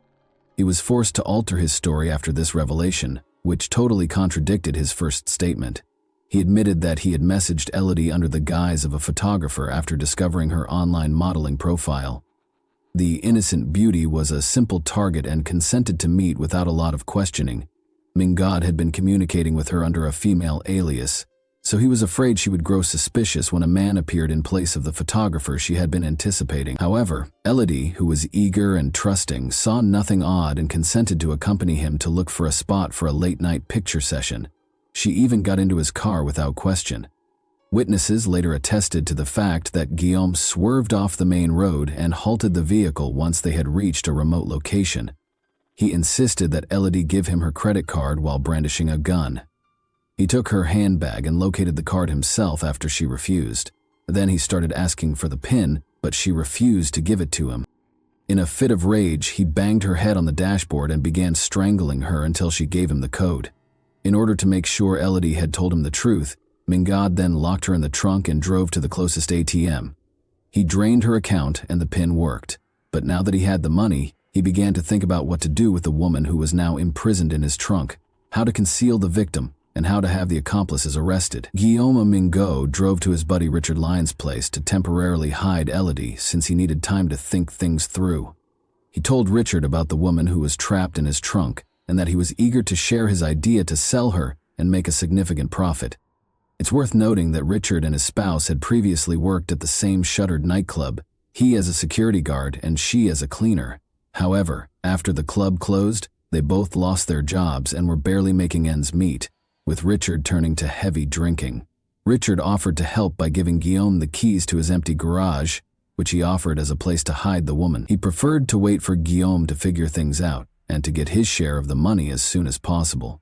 A: He was forced to alter his story after this revelation, which totally contradicted his first statement. He admitted that he had messaged Elodie under the guise of a photographer after discovering her online modeling profile. The innocent beauty was a simple target and consented to meet without a lot of questioning. Mingot had been communicating with her under a female alias, so he was afraid she would grow suspicious when a man appeared in place of the photographer she had been anticipating. However, Elodie, who was eager and trusting, saw nothing odd and consented to accompany him to look for a spot for a late-night picture session. She even got into his car without question. Witnesses later attested to the fact that Guillaume swerved off the main road and halted the vehicle once they had reached a remote location. He insisted that Elodie give him her credit card while brandishing a gun. He took her handbag and located the card himself after she refused. Then he started asking for the PIN, but she refused to give it to him. In a fit of rage, he banged her head on the dashboard and began strangling her until she gave him the code. In order to make sure Elodie had told him the truth, Mingad then locked her in the trunk and drove to the closest ATM. He drained her account and the PIN worked, but now that he had the money, he began to think about what to do with the woman who was now imprisoned in his trunk, how to conceal the victim, and how to have the accomplices arrested. Guillaume Mingot drove to his buddy Richard Lyon's place to temporarily hide Elodie since he needed time to think things through. He told Richard about the woman who was trapped in his trunk and that he was eager to share his idea to sell her and make a significant profit. It's worth noting that Richard and his spouse had previously worked at the same shuttered nightclub, he as a security guard and she as a cleaner. However, after the club closed, they both lost their jobs and were barely making ends meet, with Richard turning to heavy drinking. Richard offered to help by giving Guillaume the keys to his empty garage, which he offered as a place to hide the woman. He preferred to wait for Guillaume to figure things out and to get his share of the money as soon as possible.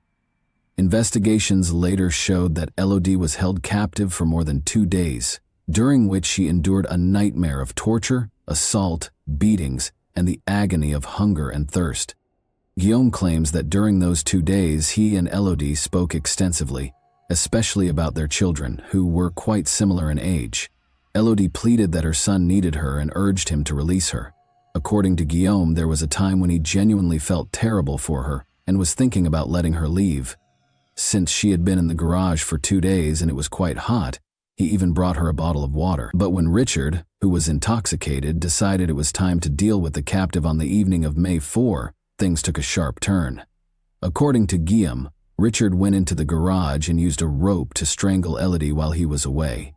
A: Investigations later showed that Elodie was held captive for more than 2 days, during which she endured a nightmare of torture, assault, beatings, and the agony of hunger and thirst. Guillaume claims that during those 2 days he and Elodie spoke extensively, especially about their children, who were quite similar in age. Elodie pleaded that her son needed her and urged him to release her. According to Guillaume, there was a time when he genuinely felt terrible for her and was thinking about letting her leave. Since she had been in the garage for 2 days and it was quite hot, he even brought her a bottle of water. But when Richard, who was intoxicated, decided it was time to deal with the captive on the evening of May 4, things took a sharp turn. According to Guillaume, Richard went into the garage and used a rope to strangle Elodie while he was away.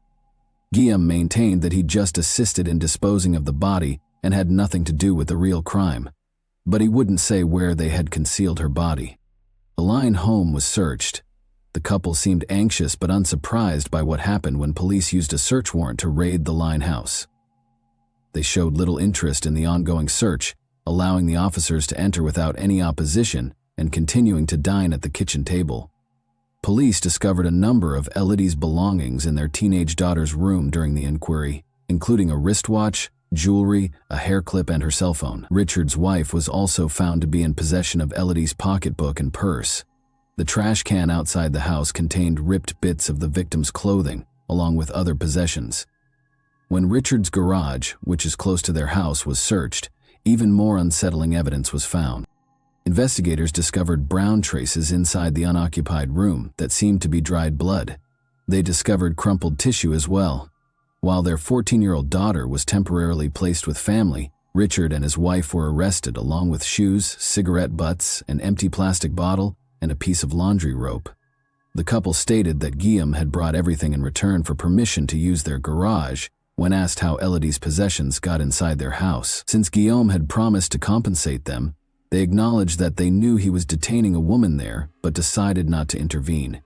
A: Guillaume maintained that he just assisted in disposing of the body and had nothing to do with the real crime, but he wouldn't say where they had concealed her body. The Lyon home was searched. The couple seemed anxious but unsurprised by what happened when police used a search warrant to raid the Lyon house. They showed little interest in the ongoing search, allowing the officers to enter without any opposition and continuing to dine at the kitchen table. Police discovered a number of Elodie's belongings in their teenage daughter's room during the inquiry, including a wristwatch, jewelry, a hair clip, and her cell phone. Richard's wife was also found to be in possession of Elodie's pocketbook and purse. The trash can outside the house contained ripped bits of the victim's clothing, along with other possessions. When Richard's garage, which is close to their house, was searched, even more unsettling evidence was found. Investigators discovered brown traces inside the unoccupied room that seemed to be dried blood. They discovered crumpled tissue as well. While their 14-year-old daughter was temporarily placed with family, Richard and his wife were arrested along with shoes, cigarette butts, an empty plastic bottle, and a piece of laundry rope. The couple stated that Guillaume had brought everything in return for permission to use their garage when asked how Elodie's possessions got inside their house. Since Guillaume had promised to compensate them, they acknowledged that they knew he was detaining a woman there but decided not to intervene.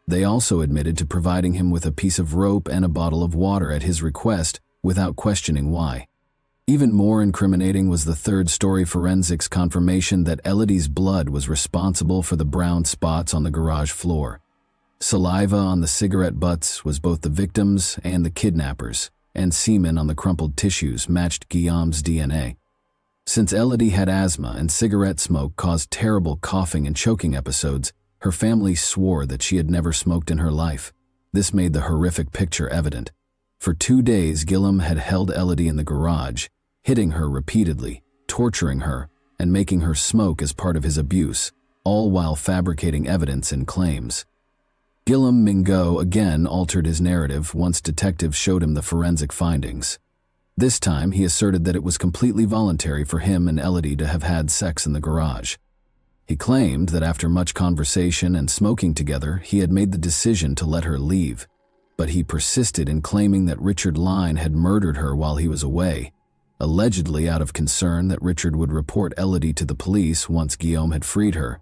A: They also admitted to providing him with a piece of rope and a bottle of water at his request without questioning why. Even more incriminating was the third-story forensics confirmation that Elodie's blood was responsible for the brown spots on the garage floor. Saliva on the cigarette butts was both the victim's and the kidnapper's, and semen on the crumpled tissues matched Guillaume's DNA. Since Elodie had asthma and cigarette smoke caused terrible coughing and choking episodes, her family swore that she had never smoked in her life. This made the horrific picture evident. For 2 days, Guillaume had held Elodie in the garage, hitting her repeatedly, torturing her, and making her smoke as part of his abuse, all while fabricating evidence and claims. Guillaume Mingot again altered his narrative once detectives showed him the forensic findings. This time, he asserted that it was completely voluntary for him and Elodie to have had sex in the garage. He claimed that after much conversation and smoking together, he had made the decision to let her leave, but he persisted in claiming that Richard Lyne had murdered her while he was away, allegedly out of concern that Richard would report Elodie to the police once Guillaume had freed her.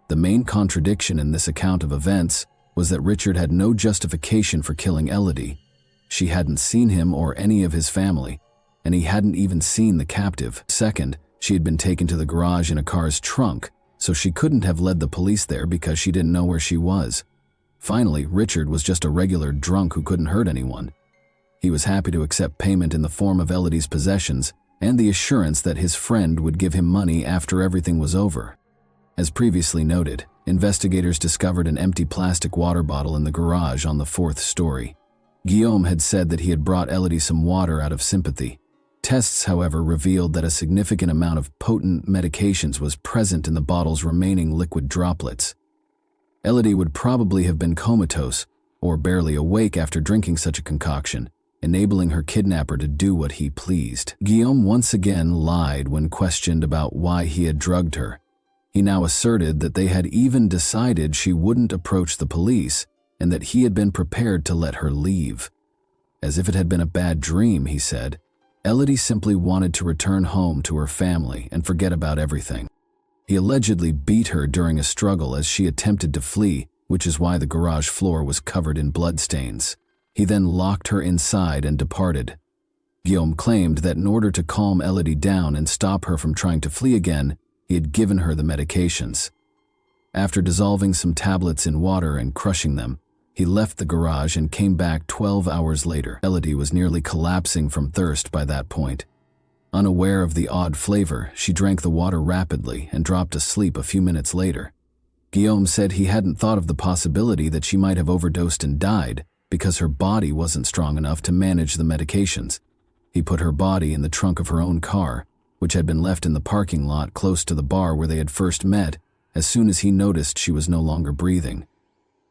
A: The main contradiction in this account of events was that Richard had no justification for killing Elodie. She hadn't seen him or any of his family, and he hadn't even seen the captive. Second, she had been taken to the garage in a car's trunk, so she couldn't have led the police there because she didn't know where she was. Finally, Richard was just a regular drunk who couldn't hurt anyone. He was happy to accept payment in the form of Elodie's possessions and the assurance that his friend would give him money after everything was over. As previously noted, investigators discovered an empty plastic water bottle in the garage on the 4th story. Guillaume had said that he had brought Elodie some water out of sympathy. Tests, however, revealed that a significant amount of potent medications was present in the bottle's remaining liquid droplets. Elodie would probably have been comatose or barely awake after drinking such a concoction, enabling her kidnapper to do what he pleased. Guillaume once again lied when questioned about why he had drugged her. He now asserted that they had even decided she wouldn't approach the police and that he had been prepared to let her leave. As if it had been a bad dream, he said, Elodie simply wanted to return home to her family and forget about everything. He allegedly beat her during a struggle as she attempted to flee, which is why the garage floor was covered in bloodstains. He then locked her inside and departed. Guillaume claimed that in order to calm Elodie down and stop her from trying to flee again, he had given her the medications. After dissolving some tablets in water and crushing them, he left the garage and came back 12 hours later. Elodie was nearly collapsing from thirst by that point. Unaware of the odd flavor, she drank the water rapidly and dropped asleep a few minutes later. Guillaume said he hadn't thought of the possibility that she might have overdosed and died because her body wasn't strong enough to manage the medications. He put her body in the trunk of her own car, which had been left in the parking lot close to the bar where they had first met, as soon as he noticed she was no longer breathing.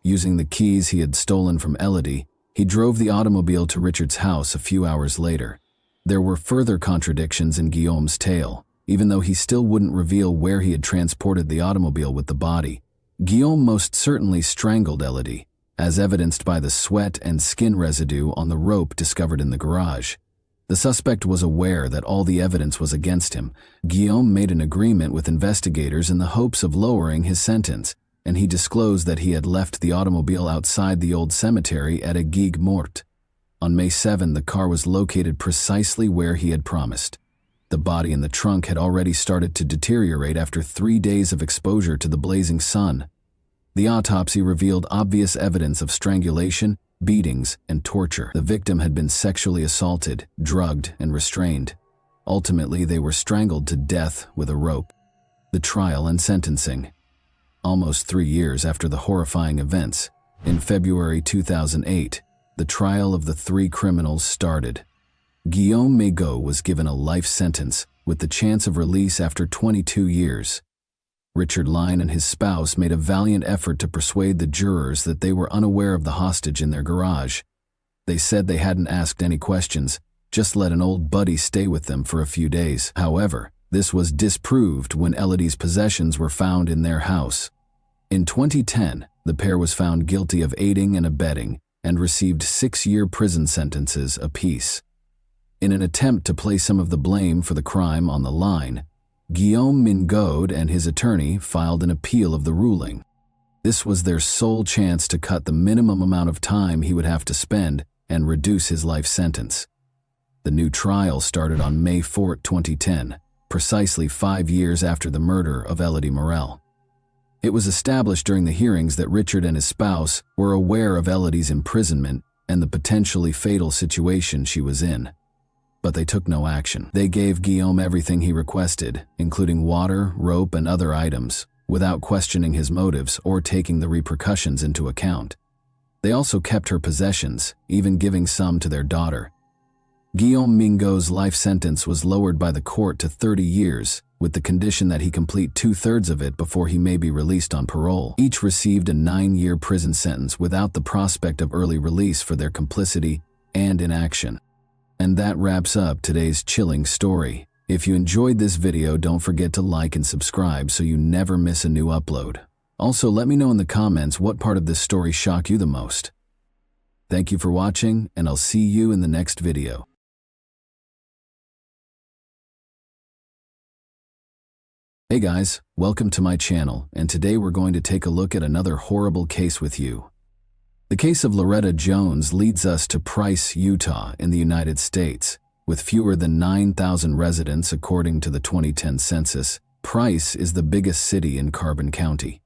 A: Using the keys he had stolen from Elodie, he drove the automobile to Richard's house a few hours later. There were further contradictions in Guillaume's tale, even though he still wouldn't reveal where he had transported the automobile with the body. Guillaume most certainly strangled Elodie, as evidenced by the sweat and skin residue on the rope discovered in the garage. The suspect was aware that all the evidence was against him. Guillaume made an agreement with investigators in the hopes of lowering his sentence, and he disclosed that he had left the automobile outside the old cemetery at Aigues Mortes. On May 7, the car was located precisely where he had promised. The body in the trunk had already started to deteriorate after 3 days of exposure to the blazing sun. The autopsy revealed obvious evidence of strangulation, beatings, and torture. The victim had been sexually assaulted, drugged, and restrained. Ultimately, they were strangled to death with a rope. The trial and sentencing. Almost 3 years after the horrifying events, in February 2008, the trial of the 3 criminals started. Guillaume Mégot was given a life sentence with the chance of release after 22 years. Richard Lyne and his spouse made a valiant effort to persuade the jurors that they were unaware of the hostage in their garage. They said they hadn't asked any questions, just let an old buddy stay with them for a few days. However, this was disproved when Elodie's possessions were found in their house. In 2010, the pair was found guilty of aiding and abetting and received 6-year prison sentences apiece. In an attempt to place some of the blame for the crime on the line, Guillaume Mégot and his attorney filed an appeal of the ruling. This was their sole chance to cut the minimum amount of time he would have to spend and reduce his life sentence. The new trial started on May 4, 2010, precisely 5 years after the murder of Elodie Morel. It was established during the hearings that Richard and his spouse were aware of Elodie's imprisonment and the potentially fatal situation she was in. But they took no action. They gave Guillaume everything he requested, including water, rope, and other items, without questioning his motives or taking the repercussions into account. They also kept her possessions, even giving some to their daughter. Guillaume Mégot's life sentence was lowered by the court to 30 years, with the condition that he complete 2/3 of it before he may be released on parole. Each received a 9-year prison sentence without the prospect of early release for their complicity and inaction. And that wraps up today's chilling story. If you enjoyed this video, don't forget to like and subscribe so you never miss a new upload. Also, let me know in the comments what part of this story shocked you the most. Thank you for watching, and I'll see you in the next video. Hey guys, welcome to my channel, and today we're going to take a look at another horrible case with you. The case of Loretta Jones leads us to Price, Utah, in the United States. With fewer than 9,000 residents according to the 2010 census, Price is the biggest city in Carbon County.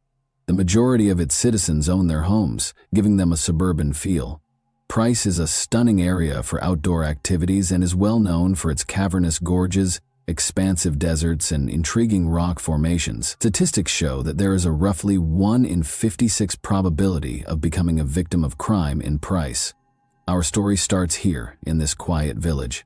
A: The majority of its citizens own their homes, giving them a suburban feel. Price is a stunning area for outdoor activities and is well known for its cavernous gorges, expansive deserts, and intriguing rock formations. Statistics show that there is a roughly 1 in 56 probability of becoming a victim of crime in Price. Our story starts here, in this quiet village.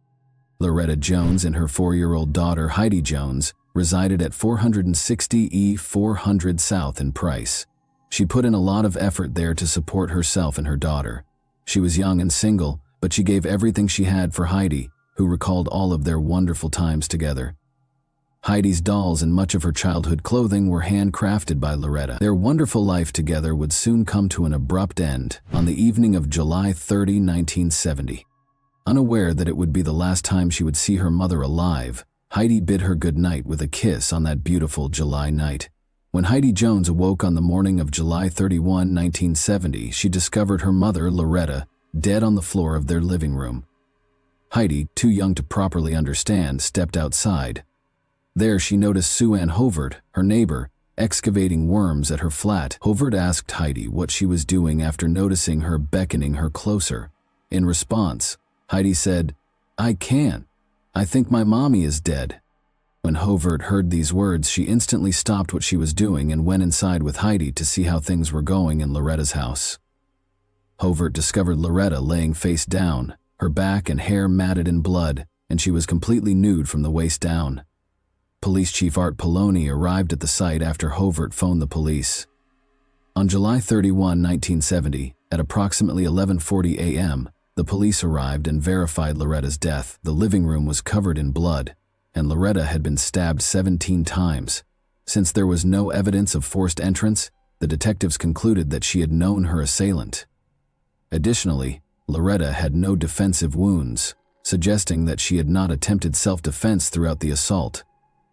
A: Loretta Jones and her 4-year-old daughter Heidi Jones resided at 460 E 400 South in Price. She put in a lot of effort there to support herself and her daughter. She was young and single, but she gave everything she had for Heidi, who recalled all of their wonderful times together. Heidi's dolls and much of her childhood clothing were handcrafted by Loretta. Their wonderful life together would soon come to an abrupt end on the evening of July 30, 1970. Unaware that it would be the last time she would see her mother alive, Heidi bid her goodnight with a kiss on that beautiful July night. When Heidi Jones awoke on the morning of July 31, 1970, she discovered her mother, Loretta, dead on the floor of their living room. Heidi, too young to properly understand, stepped outside. There she noticed Sue Ann Hovert, her neighbor, excavating worms at her flat. Hovert asked Heidi what she was doing after noticing her beckoning her closer. In response, Heidi said, "I can't. I think my mommy is dead." When Hovert heard these words, she instantly stopped what she was doing and went inside with Heidi to see how things were going in Loretta's house. Hovert discovered Loretta laying face down, her back and hair matted in blood, and she was completely nude from the waist down. Police Chief Art Poloni arrived at the site after Hovert phoned the police. On July 31, 1970, at approximately 11:40 a.m., the police arrived and verified Loretta's death. The living room was covered in blood, and Loretta had been stabbed 17 times. Since there was no evidence of forced entrance, the detectives concluded that she had known her assailant. Additionally, Loretta had no defensive wounds, suggesting that she had not attempted self-defense throughout the assault.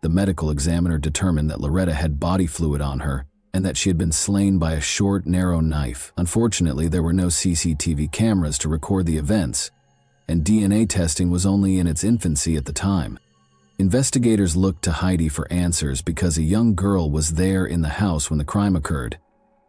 A: The medical examiner determined that Loretta had body fluid on her and that she had been slain by a short, narrow knife. Unfortunately, there were no CCTV cameras to record the events, and DNA testing was only in its infancy at the time. Investigators looked to Heidi for answers because a young girl was there in the house when the crime occurred.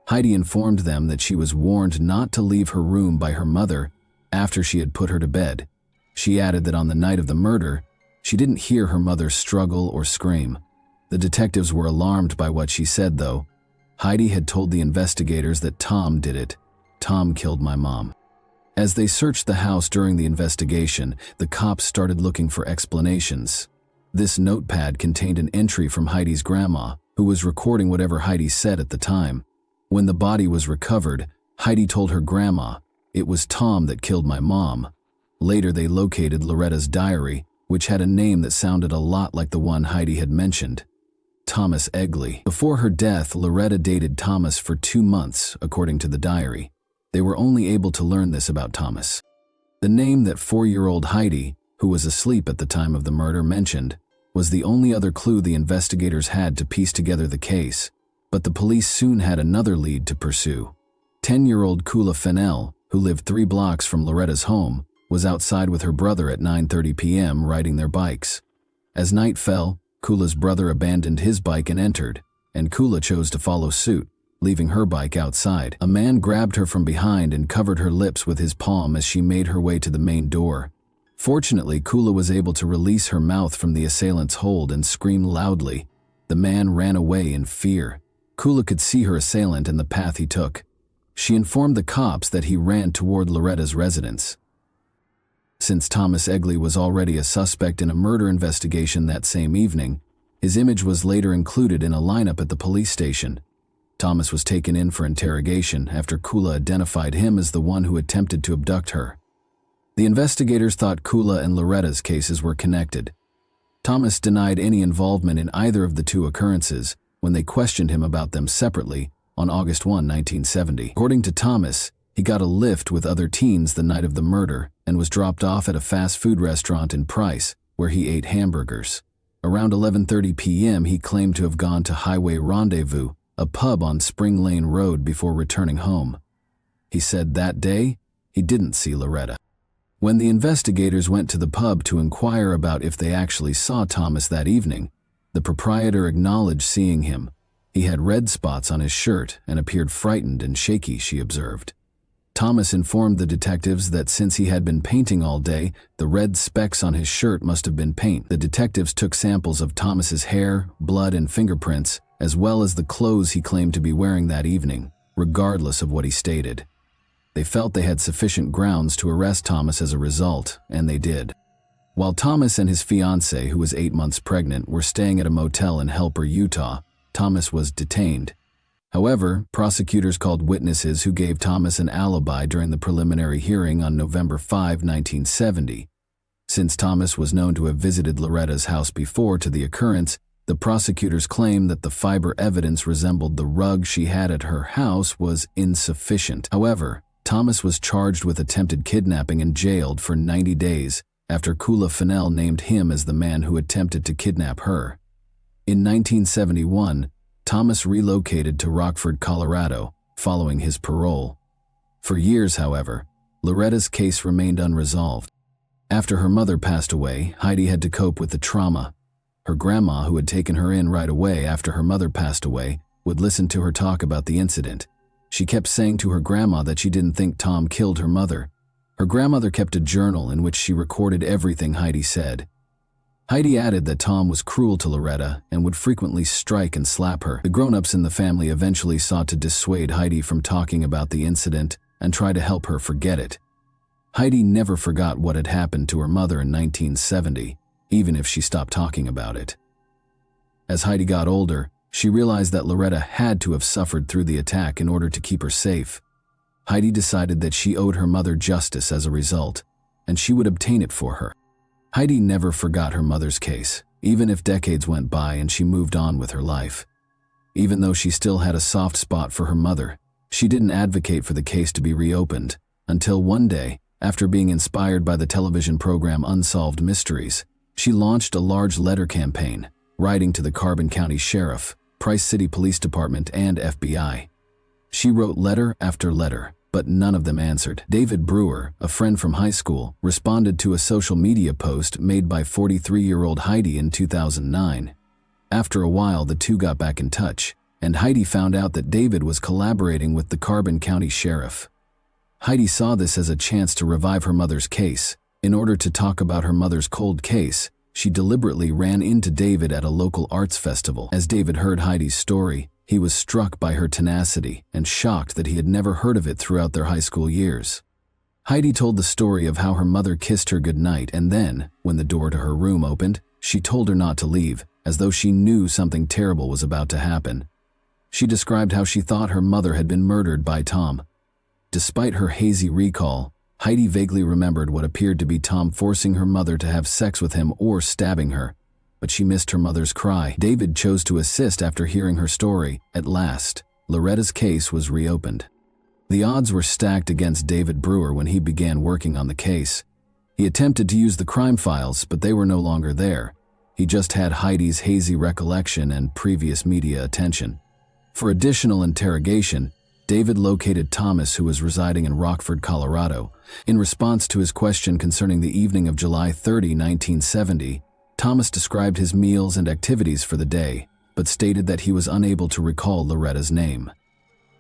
A: Heidi informed them that she was warned not to leave her room by her mother after she had put her to bed. She added that on the night of the murder, she didn't hear her mother struggle or scream. The detectives were alarmed by what she said, though. Heidi had told the investigators that Tom did it. "Tom killed my mom." As they searched the house during the investigation, the cops started looking for explanations. This notepad contained an entry from Heidi's grandma, who was recording whatever Heidi said at the time. When the body was recovered, Heidi told her grandma, "It was Tom that killed my mom." Later they located Loretta's diary, which had a name that sounded a lot like the one Heidi had mentioned. Thomas Egley. Before her death, Loretta dated Thomas for 2 months, according to the diary. They were only able to learn this about Thomas. The name that 4-year-old Heidi, who was asleep at the time of the murder, mentioned, was the only other clue the investigators had to piece together the case. But the police soon had another lead to pursue. 10-year-old Kula Fennell, who lived 3 blocks from Loretta's home, was outside with her brother at 9:30 p.m. riding their bikes. As night fell, Kula's brother abandoned his bike and entered, and Kula chose to follow suit, leaving her bike outside. A man grabbed her from behind and covered her lips with his palm as she made her way to the main door. Fortunately, Kula was able to release her mouth from the assailant's hold and scream loudly. The man ran away in fear. Kula could see her assailant and the path he took. She informed the cops that he ran toward Loretta's residence. Since Thomas Egley was already a suspect in a murder investigation that same evening, his image was later included in a lineup at the police station. Thomas was taken in for interrogation after Kula identified him as the one who attempted to abduct her. The investigators thought Kula and Loretta's cases were connected. Thomas denied any involvement in either of the two occurrences when they questioned him about them separately on August 1, 1970. According to Thomas, he got a lift with other teens the night of the murder and was dropped off at a fast food restaurant in Price, where he ate hamburgers. Around 11:30 p.m., he claimed to have gone to Highway Rendezvous, a pub on Spring Lane Road, before returning home. He said that day, he didn't see Loretta. When the investigators went to the pub to inquire about if they actually saw Thomas that evening, the proprietor acknowledged seeing him. He had red spots on his shirt and appeared frightened and shaky, she observed. Thomas informed the detectives that since he had been painting all day, the red specks on his shirt must have been paint. The detectives took samples of Thomas's hair, blood, and fingerprints, as well as the clothes he claimed to be wearing that evening, regardless of what he stated. They felt they had sufficient grounds to arrest Thomas as a result, and they did. While Thomas and his fiancée, who was 8 months pregnant, were staying at a motel in Helper, Utah, Thomas was detained. However, prosecutors called witnesses who gave Thomas an alibi during the preliminary hearing on November 5, 1970. Since Thomas was known to have visited Loretta's house before to the occurrence, the prosecutors claimed that the fiber evidence resembled the rug she had at her house was insufficient. However, Thomas was charged with attempted kidnapping and jailed for 90 days after Kula Fennell named him as the man who attempted to kidnap her. In 1971, Thomas relocated to Rockford, Colorado, following his parole. For years, however, Loretta's case remained unresolved. After her mother passed away, Heidi had to cope with the trauma. Her grandma, who had taken her in right away after her mother passed away, would listen to her talk about the incident. She kept saying to her grandma that she didn't think Tom killed her mother. Her grandmother kept a journal in which she recorded everything Heidi said. Heidi added that Tom was cruel to Loretta and would frequently strike and slap her. The grown-ups in the family eventually sought to dissuade Heidi from talking about the incident and try to help her forget it. Heidi never forgot what had happened to her mother in 1970, even if she stopped talking about it. As Heidi got older, she realized that Loretta had to have suffered through the attack in order to keep her safe. Heidi decided that she owed her mother justice as a result, and she would obtain it for her. Heidi never forgot her mother's case, even if decades went by and she moved on with her life. Even though she still had a soft spot for her mother, she didn't advocate for the case to be reopened, until one day, after being inspired by the television program Unsolved Mysteries, she launched a large letter campaign, writing to the Carbon County Sheriff, Price City Police Department, and FBI. She wrote letter after letter, but none of them answered. David Brewer, a friend from high school, responded to a social media post made by 43-year-old Heidi in 2009. After a while, the two got back in touch, and Heidi found out that David was collaborating with the Carbon County Sheriff. Heidi saw this as a chance to revive her mother's case. In order to talk about her mother's cold case, she deliberately ran into David at a local arts festival. As David heard Heidi's story, he was struck by her tenacity and shocked that he had never heard of it throughout their high school years. Heidi told the story of how her mother kissed her goodnight, and then, when the door to her room opened, she told her not to leave, as though she knew something terrible was about to happen. She described how she thought her mother had been murdered by Tom. Despite her hazy recall, Heidi vaguely remembered what appeared to be Tom forcing her mother to have sex with him or stabbing her, but she missed her mother's cry. David chose to assist after hearing her story. At last, Loretta's case was reopened. The odds were stacked against David Brewer when he began working on the case. He attempted to use the crime files, but they were no longer there. He just had Heidi's hazy recollection and previous media attention. For additional interrogation, David located Thomas, who was residing in Rockford, Colorado. In response to his question concerning the evening of July 30, 1970, Thomas described his meals and activities for the day, but stated that he was unable to recall Loretta's name.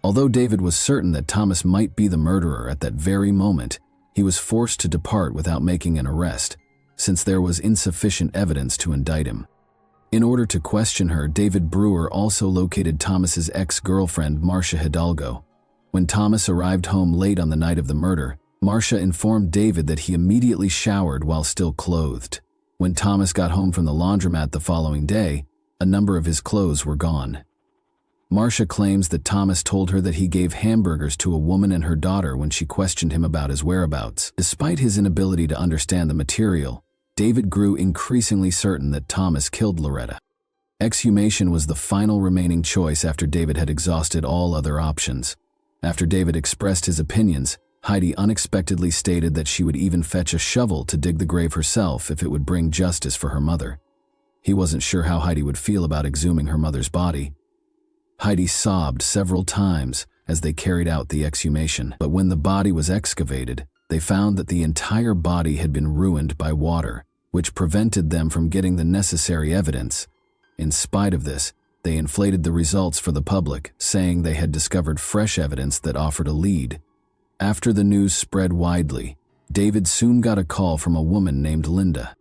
A: Although David was certain that Thomas might be the murderer at that very moment, he was forced to depart without making an arrest, since there was insufficient evidence to indict him. In order to question her, David Brewer also located Thomas's ex-girlfriend, Marcia Hidalgo. When Thomas arrived home late on the night of the murder, Marcia informed David that he immediately showered while still clothed. When Thomas got home from the laundromat the following day, a number of his clothes were gone. Marcia claims that Thomas told her that he gave hamburgers to a woman and her daughter when she questioned him about his whereabouts. Despite his inability to understand the material, David grew increasingly certain that Thomas killed Loretta. Exhumation was the final remaining choice after David had exhausted all other options. After David expressed his opinions, Heidi unexpectedly stated that she would even fetch a shovel to dig the grave herself if it would bring justice for her mother. He wasn't sure how Heidi would feel about exhuming her mother's body. Heidi sobbed several times as they carried out the exhumation, but when the body was excavated, they found that the entire body had been ruined by water, which prevented them from getting the necessary evidence. In spite of this, they inflated the results for the public, saying they had discovered fresh evidence that offered a lead. After the news spread widely, David soon got a call from a woman named Linda.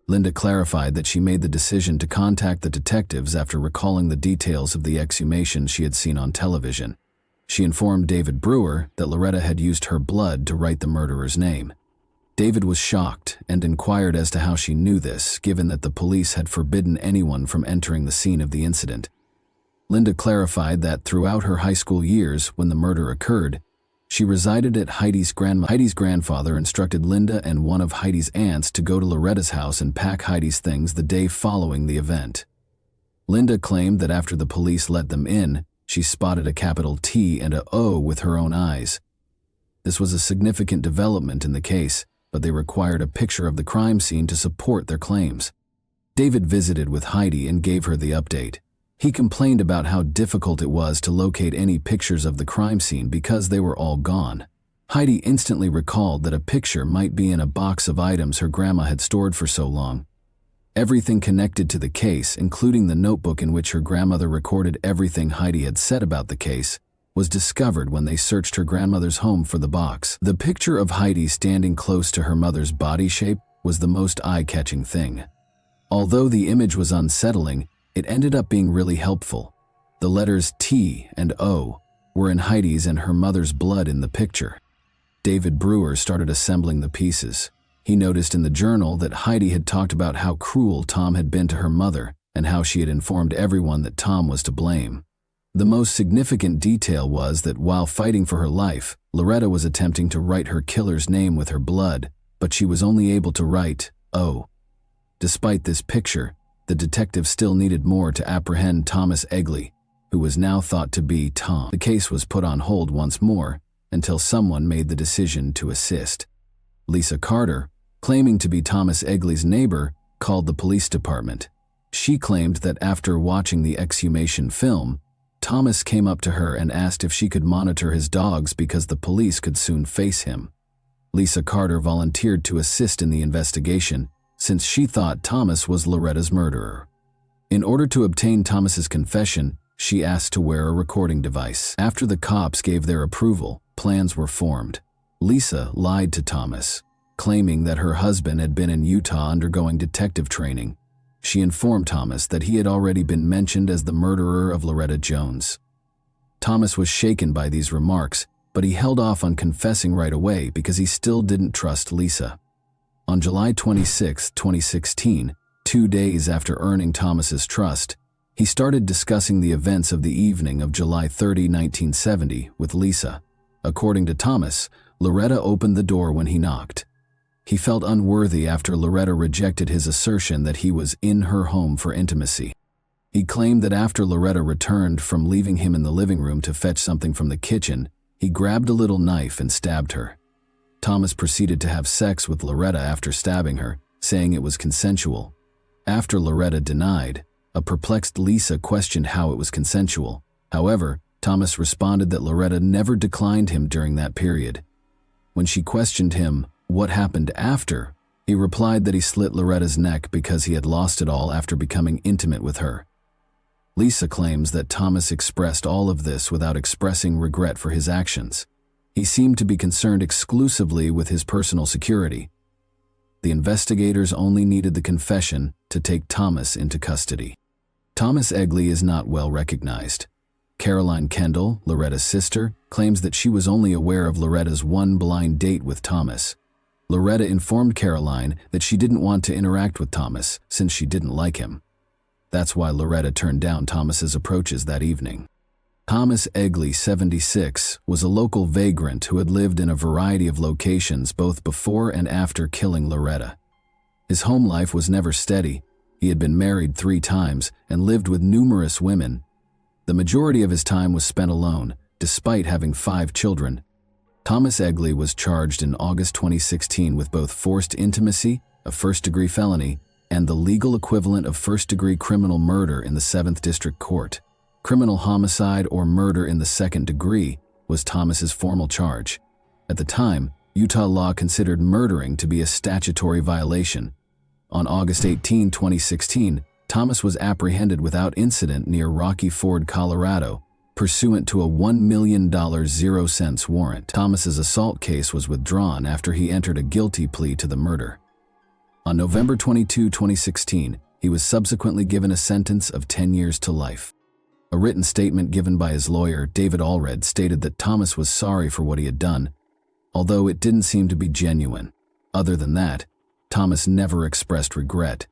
A: Linda clarified that she made the decision to contact the detectives after recalling the details of the exhumation she had seen on television. She informed David Brewer that Loretta had used her blood to write the murderer's name. David was shocked and inquired as to how she knew this, given that the police had forbidden anyone from entering the scene of the incident. Linda clarified that throughout her high school years, when the murder occurred, she resided at Heidi's grandfather instructed Linda and one of Heidi's aunts to go to Loretta's house and pack Heidi's things the day following the event. Linda claimed that after the police let them in, she spotted a capital T and a O with her own eyes. This was a significant development in the case, but they required a picture of the crime scene to support their claims. David visited with Heidi and gave her the update. He complained about how difficult it was to locate any pictures of the crime scene because they were all gone. Heidi instantly recalled that a picture might be in a box of items her grandma had stored for so long. Everything connected to the case, including the notebook in which her grandmother recorded everything Heidi had said about the case, was discovered when they searched her grandmother's home for the box. The picture of Heidi standing close to her mother's body shape was the most eye-catching thing. Although the image was unsettling, it ended up being really helpful. The letters T and O were in Heidi's and her mother's blood in the picture. David Brewer started assembling the pieces. He noticed in the journal that Heidi had talked about how cruel Tom had been to her mother and how she had informed everyone that Tom was to blame. The most significant detail was that while fighting for her life, Loretta was attempting to write her killer's name with her blood, but she was only able to write O. Despite this picture, the detective still needed more to apprehend Thomas Egley, who was now thought to be Tom. The case was put on hold once more until someone made the decision to assist. Lisa Carter, claiming to be Thomas Egley's neighbor, called the police department. She claimed that after watching the exhumation film, Thomas came up to her and asked if she could monitor his dogs because the police could soon face him. Lisa Carter volunteered to assist in the investigation since she thought Thomas was Loretta's murderer. In order to obtain Thomas's confession, she asked to wear a recording device. After the cops gave their approval, plans were formed. Lisa lied to Thomas, claiming that her husband had been in Utah undergoing detective training. She informed Thomas that he had already been mentioned as the murderer of Loretta Jones. Thomas was shaken by these remarks, but he held off on confessing right away because he still didn't trust Lisa. On July 26, 2016, 2 days after earning Thomas's trust, he started discussing the events of the evening of July 30, 1970, with Lisa. According to Thomas, Loretta opened the door when he knocked. He felt unworthy after Loretta rejected his assertion that he was in her home for intimacy. He claimed that after Loretta returned from leaving him in the living room to fetch something from the kitchen, he grabbed a little knife and stabbed her. Thomas proceeded to have sex with Loretta after stabbing her, saying it was consensual. After Loretta denied, a perplexed Lisa questioned how it was consensual. However, Thomas responded that Loretta never declined him during that period. When she questioned him what happened after, he replied that he slit Loretta's neck because he had lost it all after becoming intimate with her. Lisa claims that Thomas expressed all of this without expressing regret for his actions. He seemed to be concerned exclusively with his personal security. The investigators only needed the confession to take Thomas into custody. Thomas Egley is not well recognized. Caroline Kendall, Loretta's sister, claims that she was only aware of Loretta's one blind date with Thomas. Loretta informed Caroline that she didn't want to interact with Thomas since she didn't like him. That's why Loretta turned down Thomas's approaches that evening. Thomas Egley, 76, was a local vagrant who had lived in a variety of locations both before and after killing Loretta. His home life was never steady. He had been married 3 times and lived with numerous women. The majority of his time was spent alone, despite having 5 children. Thomas Egley was charged in August 2016 with both forced intimacy, a first-degree felony, and the legal equivalent of first-degree criminal murder in the 7th District Court. Criminal homicide or murder in the 2nd degree was Thomas's formal charge. At the time, Utah law considered murdering to be a statutory violation. On August 18, 2016, Thomas was apprehended without incident near Rocky Ford, Colorado, pursuant to a $1 million 0-cents warrant. Thomas's assault case was withdrawn after he entered a guilty plea to the murder. On November 22, 2016, he was subsequently given a sentence of 10 years to life. A written statement given by his lawyer, David Allred, stated that Thomas was sorry for what he had done, although it didn't seem to be genuine. Other than that, Thomas never expressed regret.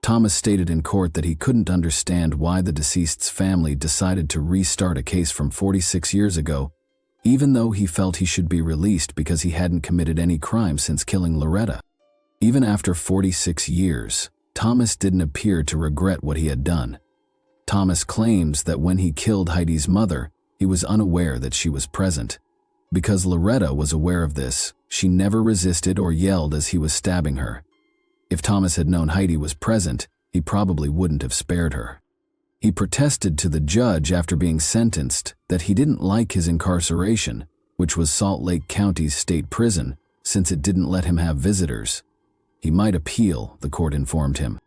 A: Thomas stated in court that he couldn't understand why the deceased's family decided to restart a case from 46 years ago, even though he felt he should be released because he hadn't committed any crime since killing Loretta. Even after 46 years, Thomas didn't appear to regret what he had done. Thomas claims that when he killed Heidi's mother, he was unaware that she was present. Because Loretta was aware of this, she never resisted or yelled as he was stabbing her. If Thomas had known Heidi was present, he probably wouldn't have spared her. He protested to the judge after being sentenced that he didn't like his incarceration, which was Salt Lake County's state prison, since it didn't let him have visitors. He might appeal, the court informed him.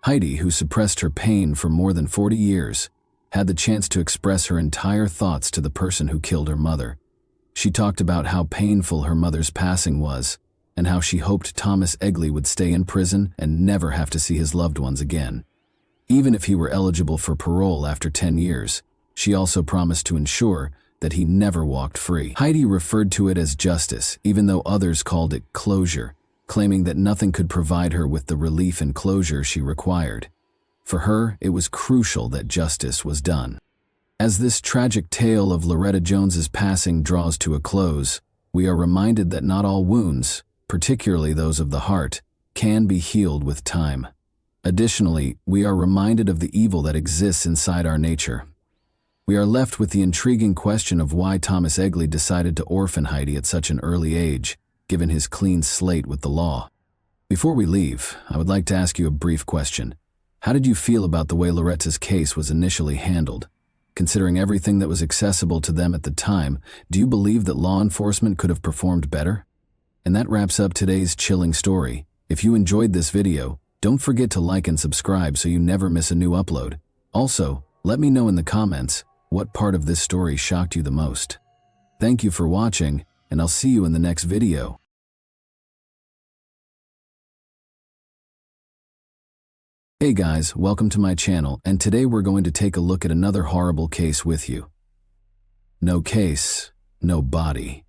A: Heidi, who suppressed her pain for more than 40 years, had the chance to express her entire thoughts to the person who killed her mother. She talked about how painful her mother's passing was, and how she hoped Thomas Egley would stay in prison and never have to see his loved ones again. Even if he were eligible for parole after 10 years, she also promised to ensure that he never walked free. Heidi referred to it as justice, even though others called it closure, claiming that nothing could provide her with the relief and closure she required. For her, it was crucial that justice was done. As this tragic tale of Loretta Jones's passing draws to a close, we are reminded that not all wounds, particularly those of the heart, can be healed with time. Additionally, we are reminded of the evil that exists inside our nature. We are left with the intriguing question of why Thomas Egley decided to orphan Heidi at such an early age, given his clean slate with the law. Before we leave, I would like to ask you a brief question. How did you feel about the way Loretta's case was initially handled? Considering everything that was accessible to them at the time, do you believe that law enforcement could have performed better? And that wraps up today's chilling story. If you enjoyed this video, don't forget to like and subscribe so you never miss a new upload. Also, let me know in the comments what part of this story shocked you the most. Thank you for watching, and I'll see you in the next video. Hey guys, welcome to my channel, and today we're going to take a look at another horrible case with you. No case, no body.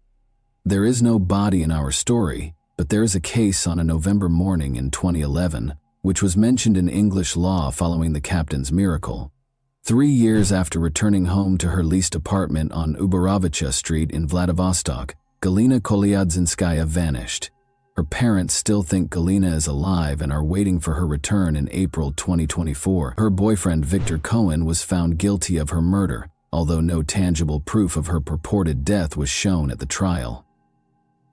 A: There is no body in our story, but there is a case on a November morning in 2011, which was mentioned in English law following the captain's miracle. 3 years after returning home to her leased apartment on Ubarovicha Street in Vladivostok, Galina Kolyadzinskaya vanished. Her parents still think Galina is alive and are waiting for her return in April 2024. Her boyfriend Victor Cohen was found guilty of her murder, although no tangible proof of her purported death was shown at the trial.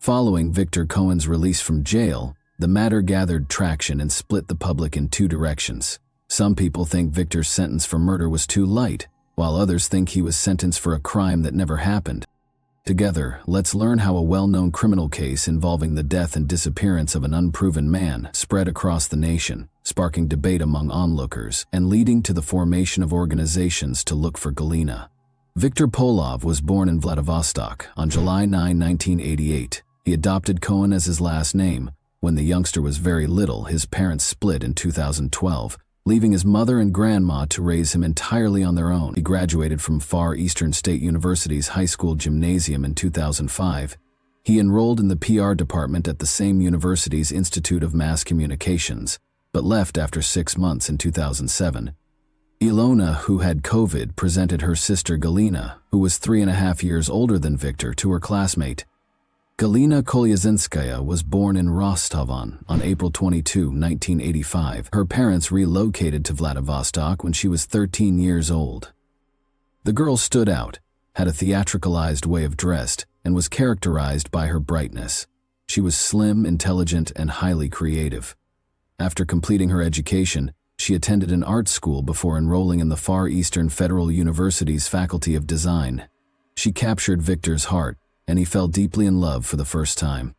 A: Following Victor Cohen's release from jail, the matter gathered traction and split the public in 2 directions. Some people think Victor's sentence for murder was too light, while others think he was sentenced for a crime that never happened. Together, let's learn how a well-known criminal case involving the death and disappearance of an unproven man spread across the nation, sparking debate among onlookers and leading to the formation of organizations to look for Galina. Viktor Polov was born in Vladivostok on July 9, 1988. He adopted Cohen as his last name. When the youngster was very little, his parents split in 2012, leaving his mother and grandma to raise him entirely on their own. He graduated from Far Eastern State University's high school gymnasium in 2005. He enrolled in the PR department at the same university's Institute of Mass Communications, but left after 6 months in 2007. Ilona, who had COVID, presented her sister Galina, who was 3.5 years older than Victor, to her classmate. Galina Kolyazinskaya was born in Rostov-on April 22, 1985. Her parents relocated to Vladivostok when she was 13 years old. The girl stood out, had a theatricalized way of dress, and was characterized by her brightness. She was slim, intelligent, and highly creative. After completing her education, she attended an art school before enrolling in the Far Eastern Federal University's Faculty of Design. She captured Victor's heart, and he fell deeply in love for the first time.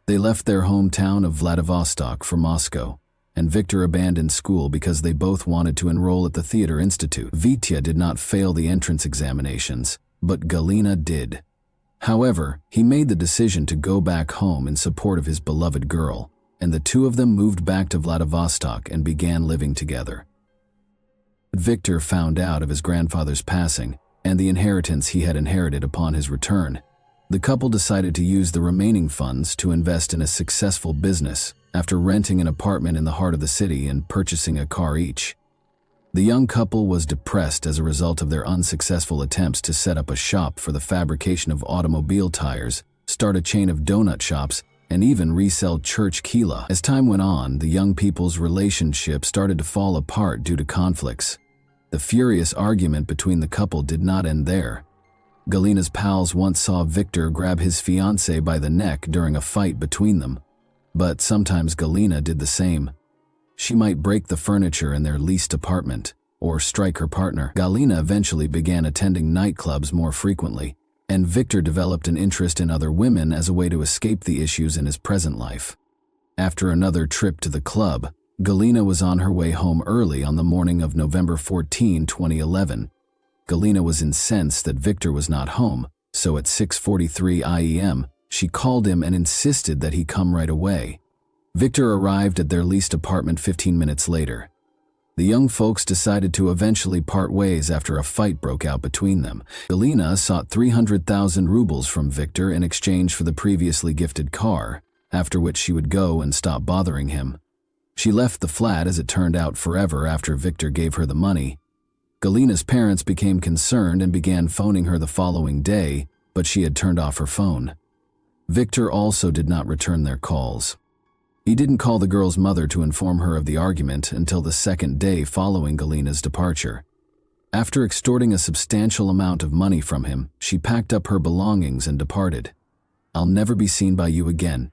A: They left their hometown of Vladivostok for Moscow, and Victor abandoned school because they both wanted to enroll at the Theater Institute. Vitya did not fail the entrance examinations, but Galina did. However, he made the decision to go back home in support of his beloved girl, and the two of them moved back to Vladivostok and began living together. Victor found out of his grandfather's passing and the inheritance he had inherited upon his return. The couple decided to use the remaining funds to invest in a successful business after renting an apartment in the heart of the city and purchasing a car each. The young couple was depressed as a result of their unsuccessful attempts to set up a shop for the fabrication of automobile tires, start a chain of donut shops, and even resell church kila. As time went on, the young people's relationship started to fall apart due to conflicts. The furious argument between the couple did not end there. Galina's pals once saw Victor grab his fiancée by the neck during a fight between them. But sometimes Galina did the same. She might break the furniture in their leased apartment or strike her partner. Galina eventually began attending nightclubs more frequently, and Victor developed an interest in other women as a way to escape the issues in his present life. After another trip to the club, Galina was on her way home early on the morning of November 14, 2011. Galina was incensed that Victor was not home, so at 6:43 a.m., she called him and insisted that he come right away. Victor arrived at their leased apartment 15 minutes later. The young folks decided to eventually part ways after a fight broke out between them. Galina sought 300,000 rubles from Victor in exchange for the previously gifted car, after which she would go and stop bothering him. She left the flat, as it turned out, forever after Victor gave her the money. Galina's parents became concerned and began phoning her the following day, but she had turned off her phone. Victor also did not return their calls. He didn't call the girl's mother to inform her of the argument until the second day following Galina's departure. After extorting a substantial amount of money from him, she packed up her belongings and departed. "I'll never be seen by you again.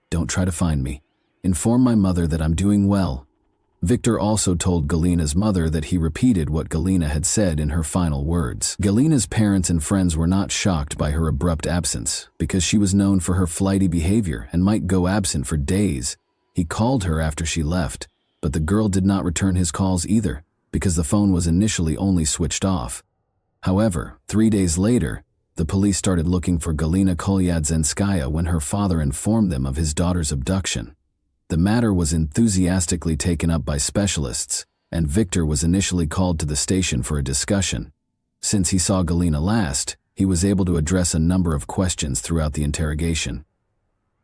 A: Don't try to find me. Inform my mother that I'm doing well." Victor also told Galina's mother that he repeated what Galina had said in her final words. Galina's parents and friends were not shocked by her abrupt absence, because she was known for her flighty behavior and might go absent for days. He called her after she left, but the girl did not return his calls either, because the phone was initially only switched off. However, 3 days later, the police started looking for Galina Kolyazinskaya when her father informed them of his daughter's abduction. The matter was enthusiastically taken up by specialists, and Victor was initially called to the station for a discussion. Since he saw Galina last, he was able to address a number of questions throughout the interrogation.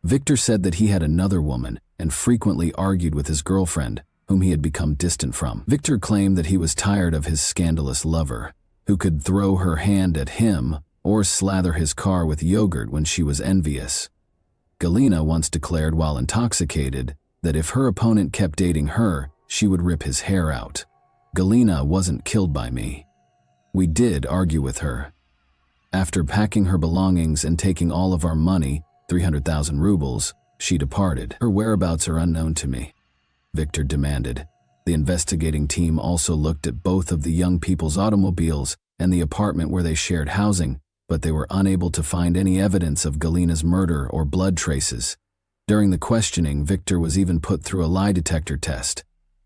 A: Victor said that he had another woman and frequently argued with his girlfriend, whom he had become distant from. Victor claimed that he was tired of his scandalous lover, who could throw her hand at him or slather his car with yogurt when she was envious. Galina once declared while intoxicated that if her opponent kept dating her, she would rip his hair out. Galina wasn't killed by me. We did argue with her. After packing her belongings and taking all of our money, 300,000 rubles, she departed. Her whereabouts are unknown to me, Victor demanded. The investigating team also looked at both of the young people's automobiles and the apartment where they shared housing, but they were unable to find any evidence of Galina's murder or blood traces. During the questioning, Victor was even put through a lie detector test.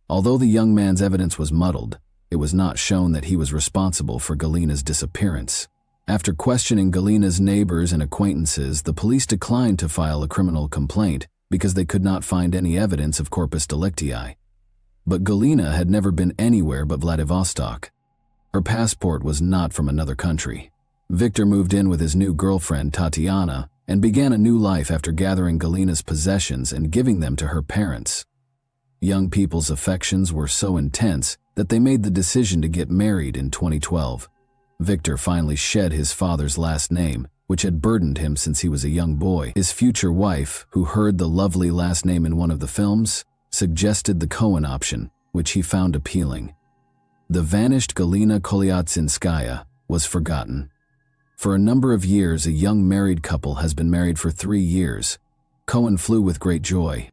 A: Although the young man's evidence was muddled, it was not shown that he was responsible for Galina's disappearance. After questioning Galina's neighbors and acquaintances, the police declined to file a criminal complaint because they could not find any evidence of corpus delicti. But Galina had never been anywhere but Vladivostok. Her passport was not from another country. Victor moved in with his new girlfriend, Tatiana, and began a new life after gathering Galina's possessions and giving them to her parents. Young people's affections were so intense that they made the decision to get married in 2012. Victor finally shed his father's last name which had burdened him since he was a young boy. His future wife, who heard the lovely last name in one of the films, suggested the Cohen option, which he found appealing. The vanished Galina Kolyadzinskaya was forgotten. For a number of years, a young married couple has been married for 3 years. Cohen flew with great joy.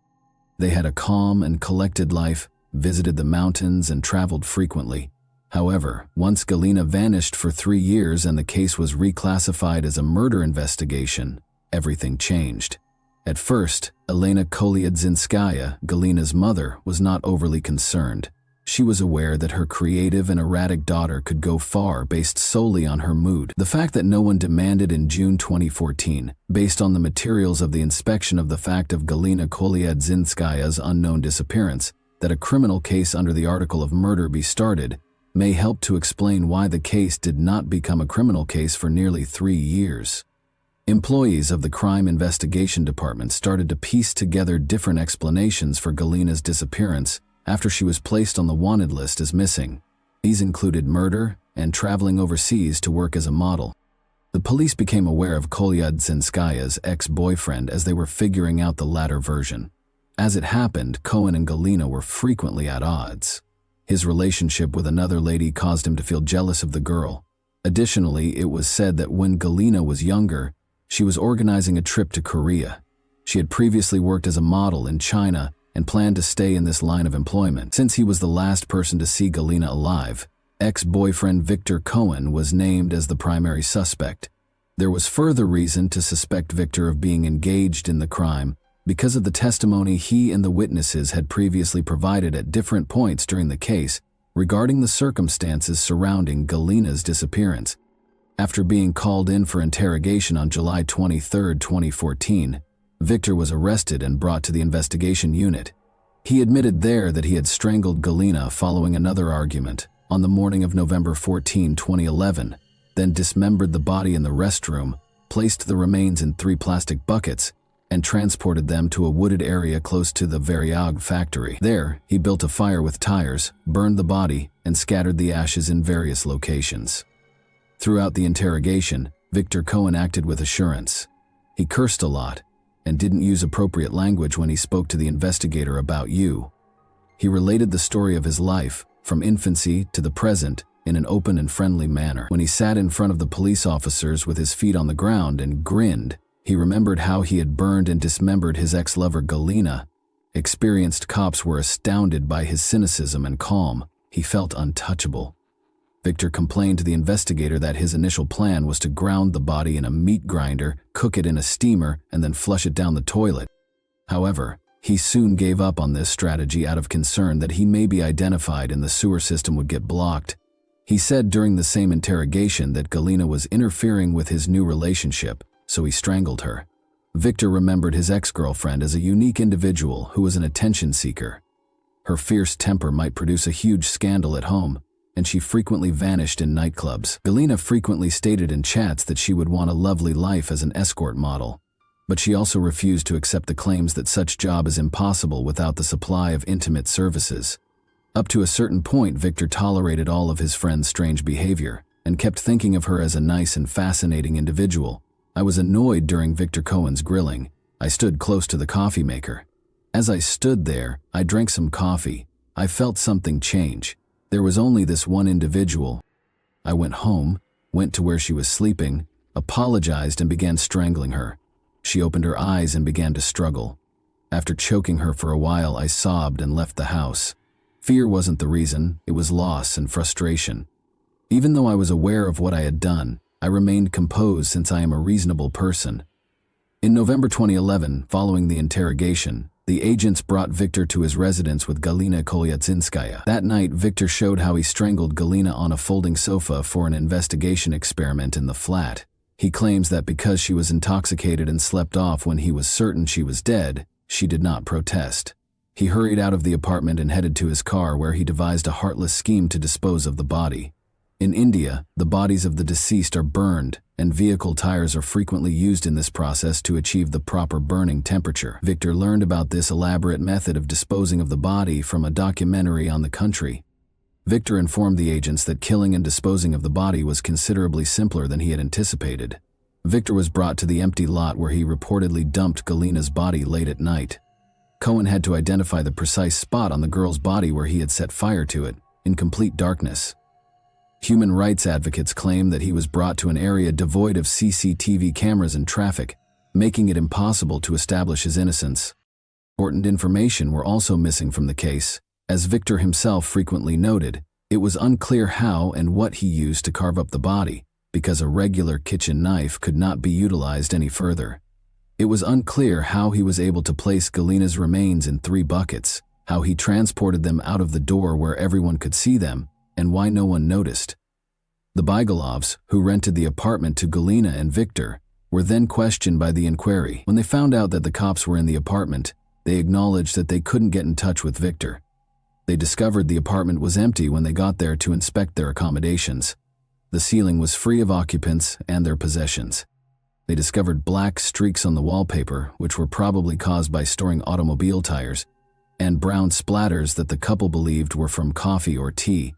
A: They had a calm and collected life, visited the mountains, and traveled frequently. However, once Galina vanished for 3 years and the case was reclassified as a murder investigation, everything changed. At first, Elena Kolyadzinskaya, Galina's mother, was not overly concerned. She was aware that her creative and erratic daughter could go far based solely on her mood. The fact that no one demanded in June 2014, based on the materials of the inspection of the fact of Galina Kolyadzinskaya's unknown disappearance, that a criminal case under the article of murder be started, may help to explain why the case did not become a criminal case for nearly 3 years. Employees of the Crime Investigation Department started to piece together different explanations for Galina's disappearance after she was placed on the wanted list as missing. These included murder and traveling overseas to work as a model. The police became aware of Kolyadzinskaya's ex-boyfriend as they were figuring out the latter version. As it happened, Cohen and Galina were frequently at odds. His relationship with another lady caused him to feel jealous of the girl. Additionally, it was said that when Galina was younger, she was organizing a trip to Korea. She had previously worked as a model in China and planned to stay in this line of employment. Since he was the last person to see Galina alive, ex-boyfriend Victor Cohen was named as the primary suspect. There was further reason to suspect Victor of being engaged in the crime because of the testimony he and the witnesses had previously provided at different points during the case regarding the circumstances surrounding Galina's disappearance. After being called in for interrogation on July 23, 2014, Victor was arrested and brought to the investigation unit. He admitted there that he had strangled Galina following another argument on the morning of November 14, 2011, then dismembered the body in the restroom, placed the remains in 3 plastic buckets, and transported them to a wooded area close to the Variag factory. There, he built a fire with tires, burned the body, and scattered the ashes in various locations. Throughout the interrogation, Victor Cohen acted with assurance. He cursed a lot and didn't use appropriate language when he spoke to the investigator about you. He related the story of his life, from infancy to the present, in an open and friendly manner. When he sat in front of the police officers with his feet on the ground and grinned, he remembered how he had burned and dismembered his ex-lover Galina. Experienced cops were astounded by his cynicism and calm. He felt untouchable. Victor complained to the investigator that his initial plan was to ground the body in a meat grinder, cook it in a steamer, and then flush it down the toilet. However, he soon gave up on this strategy out of concern that he may be identified and the sewer system would get blocked. He said during the same interrogation that Galina was interfering with his new relationship, so he strangled her. Victor remembered his ex-girlfriend as a unique individual who was an attention seeker. Her fierce temper might produce a huge scandal at home, and she frequently vanished in nightclubs. Galina frequently stated in chats that she would want a lovely life as an escort model, but she also refused to accept the claims that such job is impossible without the supply of intimate services. Up to a certain point, Victor tolerated all of his friend's strange behavior and kept thinking of her as a nice and fascinating individual. I was annoyed during Victor Cohen's grilling. I stood close to the coffee maker. As I stood there, I drank some coffee. I felt something change. There was only this one individual. I went home, went to where she was sleeping, apologized, and began strangling her. She opened her eyes and began to struggle. After choking her for a while, I sobbed and left the house. Fear wasn't the reason, it was loss and frustration. Even though I was aware of what I had done, I remained composed since I am a reasonable person. In November 2011, following the interrogation, the agents brought Victor to his residence with Galina Kolyadzinskaya. That night, Victor showed how he strangled Galina on a folding sofa for an investigation experiment in the flat. He claims that because she was intoxicated and slept off when he was certain she was dead, she did not protest. He hurried out of the apartment and headed to his car, where he devised a heartless scheme to dispose of the body. In India, the bodies of the deceased are burned, and vehicle tires are frequently used in this process to achieve the proper burning temperature. Victor learned about this elaborate method of disposing of the body from a documentary on the country. Victor informed the agents that killing and disposing of the body was considerably simpler than he had anticipated. Victor was brought to the empty lot where he reportedly dumped Galina's body late at night. Cohen had to identify the precise spot on the girl's body where he had set fire to it, in complete darkness. Human rights advocates claim that he was brought to an area devoid of CCTV cameras and traffic, making it impossible to establish his innocence. Important information were also missing from the case. As Victor himself frequently noted, it was unclear how and what he used to carve up the body, because a regular kitchen knife could not be utilized any further. It was unclear how he was able to place Galina's remains in 3 buckets, how he transported them out of the door where everyone could see them, and why no one noticed. The Bygalovs, who rented the apartment to Galina and Victor, were then questioned by the inquiry. When they found out that the cops were in the apartment, they acknowledged that they couldn't get in touch with Victor. They discovered the apartment was empty when they got there to inspect their accommodations. The ceiling was free of occupants and their possessions. They discovered black streaks on the wallpaper, which were probably caused by storing automobile tires, and brown splatters that the couple believed were from coffee or tea.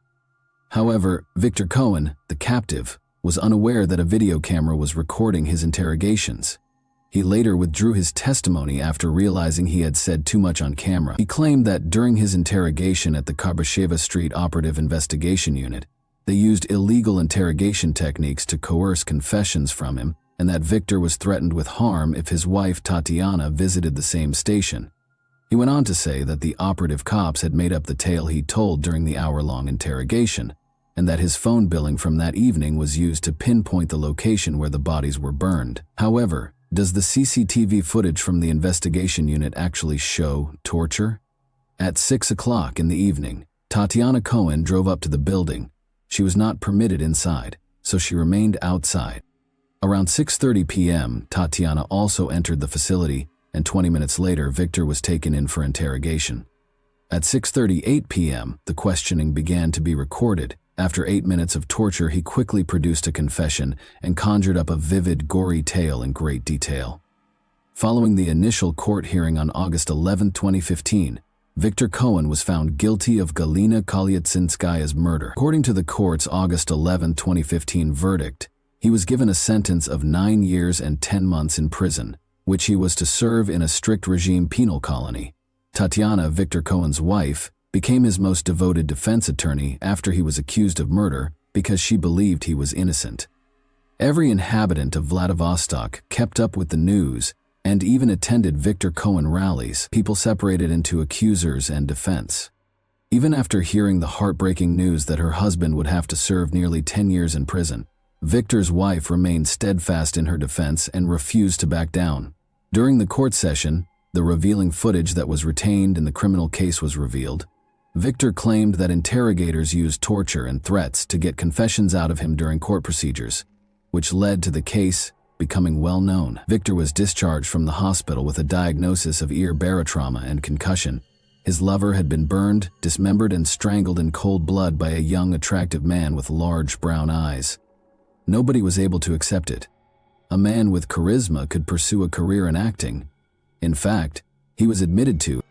A: However, Victor Cohen, the captive, was unaware that a video camera was recording his interrogations. He later withdrew his testimony after realizing he had said too much on camera. He claimed that during his interrogation at the Karbasheva Street Operative Investigation Unit, they used illegal interrogation techniques to coerce confessions from him, and that Victor was threatened with harm if his wife Tatiana visited the same station. He went on to say that the operative cops had made up the tale he told during the hour-long interrogation, and that his phone billing from that evening was used to pinpoint the location where the bodies were burned. However, does the CCTV footage from the investigation unit actually show torture? At 6 o'clock in the evening, Tatiana Cohen drove up to the building. She was not permitted inside, so she remained outside. Around 6:30 p.m., Tatiana also entered the facility, and 20 minutes later, Victor was taken in for interrogation. At 6:38 p.m., the questioning began to be recorded. After 8 minutes of torture, he quickly produced a confession and conjured up a vivid, gory tale in great detail. Following the initial court hearing on August 11, 2015, Victor Cohen was found guilty of Galina Kolyatsinskaya's murder. According to the court's August 11, 2015 verdict, he was given a sentence of 9 years and 10 months in prison, which he was to serve in a strict regime penal colony. Tatiana, Victor Cohen's wife, became his most devoted defense attorney after he was accused of murder because she believed he was innocent. Every inhabitant of Vladivostok kept up with the news and even attended Victor Cohen rallies. People separated into accusers and defense. Even after hearing the heartbreaking news that her husband would have to serve nearly 10 years in prison, Victor's wife remained steadfast in her defense and refused to back down. During the court session, the revealing footage that was retained in the criminal case was revealed. Victor claimed that interrogators used torture and threats to get confessions out of him during court procedures, which led to the case becoming well known. Victor was discharged from the hospital with a diagnosis of ear barotrauma and concussion. His lover had been burned, dismembered, and strangled in cold blood by a young, attractive man with large brown eyes. Nobody was able to accept it. A man with charisma could pursue a career in acting. In fact, he was admitted to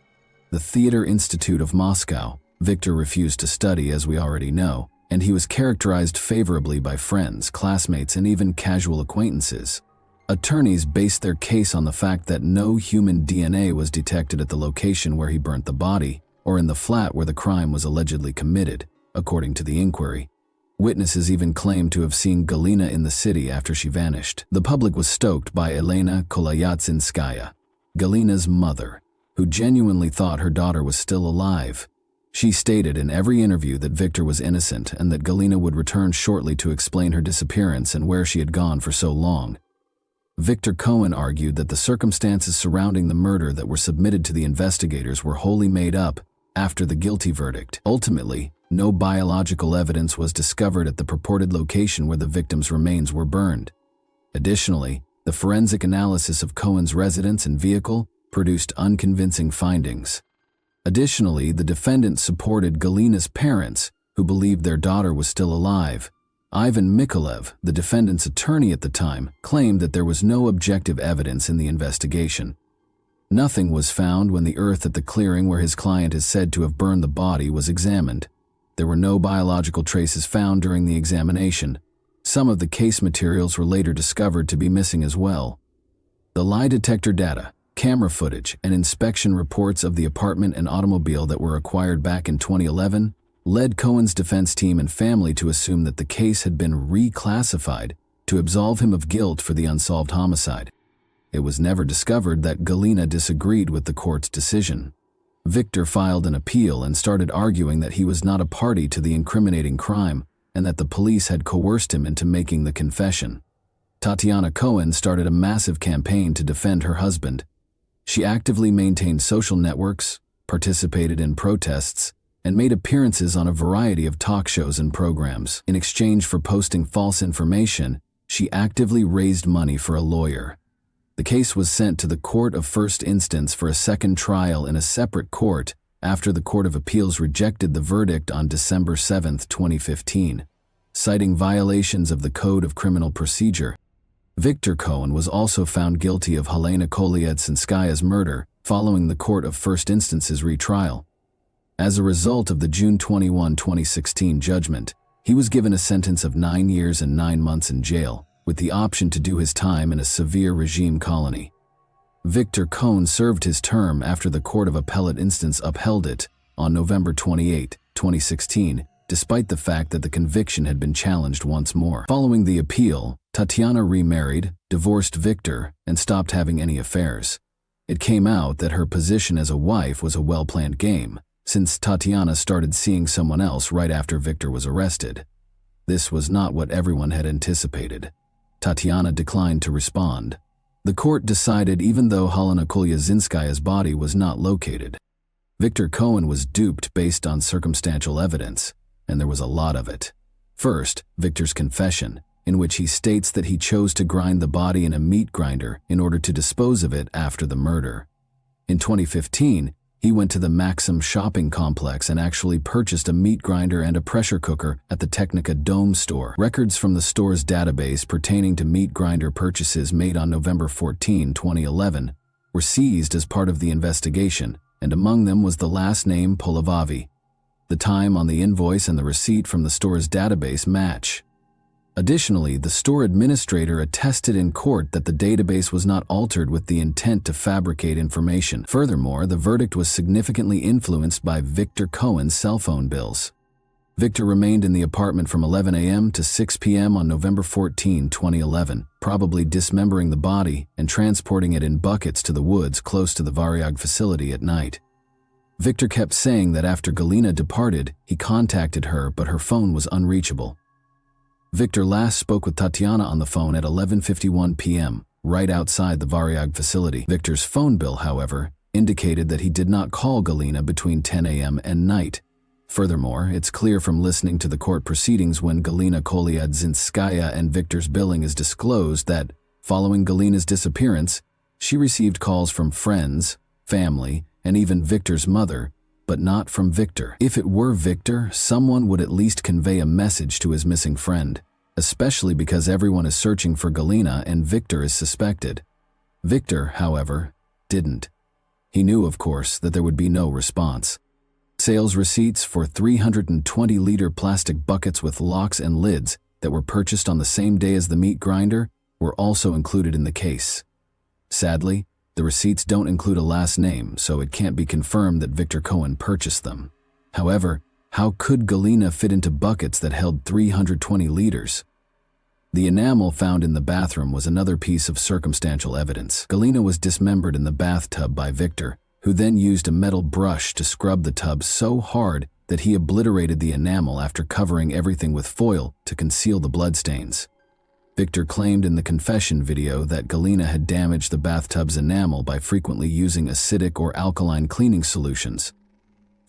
A: the Theater Institute of Moscow. Victor refused to study, as we already know, and he was characterized favorably by friends, classmates, and even casual acquaintances. Attorneys based their case on the fact that no human DNA was detected at the location where he burnt the body, or in the flat where the crime was allegedly committed, according to the inquiry. Witnesses even claimed to have seen Galina in the city after she vanished. The public was stoked by Elena Kolyatsinskaya, Galina's mother, who genuinely thought her daughter was still alive. She stated in every interview that Victor was innocent and that Galina would return shortly to explain her disappearance and where she had gone for so long. Victor Cohen argued that the circumstances surrounding the murder that were submitted to the investigators were wholly made up after the guilty verdict. Ultimately, no biological evidence was discovered at the purported location where the victim's remains were burned. Additionally, the forensic analysis of Cohen's residence and vehicle produced unconvincing findings. Additionally, the defendant supported Galina's parents, who believed their daughter was still alive. Ivan Mikolev, the defendant's attorney at the time, claimed that there was no objective evidence in the investigation. Nothing was found when the earth at the clearing where his client is said to have burned the body was examined. There were no biological traces found during the examination. Some of the case materials were later discovered to be missing as well. The lie detector data, camera footage, and inspection reports of the apartment and automobile that were acquired back in 2011 led Cohen's defense team and family to assume that the case had been reclassified to absolve him of guilt for the unsolved homicide. It was never discovered that Galina disagreed with the court's decision. Victor filed an appeal and started arguing that he was not a party to the incriminating crime and that the police had coerced him into making the confession. Tatiana Cohen started a massive campaign to defend her husband. She actively maintained social networks, participated in protests, and made appearances on a variety of talk shows and programs. In exchange for posting false information, she actively raised money for a lawyer. The case was sent to the Court of First Instance for a second trial in a separate court after the Court of Appeals rejected the verdict on December 7, 2015, citing violations of the Code of Criminal Procedure. Victor Cohen was also found guilty of Helena Kolyadzinskaya's murder following the Court of First Instance's retrial. As a result of the June 21, 2016 judgment, he was given a sentence of 9 years and 9 months in jail, with the option to do his time in a severe regime colony. Victor Cohen served his term after the Court of Appellate Instance upheld it on November 28, 2016, despite the fact that the conviction had been challenged once more. Following the appeal, Tatiana remarried, divorced Victor, and stopped having any affairs. It came out that her position as a wife was a well-planned game, since Tatiana started seeing someone else right after Victor was arrested. This was not what everyone had anticipated. Tatiana declined to respond. The court decided even though Helena Kolyadzinskaya's body was not located. Victor Cohen was duped based on circumstantial evidence, and there was a lot of it. First, Victor's confession, in which he states that he chose to grind the body in a meat grinder in order to dispose of it after the murder. In 2015, he went to the Maxim shopping complex and actually purchased a meat grinder and a pressure cooker at the Technica Dome store. Records from the store's database pertaining to meat grinder purchases made on November 14, 2011, were seized as part of the investigation, and among them was the last name Polivavi. The time on the invoice and the receipt from the store's database match. Additionally, the store administrator attested in court that the database was not altered with the intent to fabricate information. Furthermore, the verdict was significantly influenced by Victor Cohen's cell phone bills. Victor remained in the apartment from 11 a.m. to 6 p.m. on November 14, 2011, probably dismembering the body and transporting it in buckets to the woods close to the Varyag facility at night. Victor kept saying that after Galina departed, he contacted her, but her phone was unreachable. Victor last spoke with Tatiana on the phone at 11:51 p.m., right outside the Varyag facility. Victor's phone bill, however, indicated that he did not call Galina between 10 a.m. and night. Furthermore, it's clear from listening to the court proceedings when Galina Kolyadzinskaya and Victor's billing is disclosed that, following Galina's disappearance, she received calls from friends, family, and even Victor's mother, but not from Victor. If it were Victor, someone would at least convey a message to his missing friend, especially because everyone is searching for Galina and Victor is suspected. Victor, however, didn't. He knew, of course, that there would be no response. Sales receipts for 320-liter plastic buckets with locks and lids that were purchased on the same day as the meat grinder were also included in the case. Sadly, the receipts don't include a last name, so it can't be confirmed that Victor Cohen purchased them. However, how could Galina fit into buckets that held 320 liters? The enamel found in the bathroom was another piece of circumstantial evidence. Galina was dismembered in the bathtub by Victor, who then used a metal brush to scrub the tub so hard that he obliterated the enamel after covering everything with foil to conceal the bloodstains. Victor claimed in the confession video that Galina had damaged the bathtub's enamel by frequently using acidic or alkaline cleaning solutions.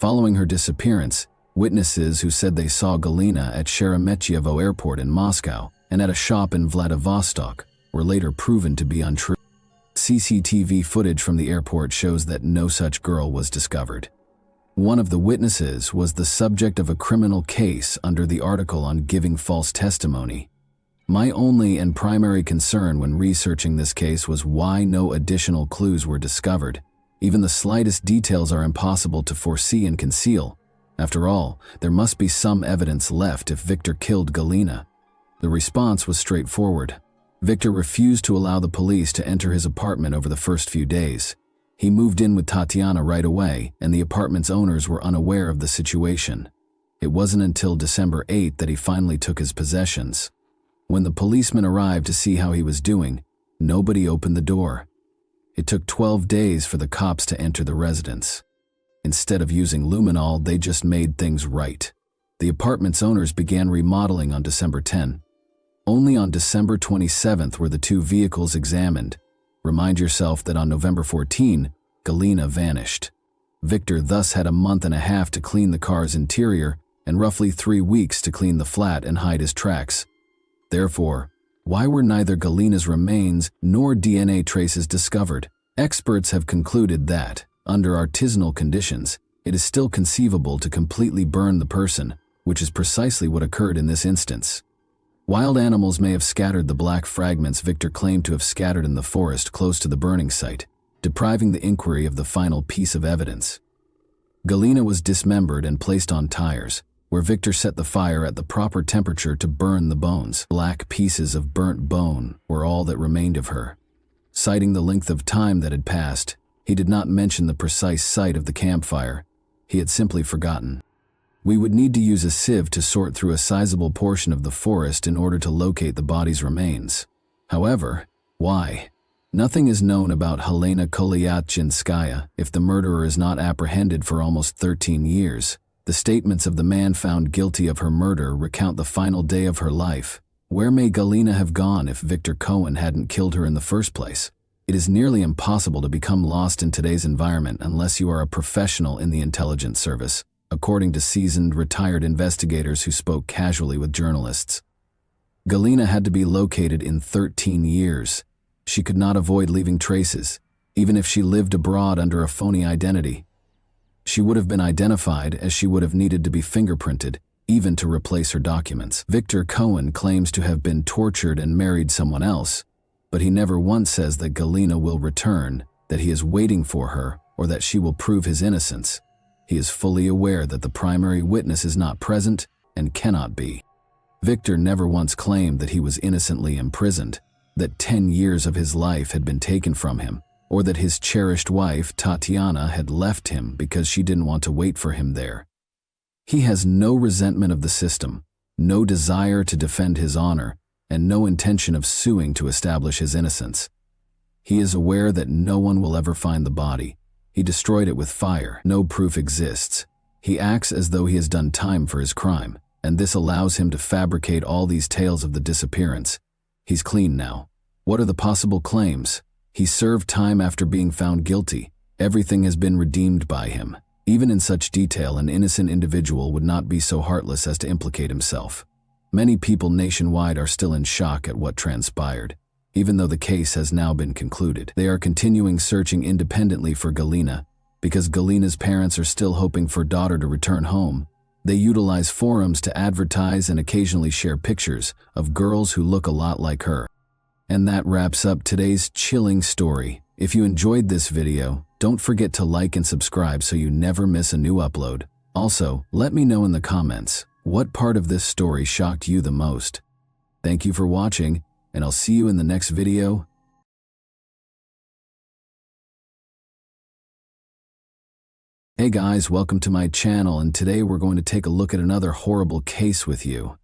A: Following her disappearance, witnesses who said they saw Galina at Sheremetyevo Airport in Moscow and at a shop in Vladivostok were later proven to be untrue. CCTV footage from the airport shows that no such girl was discovered. One of the witnesses was the subject of a criminal case under the article on giving false testimony. My only and primary concern when researching this case was why no additional clues were discovered. Even the slightest details are impossible to foresee and conceal. After all, there must be some evidence left if Victor killed Galina. The response was straightforward. Victor refused to allow the police to enter his apartment over the first few days. He moved in with Tatiana right away, and the apartment's owners were unaware of the situation. It wasn't until December 8th that he finally took his possessions. When the policemen arrived to see how he was doing, nobody opened the door. It took 12 days for the cops to enter the residence. Instead of using luminol, they just made things right. The apartment's owners began remodeling on December 10. Only on December 27th were the two vehicles examined. Remind yourself that on November 14, Galina vanished. Victor thus had a month and a half to clean the car's interior and roughly 3 weeks to clean the flat and hide his tracks. Therefore, why were neither Galina's remains nor DNA traces discovered? Experts have concluded that, under artisanal conditions, it is still conceivable to completely burn the person, which is precisely what occurred in this instance. Wild animals may have scattered the black fragments Victor claimed to have scattered in the forest close to the burning site, depriving the inquiry of the final piece of evidence. Galina was dismembered and placed on tires, where Victor set the fire at the proper temperature to burn the bones. Black pieces of burnt bone were all that remained of her. Citing the length of time that had passed, he did not mention the precise site of the campfire. He had simply forgotten. We would need to use a sieve to sort through a sizable portion of the forest in order to locate the body's remains. However, why? Nothing is known about Helena Kolyatchinskaya if the murderer is not apprehended for almost 13 years. The statements of the man found guilty of her murder recount the final day of her life. Where may Galina have gone if Victor Cohen hadn't killed her in the first place? It is nearly impossible to become lost in today's environment unless you are a professional in the intelligence service, according to seasoned, retired investigators who spoke casually with journalists. Galina had to be located in 13 years. She could not avoid leaving traces, even if she lived abroad under a phony identity. She would have been identified as she would have needed to be fingerprinted, even to replace her documents. Victor Cohen claims to have been tortured and married someone else, but he never once says that Galina will return, that he is waiting for her, or that she will prove his innocence. He is fully aware that the primary witness is not present and cannot be. Victor never once claimed that he was innocently imprisoned, that 10 years of his life had been taken from him, or that his cherished wife, Tatiana, had left him because she didn't want to wait for him there. He has no resentment of the system, no desire to defend his honor, and no intention of suing to establish his innocence. He is aware that no one will ever find the body. He destroyed it with fire. No proof exists. He acts as though he has done time for his crime, and this allows him to fabricate all these tales of the disappearance. He's clean now. What are the possible claims? He served time after being found guilty. Everything has been redeemed by him. Even in such detail, an innocent individual would not be so heartless as to implicate himself. Many people nationwide are still in shock at what transpired. Even though the case has now been concluded, they are continuing searching independently for Galina. Because Galina's parents are still hoping for daughter to return home, they utilize forums to advertise and occasionally share pictures of girls who look a lot like her. And that wraps up today's chilling story. If you enjoyed this video, don't forget to like and subscribe so you never miss a new upload. Also, let me know in the comments, what part of this story shocked you the most? Thank you for watching, and I'll see you in the next video. Hey guys, welcome to my channel, and today we're going to take a look at another horrible case with you.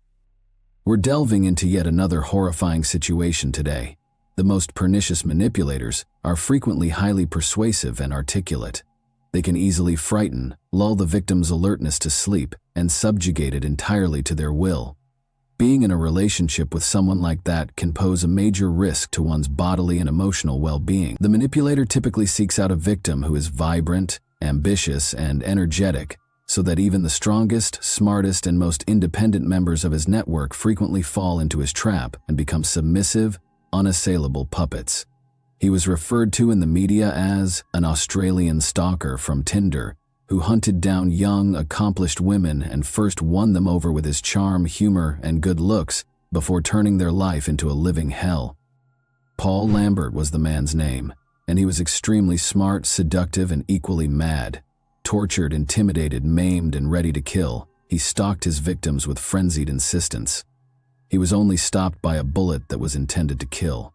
A: We're delving into yet another horrifying situation today. The most pernicious manipulators are frequently highly persuasive and articulate. They can easily frighten, lull the victim's alertness to sleep, and subjugate it entirely to their will. Being in a relationship with someone like that can pose a major risk to one's bodily and emotional well-being. The manipulator typically seeks out a victim who is vibrant, ambitious, and energetic, so that even the strongest, smartest, and most independent members of his network frequently fall into his trap and become submissive, unassailable puppets. He was referred to in the media as an Australian stalker from Tinder, who hunted down young, accomplished women and first won them over with his charm, humor, and good looks before turning their life into a living hell. Paul Lambert was the man's name, and he was extremely smart, seductive, and equally mad. Tortured, intimidated, maimed, and ready to kill, he stalked his victims with frenzied insistence. He was only stopped by a bullet that was intended to kill.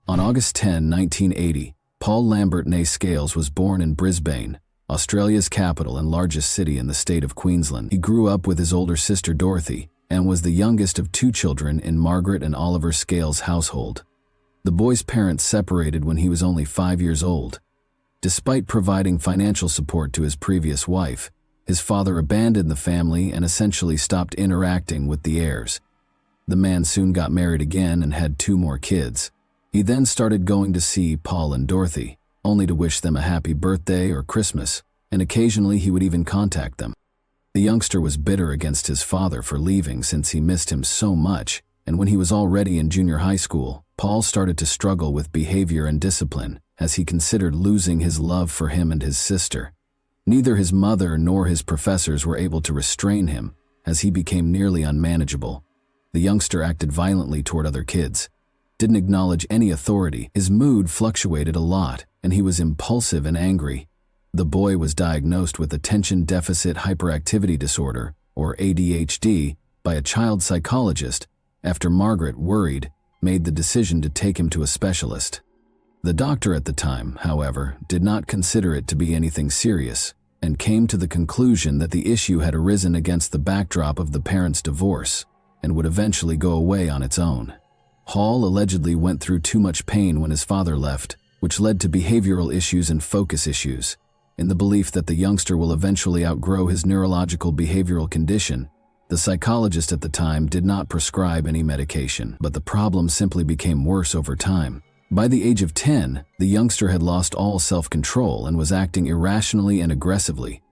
A: On August 10, 1980, Paul Lambert née Scales was born in Brisbane, Australia's capital and largest city in the state of Queensland. He grew up with his older sister Dorothy and was the youngest of two children in Margaret and Oliver Scales' household. The boy's parents separated when he was only 5 years old. Despite providing financial support to his previous wife, his father abandoned the family and essentially stopped interacting with the heirs. The man soon got married again and had 2 more kids. He then started going to see Paul and Dorothy, only to wish them a happy birthday or Christmas, and occasionally he would even contact them. The youngster was bitter against his father for leaving since he missed him so much, and when he was already in junior high school, Paul started to struggle with behavior and discipline as he considered losing his love for him and his sister. Neither his mother nor his professors were able to restrain him, as he became nearly unmanageable. The youngster acted violently toward other kids, didn't acknowledge any authority. His mood fluctuated a lot, and he was impulsive and angry. The boy was diagnosed with attention deficit hyperactivity disorder, or ADHD, by a child psychologist after Margaret, worried, made the decision to take him to a specialist. The doctor at the time, however, did not consider it to be anything serious and came to the conclusion that the issue had arisen against the backdrop of the parents' divorce and would eventually go away on its own. Hall allegedly went through too much pain when his father left, which led to behavioral issues and focus issues. In the belief that the youngster will eventually outgrow his neurological behavioral condition, the psychologist at the time did not prescribe any medication, but the problem simply became worse over time. By the age of 10, the youngster had lost all self-control and was acting irrationally and aggressively.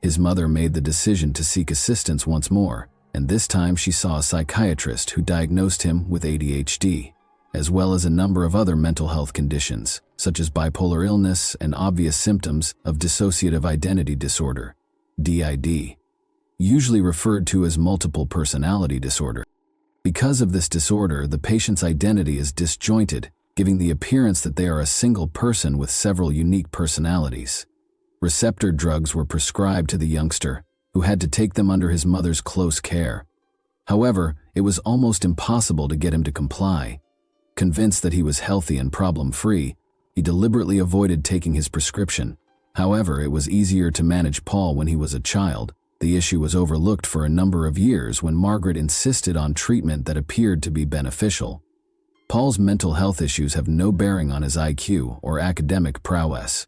A: His mother made the decision to seek assistance once more, and this time she saw a psychiatrist who diagnosed him with ADHD, as well as a number of other mental health conditions, such as bipolar illness and obvious symptoms of dissociative identity disorder, DID, usually referred to as multiple personality disorder. Because of this disorder, the patient's identity is disjointed, giving the appearance that they are a single person with several unique personalities. Receptor drugs were prescribed to the youngster, who had to take them under his mother's close care. However, it was almost impossible to get him to comply. Convinced that he was healthy and problem-free, he deliberately avoided taking his prescription. However, it was easier to manage Paul when he was a child. The issue was overlooked for a number of years when Margaret insisted on treatment that appeared to be beneficial. Paul's mental health issues have no bearing on his IQ or academic prowess.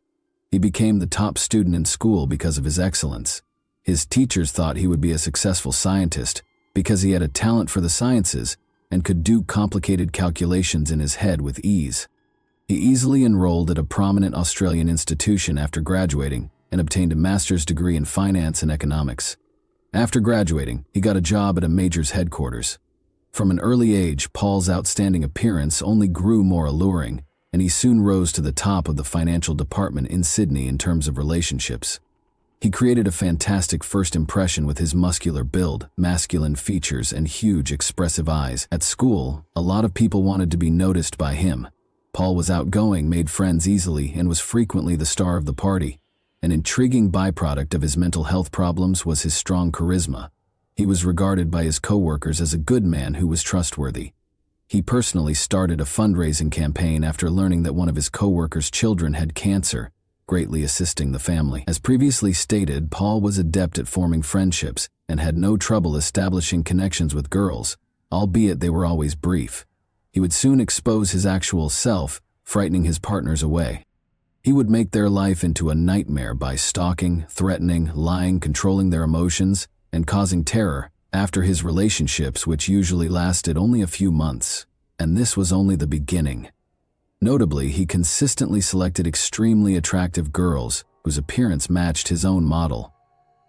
A: He became the top student in school because of his excellence. His teachers thought he would be a successful scientist because he had a talent for the sciences and could do complicated calculations in his head with ease. He easily enrolled at a prominent Australian institution after graduating and obtained a master's degree in finance and economics. After graduating, he got a job at a major's headquarters. From an early age, Paul's outstanding appearance only grew more alluring, and he soon rose to the top of the financial department in Sydney in terms of relationships. He created a fantastic first impression with his muscular build, masculine features, and huge expressive eyes. At school, a lot of people wanted to be noticed by him. Paul was outgoing, made friends easily, and was frequently the star of the party. An intriguing byproduct of his mental health problems was his strong charisma. He was regarded by his co-workers as a good man who was trustworthy. He personally started a fundraising campaign after learning that one of his co-workers' children had cancer, greatly assisting the family. As previously stated, Paul was adept at forming friendships and had no trouble establishing connections with girls, albeit they were always brief. He would soon expose his actual self, frightening his partners away. He would make their life into a nightmare by stalking, threatening, lying, controlling their emotions, and causing terror after his relationships, which usually lasted only a few months. And this was only the beginning. Notably, he consistently selected extremely attractive girls whose appearance matched his own model.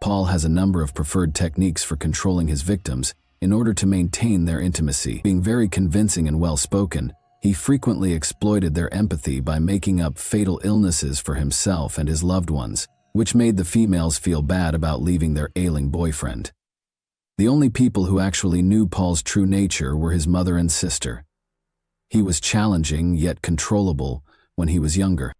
A: Paul has a number of preferred techniques for controlling his victims in order to maintain their intimacy. Being very convincing and well-spoken, he frequently exploited their empathy by making up fatal illnesses for himself and his loved ones, which made the females feel bad about leaving their ailing boyfriend. The only people who actually knew Paul's true nature were his mother and sister. He was challenging yet controllable when he was younger.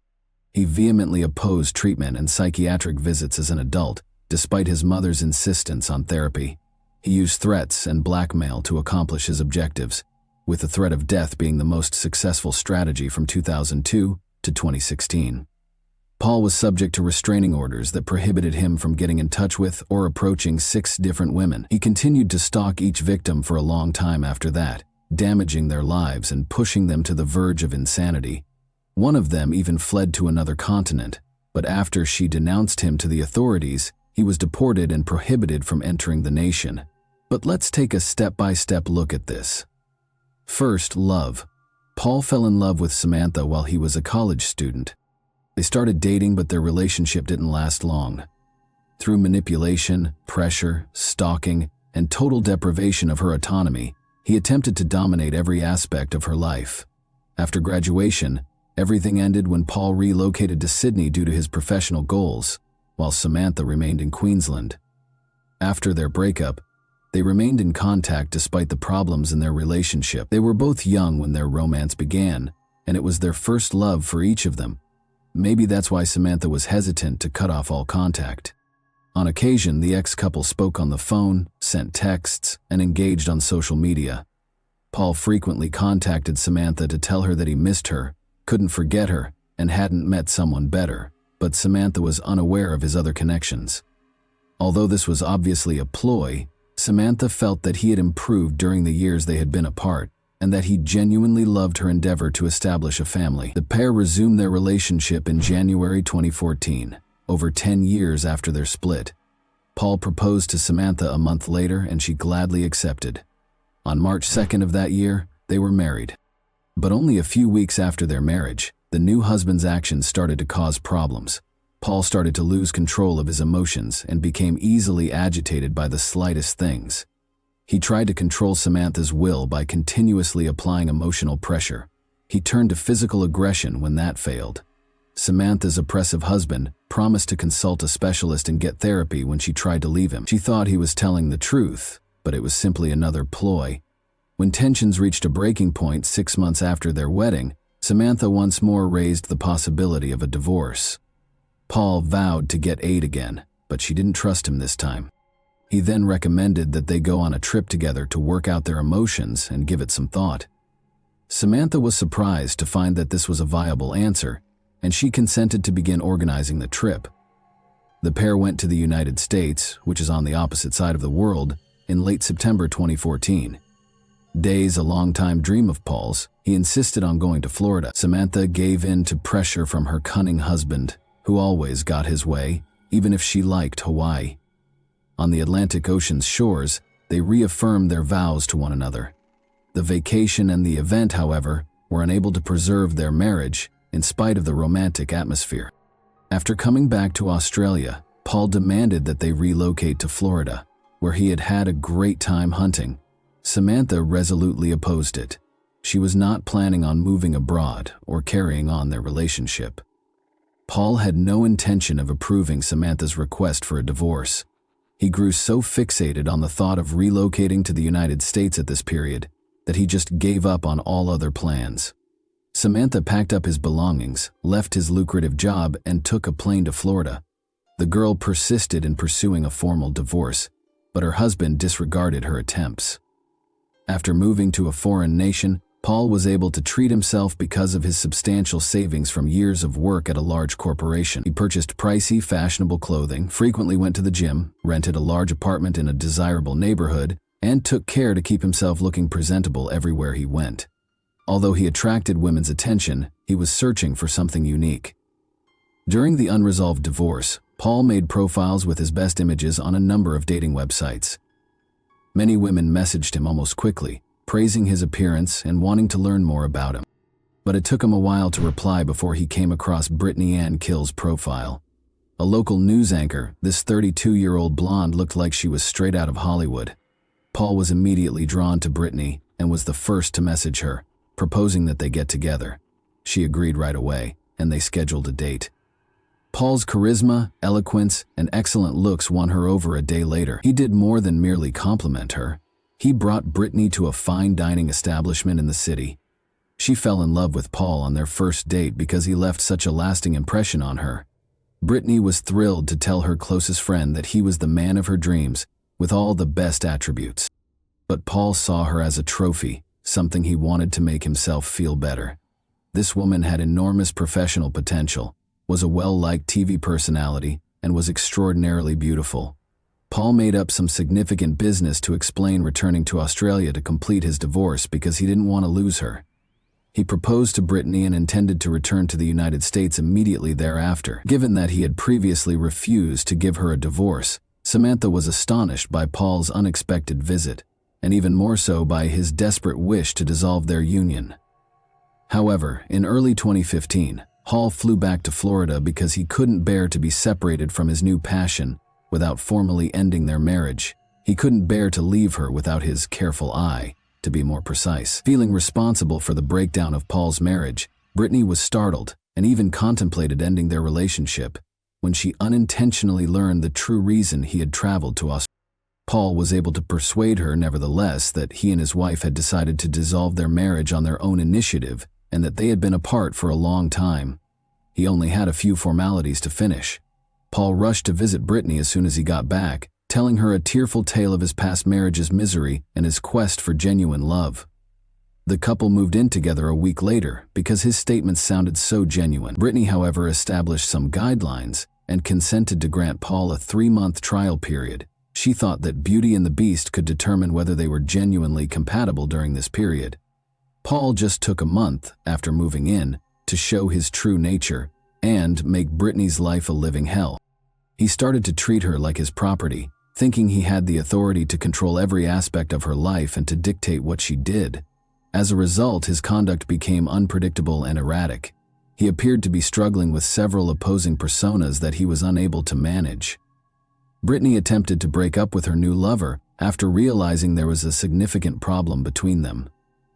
A: He vehemently opposed treatment and psychiatric visits as an adult, despite his mother's insistence on therapy. He used threats and blackmail to accomplish his objectives, with the threat of death being the most successful strategy from 2002 to 2016. Paul was subject to restraining orders that prohibited him from getting in touch with or approaching 6 different women. He continued to stalk each victim for a long time after that, damaging their lives and pushing them to the verge of insanity. One of them even fled to another continent, but after she denounced him to the authorities, he was deported and prohibited from entering the nation. But let's take a step-by-step look at this. First, love. Paul fell in love with Samantha while he was a college student. They started dating, but their relationship didn't last long. Through manipulation, pressure, stalking, and total deprivation of her autonomy, he attempted to dominate every aspect of her life. After graduation, everything ended when Paul relocated to Sydney due to his professional goals, while Samantha remained in Queensland. After their breakup, they remained in contact despite the problems in their relationship. They were both young when their romance began, and it was their first love for each of them. Maybe that's why Samantha was hesitant to cut off all contact. On occasion, the ex-couple spoke on the phone, sent texts, and engaged on social media. Paul frequently contacted Samantha to tell her that he missed her, couldn't forget her, and hadn't met someone better, but Samantha was unaware of his other connections. Although this was obviously a ploy, Samantha felt that he had improved during the years they had been apart, and that he genuinely loved her endeavor to establish a family. The pair resumed their relationship in January 2014, over 10 years after their split. Paul proposed to Samantha a month later, and she gladly accepted. On March 2nd of that year, they were married. But only a few weeks after their marriage, the new husband's actions started to cause problems. Paul started to lose control of his emotions and became easily agitated by the slightest things. He tried to control Samantha's will by continuously applying emotional pressure. He turned to physical aggression when that failed. Samantha's oppressive husband promised to consult a specialist and get therapy when she tried to leave him. She thought he was telling the truth, but it was simply another ploy. When tensions reached a breaking point 6 months after their wedding, Samantha once more raised the possibility of a divorce. Paul vowed to get aid again, but she didn't trust him this time. He then recommended that they go on a trip together to work out their emotions and give it some thought. Samantha was surprised to find that this was a viable answer, and she consented to begin organizing the trip. The pair went to the United States, which is on the opposite side of the world, in late September 2014. Days a long-time dream of Paul's, he insisted on going to Florida. Samantha gave in to pressure from her cunning husband, who always got his way, even if she liked Hawaii. On the Atlantic Ocean's shores, they reaffirmed their vows to one another. The vacation and the event, however, were unable to preserve their marriage in spite of the romantic atmosphere. After coming back to Australia, Paul demanded that they relocate to Florida, where he had had a great time hunting. Samantha resolutely opposed it. She was not planning on moving abroad or carrying on their relationship. Paul had no intention of approving Samantha's request for a divorce. He grew so fixated on the thought of relocating to the United States at this period that he just gave up on all other plans. Samantha packed up his belongings, left his lucrative job, and took a plane to Florida. The girl persisted in pursuing a formal divorce, but her husband disregarded her attempts. After moving to a foreign nation, Paul was able to treat himself because of his substantial savings from years of work at a large corporation. He purchased pricey, fashionable clothing, frequently went to the gym, rented a large apartment in a desirable neighborhood, and took care to keep himself looking presentable everywhere he went. Although he attracted women's attention, he was searching for something unique. During the unresolved divorce, Paul made profiles with his best images on a number of dating websites. Many women messaged him almost quickly, praising his appearance and wanting to learn more about him. But it took him a while to reply before he came across Brittany Ann Kill's profile. A local news anchor, this 32-year-old blonde looked like she was straight out of Hollywood. Paul was immediately drawn to Brittany and was the first to message her, proposing that they get together. She agreed right away, and they scheduled a date. Paul's charisma, eloquence, and excellent looks won her over a day later. He did more than merely compliment her. He brought Brittany to a fine dining establishment in the city. She fell in love with Paul on their first date because he left such a lasting impression on her. Brittany was thrilled to tell her closest friend that he was the man of her dreams, with all the best attributes. But Paul saw her as a trophy, something he wanted to make himself feel better. This woman had enormous professional potential, was a well-liked TV personality, and was extraordinarily beautiful. Paul made up some significant business to explain returning to Australia to complete his divorce because he didn't want to lose her. He proposed to Brittany and intended to return to the United States immediately thereafter. Given that he had previously refused to give her a divorce, Samantha was astonished by Paul's unexpected visit, and even more so by his desperate wish to dissolve their union. However, in early 2015, Hall flew back to Florida because he couldn't bear to be separated from his new passion without formally ending their marriage. He couldn't bear to leave her without his careful eye, to be more precise. Feeling responsible for the breakdown of Paul's marriage, Brittany was startled and even contemplated ending their relationship when she unintentionally learned the true reason he had traveled to Australia. Paul was able to persuade her, nevertheless, that he and his wife had decided to dissolve their marriage on their own initiative and that they had been apart for a long time. He only had a few formalities to finish. Paul rushed to visit Brittany as soon as he got back, telling her a tearful tale of his past marriage's misery and his quest for genuine love. The couple moved in together a week later because his statements sounded so genuine. Brittany, however, established some guidelines and consented to grant Paul a 3-month trial period. She thought that Beauty and the Beast could determine whether they were genuinely compatible during this period. Paul just took a month after moving in to show his true nature and make Brittany's life a living hell. He started to treat her like his property, thinking he had the authority to control every aspect of her life and to dictate what she did. As a result, his conduct became unpredictable and erratic. He appeared to be struggling with several opposing personas that he was unable to manage. Brittany attempted to break up with her new lover after realizing there was a significant problem between them.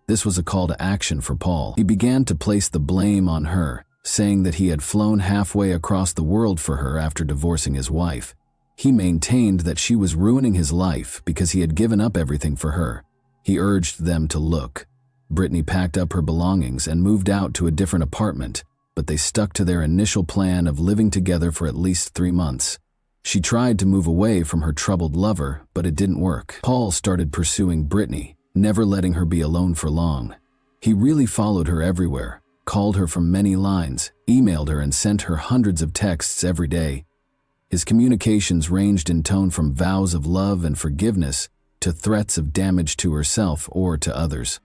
A: This was a call to action for Paul. He began to place the blame on her, saying that he had flown halfway across the world for her after divorcing his wife. He maintained that she was ruining his life because he had given up everything for her. He urged them to look. Brittany packed up her belongings and moved out to a different apartment, but they stuck to their initial plan of living together for at least 3 months. She tried to move away from her troubled lover, but it didn't work. Paul started pursuing Brittany, never letting her be alone for long. He really followed her everywhere, called her from many lines, emailed her, and sent her hundreds of texts every day. His communications ranged in tone from vows of love and forgiveness to threats of damage to herself or to others.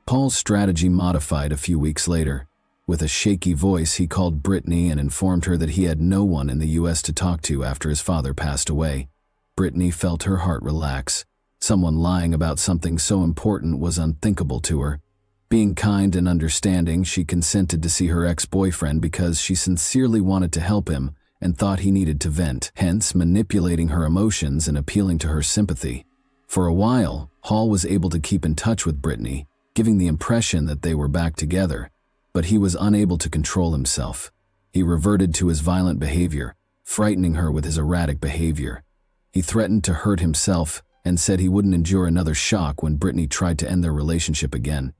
A: Paul's strategy modified a few weeks later. With a shaky voice, he called Brittany and informed her that he had no one in the U.S. to talk to after his father passed away. Brittany felt her heart relax. Someone lying about something so important was unthinkable to her. Being kind and understanding, she consented to see her ex-boyfriend because she sincerely wanted to help him and thought he needed to vent, hence manipulating her emotions and appealing to her sympathy. For a while, Hall was able to keep in touch with Brittany, giving the impression that they were back together, but he was unable to control himself. He reverted to his violent behavior, frightening her with his erratic behavior. He threatened to hurt himself and said he wouldn't endure another shock when Brittany tried to end their relationship again.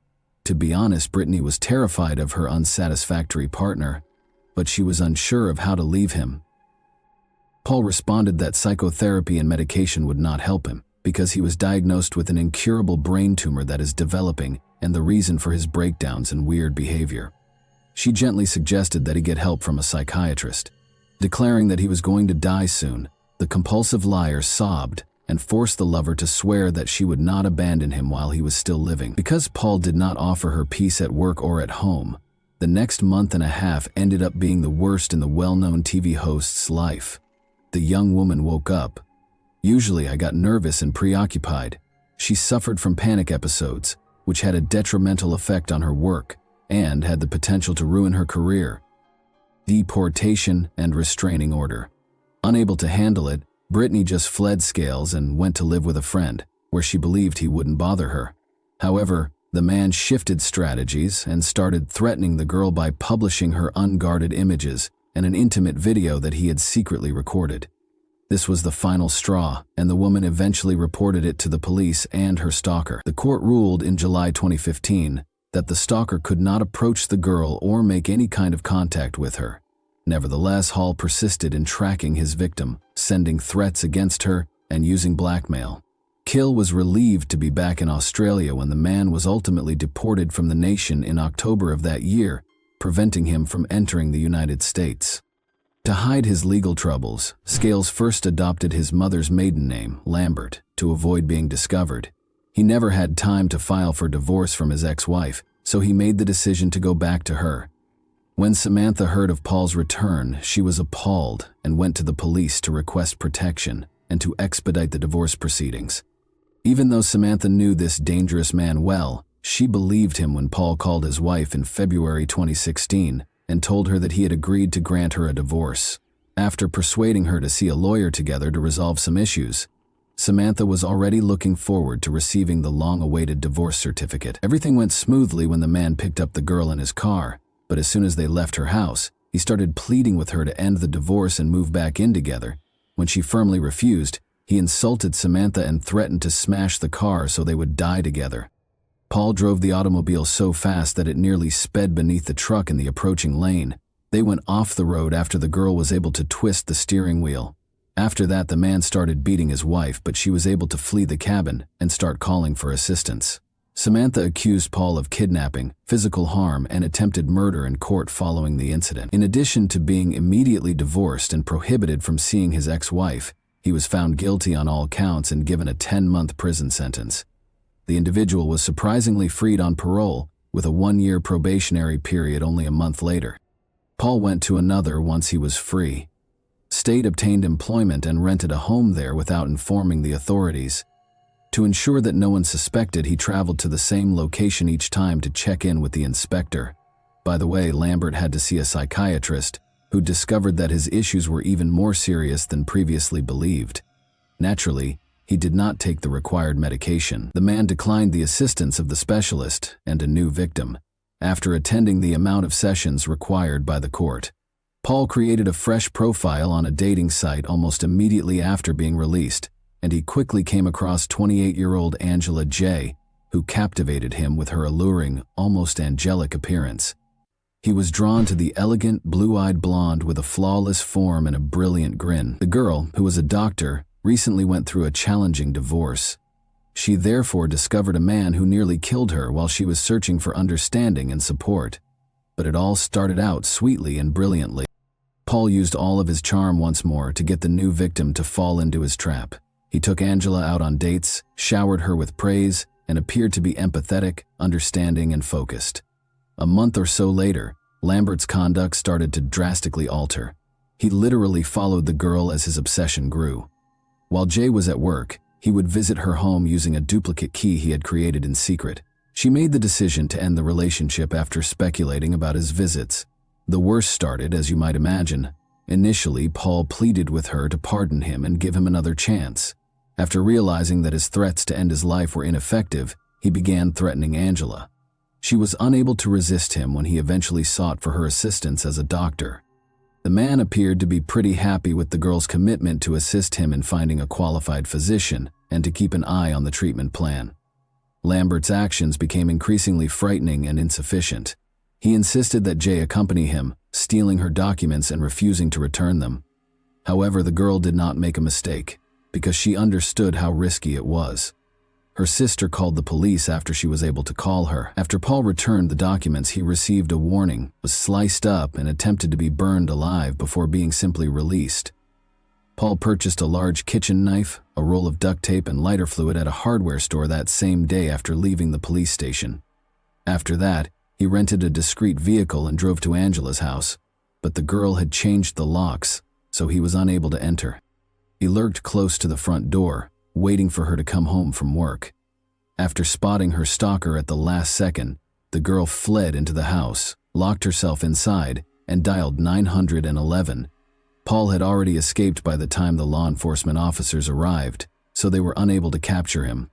A: To be honest, Brittany was terrified of her unsatisfactory partner, but she was unsure of how to leave him. Paul responded that psychotherapy and medication would not help him because he was diagnosed with an incurable brain tumor that is developing and the reason for his breakdowns and weird behavior. She gently suggested that he get help from a psychiatrist. Declaring that he was going to die soon, the compulsive liar sobbed and forced the lover to swear that she would not abandon him while he was still living. Because Paul did not offer her peace at work or at home, the next month and a half ended up being the worst in the well-known TV host's life. The young woman woke up. Usually I got nervous and preoccupied. She suffered from panic episodes, which had a detrimental effect on her work and had the potential to ruin her career. Deportation and restraining order. Unable to handle it, Brittany just fled Scales and went to live with a friend, where she believed he wouldn't bother her. However, the man shifted strategies and started threatening the girl by publishing her unguarded images and an intimate video that he had secretly recorded. This was the final straw, and the woman eventually reported it to the police and her stalker. The court ruled in July 2015 that the stalker could not approach the girl or make any kind of contact with her. Nevertheless, Hall persisted in tracking his victim, sending threats against her, and using blackmail. Kill was relieved to be back in Australia when the man was ultimately deported from the nation in October of that year, preventing him from entering the United States. To hide his legal troubles, Scales first adopted his mother's maiden name, Lambert, to avoid being discovered. He never had time to file for divorce from his ex-wife, so he made the decision to go back to her. When Samantha heard of Paul's return, she was appalled and went to the police to request protection and to expedite the divorce proceedings. Even though Samantha knew this dangerous man well, she believed him when Paul called his wife in February 2016 and told her that he had agreed to grant her a divorce. After persuading her to see a lawyer together to resolve some issues, Samantha was already looking forward to receiving the long-awaited divorce certificate. Everything went smoothly when the man picked up the girl in his car, but as soon as they left her house, he started pleading with her to end the divorce and move back in together. When she firmly refused, he insulted Samantha and threatened to smash the car so they would die together. Paul drove the automobile so fast that it nearly sped beneath the truck in the approaching lane. They went off the road after the girl was able to twist the steering wheel. After that, the man started beating his wife, but she was able to flee the cabin and start calling for assistance. Samantha accused Paul of kidnapping, physical harm, and attempted murder in court following the incident. In addition to being immediately divorced and prohibited from seeing his ex-wife, he was found guilty on all counts and given a 10-month prison sentence. The individual was surprisingly freed on parole, with a 1-year probationary period only a month later. Paul went to another once he was free. State obtained employment and rented a home there without informing the authorities. To ensure that no one suspected, he traveled to the same location each time to check in with the inspector. By the way, Lambert had to see a psychiatrist, who discovered that his issues were even more serious than previously believed. Naturally, he did not take the required medication. The man declined the assistance of the specialist and a new victim, after attending the amount of sessions required by the court. Paul created a fresh profile on a dating site almost immediately after being released, and he quickly came across 28-year-old Angela J., who captivated him with her alluring, almost angelic appearance. He was drawn to the elegant, blue-eyed blonde with a flawless form and a brilliant grin. The girl, who was a doctor, recently went through a challenging divorce. She therefore discovered a man who nearly killed her while she was searching for understanding and support. But it all started out sweetly and brilliantly. Paul used all of his charm once more to get the new victim to fall into his trap. He took Angela out on dates, showered her with praise, and appeared to be empathetic, understanding, and focused. A month or so later, Lambert's conduct started to drastically alter. He literally followed the girl as his obsession grew. While Jay was at work, he would visit her home using a duplicate key he had created in secret. She made the decision to end the relationship after speculating about his visits. The worst started, as you might imagine. Initially, Paul pleaded with her to pardon him and give him another chance. After realizing that his threats to end his life were ineffective, he began threatening Angela. She was unable to resist him when he eventually sought for her assistance as a doctor. The man appeared to be pretty happy with the girl's commitment to assist him in finding a qualified physician and to keep an eye on the treatment plan. Lambert's actions became increasingly frightening and insufficient. He insisted that Jay accompany him, stealing her documents and refusing to return them. However, the girl did not make a mistake, because she understood how risky it was. Her sister called the police after she was able to call her. After Paul returned the documents, he received a warning, was sliced up, and attempted to be burned alive before being simply released. Paul purchased a large kitchen knife, a roll of duct tape, and lighter fluid at a hardware store that same day after leaving the police station. After that, he rented a discreet vehicle and drove to Angela's house, but the girl had changed the locks, so he was unable to enter. He lurked close to the front door, waiting for her to come home from work. After spotting her stalker at the last second, the girl fled into the house, locked herself inside, and dialed 911. Paul had already escaped by the time the law enforcement officers arrived, so they were unable to capture him.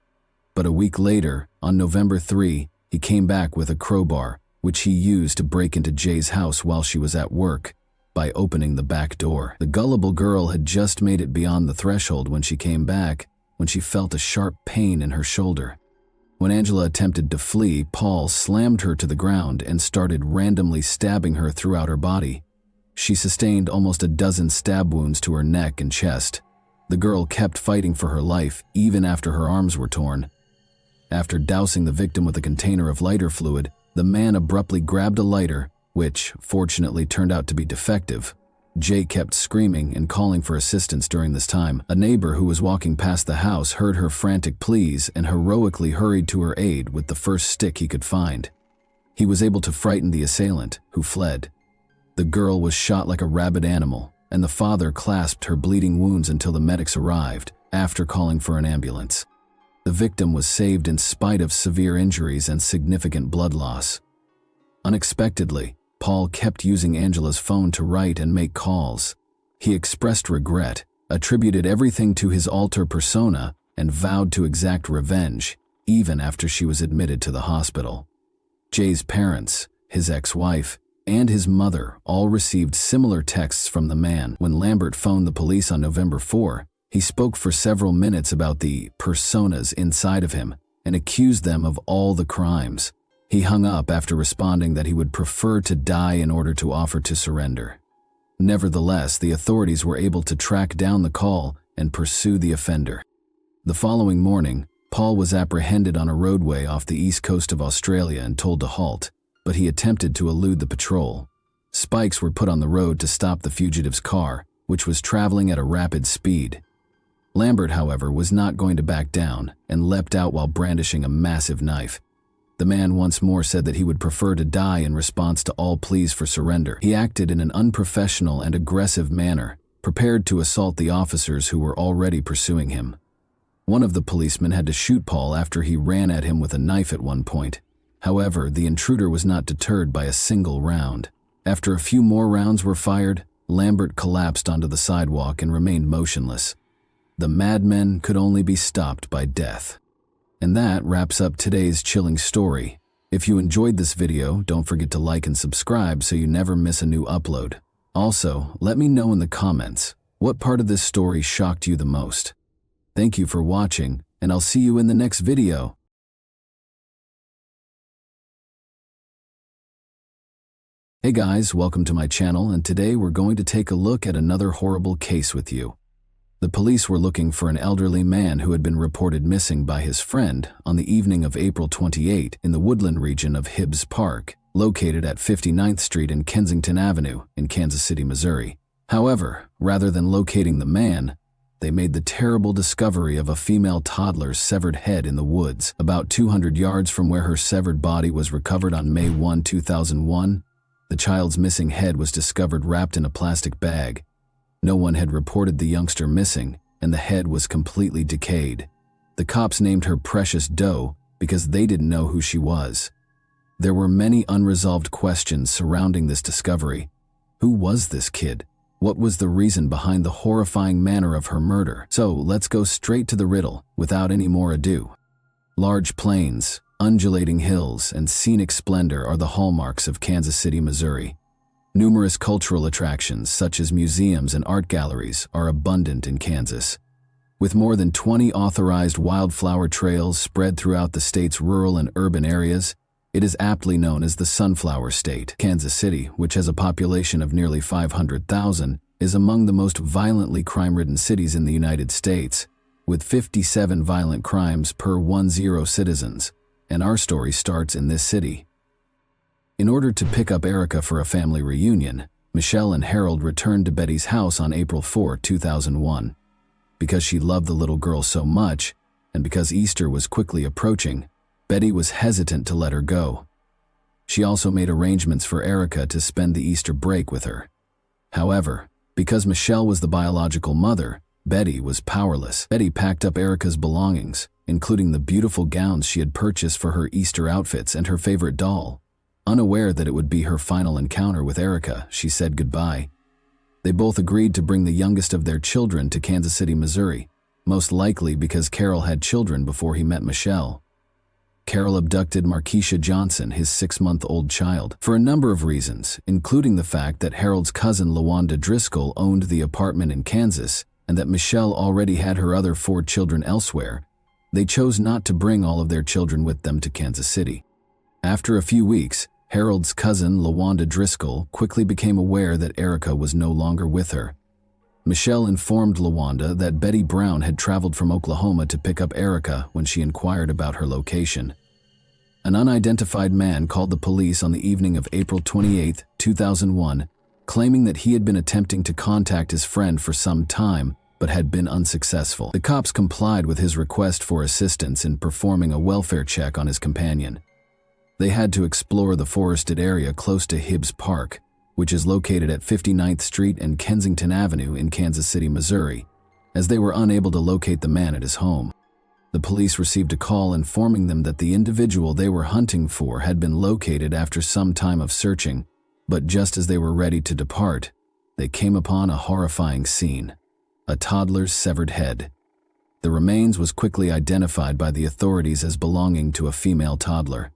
A: But a week later, on November 3, he came back with a crowbar, which he used to break into Jay's house while she was at work, by opening the back door. The gullible girl had just made it beyond the threshold when she came back, when she felt a sharp pain in her shoulder. When Angela attempted to flee, Paul slammed her to the ground and started randomly stabbing her throughout her body. She sustained almost a dozen stab wounds to her neck and chest. The girl kept fighting for her life even after her arms were torn. After dousing the victim with a container of lighter fluid, the man abruptly grabbed a lighter, which fortunately turned out to be defective. Jay kept screaming and calling for assistance during this time. A neighbor who was walking past the house heard her frantic pleas and heroically hurried to her aid with the first stick he could find. He was able to frighten the assailant, who fled. The girl was shot like a rabid animal, and the father clasped her bleeding wounds until the medics arrived, after calling for an ambulance. The victim was saved in spite of severe injuries and significant blood loss. Unexpectedly, Paul kept using Angela's phone to write and make calls. He expressed regret, attributed everything to his alter persona, and vowed to exact revenge, even after she was admitted to the hospital. Jay's parents, his ex-wife, and his mother all received similar texts from the man. When Lambert phoned the police on November 4, he spoke for several minutes about the personas inside of him and accused them of all the crimes. He hung up after responding that he would prefer to die in order to offer to surrender. Nevertheless, the authorities were able to track down the call and pursue the offender. The following morning, Paul was apprehended on a roadway off the east coast of Australia and told to halt, but he attempted to elude the patrol. Spikes were put on the road to stop the fugitive's car, which was traveling at a rapid speed. Lambert, however, was not going to back down and leapt out while brandishing a massive knife. The man once more said that he would prefer to die in response to all pleas for surrender. He acted in an unprofessional and aggressive manner, prepared to assault the officers who were already pursuing him. One of the policemen had to shoot Paul after he ran at him with a knife at one point. However, the intruder was not deterred by a single round. After a few more rounds were fired, Lambert collapsed onto the sidewalk and remained motionless. The madmen could only be stopped by death. And that wraps up today's chilling story. If you enjoyed this video, don't forget to like and subscribe so you never miss a new upload. Also, let me know in the comments, what part of this story shocked you the most? Thank you for watching, and I'll see you in the next video. Hey guys, welcome to my channel, and today we're going to take a look at another horrible case with you. The police were looking for an elderly man who had been reported missing by his friend on the evening of April 28 in the woodland region of Hibbs Park, located at 59th Street and Kensington Avenue in Kansas City, Missouri. However, rather than locating the man, they made the terrible discovery of a female toddler's severed head in the woods, about 200 yards from where her severed body was recovered on May 1, 2001. The child's missing head was discovered wrapped in a plastic bag. No one had reported the youngster missing, and the head was completely decayed. The cops named her Precious Doe because they didn't know who she was. There were many unresolved questions surrounding this discovery. Who was this kid? What was the reason behind the horrifying manner of her murder? So let's go straight to the riddle without any more ado. Large plains, undulating hills, and scenic splendor are the hallmarks of Kansas City, Missouri. Numerous cultural attractions, such as museums and art galleries, are abundant in Kansas. With more than 20 authorized wildflower trails spread throughout the state's rural and urban areas, it is aptly known as the Sunflower State. Kansas City, which has a population of nearly 500,000, is among the most violently crime-ridden cities in the United States, with 57 violent crimes per 10 citizens, and our story starts in this city. In order to pick up Erica for a family reunion, Michelle and Harold returned to Betty's house on April 4, 2001. Because she loved the little girl so much, and because Easter was quickly approaching, Betty was hesitant to let her go. She also made arrangements for Erica to spend the Easter break with her. However, because Michelle was the biological mother, Betty was powerless. Betty packed up Erica's belongings, including the beautiful gowns she had purchased for her Easter outfits and her favorite doll. Unaware that it would be her final encounter with Erica, she said goodbye. They both agreed to bring the youngest of their children to Kansas City, Missouri, most likely because Carol had children before he met Michelle. Carol abducted Markeisha Johnson, his 6-month-old child, for a number of reasons, including the fact that Harold's cousin LaWanda Driscoll owned the apartment in Kansas and that Michelle already had her other 4 children elsewhere. They chose not to bring all of their children with them to Kansas City. After a few weeks, Harold's cousin LaWanda Driscoll quickly became aware that Erica was no longer with her. Michelle informed LaWanda that Betty Brown had traveled from Oklahoma to pick up Erica when she inquired about her location. An unidentified man called the police on the evening of April 28, 2001, claiming that he had been attempting to contact his friend for some time but had been unsuccessful. The cops complied with his request for assistance in performing a welfare check on his companion. They had to explore the forested area close to Hibbs Park, which is located at 59th Street and Kensington Avenue in Kansas City, Missouri, as they were unable to locate the man at his home. The police received a call informing them that the individual they were hunting for had been located after some time of searching, but just as they were ready to depart, they came upon a horrifying scene: a toddler's severed head. The remains was quickly identified by the authorities as belonging to a female toddler.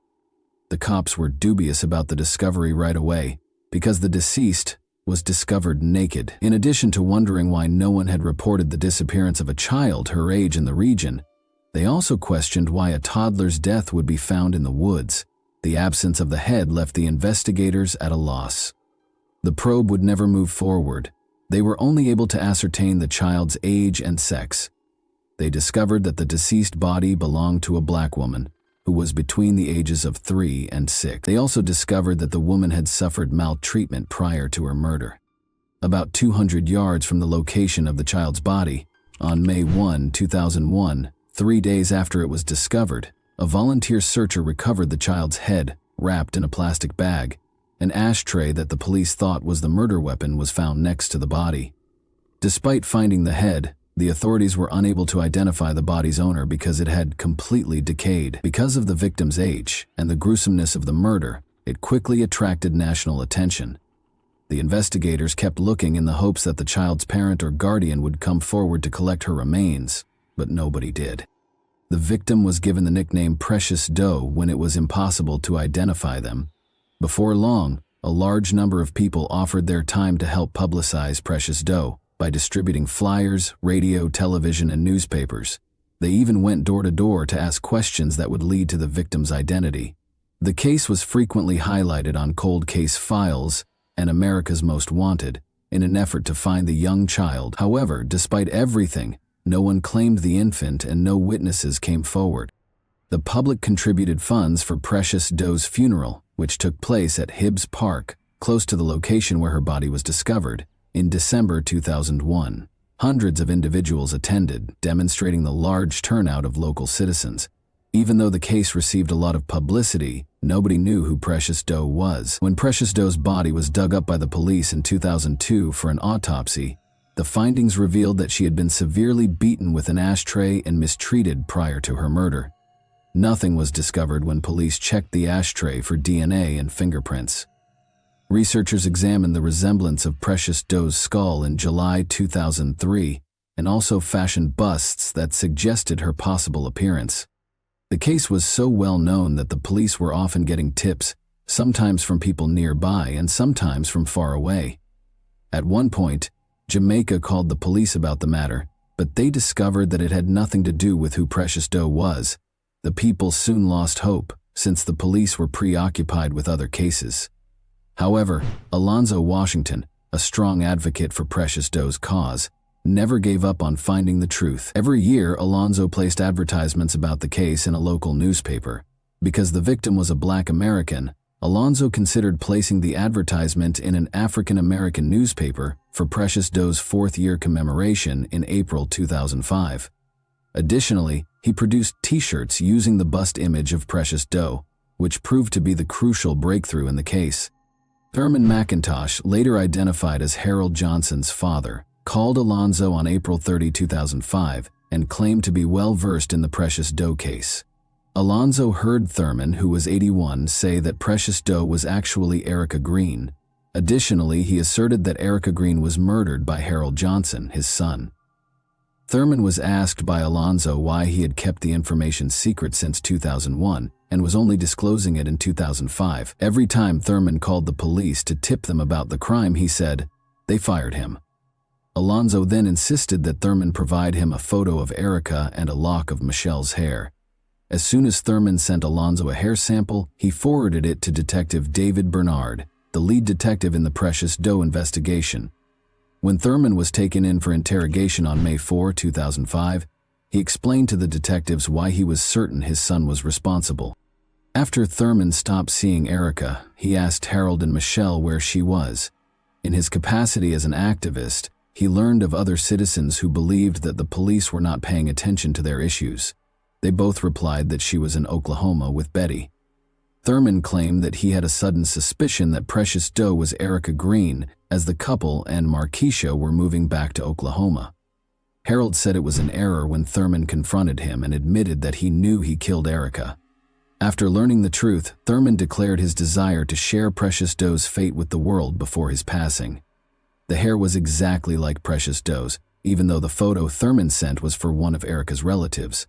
A: The cops were dubious about the discovery right away because the deceased was discovered naked. In addition to wondering why no one had reported the disappearance of a child her age in the region, they also questioned why a toddler's death would be found in the woods. The absence of the head left the investigators at a loss. The probe would never move forward. They were only able to ascertain the child's age and sex. They discovered that the deceased body belonged to a black woman who was between the ages of 3 and 6. They also discovered that the woman had suffered maltreatment prior to her murder. About 200 yards from the location of the child's body, on May 1, 2001, 3 days after it was discovered, a volunteer searcher recovered the child's head wrapped in a plastic bag. An ashtray that the police thought was the murder weapon was found next to the body. Despite finding the head, the authorities were unable to identify the body's owner because it had completely decayed. Because of the victim's age and the gruesomeness of the murder, it quickly attracted national attention. The investigators kept looking in the hopes that the child's parent or guardian would come forward to collect her remains, but nobody did. The victim was given the nickname Precious Doe when it was impossible to identify them. Before long, a large number of people offered their time to help publicize Precious Doe by distributing flyers, radio, television, and newspapers. They even went door to door to ask questions that would lead to the victim's identity. The case was frequently highlighted on cold case files and America's Most Wanted in an effort to find the young child. However, despite everything, no one claimed the infant and no witnesses came forward. The public contributed funds for Precious Doe's funeral, which took place at Hibbs Park, close to the location where her body was discovered, in December 2001. Hundreds of individuals attended, demonstrating the large turnout of local citizens. Even though the case received a lot of publicity, nobody knew who Precious Doe was. When Precious Doe's body was dug up by the police in 2002 for an autopsy, the findings revealed that she had been severely beaten with an ashtray and mistreated prior to her murder. Nothing was discovered when police checked the ashtray for DNA and fingerprints. Researchers examined the resemblance of Precious Doe's skull in July 2003 and also fashioned busts that suggested her possible appearance. The case was so well known that the police were often getting tips, sometimes from people nearby and sometimes from far away. At one point, Jamaica called the police about the matter, but they discovered that it had nothing to do with who Precious Doe was. The people soon lost hope, since the police were preoccupied with other cases. However, Alonzo Washington, a strong advocate for Precious Doe's cause, never gave up on finding the truth. Every year, Alonzo placed advertisements about the case in a local newspaper. Because the victim was a Black American, Alonzo considered placing the advertisement in an African American newspaper for Precious Doe's 4th-year commemoration in April 2005. Additionally, he produced T-shirts using the bust image of Precious Doe, which proved to be the crucial breakthrough in the case. Thurman McIntosh, later identified as Harold Johnson's father, called Alonzo on April 30, 2005, and claimed to be well-versed in the Precious Doe case. Alonzo heard Thurman, who was 81, say that Precious Doe was actually Erica Green. Additionally, he asserted that Erica Green was murdered by Harold Johnson, his son. Thurman was asked by Alonzo why he had kept the information secret since 2001 and was only disclosing it in 2005. Every time Thurman called the police to tip them about the crime, he said, "They fired him." Alonzo then insisted that Thurman provide him a photo of Erica and a lock of Michelle's hair. As soon as Thurman sent Alonzo a hair sample, he forwarded it to Detective David Bernard, the lead detective in the Precious Doe investigation. When Thurman was taken in for interrogation on May 4, 2005, he explained to the detectives why he was certain his son was responsible. After Thurman stopped seeing Erica, he asked Harold and Michelle where she was. In his capacity as an activist, he learned of other citizens who believed that the police were not paying attention to their issues. They both replied that she was in Oklahoma with Betty. Thurman claimed that he had a sudden suspicion that Precious Doe was Erica Green, as the couple and Markeisha were moving back to Oklahoma. Harold said it was an error when Thurman confronted him and admitted that he knew he killed Erica. After learning the truth, Thurman declared his desire to share Precious Doe's fate with the world before his passing. The hair was exactly like Precious Doe's, even though the photo Thurman sent was for one of Erica's relatives.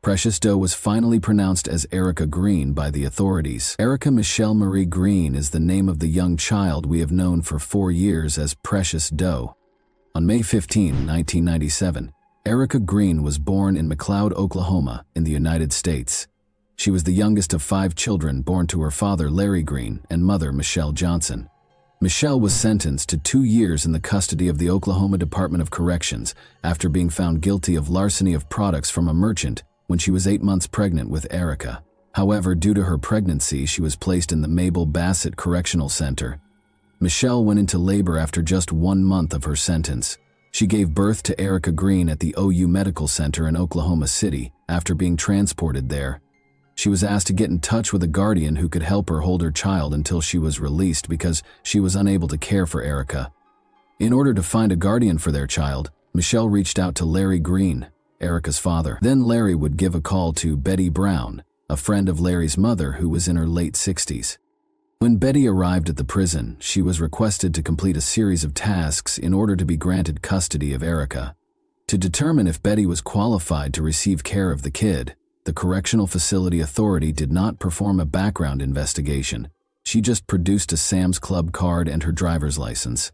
A: Precious Doe was finally pronounced as Erica Green by the authorities. Erica Michelle Marie Green is the name of the young child we have known for 4 years as Precious Doe. On May 15, 1997, Erica Green was born in McLeod, Oklahoma, in the United States. She was the youngest of 5 children born to her father Larry Green and mother Michelle Johnson. Michelle was sentenced to 2 years in the custody of the Oklahoma Department of Corrections after being found guilty of larceny of products from a merchant when she was 8 months pregnant with Erica. However, due to her pregnancy, she was placed in the Mabel Bassett Correctional Center. Michelle went into labor after just 1 month of her sentence. She gave birth to Erica Green at the OU Medical Center in Oklahoma City after being transported there. She was asked to get in touch with a guardian who could help her hold her child until she was released because she was unable to care for Erica. In order to find a guardian for their child, Michelle reached out to Larry Green, Erica's father. Then Larry would give a call to Betty Brown, a friend of Larry's mother who was in her late 60s. When Betty arrived at the prison, she was requested to complete a series of tasks in order to be granted custody of Erica. To determine if Betty was qualified to receive care of the kid, the Correctional Facility Authority did not perform a background investigation. She just produced a Sam's Club card and her driver's license.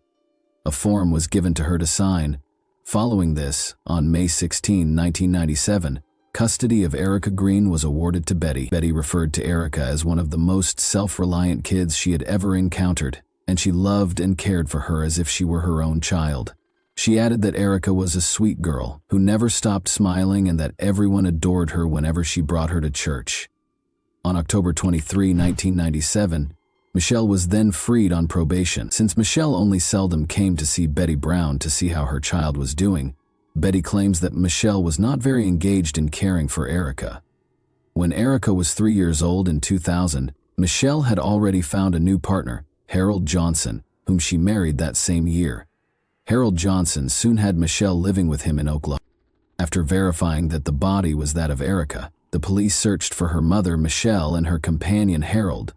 A: A form was given to her to sign. Following this, on May 16, 1997, custody of Erica Green was awarded to Betty. Betty referred to Erica as one of the most self-reliant kids she had ever encountered, and she loved and cared for her as if she were her own child. She added that Erica was a sweet girl who never stopped smiling and that everyone adored her whenever she brought her to church. On October 23, 1997, Michelle was then freed on probation. Since Michelle only seldom came to see Betty Brown to see how her child was doing, Betty claims that Michelle was not very engaged in caring for Erica. When Erica was 3 years old in 2000, Michelle had already found a new partner, Harold Johnson, whom she married that same year. Harold Johnson soon had Michelle living with him in Oklahoma. After verifying that the body was that of Erica, the police searched for her mother, Michelle, and her companion, Harold.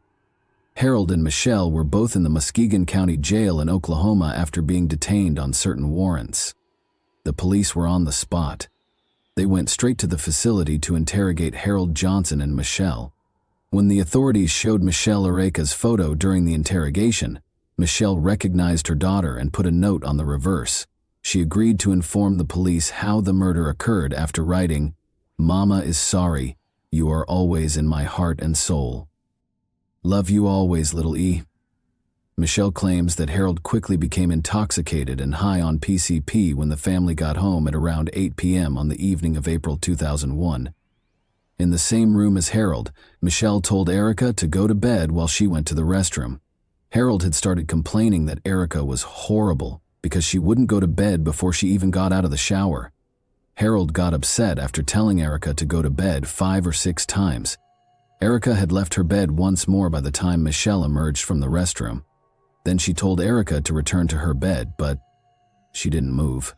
A: Harold and Michelle were both in the Muskegon County Jail in Oklahoma after being detained on certain warrants. The police were on the spot. They went straight to the facility to interrogate Harold Johnson and Michelle. When the authorities showed Michelle Erica's photo during the interrogation, Michelle recognized her daughter and put a note on the reverse. She agreed to inform the police how the murder occurred after writing, "Mama is sorry. You are always in my heart and soul. Love you always, little E." Michelle claims that Harold quickly became intoxicated and high on PCP when the family got home at around 8 p.m. on the evening of April 2001. In the same room as Harold, Michelle told Erica to go to bed while she went to the restroom. Harold had started complaining that Erica was horrible because she wouldn't go to bed before she even got out of the shower. Harold got upset after telling Erica to go to bed 5 or 6 times. Erica had left her bed once more by the time Michelle emerged from the restroom. Then she told Erica to return to her bed, but she didn't move.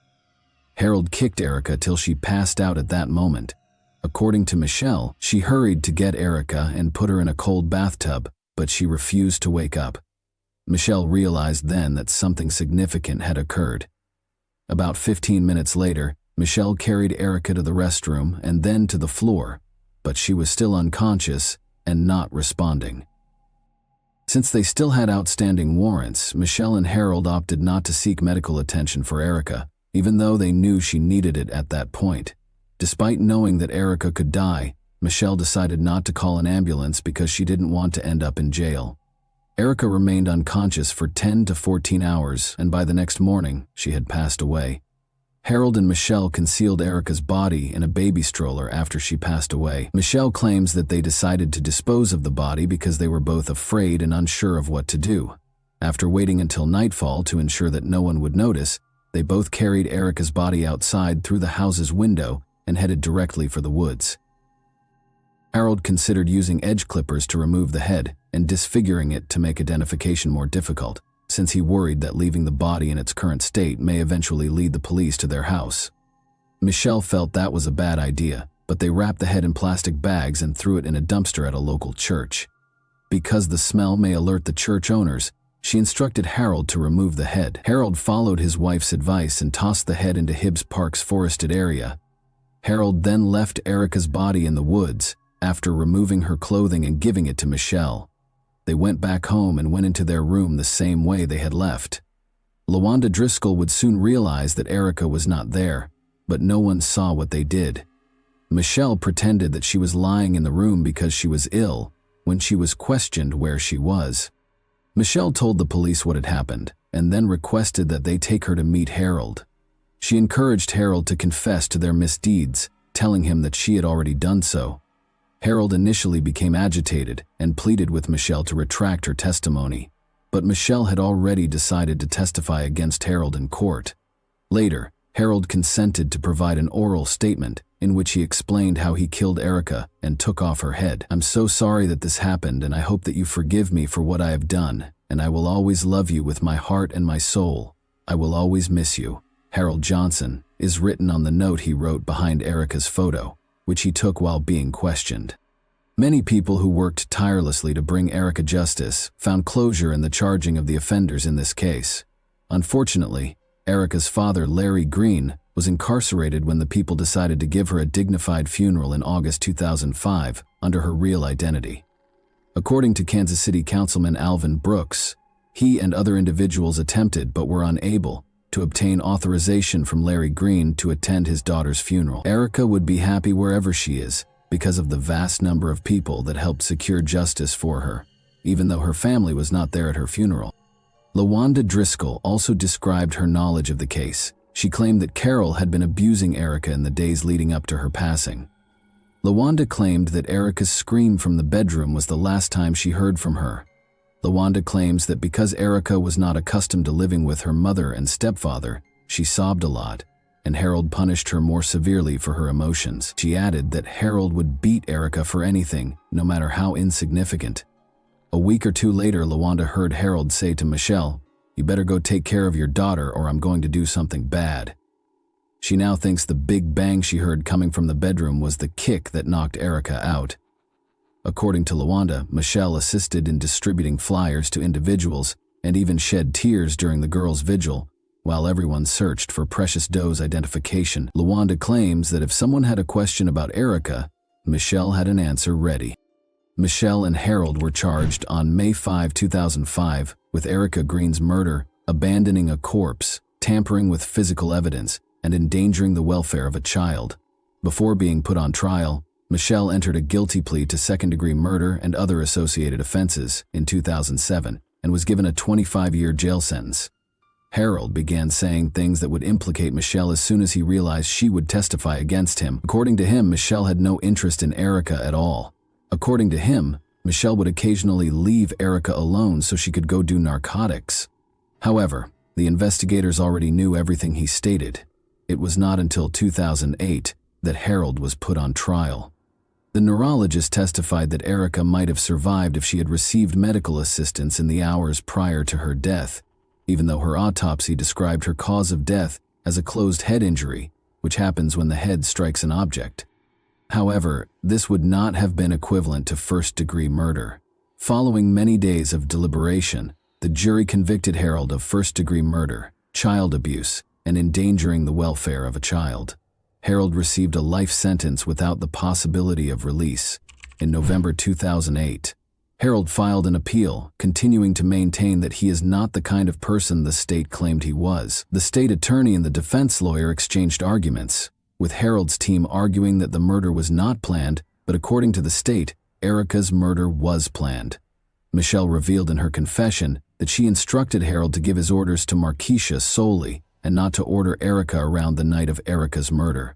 A: Harold kicked Erica till she passed out at that moment. According to Michelle, she hurried to get Erica and put her in a cold bathtub, but she refused to wake up. Michelle realized then that something significant had occurred. About 15 minutes later, Michelle carried Erica to the restroom and then to the floor, but she was still unconscious and not responding. Since they still had outstanding warrants, Michelle and Harold opted not to seek medical attention for Erica, even though they knew she needed it at that point. Despite knowing that Erica could die, Michelle decided not to call an ambulance because she didn't want to end up in jail. Erica remained unconscious for 10 to 14 hours, and by the next morning, she had passed away. Harold and Michelle concealed Erica's body in a baby stroller after she passed away. Michelle claims that they decided to dispose of the body because they were both afraid and unsure of what to do. After waiting until nightfall to ensure that no one would notice, they both carried Erica's body outside through the house's window and headed directly for the woods. Harold considered using edge clippers to remove the head and disfiguring it to make identification more difficult, since he worried that leaving the body in its current state may eventually lead the police to their house. Michelle felt that was a bad idea, but they wrapped the head in plastic bags and threw it in a dumpster at a local church. Because the smell may alert the church owners, she instructed Harold to remove the head. Harold followed his wife's advice and tossed the head into Hibbs Park's forested area. Harold then left Erica's body in the woods, after removing her clothing and giving it to Michelle. They went back home and went into their room the same way they had left. LaWanda Driscoll would soon realize that Erica was not there, but no one saw what they did. Michelle pretended that she was lying in the room because she was ill when she was questioned where she was. Michelle told the police what had happened and then requested that they take her to meet Harold. She encouraged Harold to confess to their misdeeds, telling him that she had already done so. Harold initially became agitated and pleaded with Michelle to retract her testimony, but Michelle had already decided to testify against Harold in court. Later, Harold consented to provide an oral statement in which he explained how he killed Erica and took off her head. "I'm so sorry that this happened, and I hope that you forgive me for what I have done, and I will always love you with my heart and my soul. I will always miss you. Harold Johnson," is written on the note he wrote behind Erica's photo, which he took while being questioned. Many people who worked tirelessly to bring Erica justice found closure in the charging of the offenders in this case. Unfortunately, Erica's father, Larry Green, was incarcerated when the people decided to give her a dignified funeral in August 2005 under her real identity. According to Kansas City Councilman Alvin Brooks, he and other individuals attempted but were unable to obtain authorization from Larry Green to attend his daughter's funeral. Erica would be happy wherever she is because of the vast number of people that helped secure justice for her, even though her family was not there at her funeral. LaWanda Driscoll also described her knowledge of the case. She claimed that Carol had been abusing Erica in the days leading up to her passing. LaWanda claimed that Erica's scream from the bedroom was the last time she heard from her. LaWanda claims that because Erica was not accustomed to living with her mother and stepfather, she sobbed a lot, and Harold punished her more severely for her emotions. She added that Harold would beat Erica for anything, no matter how insignificant. A week or two later, LaWanda heard Harold say to Michelle, "You better go take care of your daughter or I'm going to do something bad." She now thinks the big bang she heard coming from the bedroom was the kick that knocked Erica out. According to LaWanda, Michelle assisted in distributing flyers to individuals and even shed tears during the girls' vigil, while everyone searched for Precious Doe's identification. LaWanda claims that if someone had a question about Erica, Michelle had an answer ready. Michelle and Harold were charged on May 5, 2005 with Erica Green's murder, abandoning a corpse, tampering with physical evidence, and endangering the welfare of a child. Before being put on trial, Michelle entered a guilty plea to second-degree murder and other associated offenses in 2007 and was given a 25-year jail sentence. Harold began saying things that would implicate Michelle as soon as he realized she would testify against him. According to him, Michelle had no interest in Erica at all. According to him, Michelle would occasionally leave Erica alone so she could go do narcotics. However, the investigators already knew everything he stated. It was not until 2008 that Harold was put on trial. The neurologist testified that Erica might have survived if she had received medical assistance in the hours prior to her death, even though her autopsy described her cause of death as a closed head injury, which happens when the head strikes an object. However, this would not have been equivalent to first-degree murder. Following many days of deliberation, the jury convicted Harold of first-degree murder, child abuse, and endangering the welfare of a child. Harold received a life sentence without the possibility of release. In November 2008, Harold filed an appeal, continuing to maintain that he is not the kind of person the state claimed he was. The state attorney and the defense lawyer exchanged arguments, with Harold's team arguing that the murder was not planned, but according to the state, Erica's murder was planned. Michelle revealed in her confession that she instructed Harold to give his orders to Markeisha solely and not to order Erica around the night of Erica's murder.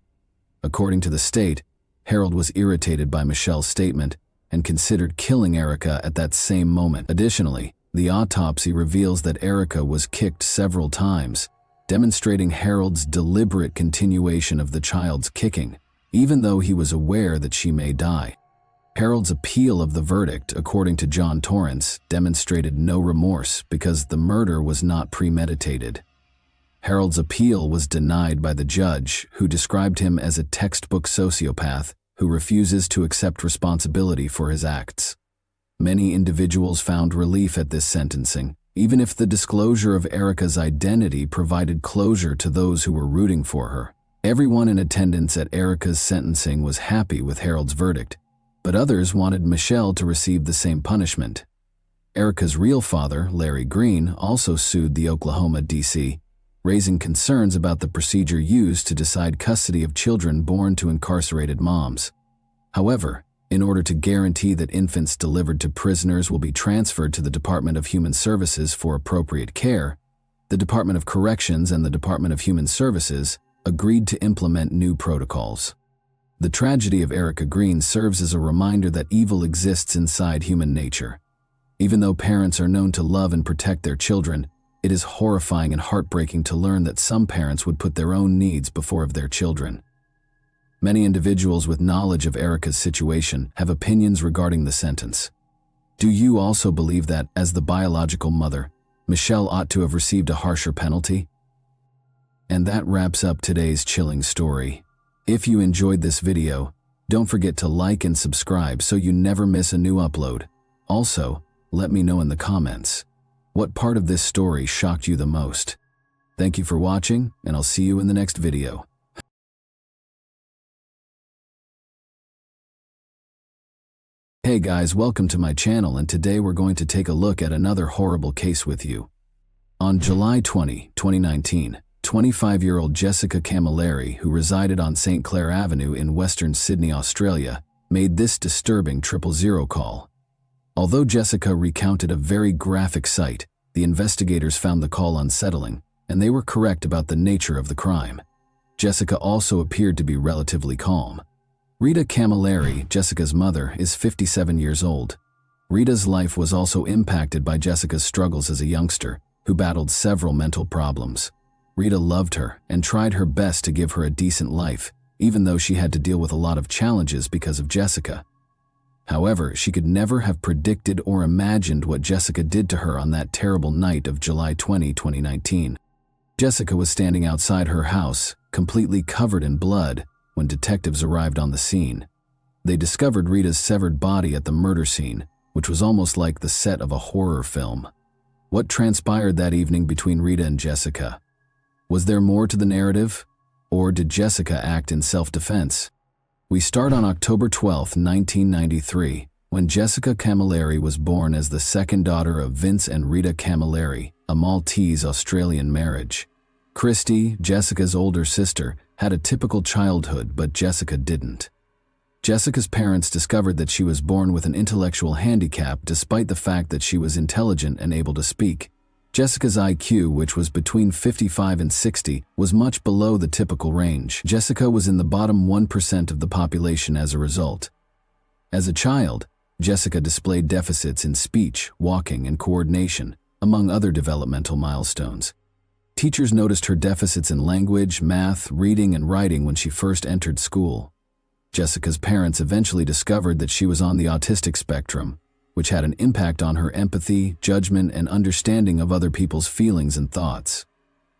A: According to the state, Harold was irritated by Michelle's statement and considered killing Erica at that same moment. Additionally, the autopsy reveals that Erica was kicked several times, demonstrating Harold's deliberate continuation of the child's kicking, even though he was aware that she may die. Harold's appeal of the verdict, according to John Torrance, demonstrated no remorse because the murder was not premeditated. Harold's appeal was denied by the judge, who described him as a textbook sociopath who refuses to accept responsibility for his acts. Many individuals found relief at this sentencing, even if the disclosure of Erica's identity provided closure to those who were rooting for her. Everyone in attendance at Erica's sentencing was happy with Harold's verdict, but others wanted Michelle to receive the same punishment. Erica's real father, Larry Green, also sued the Oklahoma D.C., raising concerns about the procedure used to decide custody of children born to incarcerated moms. However, in order to guarantee that infants delivered to prisoners will be transferred to the Department of Human Services for appropriate care, the Department of Corrections and the Department of Human Services agreed to implement new protocols. The tragedy of Erica Green serves as a reminder that evil exists inside human nature. Even though parents are known to love and protect their children, it is horrifying and heartbreaking to learn that some parents would put their own needs before of their children. Many individuals with knowledge of Erica's situation have opinions regarding the sentence. Do you also believe that, as the biological mother, Michelle ought to have received a harsher penalty? And that wraps up today's chilling story. If you enjoyed this video, don't forget to like and subscribe so you never miss a new upload. Also, let me know in the comments, what part of this story shocked you the most? Thank you for watching, and I'll see you in the next video. Hey guys, welcome to my channel, and today we're going to take a look at another horrible case with you. On July 20, 2019, 25-year-old Jessica Camilleri, who resided on St. Clair Avenue in Western Sydney, Australia, made this disturbing 000 call. Although Jessica recounted a very graphic sight, the investigators found the call unsettling, and they were correct about the nature of the crime. Jessica also appeared to be relatively calm. Rita Camilleri, Jessica's mother, is 57 years old. Rita's life was also impacted by Jessica's struggles as a youngster, who battled several mental problems. Rita loved her and tried her best to give her a decent life, even though she had to deal with a lot of challenges because of Jessica. However, she could never have predicted or imagined what Jessica did to her on that terrible night of July 20, 2019. Jessica was standing outside her house, completely covered in blood, when detectives arrived on the scene. They discovered Rita's severed body at the murder scene, which was almost like the set of a horror film. What transpired that evening between Rita and Jessica? Was there more to the narrative? Or did Jessica act in self-defense? We start on October 12, 1993, when Jessica Camilleri was born as the second daughter of Vince and Rita Camilleri, a Maltese-Australian marriage. Christy, Jessica's older sister, had a typical childhood, but Jessica didn't. Jessica's parents discovered that she was born with an intellectual handicap despite the fact that she was intelligent and able to speak. Jessica's IQ, which was between 55 and 60, was much below the typical range. Jessica was in the bottom 1% of the population as a result. As a child, Jessica displayed deficits in speech, walking, and coordination, among other developmental milestones. Teachers noticed her deficits in language, math, reading, and writing when she first entered school. Jessica's parents eventually discovered that she was on the autistic spectrum, which had an impact on her empathy, judgment, and understanding of other people's feelings and thoughts.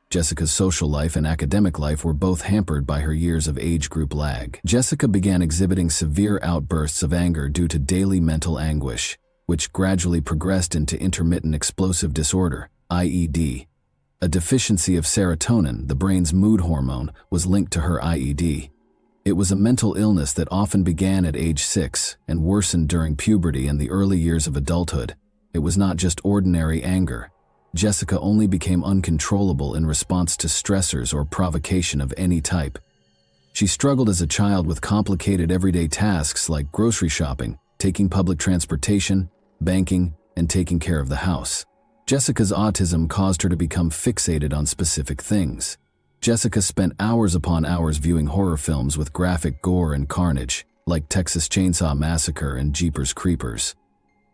A: Jessica's social life and academic life were both hampered by her years of age group lag. Jessica began exhibiting severe outbursts of anger due to daily mental anguish, which gradually progressed into intermittent explosive disorder, IED. A deficiency of serotonin, the brain's mood hormone, was linked to her IED. It was a mental illness that often began at age 6 and worsened during puberty and the early years of adulthood. It was not just ordinary anger. Jessica only became uncontrollable in response to stressors or provocation of any type. She struggled as a child with complicated everyday tasks like grocery shopping, taking public transportation, banking, and taking care of the house. Jessica's autism caused her to become fixated on specific things. Jessica spent hours upon hours viewing horror films with graphic gore and carnage, like Texas Chainsaw Massacre and Jeepers Creepers.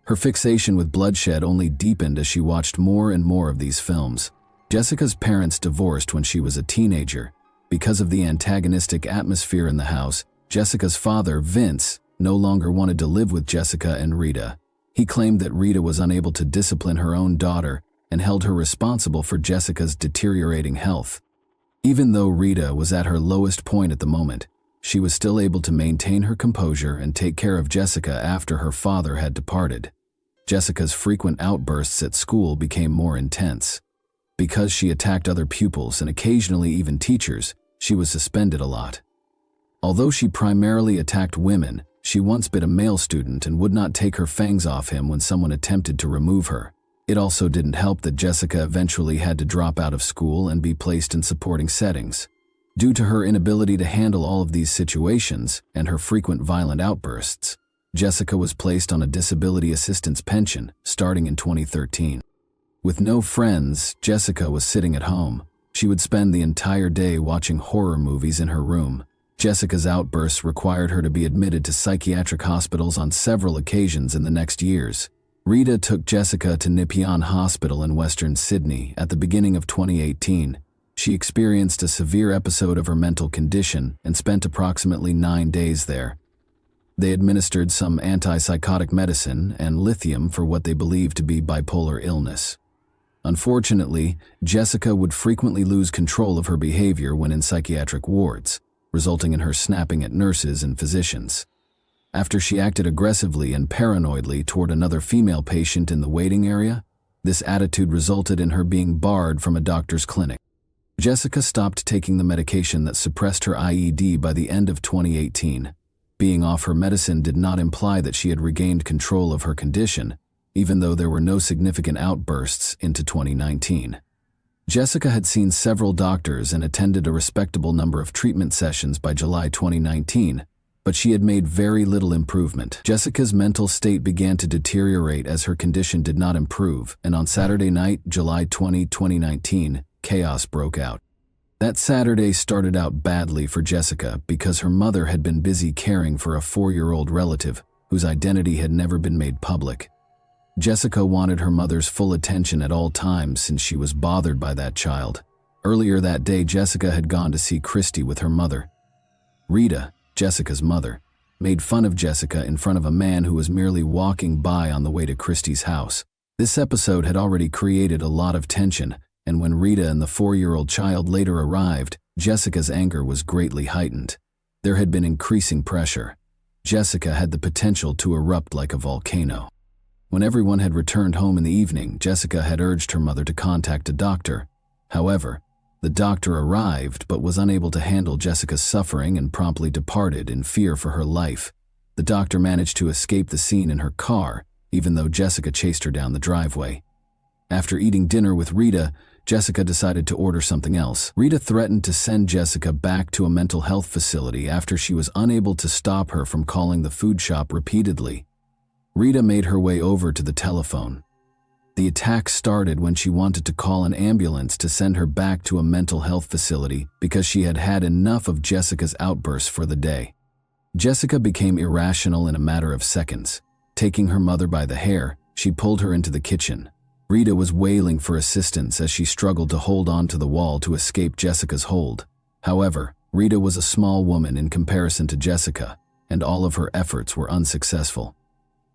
A: Her fixation with bloodshed only deepened as she watched more and more of these films. Jessica's parents divorced when she was a teenager. Because of the antagonistic atmosphere in the house, Jessica's father, Vince, no longer wanted to live with Jessica and Rita. He claimed that Rita was unable to discipline her own daughter and held her responsible for Jessica's deteriorating health. Even though Rita was at her lowest point at the moment, she was still able to maintain her composure and take care of Jessica after her father had departed. Jessica's frequent outbursts at school became more intense. Because she attacked other pupils and occasionally even teachers, she was suspended a lot. Although she primarily attacked women, she once bit a male student and would not take her fangs off him when someone attempted to remove her. It also didn't help that Jessica eventually had to drop out of school and be placed in supporting settings. Due to her inability to handle all of these situations and her frequent violent outbursts, Jessica was placed on a disability assistance pension starting in 2013. With no friends, Jessica was sitting at home. She would spend the entire day watching horror movies in her room. Jessica's outbursts required her to be admitted to psychiatric hospitals on several occasions in the next years. Rita took Jessica to Nepean Hospital in Western Sydney at the beginning of 2018. She experienced a severe episode of her mental condition and spent approximately 9 days there. They administered some antipsychotic medicine and lithium for what they believed to be bipolar illness. Unfortunately, Jessica would frequently lose control of her behavior when in psychiatric wards, resulting in her snapping at nurses and physicians. After she acted aggressively and paranoidly toward another female patient in the waiting area, this attitude resulted in her being barred from a doctor's clinic. Jessica stopped taking the medication that suppressed her IED by the end of 2018. Being off her medicine did not imply that she had regained control of her condition, even though there were no significant outbursts into 2019. Jessica had seen several doctors and attended a respectable number of treatment sessions by July 2019, but she had made very little improvement. Jessica's mental state began to deteriorate as her condition did not improve, and on Saturday night, July 20, 2019, chaos broke out. That Saturday started out badly for Jessica because her mother had been busy caring for a 4-year-old relative whose identity had never been made public. Jessica wanted her mother's full attention at all times since she was bothered by that child. Earlier that day, Jessica had gone to see Christy with her mother. Rita, Jessica's mother, made fun of Jessica in front of a man who was merely walking by on the way to Christy's house. This episode had already created a lot of tension, and when Rita and the 4-year-old child later arrived, Jessica's anger was greatly heightened. There had been increasing pressure. Jessica had the potential to erupt like a volcano. When everyone had returned home in the evening, Jessica had urged her mother to contact a doctor. However, the doctor arrived but was unable to handle Jessica's suffering and promptly departed in fear for her life. The doctor managed to escape the scene in her car, even though Jessica chased her down the driveway. After eating dinner with Rita, Jessica decided to order something else. Rita threatened to send Jessica back to a mental health facility after she was unable to stop her from calling the food shop repeatedly. Rita made her way over to the telephone. The attack started when she wanted to call an ambulance to send her back to a mental health facility because she had had enough of Jessica's outbursts for the day. Jessica became irrational in a matter of seconds. Taking her mother by the hair, she pulled her into the kitchen. Rita was wailing for assistance as she struggled to hold on to the wall to escape Jessica's hold. However, Rita was a small woman in comparison to Jessica, and all of her efforts were unsuccessful.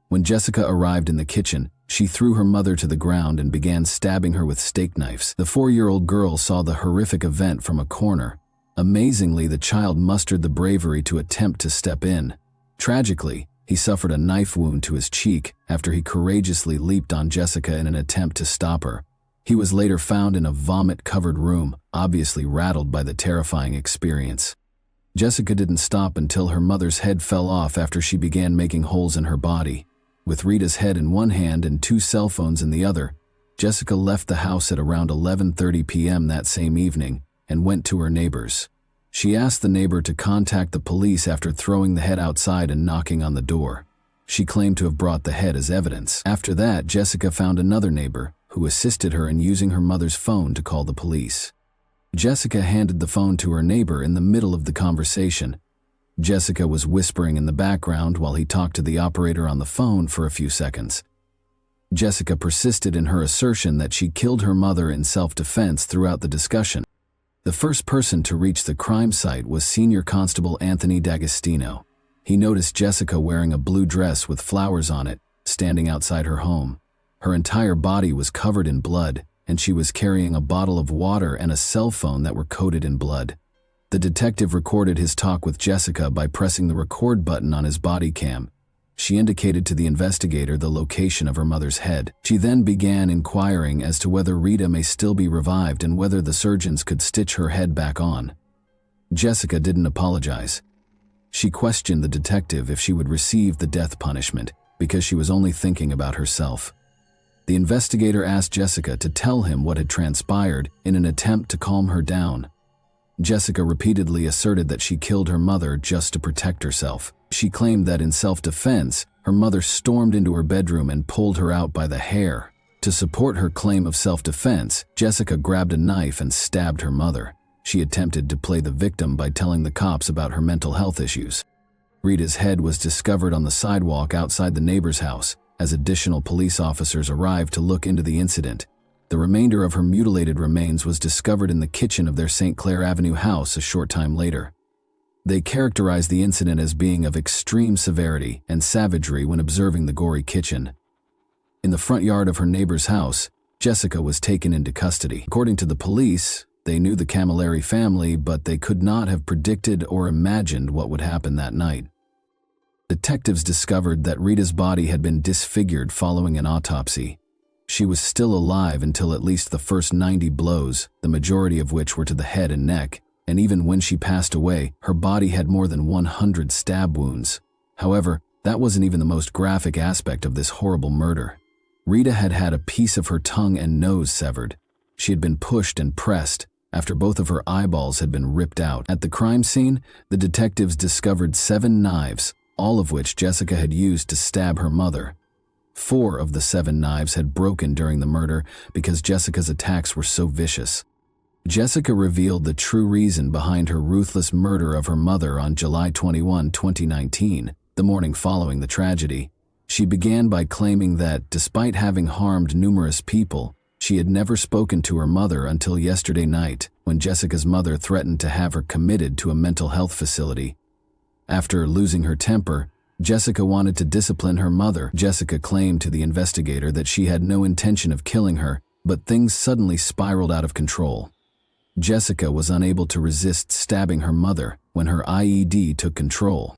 A: When Jessica arrived in the kitchen, she threw her mother to the ground and began stabbing her with steak knives. The 4-year-old girl saw the horrific event from a corner. Amazingly, the child mustered the bravery to attempt to step in. Tragically, he suffered a knife wound to his cheek after he courageously leaped on Jessica in an attempt to stop her. He was later found in a vomit-covered room, obviously rattled by the terrifying experience. Jessica didn't stop until her mother's head fell off after she began making holes in her body. With Rita's head in one hand and 2 cell phones in the other, Jessica left the house at around 11:30 p.m. that same evening and went to her neighbor's. She asked the neighbor to contact the police after throwing the head outside and knocking on the door. She claimed to have brought the head as evidence. After that, Jessica found another neighbor who assisted her in using her mother's phone to call the police. Jessica handed the phone to her neighbor in the middle of the conversation. Jessica was whispering in the background while he talked to the operator on the phone for a few seconds. Jessica persisted in her assertion that she killed her mother in self-defense throughout the discussion. The first person to reach the crime site was Senior Constable Anthony D'Agostino. He noticed Jessica wearing a blue dress with flowers on it, standing outside her home. Her entire body was covered in blood, and she was carrying a bottle of water and a cell phone that were coated in blood. The detective recorded his talk with Jessica by pressing the record button on his body cam. She indicated to the investigator the location of her mother's head. She then began inquiring as to whether Rita may still be revived and whether the surgeons could stitch her head back on. Jessica didn't apologize. She questioned the detective if she would receive the death punishment because she was only thinking about herself. The investigator asked Jessica to tell him what had transpired in an attempt to calm her down. Jessica repeatedly asserted that she killed her mother just to protect herself. She claimed that in self-defense, her mother stormed into her bedroom and pulled her out by the hair. To support her claim of self-defense, Jessica grabbed a knife and stabbed her mother. She attempted to play the victim by telling the cops about her mental health issues. Rita's head was discovered on the sidewalk outside the neighbor's house as additional police officers arrived to look into the incident. The remainder of her mutilated remains was discovered in the kitchen of their St. Clair Avenue house a short time later. They characterized the incident as being of extreme severity and savagery when observing the gory kitchen. In the front yard of her neighbor's house, Jessica was taken into custody. According to the police, they knew the Camilleri family, but they could not have predicted or imagined what would happen that night. Detectives discovered that Rita's body had been disfigured following an autopsy. She was still alive until at least the first 90 blows, the majority of which were to the head and neck, and even when she passed away, her body had more than 100 stab wounds. However, that wasn't even the most graphic aspect of this horrible murder. Rita had had a piece of her tongue and nose severed. She had been pushed and pressed after both of her eyeballs had been ripped out. At the crime scene, the detectives discovered 7 knives, all of which Jessica had used to stab her mother. 4 of the 7 knives had broken during the murder because Jessica's attacks were so vicious. Jessica revealed the true reason behind her ruthless murder of her mother on July 21, 2019, the morning following the tragedy. She began by claiming that, despite having harmed numerous people, she had never spoken to her mother until yesterday night, when Jessica's mother threatened to have her committed to a mental health facility. After losing her temper, Jessica wanted to discipline her mother. Jessica claimed to the investigator that she had no intention of killing her, but things suddenly spiraled out of control. Jessica was unable to resist stabbing her mother when her IED took control.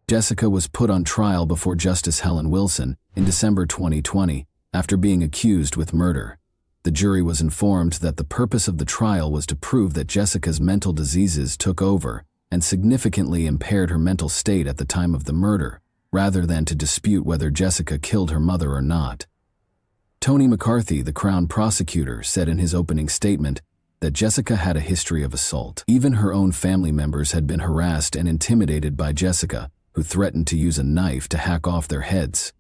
A: Jessica was put on trial before Justice Helen Wilson in December 2020 after being accused with murder. The jury was informed that the purpose of the trial was to prove that Jessica's mental diseases took over and significantly impaired her mental state at the time of the murder, rather than to dispute whether Jessica killed her mother or not. Tony McCarthy, the Crown prosecutor, said in his opening statement that Jessica had a history of assault. Even her own family members had been harassed and intimidated by Jessica, who threatened to use a knife to hack off their heads.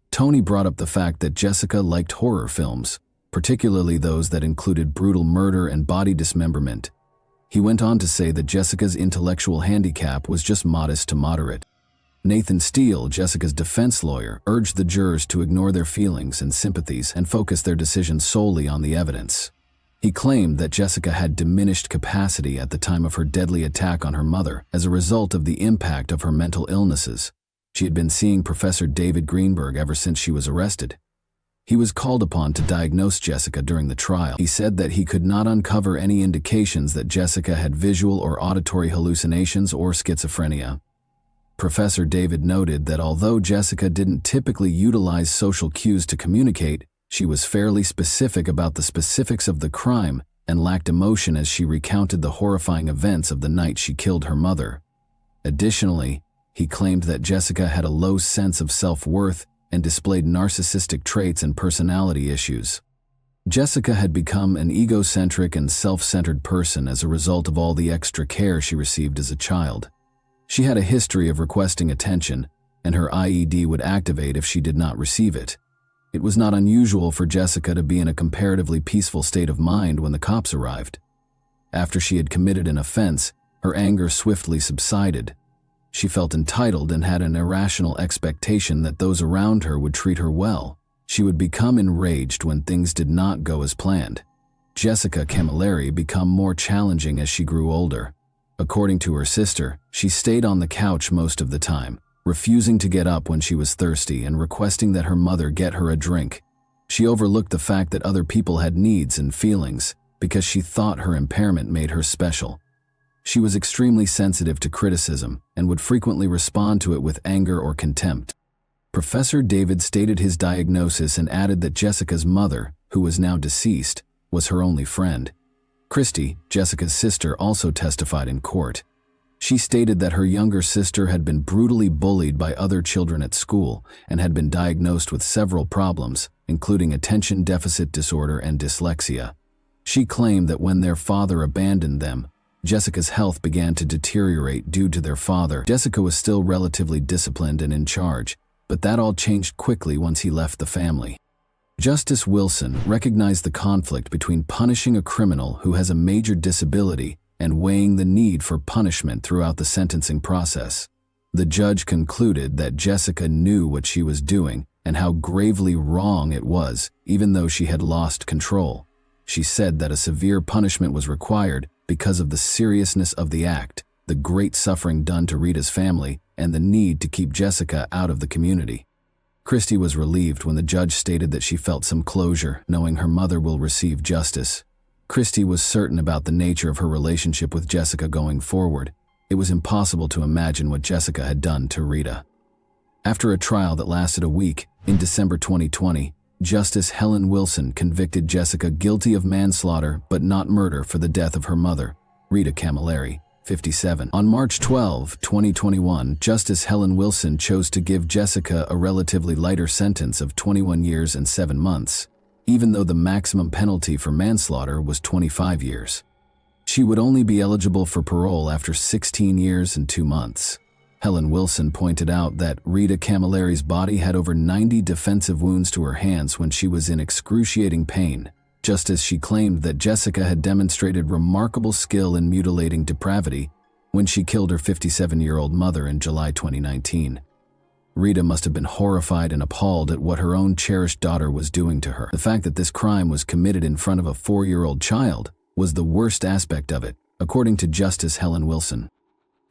A: Tony brought up the fact that Jessica liked horror films, particularly those that included brutal murder and body dismemberment. He went on to say that Jessica's intellectual handicap was just modest to moderate. Nathan Steele, Jessica's defense lawyer, urged the jurors to ignore their feelings and sympathies and focus their decisions solely on the evidence. He claimed that Jessica had diminished capacity at the time of her deadly attack on her mother as a result of the impact of her mental illnesses. She had been seeing Professor David Greenberg ever since she was arrested. He was called upon to diagnose Jessica during the trial. He said that he could not uncover any indications that Jessica had visual or auditory hallucinations or schizophrenia. Professor David noted that although Jessica didn't typically utilize social cues to communicate, she was fairly specific about the specifics of the crime and lacked emotion as she recounted the horrifying events of the night she killed her mother. Additionally, he claimed that Jessica had a low sense of self-worth and displayed narcissistic traits and personality issues. Jessica had become an egocentric and self-centered person as a result of all the extra care she received as a child. She had a history of requesting attention, and her IED would activate if she did not receive it. It was not unusual for Jessica to be in a comparatively peaceful state of mind when the cops arrived. After she had committed an offense, her anger swiftly subsided. She felt entitled and had an irrational expectation that those around her would treat her well. She would become enraged when things did not go as planned. Jessica Camilleri became more challenging as she grew older. According to her sister, she stayed on the couch most of the time, refusing to get up when she was thirsty and requesting that her mother get her a drink. She overlooked the fact that other people had needs and feelings because she thought her impairment made her special. She was extremely sensitive to criticism and would frequently respond to it with anger or contempt. Professor David stated his diagnosis and added that Jessica's mother, who was now deceased, was her only friend. Christy, Jessica's sister, also testified in court. She stated that her younger sister had been brutally bullied by other children at school and had been diagnosed with several problems, including attention deficit disorder and dyslexia. She claimed that when their father abandoned them, Jessica's health began to deteriorate due to their father. Jessica was still relatively disciplined and in charge, but that all changed quickly once he left the family. Justice Wilson recognized the conflict between punishing a criminal who has a major disability and weighing the need for punishment throughout the sentencing process. The judge concluded that Jessica knew what she was doing and how gravely wrong it was, even though she had lost control. She said that a severe punishment was required because of the seriousness of the act, the great suffering done to Rita's family, and the need to keep Jessica out of the community. Christy was relieved when the judge stated that she felt some closure, knowing her mother will receive justice. Christy was certain about the nature of her relationship with Jessica going forward. It was impossible to imagine what Jessica had done to Rita. After a trial that lasted a week, in December 2020, Justice Helen Wilson convicted Jessica guilty of manslaughter but not murder for the death of her mother, Rita Camilleri, 57. On March 12, 2021, Justice Helen Wilson chose to give Jessica a relatively lighter sentence of 21 years and 7 months, even though the maximum penalty for manslaughter was 25 years. She would only be eligible for parole after 16 years and 2 months. Helen Wilson pointed out that Rita Camilleri's body had over 90 defensive wounds to her hands when she was in excruciating pain, just as she claimed that Jessica had demonstrated remarkable skill in mutilating depravity when she killed her 57-year-old mother in July 2019. Rita must have been horrified and appalled at what her own cherished daughter was doing to her. The fact that this crime was committed in front of a 4-year-old child was the worst aspect of it, according to Justice Helen Wilson.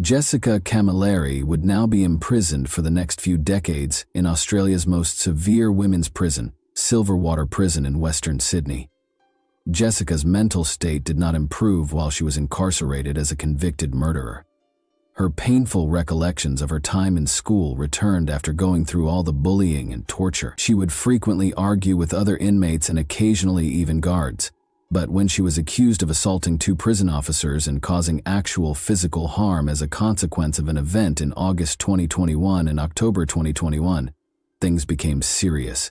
A: Jessica Camilleri would now be imprisoned for the next few decades in Australia's most severe women's prison, Silverwater Prison in Western Sydney. Jessica's mental state did not improve while she was incarcerated as a convicted murderer. Her painful recollections of her time in school returned after going through all the bullying and torture. She would frequently argue with other inmates and occasionally even guards. But when she was accused of assaulting 2 prison officers and causing actual physical harm as a consequence of an event in August 2021 and October 2021, things became serious.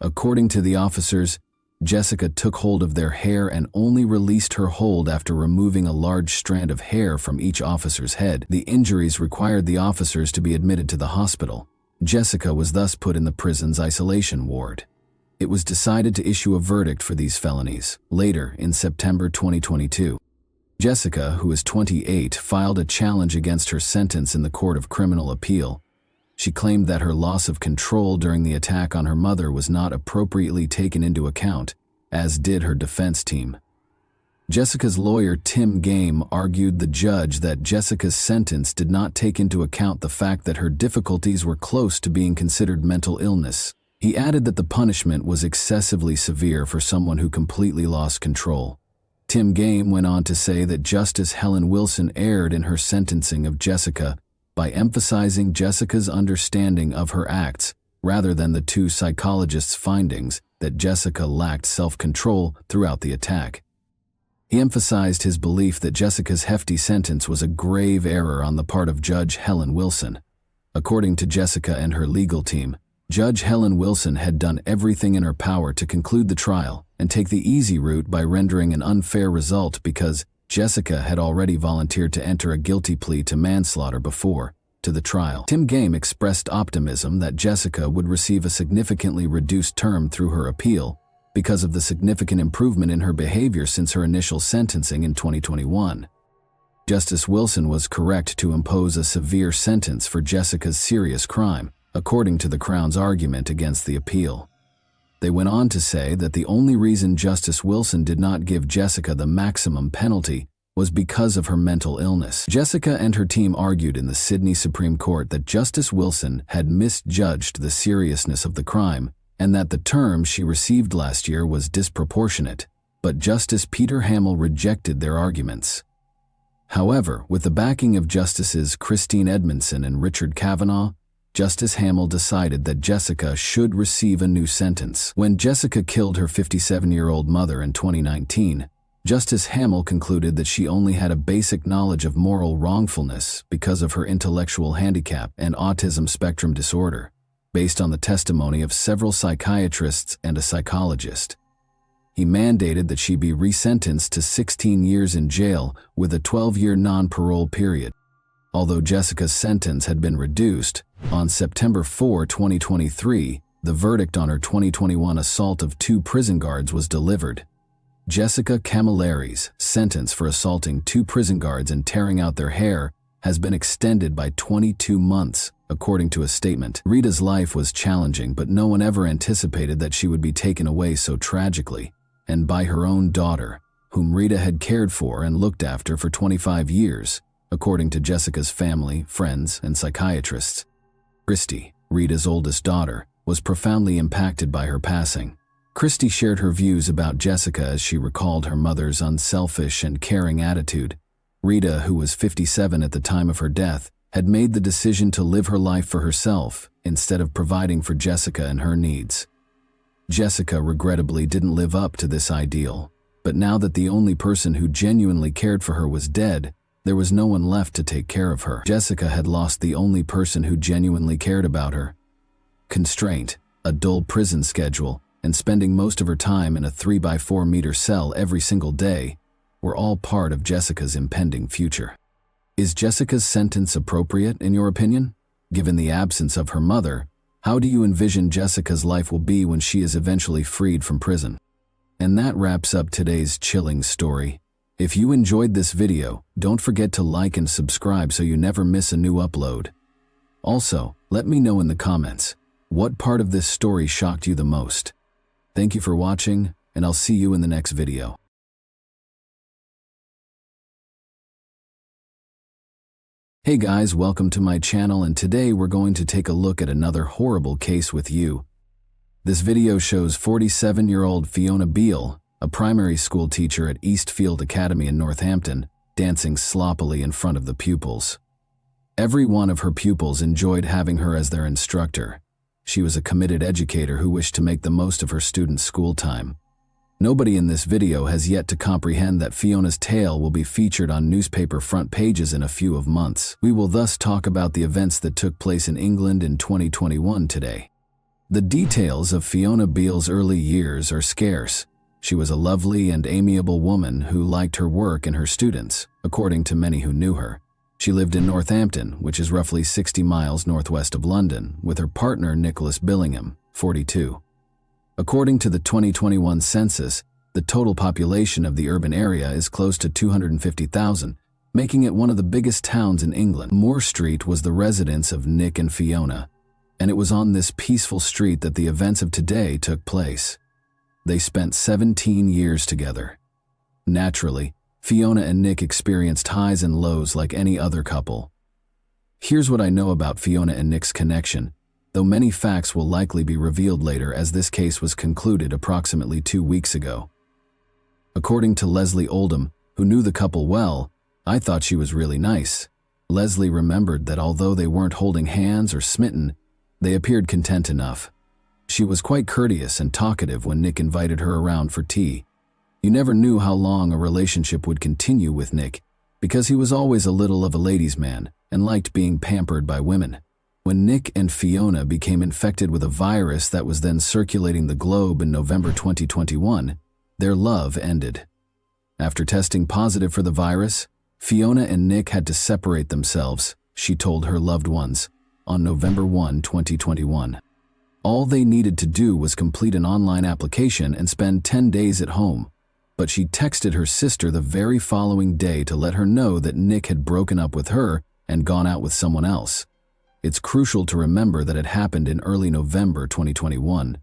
A: According to the officers, Jessica took hold of their hair and only released her hold after removing a large strand of hair from each officer's head. The injuries required the officers to be admitted to the hospital. Jessica was thus put in the prison's isolation ward. It was decided to issue a verdict for these felonies, later in September 2022. Jessica, who is 28, filed a challenge against her sentence in the Court of Criminal Appeal. She claimed that her loss of control during the attack on her mother was not appropriately taken into account, as did her defense team. Jessica's lawyer Tim Game argued the judge that Jessica's sentence did not take into account the fact that her difficulties were close to being considered mental illness. He added that the punishment was excessively severe for someone who completely lost control. Tim Game went on to say that Justice Helen Wilson erred in her sentencing of Jessica by emphasizing Jessica's understanding of her acts rather than the 2 psychologists' findings that Jessica lacked self-control throughout the attack. He emphasized his belief that Jessica's hefty sentence was a grave error on the part of Judge Helen Wilson. According to Jessica and her legal team, Judge Helen Wilson had done everything in her power to conclude the trial and take the easy route by rendering an unfair result because Jessica had already volunteered to enter a guilty plea to manslaughter before, to the trial. Tim Game expressed optimism that Jessica would receive a significantly reduced term through her appeal because of the significant improvement in her behavior since her initial sentencing in 2021. Justice Wilson was correct to impose a severe sentence for Jessica's serious crime, according to the Crown's argument against the appeal. They went on to say that the only reason Justice Wilson did not give Jessica the maximum penalty was because of her mental illness. Jessica and her team argued in the Sydney Supreme Court that Justice Wilson had misjudged the seriousness of the crime and that the term she received last year was disproportionate, but Justice Peter Hamill rejected their arguments. However, with the backing of Justices Christine Edmondson and Richard Kavanaugh, Justice Hamill decided that Jessica should receive a new sentence. When Jessica killed her 57-year-old mother in 2019, Justice Hamill concluded that she only had a basic knowledge of moral wrongfulness because of her intellectual handicap and autism spectrum disorder, based on the testimony of several psychiatrists and a psychologist. He mandated that she be resentenced to 16 years in jail with a 12-year non-parole period. Although Jessica's sentence had been reduced, on September 4, 2023, the verdict on her 2021 assault of 2 prison guards was delivered. Jessica Camilleri's sentence for assaulting 2 prison guards and tearing out their hair has been extended by 22 months, according to a statement. Rita's life was challenging, but no one ever anticipated that she would be taken away so tragically, and by her own daughter, whom Rita had cared for and looked after for 25 years, according to Jessica's family, friends, and psychiatrists. Christy, Rita's oldest daughter, was profoundly impacted by her passing. Christy shared her views about Jessica as she recalled her mother's unselfish and caring attitude. Rita, who was 57 at the time of her death, had made the decision to live her life for herself instead of providing for Jessica and her needs. Jessica regrettably didn't live up to this ideal, but now that the only person who genuinely cared for her was dead, there was no one left to take care of her. Jessica had lost the only person who genuinely cared about her. Constraint, a dull prison schedule, and spending most of her time in a 3x4-meter cell every single day were all part of Jessica's impending future. Is Jessica's sentence appropriate, in your opinion? Given the absence of her mother, how do you envision Jessica's life will be when she is eventually freed from prison? And that wraps up today's chilling story. If you enjoyed this video, don't forget to like and subscribe so you never miss a new upload. Also, let me know in the comments, what part of this story shocked you the most? Thank you for watching, and I'll see you in the next video. Hey guys, welcome to my channel, and today we're going to take a look at another horrible case with you. This video shows 47-year-old Fiona Beale, a primary school teacher at Eastfield Academy in Northampton, dancing sloppily in front of the pupils. Every one of her pupils enjoyed having her as their instructor. She was a committed educator who wished to make the most of her students' school time. Nobody in this video has yet to comprehend that Fiona's tale will be featured on newspaper front pages in a few months. We will thus talk about the events that took place in England in 2021 today. The details of Fiona Beale's early years are scarce. She was a lovely and amiable woman who liked her work and her students, according to many who knew her. She lived in Northampton, which is roughly 60 miles northwest of London, with her partner Nicholas Billingham, 42. According to the 2021 census, the total population of the urban area is close to 250,000, making it one of the biggest towns in England. Moore Street was the residence of Nick and Fiona, and it was on this peaceful street that the events of today took place. They spent 17 years together. Naturally, Fiona and Nick experienced highs and lows like any other couple. Here's what I know about Fiona and Nick's connection, though many facts will likely be revealed later as this case was concluded approximately 2 weeks ago. According to Leslie Oldham, who knew the couple well, I thought she was really nice. Leslie remembered that although they weren't holding hands or smitten, they appeared content enough. She was quite courteous and talkative when Nick invited her around for tea. You never knew how long a relationship would continue with Nick, because he was always a little of a ladies' man and liked being pampered by women. When Nick and Fiona became infected with a virus that was then circulating the globe in November 2021, their love ended. After testing positive for the virus, Fiona and Nick had to separate themselves, she told her loved ones on November 1, 2021. All they needed to do was complete an online application and spend 10 days at home. But she texted her sister the very following day to let her know that Nick had broken up with her and gone out with someone else. It's crucial to remember that it happened in early November 2021.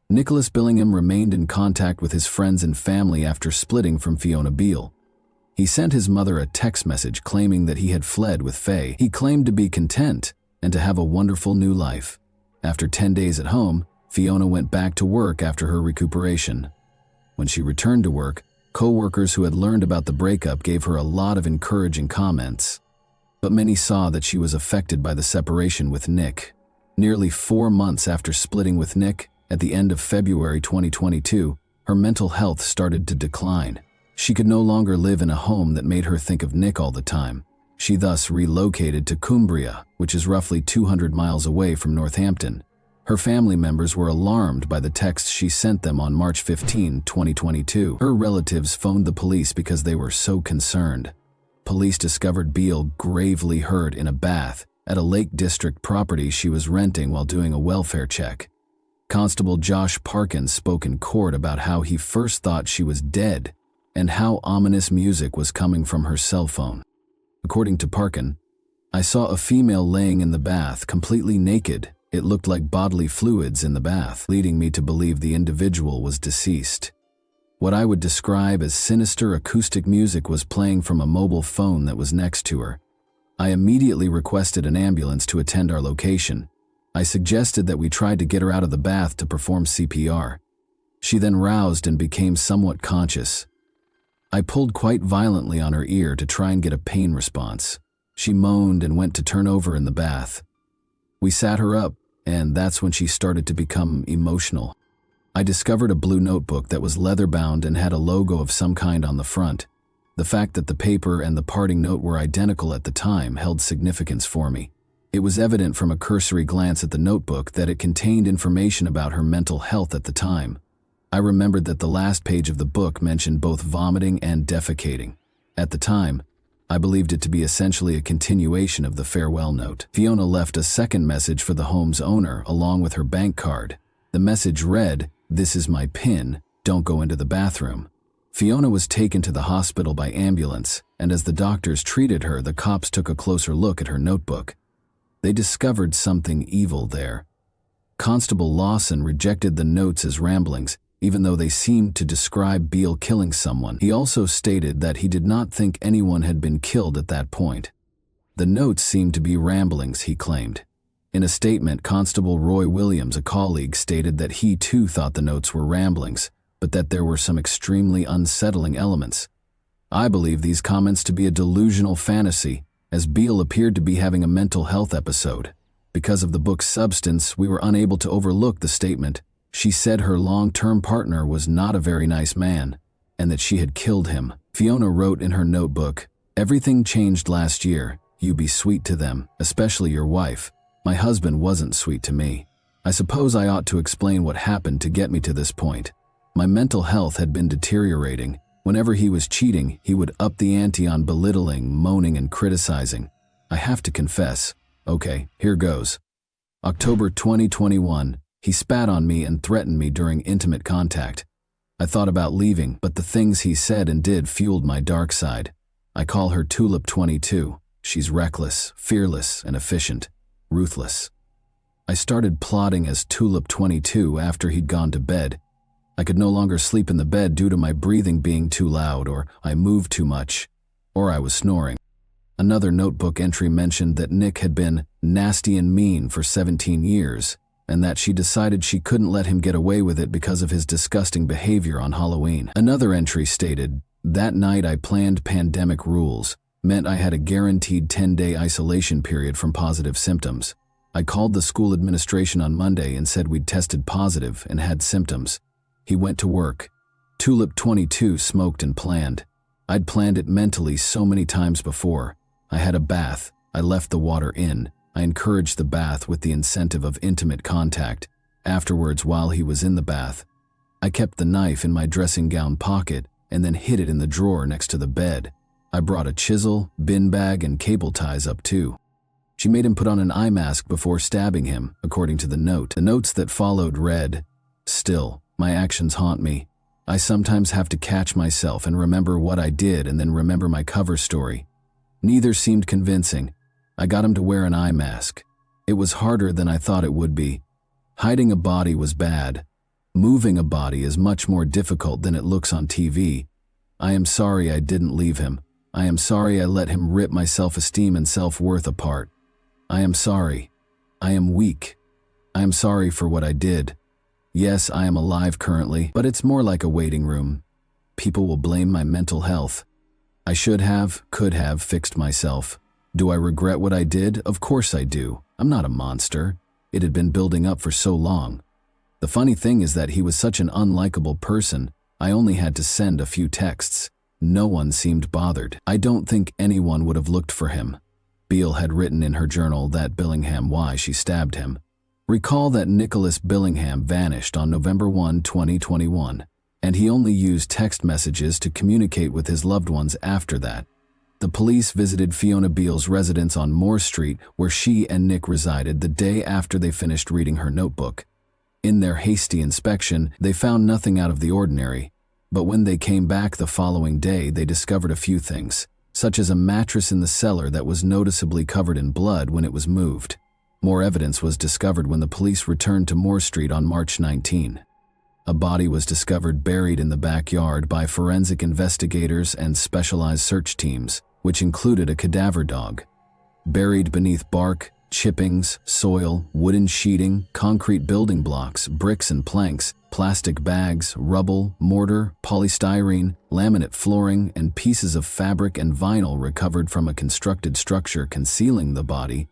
A: Nicholas Billingham remained in contact with his friends and family after splitting from Fiona Beale. He sent his mother a text message claiming that he had fled with Faye. He claimed to be content and to have a wonderful new life. After 10 days at home, Fiona went back to work after her recuperation. When she returned to work, co-workers who had learned about the breakup gave her a lot of encouraging comments. But many saw that she was affected by the separation with Nick. Nearly 4 months after splitting with Nick, at the end of February 2022, her mental health started to decline. She could no longer live in a home that made her think of Nick all the time. She thus relocated to Cumbria, which is roughly 200 miles away from Northampton. Her family members were alarmed by the text she sent them on March 15, 2022. Her relatives phoned the police because they were so concerned. Police discovered Beale gravely hurt in a bath at a Lake District property she was renting while doing a welfare check. Constable Josh Parkin spoke in court about how he first thought she was dead and how ominous music was coming from her cell phone. According to Parkin, "I saw a female laying in the bath, completely naked. It looked like bodily fluids in the bath, leading me to believe the individual was deceased. What I would describe as sinister acoustic music was playing from a mobile phone that was next to her. I immediately requested an ambulance to attend our location. I suggested that we tried to get her out of the bath to perform CPR. She then roused and became somewhat conscious. I pulled quite violently on her ear to try and get a pain response. She moaned and went to turn over in the bath. We sat her up, and that's when she started to become emotional. I discovered a blue notebook that was leather-bound and had a logo of some kind on the front. The fact that the paper and the parting note were identical at the time held significance for me. It was evident from a cursory glance at the notebook that it contained information about her mental health at the time. I remembered that the last page of the book mentioned both vomiting and defecating. At the time, I believed it to be essentially a continuation of the farewell note. Fiona left a second message for the home's owner along with her bank card. The message read, "This is my PIN, don't go into the bathroom." Fiona was taken to the hospital by ambulance, and as the doctors treated her, the cops took a closer look at her notebook. They discovered something evil there. Constable Lawson rejected the notes as ramblings, even though they seemed to describe Beale killing someone. He also stated that he did not think anyone had been killed at that point. The notes seemed to be ramblings, he claimed. In a statement, Constable Roy Williams, a colleague, stated that he too thought the notes were ramblings, but that there were some extremely unsettling elements. I believe these comments to be a delusional fantasy, as Beale appeared to be having a mental health episode. Because of the book's substance, we were unable to overlook the statement. She said her long-term partner was not a very nice man, and that she had killed him. Fiona wrote in her notebook, "Everything changed last year. You be sweet to them, especially your wife. My husband wasn't sweet to me. I suppose I ought to explain what happened to get me to this point. My mental health had been deteriorating. Whenever he was cheating, he would up the ante on belittling, moaning, and criticizing. I have to confess. Okay, here goes. October 2021. He spat on me and threatened me during intimate contact. I thought about leaving, but the things he said and did fueled my dark side. I call her Tulip 22. She's reckless, fearless, and efficient. Ruthless. I started plotting as Tulip 22 after he'd gone to bed. I could no longer sleep in the bed due to my breathing being too loud, or I moved too much, or I was snoring. Another notebook entry mentioned that Nick had been nasty and mean for 17 years, and that she decided she couldn't let him get away with it because of his disgusting behavior on Halloween. Another entry stated, "That night I planned pandemic rules, meant I had a guaranteed 10-day isolation period from positive symptoms. I called the school administration on Monday and said we'd tested positive and had symptoms. He went to work. Tulip 22 smoked and planned. I'd planned it mentally so many times before. I had a bath. I left the water in. I encouraged the bath with the incentive of intimate contact. Afterwards, while he was in the bath, I kept the knife in my dressing gown pocket and then hid it in the drawer next to the bed. I brought a chisel, bin bag, and cable ties up too. She made him put on an eye mask before stabbing him, according to the note. The notes that followed read, "Still, my actions haunt me. I sometimes have to catch myself and remember what I did and then remember my cover story." Neither seemed convincing. I got him to wear an eye mask. It was harder than I thought it would be. Hiding a body was bad. Moving a body is much more difficult than it looks on TV. I am sorry I didn't leave him. I am sorry I let him rip my self-esteem and self-worth apart. I am sorry. I am weak. I am sorry for what I did. Yes, I am alive currently, but it's more like a waiting room. People will blame my mental health. I could have fixed myself. Do I regret what I did? Of course I do. I'm not a monster. It had been building up for so long. The funny thing is that he was such an unlikable person, I only had to send a few texts. No one seemed bothered. I don't think anyone would have looked for him. Beale had written in her journal that Billingham why she stabbed him. Recall that Nicholas Billingham vanished on November 1, 2021, and he only used text messages to communicate with his loved ones after that. The police visited Fiona Beale's residence on Moore Street, where she and Nick resided, the day after they finished reading her notebook. In their hasty inspection, they found nothing out of the ordinary, but when they came back the following day, they discovered a few things, such as a mattress in the cellar that was noticeably covered in blood when it was moved. More evidence was discovered when the police returned to Moore Street on March 19. A body was discovered buried in the backyard by forensic investigators and specialized search teams, which included a cadaver dog. Buried beneath bark, chippings, soil, wooden sheeting, concrete building blocks, bricks and planks, plastic bags, rubble, mortar, polystyrene, laminate flooring, and pieces of fabric and vinyl recovered from a constructed structure concealing the body,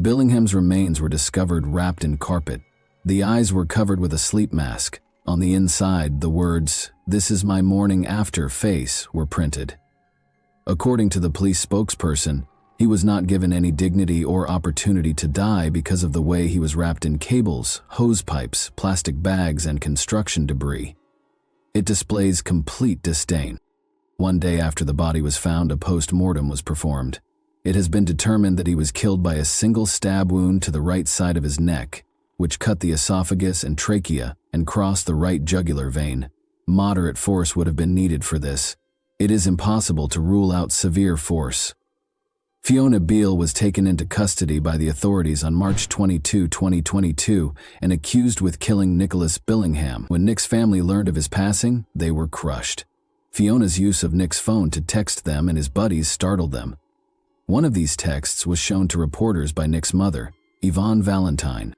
A: Billingham's remains were discovered wrapped in carpet. The eyes were covered with a sleep mask. On the inside, the words, "This is my morning after" face were printed. According to the police spokesperson, he was not given any dignity or opportunity to die because of the way he was wrapped in cables, hose pipes, plastic bags, and construction debris. It displays complete disdain. One day after the body was found, a post-mortem was performed. It has been determined that he was killed by a single stab wound to the right side of his neck, which cut the esophagus and trachea and crossed the right jugular vein. Moderate force would have been needed for this. It is impossible to rule out severe force. Fiona Beale was taken into custody by the authorities on March 22, 2022, and accused with killing Nicholas Billingham. When Nick's family learned of his passing, they were crushed. Fiona's use of Nick's phone to text them and his buddies startled them. One of these texts was shown to reporters by Nick's mother, Yvonne Valentine.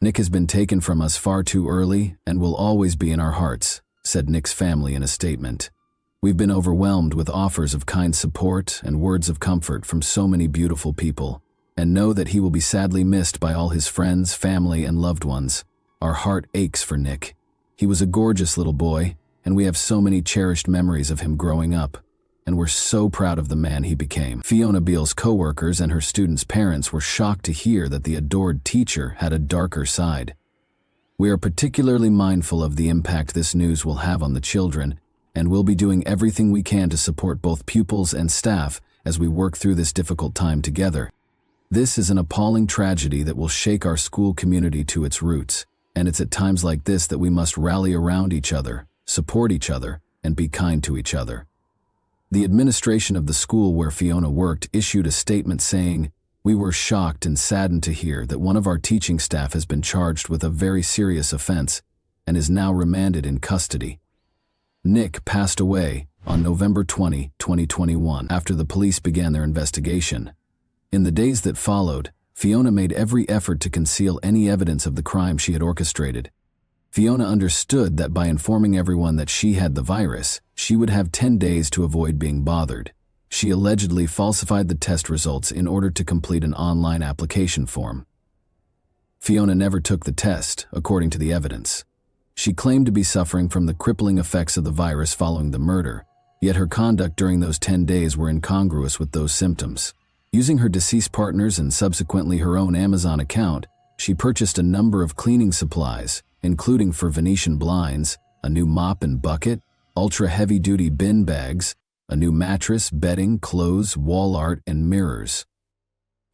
A: "Nick has been taken from us far too early and will always be in our hearts," said Nick's family in a statement. "We've been overwhelmed with offers of kind support and words of comfort from so many beautiful people, and know that he will be sadly missed by all his friends, family, and loved ones. Our heart aches for Nick. He was a gorgeous little boy, and we have so many cherished memories of him growing up, and we're so proud of the man he became." Fiona Beale's co-workers and her students' parents were shocked to hear that the adored teacher had a darker side. "We are particularly mindful of the impact this news will have on the children, and we'll be doing everything we can to support both pupils and staff as we work through this difficult time together. This is an appalling tragedy that will shake our school community to its roots, and it's at times like this that we must rally around each other, support each other, and be kind to each other." The administration of the school where Fiona worked issued a statement saying, "We were shocked and saddened to hear that one of our teaching staff has been charged with a very serious offense and is now remanded in custody." Nick passed away on November 20, 2021, after the police began their investigation. In the days that followed, Fiona made every effort to conceal any evidence of the crime she had orchestrated. Fiona understood that by informing everyone that she had the virus, she would have 10 days to avoid being bothered. She allegedly falsified the test results in order to complete an online application form. Fiona never took the test, according to the evidence. She claimed to be suffering from the crippling effects of the virus following the murder, yet her conduct during those 10 days were incongruous with those symptoms. Using her deceased partner's and subsequently her own Amazon account, she purchased a number of cleaning supplies, including for Venetian blinds, a new mop and bucket, ultra-heavy-duty bin bags, a new mattress, bedding, clothes, wall art, and mirrors.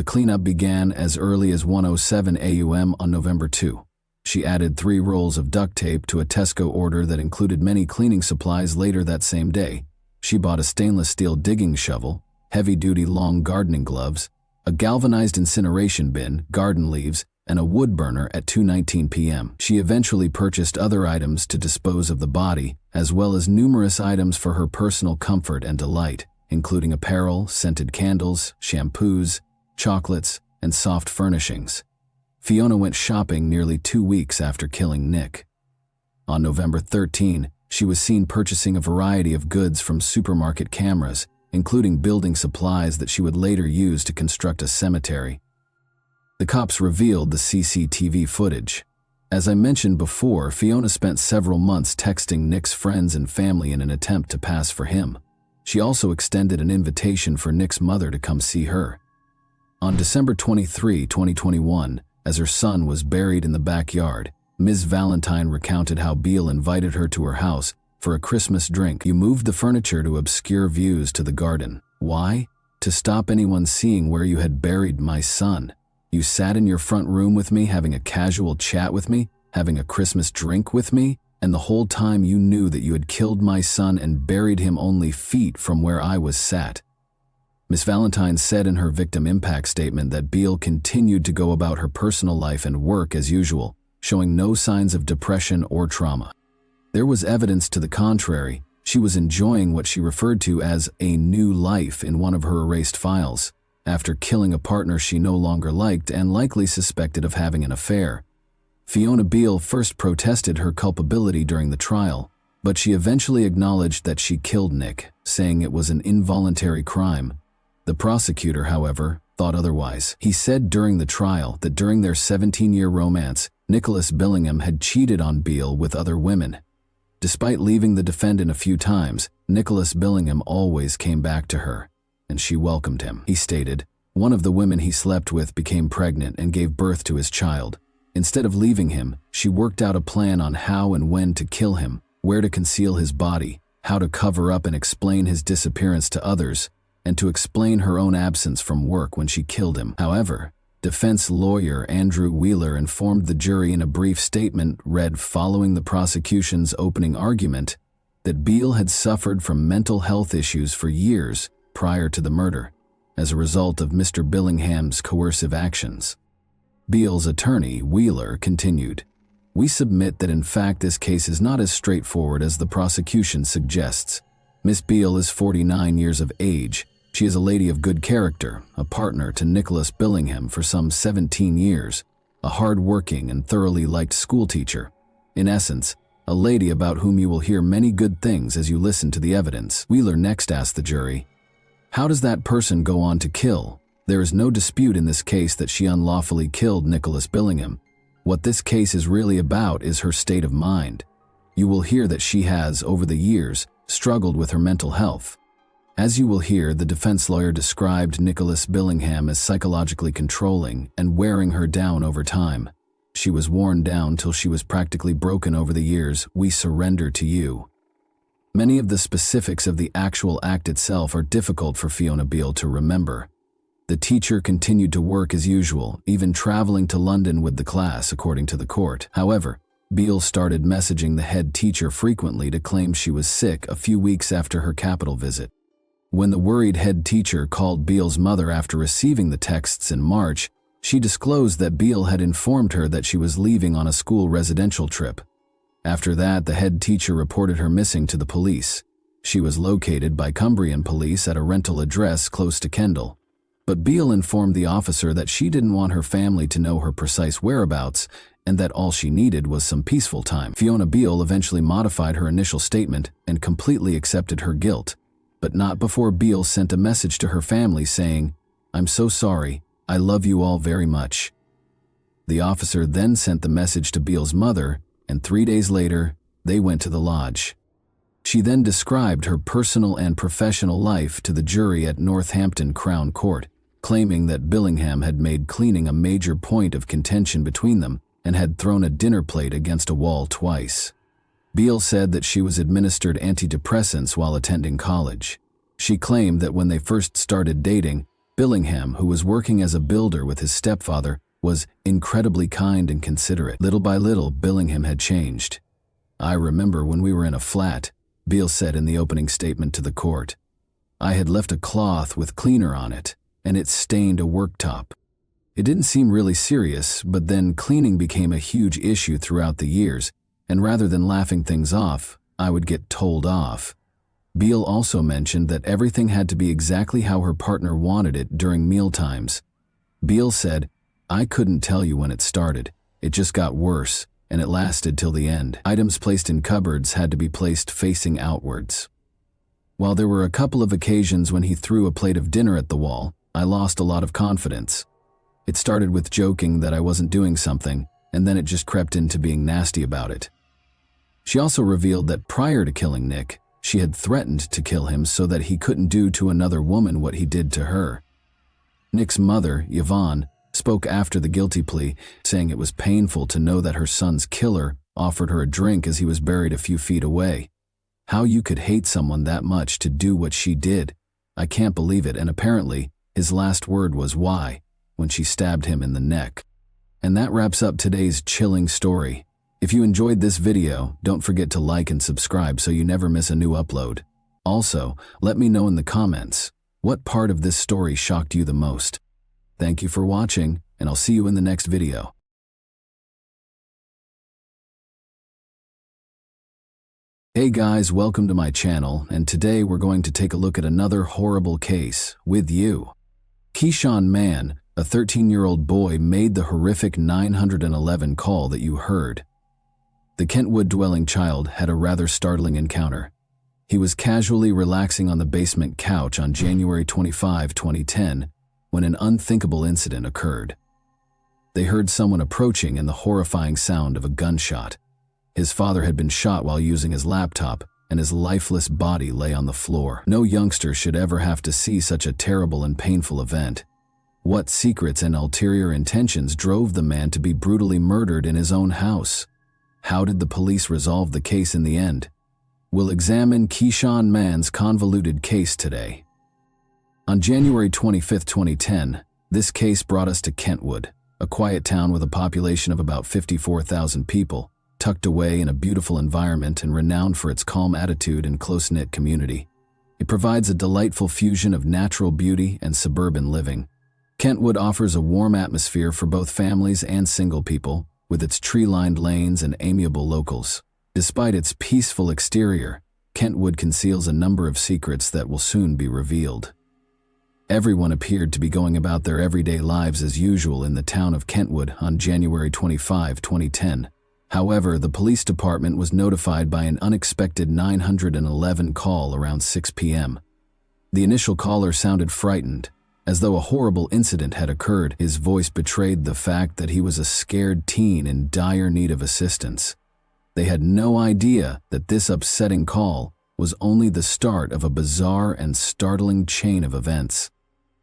A: The cleanup began as early as 1:07 a.m. on November 2. She added 3 rolls of duct tape to a Tesco order that included many cleaning supplies. Later that same day, she bought a stainless steel digging shovel, heavy-duty long gardening gloves, a galvanized incineration bin, garden leaves, and a wood burner at 2:19 p.m. She eventually purchased other items to dispose of the body, as well as numerous items for her personal comfort and delight, including apparel, scented candles, shampoos, chocolates, and soft furnishings. Fiona went shopping nearly 2 weeks after killing Nick. On November 13, she was seen purchasing a variety of goods from supermarket cameras, including building supplies that she would later use to construct a cemetery. The cops revealed the CCTV footage. As I mentioned before, Fiona spent several months texting Nick's friends and family in an attempt to pass for him. She also extended an invitation for Nick's mother to come see her. On December 23, 2021, as her son was buried in the backyard, Ms. Valentine recounted how Beale invited her to her house for a Christmas drink. "You moved the furniture to obscure views to the garden. Why? To stop anyone seeing where you had buried my son. You sat in your front room with me, having a casual chat with me, having a Christmas drink with me, and the whole time you knew that you had killed my son and buried him only feet from where I was sat." Ms. Valentine said in her victim impact statement that Beale continued to go about her personal life and work as usual, showing no signs of depression or trauma. There was evidence to the contrary. She was enjoying what she referred to as a new life in one of her erased files, after killing a partner she no longer liked and likely suspected of having an affair. Fiona Beale first protested her culpability during the trial, but she eventually acknowledged that she killed Nick, saying it was an involuntary crime. The prosecutor, however, thought otherwise. He said during the trial that during their 17-year romance, Nicholas Billingham had cheated on Beale with other women. Despite leaving the defendant a few times, Nicholas Billingham always came back to her, and she welcomed him. He stated, "One of the women he slept with became pregnant and gave birth to his child. Instead of leaving him, she worked out a plan on how and when to kill him, where to conceal his body, how to cover up and explain his disappearance to others, and to explain her own absence from work when she killed him." However, defense lawyer Andrew Wheeler informed the jury in a brief statement read following the prosecution's opening argument that Beale had suffered from mental health issues for years prior to the murder, as a result of Mr. Billingham's coercive actions. Beale's attorney, Wheeler, continued, "We submit that in fact this case is not as straightforward as the prosecution suggests. Miss Beale is 49 years of age. She is a lady of good character, a partner to Nicholas Billingham for some 17 years, a hard-working and thoroughly liked schoolteacher. In essence, a lady about whom you will hear many good things as you listen to the evidence." Wheeler next asked the jury, "How does that person go on to kill? There is no dispute in this case that she unlawfully killed Nicholas Billingham. What this case is really about is her state of mind. You will hear that she has, over the years, struggled with her mental health. As you will hear, the defense lawyer described Nicholas Billingham as psychologically controlling and wearing her down over time. She was worn down till she was practically broken over the years. We surrender to you." Many of the specifics of the actual act itself are difficult for Fiona Beale to remember. The teacher continued to work as usual, even traveling to London with the class, according to the court. However, Beale started messaging the head teacher frequently to claim she was sick a few weeks after her capital visit. When the worried head teacher called Beale's mother after receiving the texts in March, she disclosed that Beale had informed her that she was leaving on a school residential trip. After that, the head teacher reported her missing to the police. She was located by Cumbrian police at a rental address close to Kendal. But Beale informed the officer that she didn't want her family to know her precise whereabouts and that all she needed was some peaceful time. Fiona Beale eventually modified her initial statement and completely accepted her guilt, but not before Beale sent a message to her family saying, "I'm so sorry, I love you all very much." The officer then sent the message to Beale's mother, and 3 days later, they went to the lodge. She then described her personal and professional life to the jury at Northampton Crown Court, claiming that Billingham had made cleaning a major point of contention between them and had thrown a dinner plate against a wall twice. Beale said that she was administered antidepressants while attending college. She claimed that when they first started dating, Billingham, who was working as a builder with his stepfather, was incredibly kind and considerate. Little by little, Billingham had changed. "I remember when we were in a flat," Beale said in the opening statement to the court. "I had left a cloth with cleaner on it, and it stained a worktop. It didn't seem really serious, but then cleaning became a huge issue throughout the years, and rather than laughing things off, I would get told off." Beale also mentioned that everything had to be exactly how her partner wanted it during mealtimes. Beale said, "I couldn't tell you when it started. It just got worse, and it lasted till the end. Items placed in cupboards had to be placed facing outwards. While there were a couple of occasions when he threw a plate of dinner at the wall, I lost a lot of confidence. It started with joking that I wasn't doing something, and then it just crept into being nasty about it." She also revealed that prior to killing Nick, she had threatened to kill him so that he couldn't do to another woman what he did to her. Nick's mother, Yvonne, spoke after the guilty plea, saying it was painful to know that her son's killer offered her a drink as he was buried a few feet away. "How you could hate someone that much to do what she did. I can't believe it," and apparently, his last word was "why" when she stabbed him in the neck. And that wraps up today's chilling story. If you enjoyed this video, don't forget to like and subscribe so you never miss a new upload. Also, let me know in the comments, what part of this story shocked you the most? Thank you for watching, and I'll see you in the next video. Hey guys, welcome to my channel, and today we're going to take a look at another horrible case with you. Keyshawn Mann, a 13-year-old boy, made the horrific 911 call that you heard. The Kentwood-dwelling child had a rather startling encounter. He was casually relaxing on the basement couch on January 25, 2010, when an unthinkable incident occurred. They heard someone approaching and the horrifying sound of a gunshot. His father had been shot while using his laptop, and his lifeless body lay on the floor. No youngster should ever have to see such a terrible and painful event. What secrets and ulterior intentions drove the man to be brutally murdered in his own house? How did the police resolve the case in the end? We'll examine Keyshawn Mann's convoluted case today. On January 25, 2010, this case brought us to Kentwood, a quiet town with a population of about 54,000 people, tucked away in a beautiful environment and renowned for its calm attitude and close-knit community. It provides a delightful fusion of natural beauty and suburban living. Kentwood offers a warm atmosphere for both families and single people, with its tree-lined lanes and amiable locals. Despite its peaceful exterior, Kentwood conceals a number of secrets that will soon be revealed. Everyone appeared to be going about their everyday lives as usual in the town of Kentwood on January 25, 2010. However, the police department was notified by an unexpected 911 call around 6 p.m. The initial caller sounded frightened, as though a horrible incident had occurred. His voice betrayed the fact that he was a scared teen in dire need of assistance. They had no idea that this upsetting call was only the start of a bizarre and startling chain of events.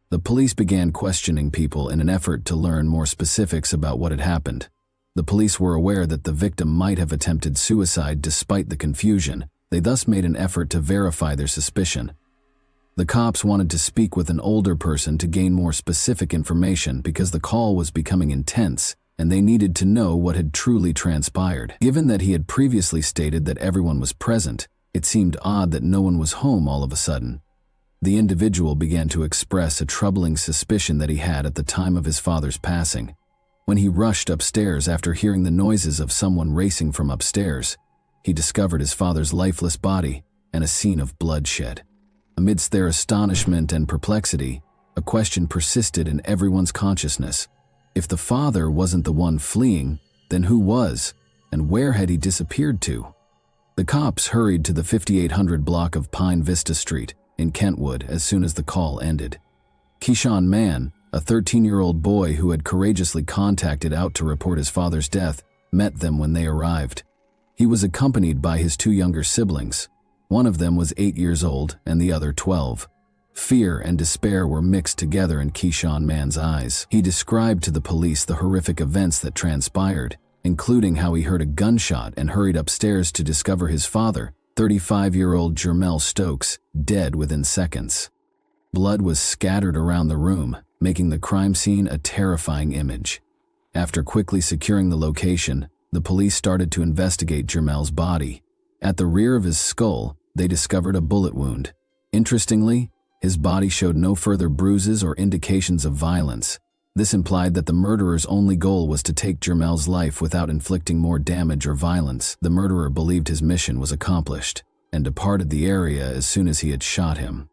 A: The police began questioning people in an effort to learn more specifics about what had happened. The police were aware that the victim might have attempted suicide despite the confusion. They thus made an effort to verify their suspicion. The cops wanted to speak with an older person to gain more specific information because the call was becoming intense and they needed to know what had truly transpired. Given that he had previously stated that everyone was present, it seemed odd that no one was home all of a sudden. The individual began to express a troubling suspicion that he had at the time of his father's passing. When he rushed upstairs after hearing the noises of someone racing from upstairs, he discovered his father's lifeless body and a scene of bloodshed. Amidst their astonishment and perplexity, a question persisted in everyone's consciousness. If the father wasn't the one fleeing, then who was, and where had he disappeared to? The cops hurried to the 5800 block of Pine Vista Street in Kentwood as soon as the call ended. Keyshawn Mann, a 13-year-old boy who had courageously contacted out to report his father's death, met them when they arrived. He was accompanied by his two younger siblings. One of them was 8 years old and the other 12. Fear and despair were mixed together in Keyshawn Mann's eyes. He described to the police the horrific events that transpired, including how he heard a gunshot and hurried upstairs to discover his father, 35-year-old Jermel Stokes, dead within seconds. Blood was scattered around the room, making the crime scene a terrifying image. After quickly securing the location, the police started to investigate Jermel's body. At the rear of his skull, they discovered a bullet wound. Interestingly, his body showed no further bruises or indications of violence. This implied that the murderer's only goal was to take Jermel's life without inflicting more damage or violence. The murderer believed his mission was accomplished and departed the area as soon as he had shot him.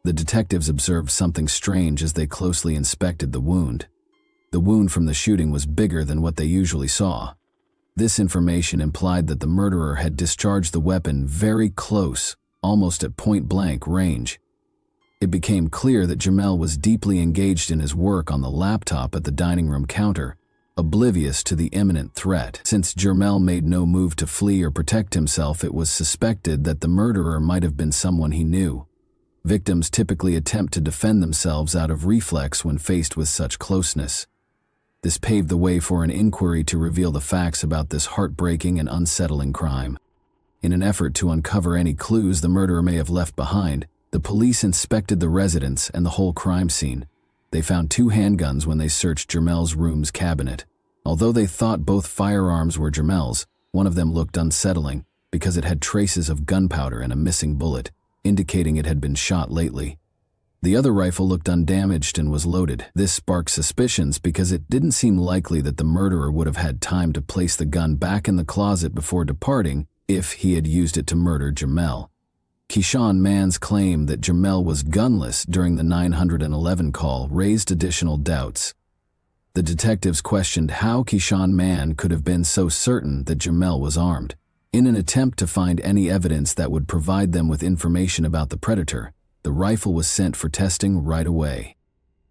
A: The detectives observed something strange as they closely inspected the wound. The wound from the shooting was bigger than what they usually saw. This information implied that the murderer had discharged the weapon very close, almost at point-blank range. It became clear that Jermel was deeply engaged in his work on the laptop at the dining room counter, oblivious to the imminent threat. Since Jermel made no move to flee or protect himself, it was suspected that the murderer might have been someone he knew. Victims typically attempt to defend themselves out of reflex when faced with such closeness. This paved the way for an inquiry to reveal the facts about this heartbreaking and unsettling crime. In an effort to uncover any clues the murderer may have left behind, the police inspected the residence and the whole crime scene. They found 2 handguns when they searched Jermel's room's cabinet. Although they thought both firearms were Jermel's, one of them looked unsettling because it had traces of gunpowder and a missing bullet, indicating it had been shot lately. The other rifle looked undamaged and was loaded. This sparked suspicions because it didn't seem likely that the murderer would have had time to place the gun back in the closet before departing if he had used it to murder Jermel. Keyshawn Mann's claim that Jermel was gunless during the 911 call raised additional doubts. The detectives questioned how Keyshawn Mann could have been so certain that Jermel was armed. In an attempt to find any evidence that would provide them with information about the predator, the rifle was sent for testing right away.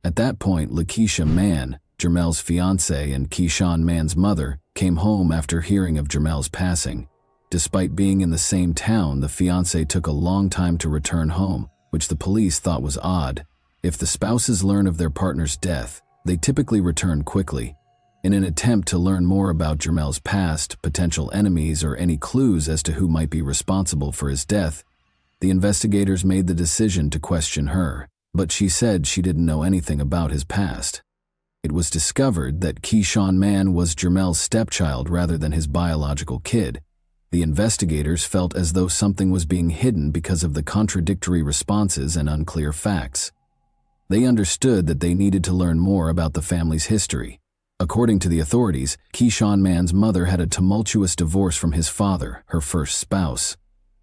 A: At that point, Lakeisha Mann, Jermel's fiancée and Keyshawn Mann's mother, came home after hearing of Jermel's passing. Despite being in the same town, the fiancé took a long time to return home, which the police thought was odd. If the spouses learn of their partner's death, they typically return quickly. In an attempt to learn more about Jermel's past, potential enemies, or any clues as to who might be responsible for his death, the investigators made the decision to question her, but she said she didn't know anything about his past. It was discovered that Keyshawn Mann was Jermel's stepchild rather than his biological kid. The investigators felt as though something was being hidden because of the contradictory responses and unclear facts. They understood that they needed to learn more about the family's history. According to the authorities, Keyshawn Mann's mother had a tumultuous divorce from his father, her first spouse.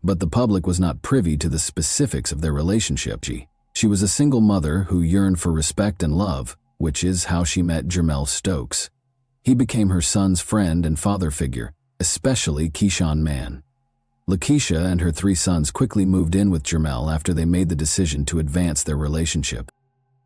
A: But the public was not privy to the specifics of their relationship. She was a single mother who yearned for respect and love, which is how she met Jermel Stokes. He became her son's friend and father figure, especially Keyshawn Mann. Lakeisha and her 3 sons quickly moved in with Jermel after they made the decision to advance their relationship.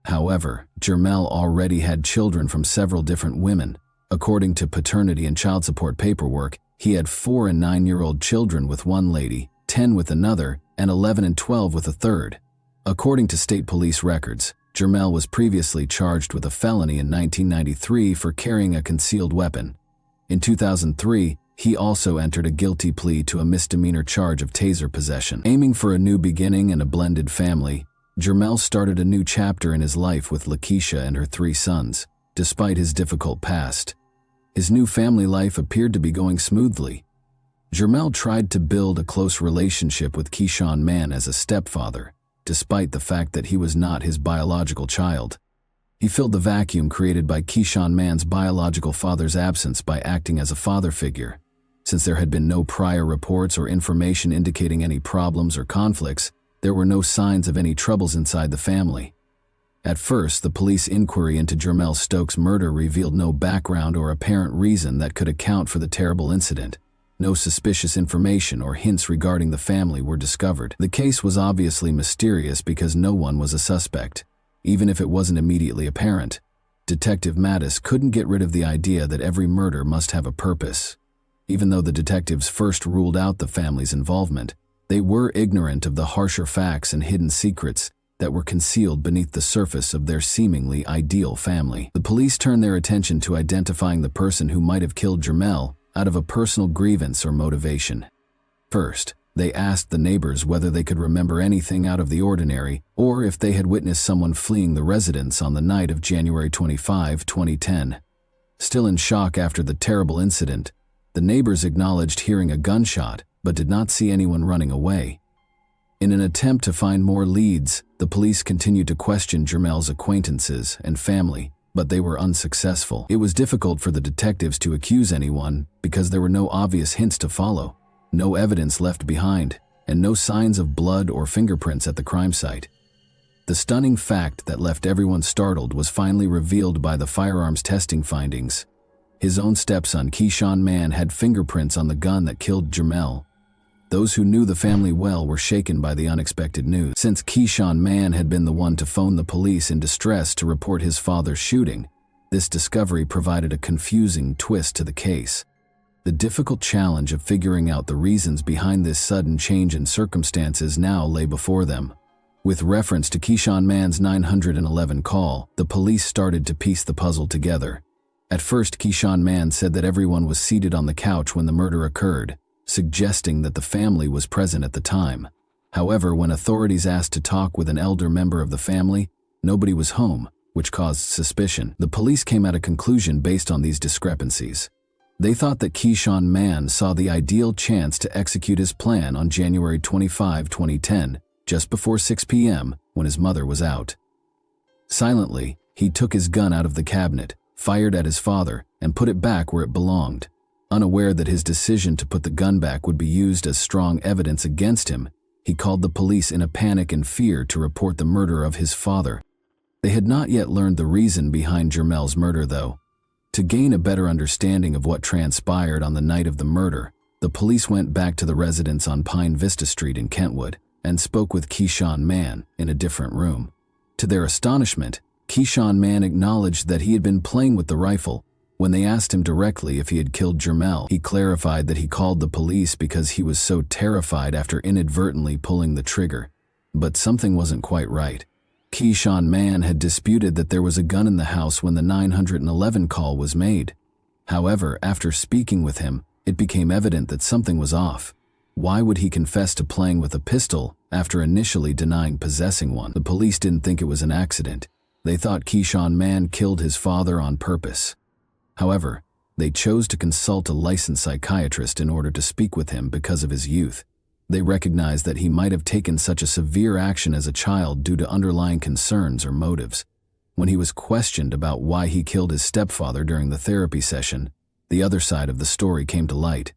A: However, Jermel already had children from several different women. According to paternity and child support paperwork, he had 4 and 9-year-old children with one lady, 10 with another, and 11 and 12 with a third. According to state police records, Jermel was previously charged with a felony in 1993 for carrying a concealed weapon. In 2003, he also entered a guilty plea to a misdemeanor charge of taser possession. Aiming for a new beginning and a blended family, Jermel started a new chapter in his life with Lakeisha and her 3 sons, despite his difficult past. His new family life appeared to be going smoothly. Jermel tried to build a close relationship with Keyshawn Mann as a stepfather, despite the fact that he was not his biological child. He filled the vacuum created by Keyshawn Mann's biological father's absence by acting as a father figure. Since there had been no prior reports or information indicating any problems or conflicts, there were no signs of any troubles inside the family. At first, the police inquiry into Jermel Stokes' murder revealed no background or apparent reason that could account for the terrible incident. No suspicious information or hints regarding the family were discovered. The case was obviously mysterious because no one was a suspect, even if it wasn't immediately apparent. Detective Mattis couldn't get rid of the idea that every murder must have a purpose. Even though the detectives first ruled out the family's involvement, they were ignorant of the harsher facts and hidden secrets that were concealed beneath the surface of their seemingly ideal family. The police turned their attention to identifying the person who might have killed Jermel out of a personal grievance or motivation. First, They asked the neighbors whether they could remember anything out of the ordinary or if they had witnessed someone fleeing the residence on the night of January 25, 2010. Still in shock after the terrible incident, the neighbors acknowledged hearing a gunshot but did not see anyone running away. In an attempt to find more leads, the police continued to question Jermel's acquaintances and family, but they were unsuccessful. It was difficult for the detectives to accuse anyone because there were no obvious hints to follow, no evidence left behind, and no signs of blood or fingerprints at the crime site. The stunning fact that left everyone startled was finally revealed by the firearms testing findings. His own stepson, Keyshawn Mann, had fingerprints on the gun that killed Jermel. Those who knew the family well were shaken by the unexpected news. Since Keyshawn Mann had been the one to phone the police in distress to report his father's shooting, this discovery provided a confusing twist to the case. The difficult challenge of figuring out the reasons behind this sudden change in circumstances now lay before them. With reference to Keyshawn Mann's 911 call, the police started to piece the puzzle together. At first, Keyshawn Mann said that everyone was seated on the couch when the murder occurred, suggesting that the family was present at the time. However, when authorities asked to talk with an elder member of the family, nobody was home, which caused suspicion. The police came at a conclusion based on these discrepancies. They thought that Keyshawn Mann saw the ideal chance to execute his plan on January 25, 2010, just before 6 p.m. when his mother was out. Silently, he took his gun out of the cabinet, fired at his father, and put it back where it belonged. Unaware that his decision to put the gun back would be used as strong evidence against him, he called the police in a panic and fear to report the murder of his father. They had not yet learned the reason behind Jermel's murder, though. To gain a better understanding of what transpired on the night of the murder, the police went back to the residence on Pine Vista Street in Kentwood and spoke with Keyshawn Mann in a different room. To their astonishment, Keyshawn Mann acknowledged that he had been playing with the rifle. When they asked him directly if he had killed Jermel, he clarified that he called the police because he was so terrified after inadvertently pulling the trigger. But something wasn't quite right. Keyshawn Mann had disputed that there was a gun in the house when the 911 call was made. However, after speaking with him, it became evident that something was off. Why would he confess to playing with a pistol after initially denying possessing one? The police didn't think it was an accident. They thought Keyshawn Mann killed his father on purpose. However, they chose to consult a licensed psychiatrist in order to speak with him because of his youth. They recognized that he might have taken such a severe action as a child due to underlying concerns or motives. When he was questioned about why he killed his stepfather during the therapy session, the other side of the story came to light.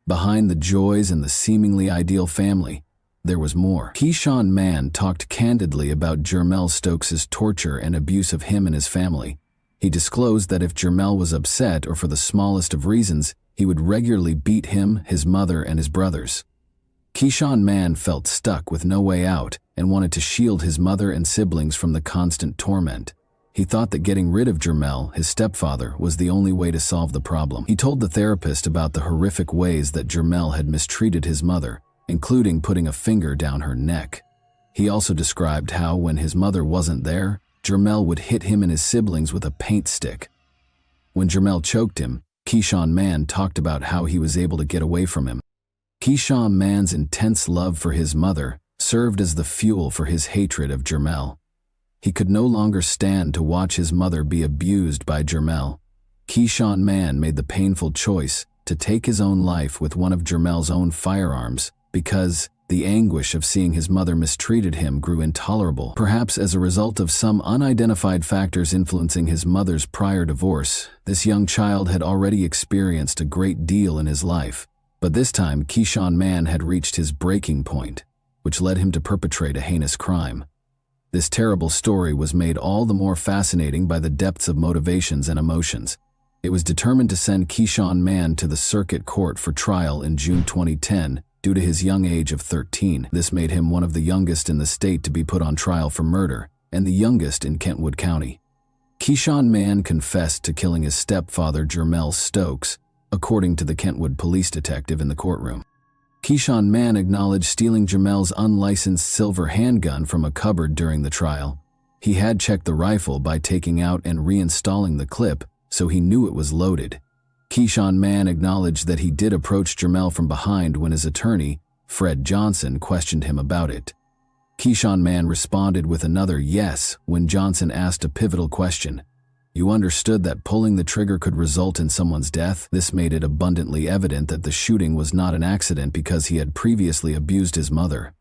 A: Behind the joys and the seemingly ideal family, there was more. Keyshawn Mann talked candidly about Jermel Stokes' torture and abuse of him and his family. He disclosed that if Jermel was upset or for the smallest of reasons, he would regularly beat him, his mother, and his brothers. Keyshawn Mann felt stuck with no way out and wanted to shield his mother and siblings from the constant torment. He thought that getting rid of Jermel, his stepfather, was the only way to solve the problem. He told the therapist about the horrific ways that Jermel had mistreated his mother, including putting a finger down her neck. He also described how, when his mother wasn't there, Jermel would hit him and his siblings with a paint stick. When Jermel choked him, Keyshawn Mann talked about how he was able to get away from him. Keyshawn Mann's intense love for his mother served as the fuel for his hatred of Jermel. He could no longer stand to watch his mother be abused by Jermel. Keyshawn Mann made the painful choice to take his own life with one of Jermel's own firearms because the anguish of seeing his mother mistreated him grew intolerable. Perhaps as a result of some unidentified factors influencing his mother's prior divorce, this young child had already experienced a great deal in his life. But this time, Keyshawn Mann had reached his breaking point, which led him to perpetrate a heinous crime. This terrible story was made all the more fascinating by the depths of motivations and emotions. It was determined to send Keyshawn Mann to the circuit court for trial in June 2010 due to his young age of 13. This made him one of the youngest in the state to be put on trial for murder, and the youngest in Kentwood County. Keyshawn Mann confessed to killing his stepfather, Jermel Stokes, according to the Kentwood police detective in the courtroom. Keyshawn Mann acknowledged stealing Jermel's unlicensed silver handgun from a cupboard during the trial. He had checked the rifle by taking out and reinstalling the clip, so he knew it was loaded. Keyshawn Mann acknowledged that he did approach Jermel from behind when his attorney, Fred Johnson questioned him about it. Keyshawn Mann responded with another yes when Johnson asked a pivotal question. You understood that pulling the trigger could result in someone's death? This made it abundantly evident that the shooting was not an accident because he had previously abused his mother.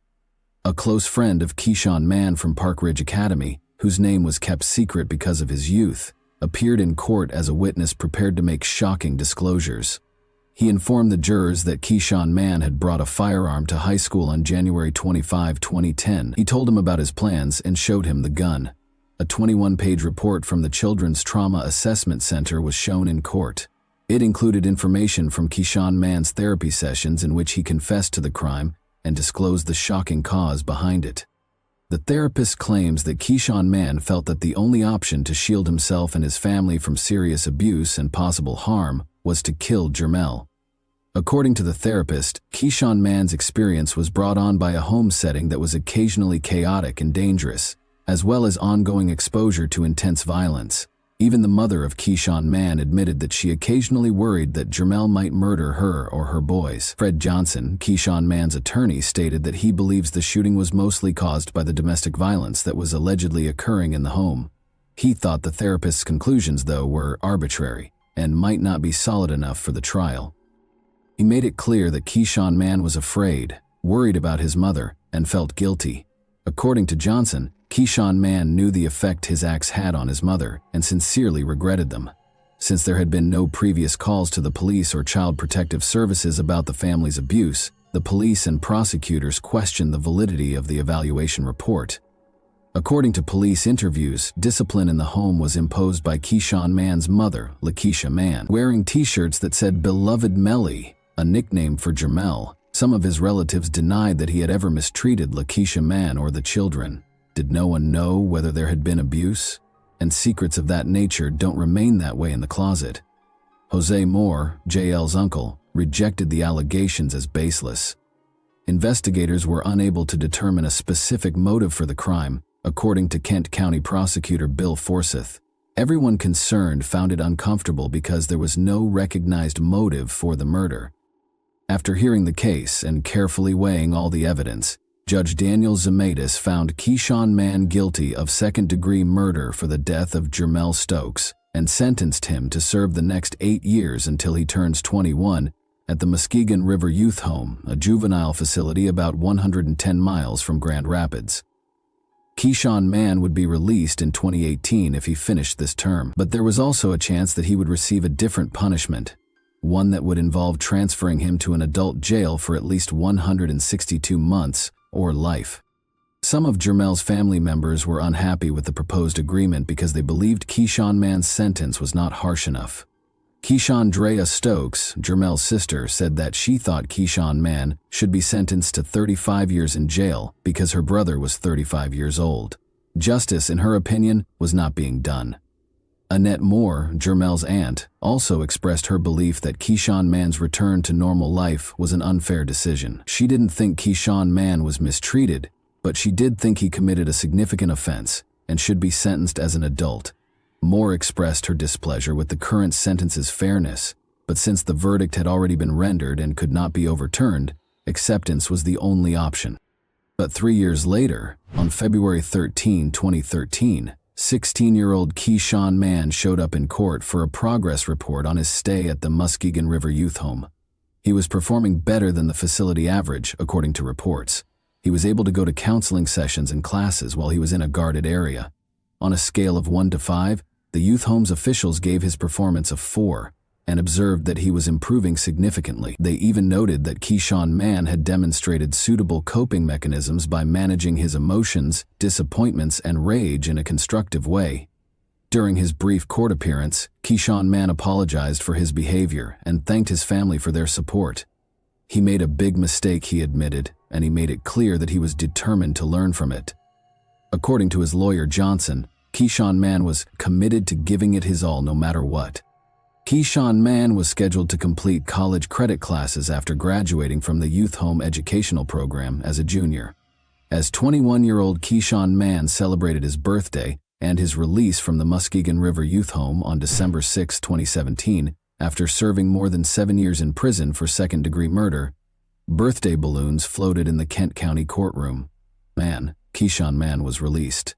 A: A close friend of Keyshawn Mann from Park Ridge Academy, whose name was kept secret because of his youth, appeared in court as a witness prepared to make shocking disclosures. He informed the jurors that Keyshawn Mann had brought a firearm to high school on January 25, 2010. He told him about his plans and showed him the gun. A 21-page report from the Children's Trauma Assessment Center was shown in court. It included information from Keyshawn Mann's therapy sessions in which he confessed to the crime and disclosed the shocking cause behind it. The therapist claims that Keyshawn Mann felt that the only option to shield himself and his family from serious abuse and possible harm was to kill Jermell. According to the therapist, Keyshawn Mann's experience was brought on by a home setting that was occasionally chaotic and dangerous, as well as ongoing exposure to intense violence. Even the mother of Keyshawn Mann admitted that she occasionally worried that Jermell might murder her or her boys. Fred Johnson, Keyshawn Mann's attorney, stated that he believes the shooting was mostly caused by the domestic violence that was allegedly occurring in the home. He thought the therapist's conclusions, though, were arbitrary and might not be solid enough for the trial. He made it clear that Keyshawn Mann was afraid, worried about his mother, and felt guilty. According to Johnson, Keyshawn Mann knew the effect his acts had on his mother and sincerely regretted them. Since there had been no previous calls to the police or Child Protective Services about the family's abuse, the police and prosecutors questioned the validity of the evaluation report. According to police interviews, discipline in the home was imposed by Keyshawn Mann's mother, Lakeisha Mann, wearing t-shirts that said "Beloved Melly," a nickname for Jermell. Some of his relatives denied that he had ever mistreated Lakeisha Mann or the children. Did no one know whether there had been abuse? And secrets of that nature don't remain that way in the closet. Jose Moore, JL's uncle, rejected the allegations as baseless. Investigators were unable to determine a specific motive for the crime, according to Kent County Prosecutor Bill Forsyth. Everyone concerned found it uncomfortable because there was no recognized motive for the murder. After hearing the case and carefully weighing all the evidence, Judge Daniel Zemaitis found Keyshawn Mann guilty of second-degree murder for the death of Jermell Stokes and sentenced him to serve the next 8 years until he turns 21 at the Muskegon River Youth Home, a juvenile facility about 110 miles from Grand Rapids. Keyshawn Mann would be released in 2018 if he finished this term, but there was also a chance that he would receive a different punishment, one that would involve transferring him to an adult jail for at least 162 months or life. Some of Jermell's family members were unhappy with the proposed agreement because they believed Keyshawn Mann's sentence was not harsh enough. Keyshawn Stokes, Jermell's sister, said that she thought Keyshawn Mann should be sentenced to 35 years in jail because her brother was 35 years old. Justice, in her opinion, was not being done. Annette Moore, Jermell's aunt, also expressed her belief that Keyshawn Mann's return to normal life was an unfair decision. She didn't think Keyshawn Mann was mistreated, but she did think he committed a significant offense and should be sentenced as an adult. Moore expressed her displeasure with the current sentence's fairness, but since the verdict had already been rendered and could not be overturned, acceptance was the only option. But 3 years later, on February 13, 2013, 16-year-old Keyshawn Mann showed up in court for a progress report on his stay at the Muskegon River Youth Home. He was performing better than the facility average, according to reports. He was able to go to counseling sessions and classes while he was in a guarded area. On a scale of 1 to 5, the youth home's officials gave his performance a 4 and observed that he was improving significantly. They even noted that Keyshawn Mann had demonstrated suitable coping mechanisms by managing his emotions, disappointments, and rage in a constructive way. During his brief court appearance, Keyshawn Mann apologized for his behavior and thanked his family for their support. He made a big mistake, he admitted, and he made it clear that he was determined to learn from it. According to his lawyer Johnson, Keyshawn Mann was committed to giving it his all no matter what. Keyshawn Mann was scheduled to complete college credit classes after graduating from the Youth Home Educational Program as a junior. As 21-year-old Keyshawn Mann celebrated his birthday and his release from the Muskegon River Youth Home on December 6, 2017, after serving more than 7 years in prison for second-degree murder, Birthday balloons floated in the Kent County courtroom. Keyshawn Mann was released.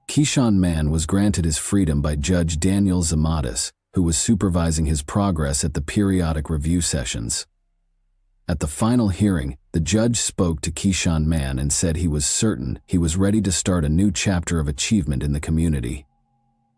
A: Keyshawn Mann was granted his freedom by Judge Daniel Zamatis, who was supervising his progress at the periodic review sessions. At the final hearing, the judge spoke to Keyshawn Mann and said he was certain he was ready to start a new chapter of achievement in the community.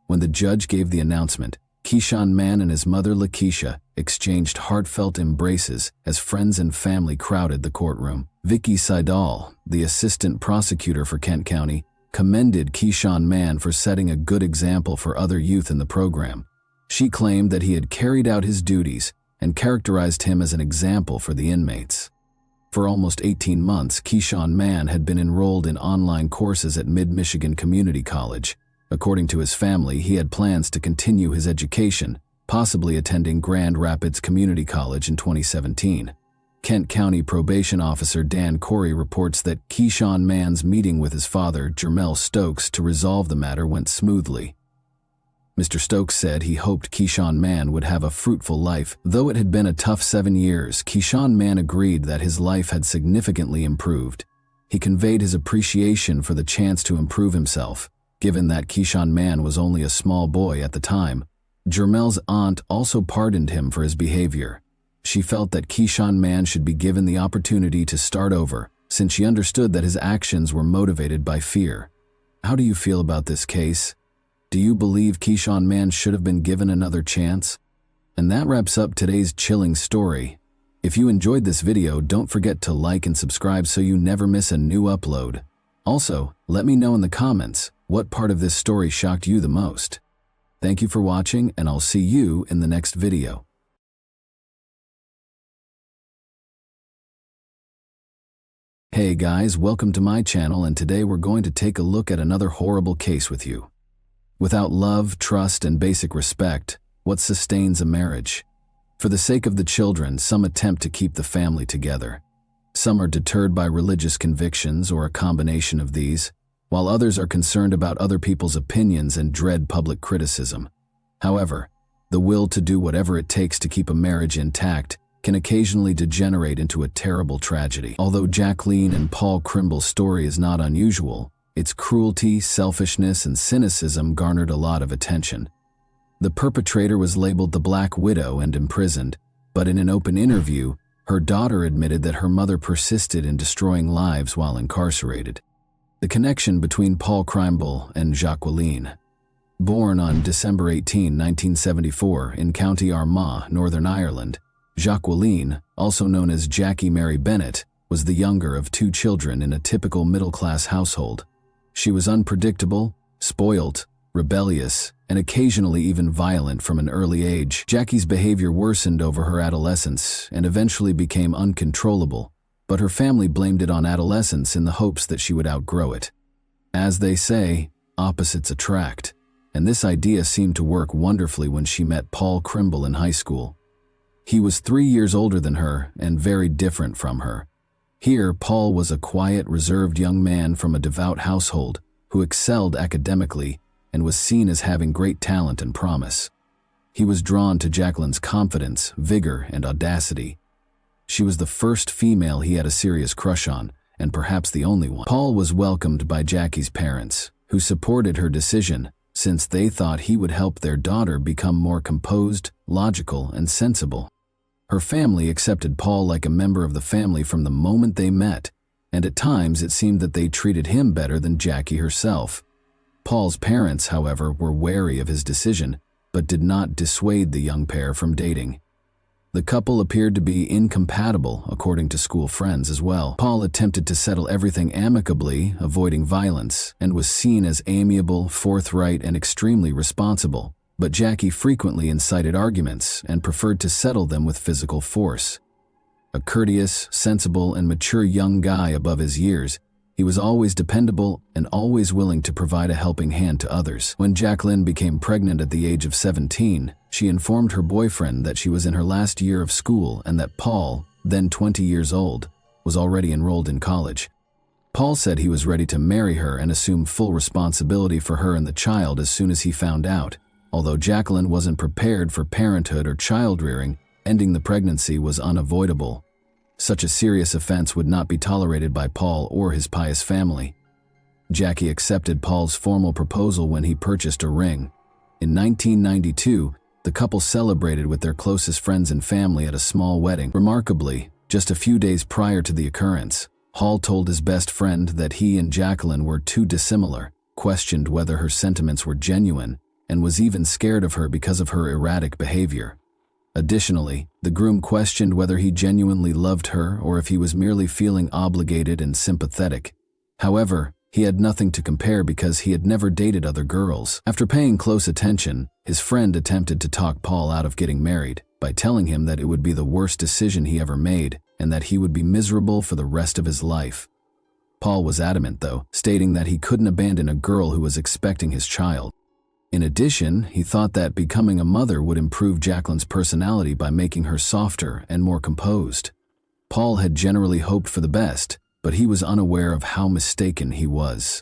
A: When the judge gave the announcement, Keyshawn Mann and his mother Lakeisha exchanged heartfelt embraces as friends and family crowded the courtroom. Vicky Seidel, the assistant prosecutor for Kent County, commended Keyshawn Mann for setting a good example for other youth in the program. She claimed that he had carried out his duties and characterized him as an example for the inmates. For almost 18 months, Keyshawn Mann had been enrolled in online courses at Mid-Michigan Community College. According to his family, he had plans to continue his education, possibly attending Grand Rapids Community College in 2017. Kent County Probation Officer Dan Corey reports that Keyshawn Mann's meeting with his father, Jermel Stokes, to resolve the matter went smoothly. Mr. Stokes said he hoped Keyshawn Mann would have a fruitful life. Though it had been a tough 7 years, Keyshawn Mann agreed that his life had significantly improved. He conveyed his appreciation for the chance to improve himself, given that Keyshawn Mann was only a small boy at the time. Jermel's aunt also pardoned him for his behavior. She felt that Keyshawn Mann should be given the opportunity to start over, since she understood that his actions were motivated by fear. How do you feel about this case? Do you believe Keyshawn Mann should have been given another chance? And that wraps up today's chilling story. If you enjoyed this video, don't forget to like and subscribe so you never miss a new upload. Also, let me know in the comments what part of this story shocked you the most. Thank you for watching, and I'll see you in the next video. Hey guys, welcome to my channel, and today we're going to take a look at another horrible case with you. Without love, trust, and basic respect, what sustains a marriage? For the sake of the children, some attempt to keep the family together. Some are deterred by religious convictions or a combination of these, while others are concerned about other people's opinions and dread public criticism. However, the will to do whatever it takes to keep a marriage intact can occasionally degenerate into a terrible tragedy. Although Jacqueline and Paul Krimble's story is not unusual, its cruelty, selfishness, and cynicism garnered a lot of attention. The perpetrator was labeled the Black Widow and imprisoned, but in an open interview, her daughter admitted that her mother persisted in destroying lives while incarcerated. The connection between Paul Krimble and Jacqueline. Born on December 18, 1974, in County Armagh, Northern Ireland, Jacqueline, also known as Jackie Mary Bennett, was the younger of 2 children in a typical middle-class household. She was unpredictable, spoilt, rebellious, and occasionally even violent from an early age. Jackie's behavior worsened over her adolescence and eventually became uncontrollable, but her family blamed it on adolescence in the hopes that she would outgrow it. As they say, opposites attract, and this idea seemed to work wonderfully when she met Paul Krimble in high school. He was 3 years older than her and very different from her. Here, Paul was a quiet, reserved young man from a devout household who excelled academically and was seen as having great talent and promise. He was drawn to Jacqueline's confidence, vigor, and audacity. She was the first female he had a serious crush on, and perhaps the only one. Paul was welcomed by Jackie's parents, who supported her decision since they thought he would help their daughter become more composed, logical, and sensible. Her family accepted Paul like a member of the family from the moment they met, and at times it seemed that they treated him better than Jackie herself. Paul's parents, however, were wary of his decision, but did not dissuade the young pair from dating. The couple appeared to be incompatible, according to school friends as well. Paul attempted to settle everything amicably, avoiding violence, and was seen as amiable, forthright, and extremely responsible. But Jackie frequently incited arguments and preferred to settle them with physical force. A courteous, sensible, and mature young guy above his years, he was always dependable and always willing to provide a helping hand to others. When Jacqueline became pregnant at the age of 17, she informed her boyfriend that she was in her last year of school and that Paul, then 20 years old, was already enrolled in college. Paul said he was ready to marry her and assume full responsibility for her and the child as soon as he found out. Although Jacqueline wasn't prepared for parenthood or child-rearing, ending the pregnancy was unavoidable, Such a serious offense would not be tolerated by Paul or his pious family. Jackie accepted Paul's formal proposal when he purchased a ring. In 1992, the couple celebrated with their closest friends and family at a small wedding. Remarkably, just a few days prior to the occurrence, Hall told his best friend that he and Jacqueline were too dissimilar, questioned whether her sentiments were genuine, and was even scared of her because of her erratic behavior. Additionally, the groom questioned whether he genuinely loved her or if he was merely feeling obligated and sympathetic. However, he had nothing to compare because he had never dated other girls. After paying close attention, his friend attempted to talk Paul out of getting married by telling him that it would be the worst decision he ever made and that he would be miserable for the rest of his life. Paul was adamant, though, stating that he couldn't abandon a girl who was expecting his child. In addition, he thought that becoming a mother would improve Jacqueline's personality by making her softer and more composed. Paul had generally hoped for the best, but he was unaware of how mistaken he was.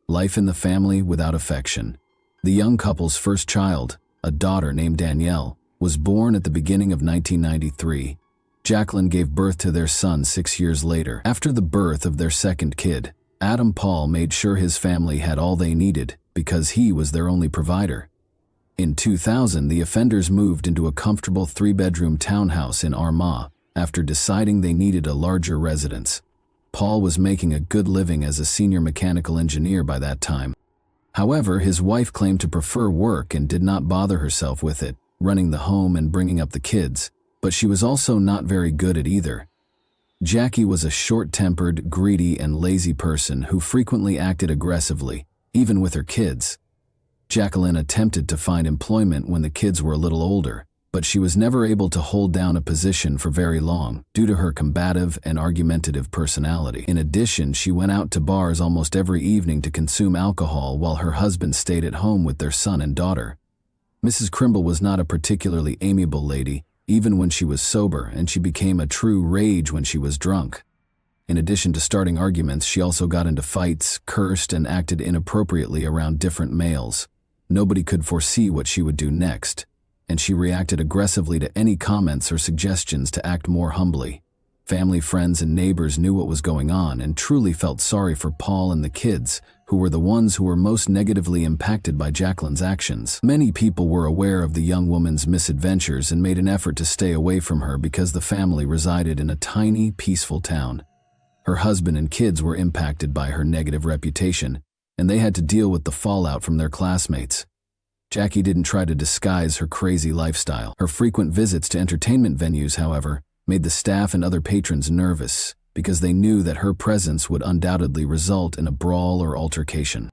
A: Life in the family without affection. The young couple's first child, a daughter named Danielle, was born at the beginning of 1993. Jacqueline gave birth to their son 6 years later. After the birth of their second kid, Adam Paul made sure his family had all they needed because he was their only provider. In 2000, the offenders moved into a comfortable 3-bedroom townhouse in Armagh after deciding they needed a larger residence. Paul was making a good living as a senior mechanical engineer by that time. However, his wife claimed to prefer work and did not bother herself with it, running the home and bringing up the kids, but she was also not very good at either. Jackie was a short-tempered, greedy, and lazy person who frequently acted aggressively, even with her kids. Jacqueline attempted to find employment when the kids were a little older, but she was never able to hold down a position for very long due to her combative and argumentative personality. In addition, she went out to bars almost every evening to consume alcohol while her husband stayed at home with their son and daughter. Mrs. Crimble was not a particularly amiable lady, even when she was sober, and she became a true rage when she was drunk. In addition to starting arguments, she also got into fights, cursed, and acted inappropriately around different males. Nobody could foresee what she would do next, and she reacted aggressively to any comments or suggestions to act more humbly. Family, friends, and neighbors knew what was going on and truly felt sorry for Paul and the kids, who were the ones who were most negatively impacted by Jacqueline's actions. Many people were aware of the young woman's misadventures and made an effort to stay away from her because the family resided in a tiny, peaceful town. Her husband and kids were impacted by her negative reputation, and they had to deal with the fallout from their classmates. Jackie didn't try to disguise her crazy lifestyle. Her frequent visits to entertainment venues, however, made the staff and other patrons nervous because they knew that her presence would undoubtedly result in a brawl or altercation.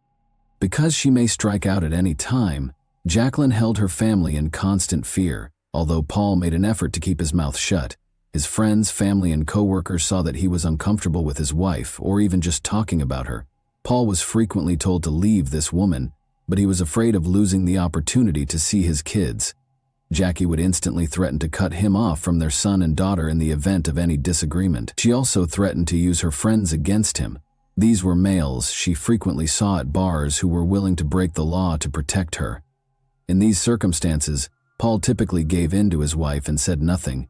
A: Because she may strike out at any time, Jacqueline held her family in constant fear, although Paul made an effort to keep his mouth shut. His friends, family, and co-workers saw that he was uncomfortable with his wife or even just talking about her. Paul was frequently told to leave this woman, but he was afraid of losing the opportunity to see his kids. Jackie would instantly threaten to cut him off from their son and daughter in the event of any disagreement. She also threatened to use her friends against him. These were males she frequently saw at bars who were willing to break the law to protect her. In these circumstances, Paul typically gave in to his wife and said nothing.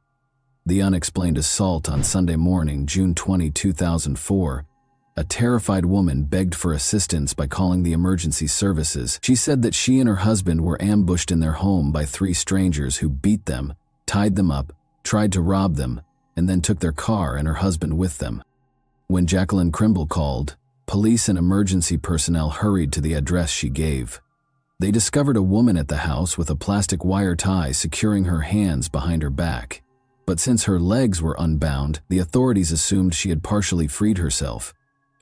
A: The unexplained assault on Sunday morning, June 20, 2004, a terrified woman begged for assistance by calling the emergency services. She said that she and her husband were ambushed in their home by 3 strangers who beat them, tied them up, tried to rob them, and then took their car and her husband with them. When Jacqueline Crimble called, police and emergency personnel hurried to the address she gave. They discovered a woman at the house with a plastic wire tie securing her hands behind her back. But since her legs were unbound, the authorities assumed she had partially freed herself.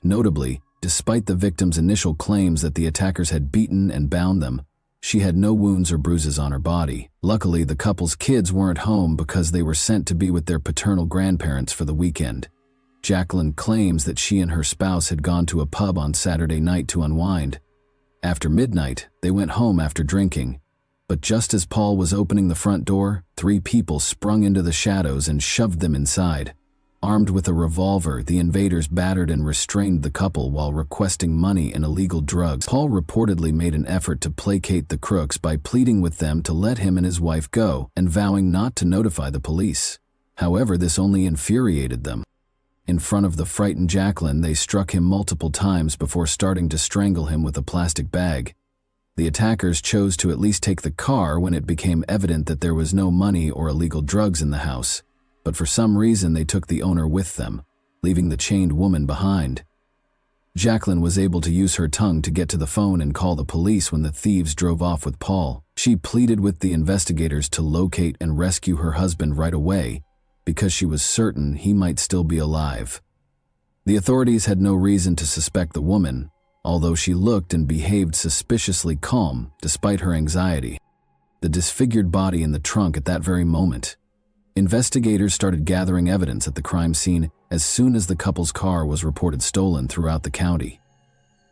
A: Notably, despite the victim's initial claims that the attackers had beaten and bound them, she had no wounds or bruises on her body. Luckily, the couple's kids weren't home because they were sent to be with their paternal grandparents for the weekend. Jacqueline claims that she and her spouse had gone to a pub on Saturday night to unwind. After midnight, they went home after drinking. But just as Paul was opening the front door, 3 people sprung into the shadows and shoved them inside. Armed with a revolver, the invaders battered and restrained the couple while requesting money and illegal drugs. Paul reportedly made an effort to placate the crooks by pleading with them to let him and his wife go and vowing not to notify the police. However, this only infuriated them. In front of the frightened Jacqueline, they struck him multiple times before starting to strangle him with a plastic bag. The attackers chose to at least take the car when it became evident that there was no money or illegal drugs in the house, but for some reason they took the owner with them, leaving the chained woman behind. Jacqueline was able to use her tongue to get to the phone and call the police when the thieves drove off with Paul. She pleaded with the investigators to locate and rescue her husband right away, because she was certain he might still be alive. The authorities had no reason to suspect the woman, although she looked and behaved suspiciously calm despite her anxiety. The disfigured body in the trunk at that very moment. Investigators started gathering evidence at the crime scene as soon as the couple's car was reported stolen throughout the county.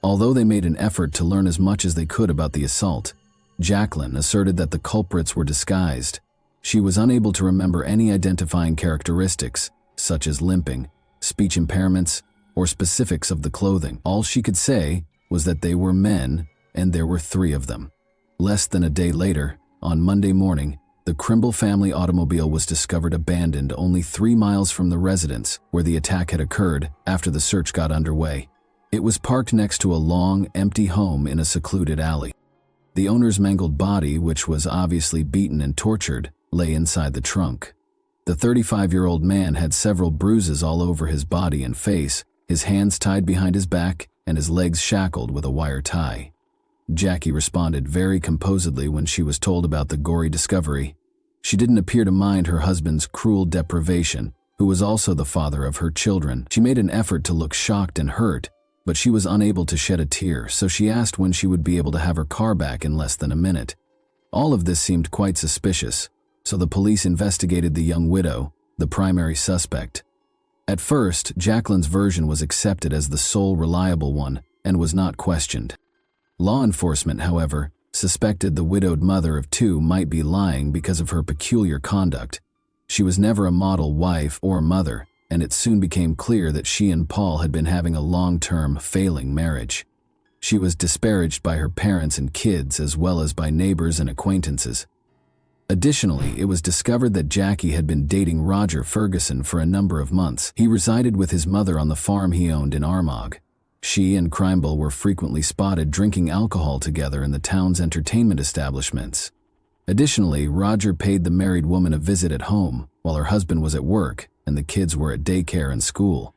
A: Although they made an effort to learn as much as they could about the assault, Jacqueline asserted that the culprits were disguised. She was unable to remember any identifying characteristics, such as limping, speech impairments, or specifics of the clothing. All she could say was that they were men, and there were 3 of them. Less than a day later, on Monday morning, the Crimble family automobile was discovered abandoned only 3 miles from the residence where the attack had occurred after the search got underway. It was parked next to a long, empty home in a secluded alley. The owner's mangled body, which was obviously beaten and tortured, lay inside the trunk. The 35-year-old man had several bruises all over his body and face, his hands tied behind his back, and his legs shackled with a wire tie. Jackie responded very composedly when she was told about the gory discovery. She didn't appear to mind her husband's cruel deprivation, who was also the father of her children. She made an effort to look shocked and hurt, but she was unable to shed a tear, so she asked when she would be able to have her car back in less than a minute. All of this seemed quite suspicious, so the police investigated the young widow, the primary suspect. At first, Jacqueline's version was accepted as the sole reliable one and was not questioned. Law enforcement, however, suspected the widowed mother of 2 might be lying because of her peculiar conduct. She was never a model wife or mother, and it soon became clear that she and Paul had been having a long-term, failing marriage. She was disparaged by her parents and kids as well as by neighbors and acquaintances. Additionally, it was discovered that Jackie had been dating Roger Ferguson for a number of months. He resided with his mother on the farm he owned in Armagh. She and Crimble were frequently spotted drinking alcohol together in the town's entertainment establishments. Additionally, Roger paid the married woman a visit at home while her husband was at work and the kids were at daycare and school.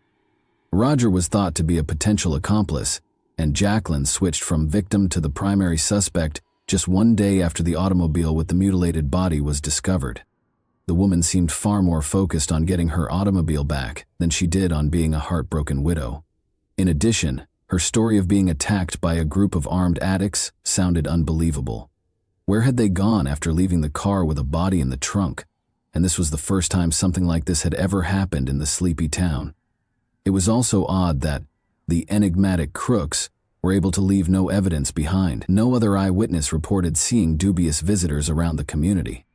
A: Roger was thought to be a potential accomplice, and Jacqueline switched from victim to the primary suspect just 1 day after the automobile with the mutilated body was discovered. The woman seemed far more focused on getting her automobile back than she did on being a heartbroken widow. In addition, her story of being attacked by a group of armed addicts sounded unbelievable. Where had they gone after leaving the car with a body in the trunk? And this was the first time something like this had ever happened in the sleepy town. It was also odd that the enigmatic crooks were able to leave no evidence behind. No other eyewitness reported seeing dubious visitors around the community.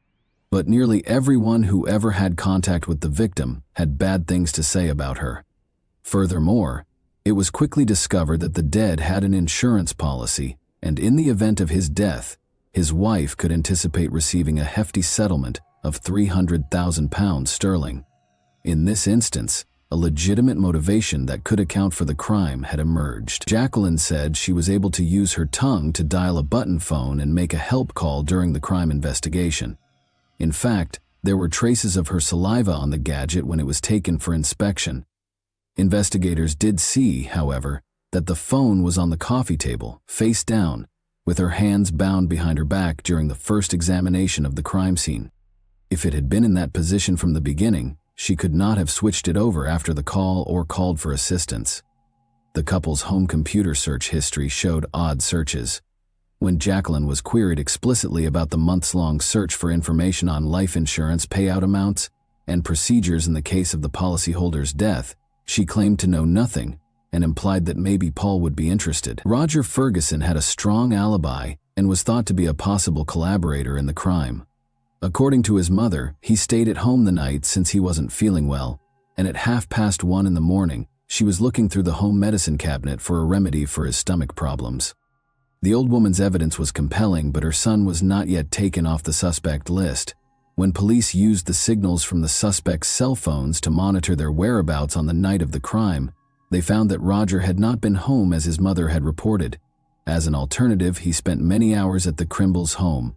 A: But nearly everyone who ever had contact with the victim had bad things to say about her. Furthermore, it was quickly discovered that the dead had an insurance policy, and in the event of his death, his wife could anticipate receiving a hefty settlement of £300,000 sterling. In this instance, a legitimate motivation that could account for the crime had emerged. Jacqueline said she was able to use her tongue to dial a button phone and make a help call during the crime investigation. In fact, there were traces of her saliva on the gadget when it was taken for inspection. Investigators did see, however, that the phone was on the coffee table, face down, with her hands bound behind her back during the first examination of the crime scene. If it had been in that position from the beginning, she could not have switched it over after the call or called for assistance. The couple's home computer search history showed odd searches. When Jacqueline was queried explicitly about the months-long search for information on life insurance payout amounts and procedures in the case of the policyholder's death, she claimed to know nothing and implied that maybe Paul would be interested. Roger Ferguson had a strong alibi and was thought to be a possible collaborator in the crime. According to his mother, he stayed at home the night since he wasn't feeling well, and at 1:30 in the morning, she was looking through the home medicine cabinet for a remedy for his stomach problems. The old woman's evidence was compelling, but her son was not yet taken off the suspect list. When police used the signals from the suspects' cell phones to monitor their whereabouts on the night of the crime, they found that Roger had not been home as his mother had reported. As an alternative, he spent many hours at the Crimbles' home.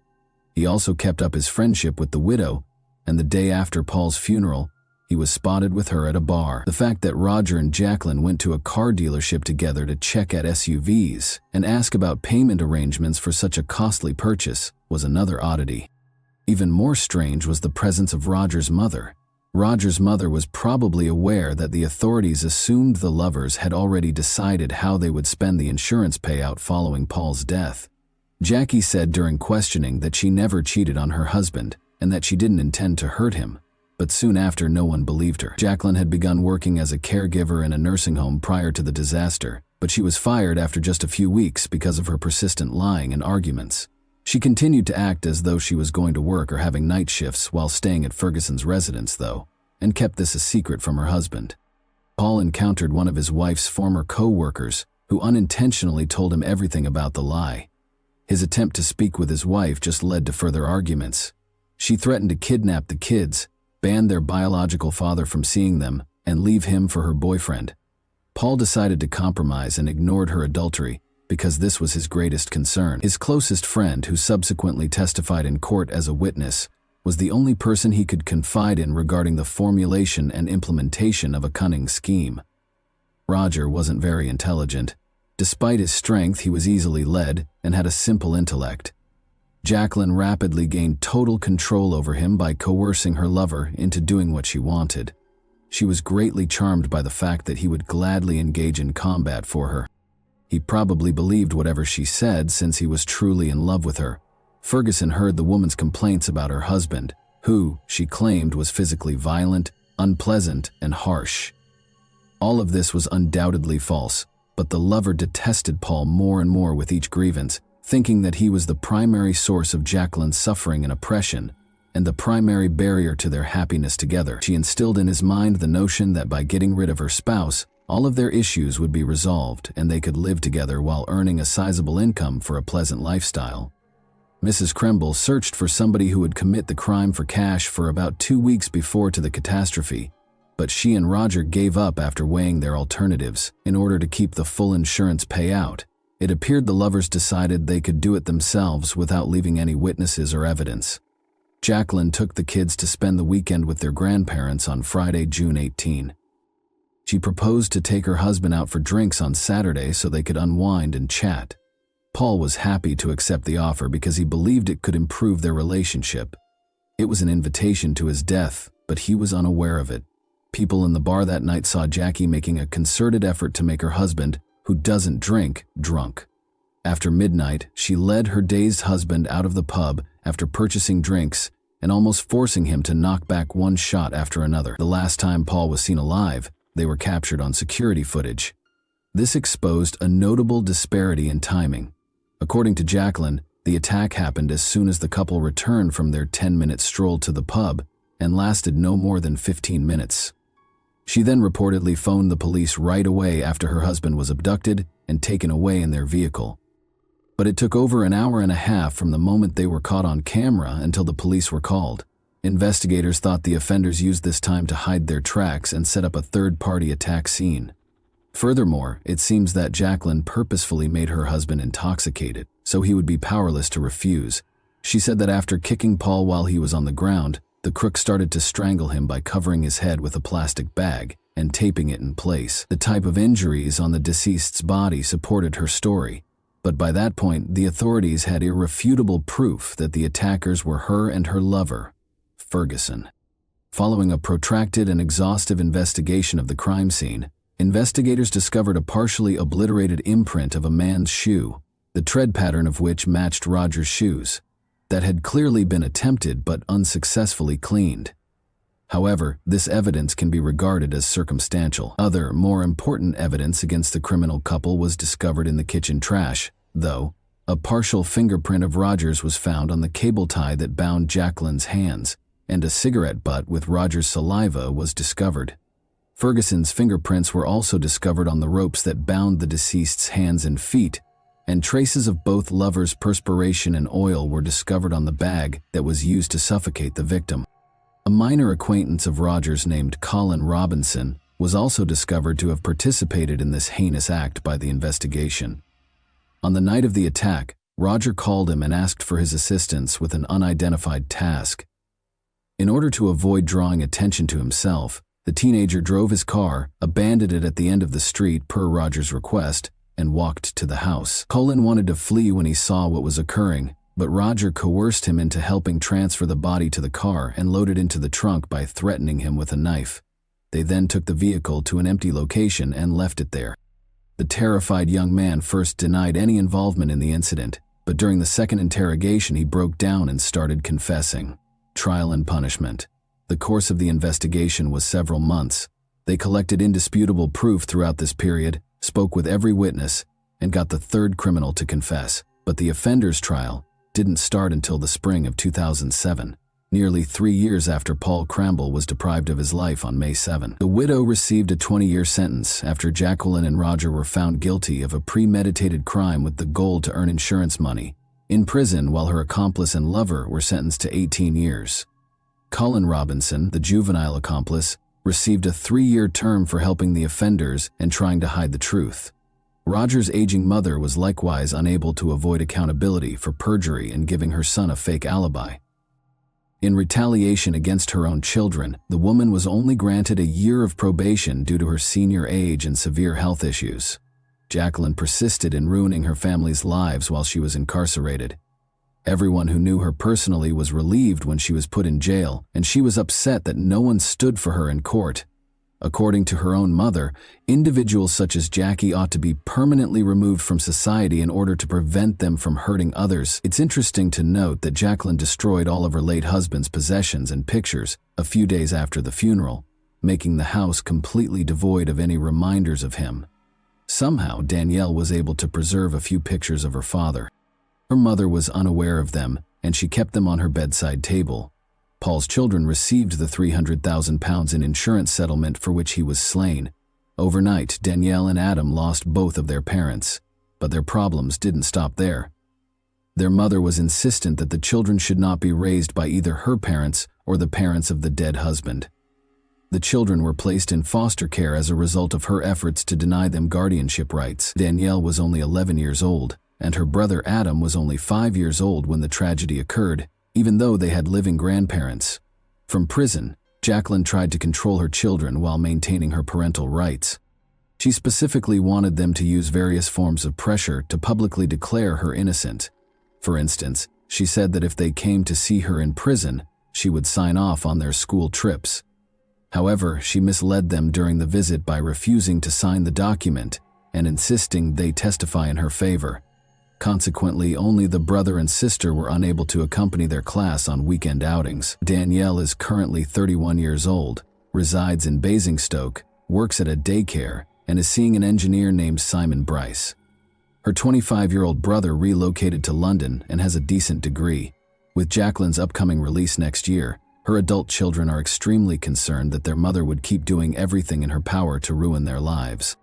A: He also kept up his friendship with the widow, and the day after Paul's funeral, he was spotted with her at a bar. The fact that Roger and Jacqueline went to a car dealership together to check at SUVs and ask about payment arrangements for such a costly purchase was another oddity. Even more strange was the presence of Roger's mother. Roger's mother was probably aware that the authorities assumed the lovers had already decided how they would spend the insurance payout following Paul's death. Jackie said during questioning that she never cheated on her husband and that she didn't intend to hurt him, but soon after no one believed her. Jacqueline had begun working as a caregiver in a nursing home prior to the disaster, but she was fired after just a few weeks because of her persistent lying and arguments. She continued to act as though she was going to work or having night shifts while staying at Ferguson's residence, though, and kept this a secret from her husband. Paul encountered one of his wife's former co-workers who unintentionally told him everything about the lie. His attempt to speak with his wife just led to further arguments. She threatened to kidnap the kids, ban their biological father from seeing them, and leave him for her boyfriend. Paul decided to compromise and ignored her adultery because this was his greatest concern. His closest friend, who subsequently testified in court as a witness, was the only person he could confide in regarding the formulation and implementation of a cunning scheme. Roger wasn't very intelligent. Despite his strength, he was easily led and had a simple intellect. Jacqueline rapidly gained total control over him by coercing her lover into doing what she wanted. She was greatly charmed by the fact that he would gladly engage in combat for her. He probably believed whatever she said since he was truly in love with her. Ferguson heard the woman's complaints about her husband, who, she claimed, was physically violent, unpleasant, and harsh. All of this was undoubtedly false, but the lover detested Paul more and more with each grievance, thinking that he was the primary source of Jacqueline's suffering and oppression, and the primary barrier to their happiness together. She instilled in his mind the notion that by getting rid of her spouse, all of their issues would be resolved and they could live together while earning a sizable income for a pleasant lifestyle. Mrs. Crimble searched for somebody who would commit the crime for cash for about 2 weeks before to the catastrophe, but she and Roger gave up after weighing their alternatives. In order to keep the full insurance payout, it appeared the lovers decided they could do it themselves without leaving any witnesses or evidence. Jacqueline took the kids to spend the weekend with their grandparents on Friday, June 18. She proposed to take her husband out for drinks on Saturday so they could unwind and chat. Paul was happy to accept the offer because he believed it could improve their relationship. It was an invitation to his death, but he was unaware of it. People in the bar that night saw Jackie making a concerted effort to make her husband, who doesn't drink, drunk. After midnight, she led her dazed husband out of the pub after purchasing drinks and almost forcing him to knock back one shot after another. The last time Paul was seen alive, they were captured on security footage. This exposed a notable disparity in timing. According to Jacqueline, the attack happened as soon as the couple returned from their 10-minute stroll to the pub and lasted no more than 15 minutes. She then reportedly phoned the police right away after her husband was abducted and taken away in their vehicle. But it took over an hour and a half from the moment they were caught on camera until the police were called. Investigators thought the offenders used this time to hide their tracks and set up a third-party attack scene. Furthermore, it seems that Jacqueline purposefully made her husband intoxicated, so he would be powerless to refuse. She said that after kicking Paul while he was on the ground, the crook started to strangle him by covering his head with a plastic bag and taping it in place. The type of injuries on the deceased's body supported her story, but by that point, the authorities had irrefutable proof that the attackers were her and her lover, Ferguson. Following a protracted and exhaustive investigation of the crime scene, investigators discovered a partially obliterated imprint of a man's shoe, the tread pattern of which matched Roger's shoes, that had clearly been attempted but unsuccessfully cleaned. However, this evidence can be regarded as circumstantial. Other, more important evidence against the criminal couple was discovered in the kitchen trash, though. A partial fingerprint of Roger's was found on the cable tie that bound Jacqueline's hands, and a cigarette butt with Roger's saliva was discovered. Ferguson's fingerprints were also discovered on the ropes that bound the deceased's hands and feet, and traces of both lovers' perspiration and oil were discovered on the bag that was used to suffocate the victim. A minor acquaintance of Roger's named Colin Robinson was also discovered to have participated in this heinous act by the investigation. On the night of the attack, Roger called him and asked for his assistance with an unidentified task. In order to avoid drawing attention to himself, the teenager drove his car, abandoned it at the end of the street per Roger's request, and walked to the house. Colin wanted to flee when he saw what was occurring, but Roger coerced him into helping transfer the body to the car and load it into the trunk by threatening him with a knife. They then took the vehicle to an empty location and left it there. The terrified young man first denied any involvement in the incident, but during the second interrogation he broke down and started confessing. Trial and punishment. The course of the investigation was several months. They collected indisputable proof throughout this period, spoke with every witness, and got the third criminal to confess. But the offender's trial didn't start until the spring of 2007, nearly 3 years after Paul Cramble was deprived of his life on May 7. The widow received a 20-year sentence after Jacqueline and Roger were found guilty of a premeditated crime with the goal to earn insurance money in prison, while her accomplice and lover were sentenced to 18 years. Colin Robinson, the juvenile accomplice, received a 3-year term for helping the offenders and trying to hide the truth. Roger's aging mother was likewise unable to avoid accountability for perjury and giving her son a fake alibi. In retaliation against her own children, the woman was only granted a year of probation due to her senior age and severe health issues. Jacqueline persisted in ruining her family's lives while she was incarcerated. Everyone who knew her personally was relieved when she was put in jail, and she was upset that no one stood for her in court. According to her own mother, individuals such as Jackie ought to be permanently removed from society in order to prevent them from hurting others. It's interesting to note that Jacqueline destroyed all of her late husband's possessions and pictures a few days after the funeral, making the house completely devoid of any reminders of him. Somehow, Danielle was able to preserve a few pictures of her father. Her mother was unaware of them, and she kept them on her bedside table. Paul's children received the £300,000 in insurance settlement for which he was slain. Overnight, Danielle and Adam lost both of their parents, but their problems didn't stop there. Their mother was insistent that the children should not be raised by either her parents or the parents of the dead husband. The children were placed in foster care as a result of her efforts to deny them guardianship rights. Danielle was only 11 years old, and her brother Adam was only 5 years old when the tragedy occurred, even though they had living grandparents. From prison, Jacqueline tried to control her children while maintaining her parental rights. She specifically wanted them to use various forms of pressure to publicly declare her innocent. For instance, she said that if they came to see her in prison, she would sign off on their school trips. However, she misled them during the visit by refusing to sign the document and insisting they testify in her favor. Consequently, only the brother and sister were unable to accompany their class on weekend outings. Danielle is currently 31 years old, resides in Basingstoke, works at a daycare, and is seeing an engineer named Simon Bryce. Her 25-year-old brother relocated to London and has a decent degree. With Jacqueline's upcoming release next year, her adult children are extremely concerned that their mother would keep doing everything in her power to ruin their lives.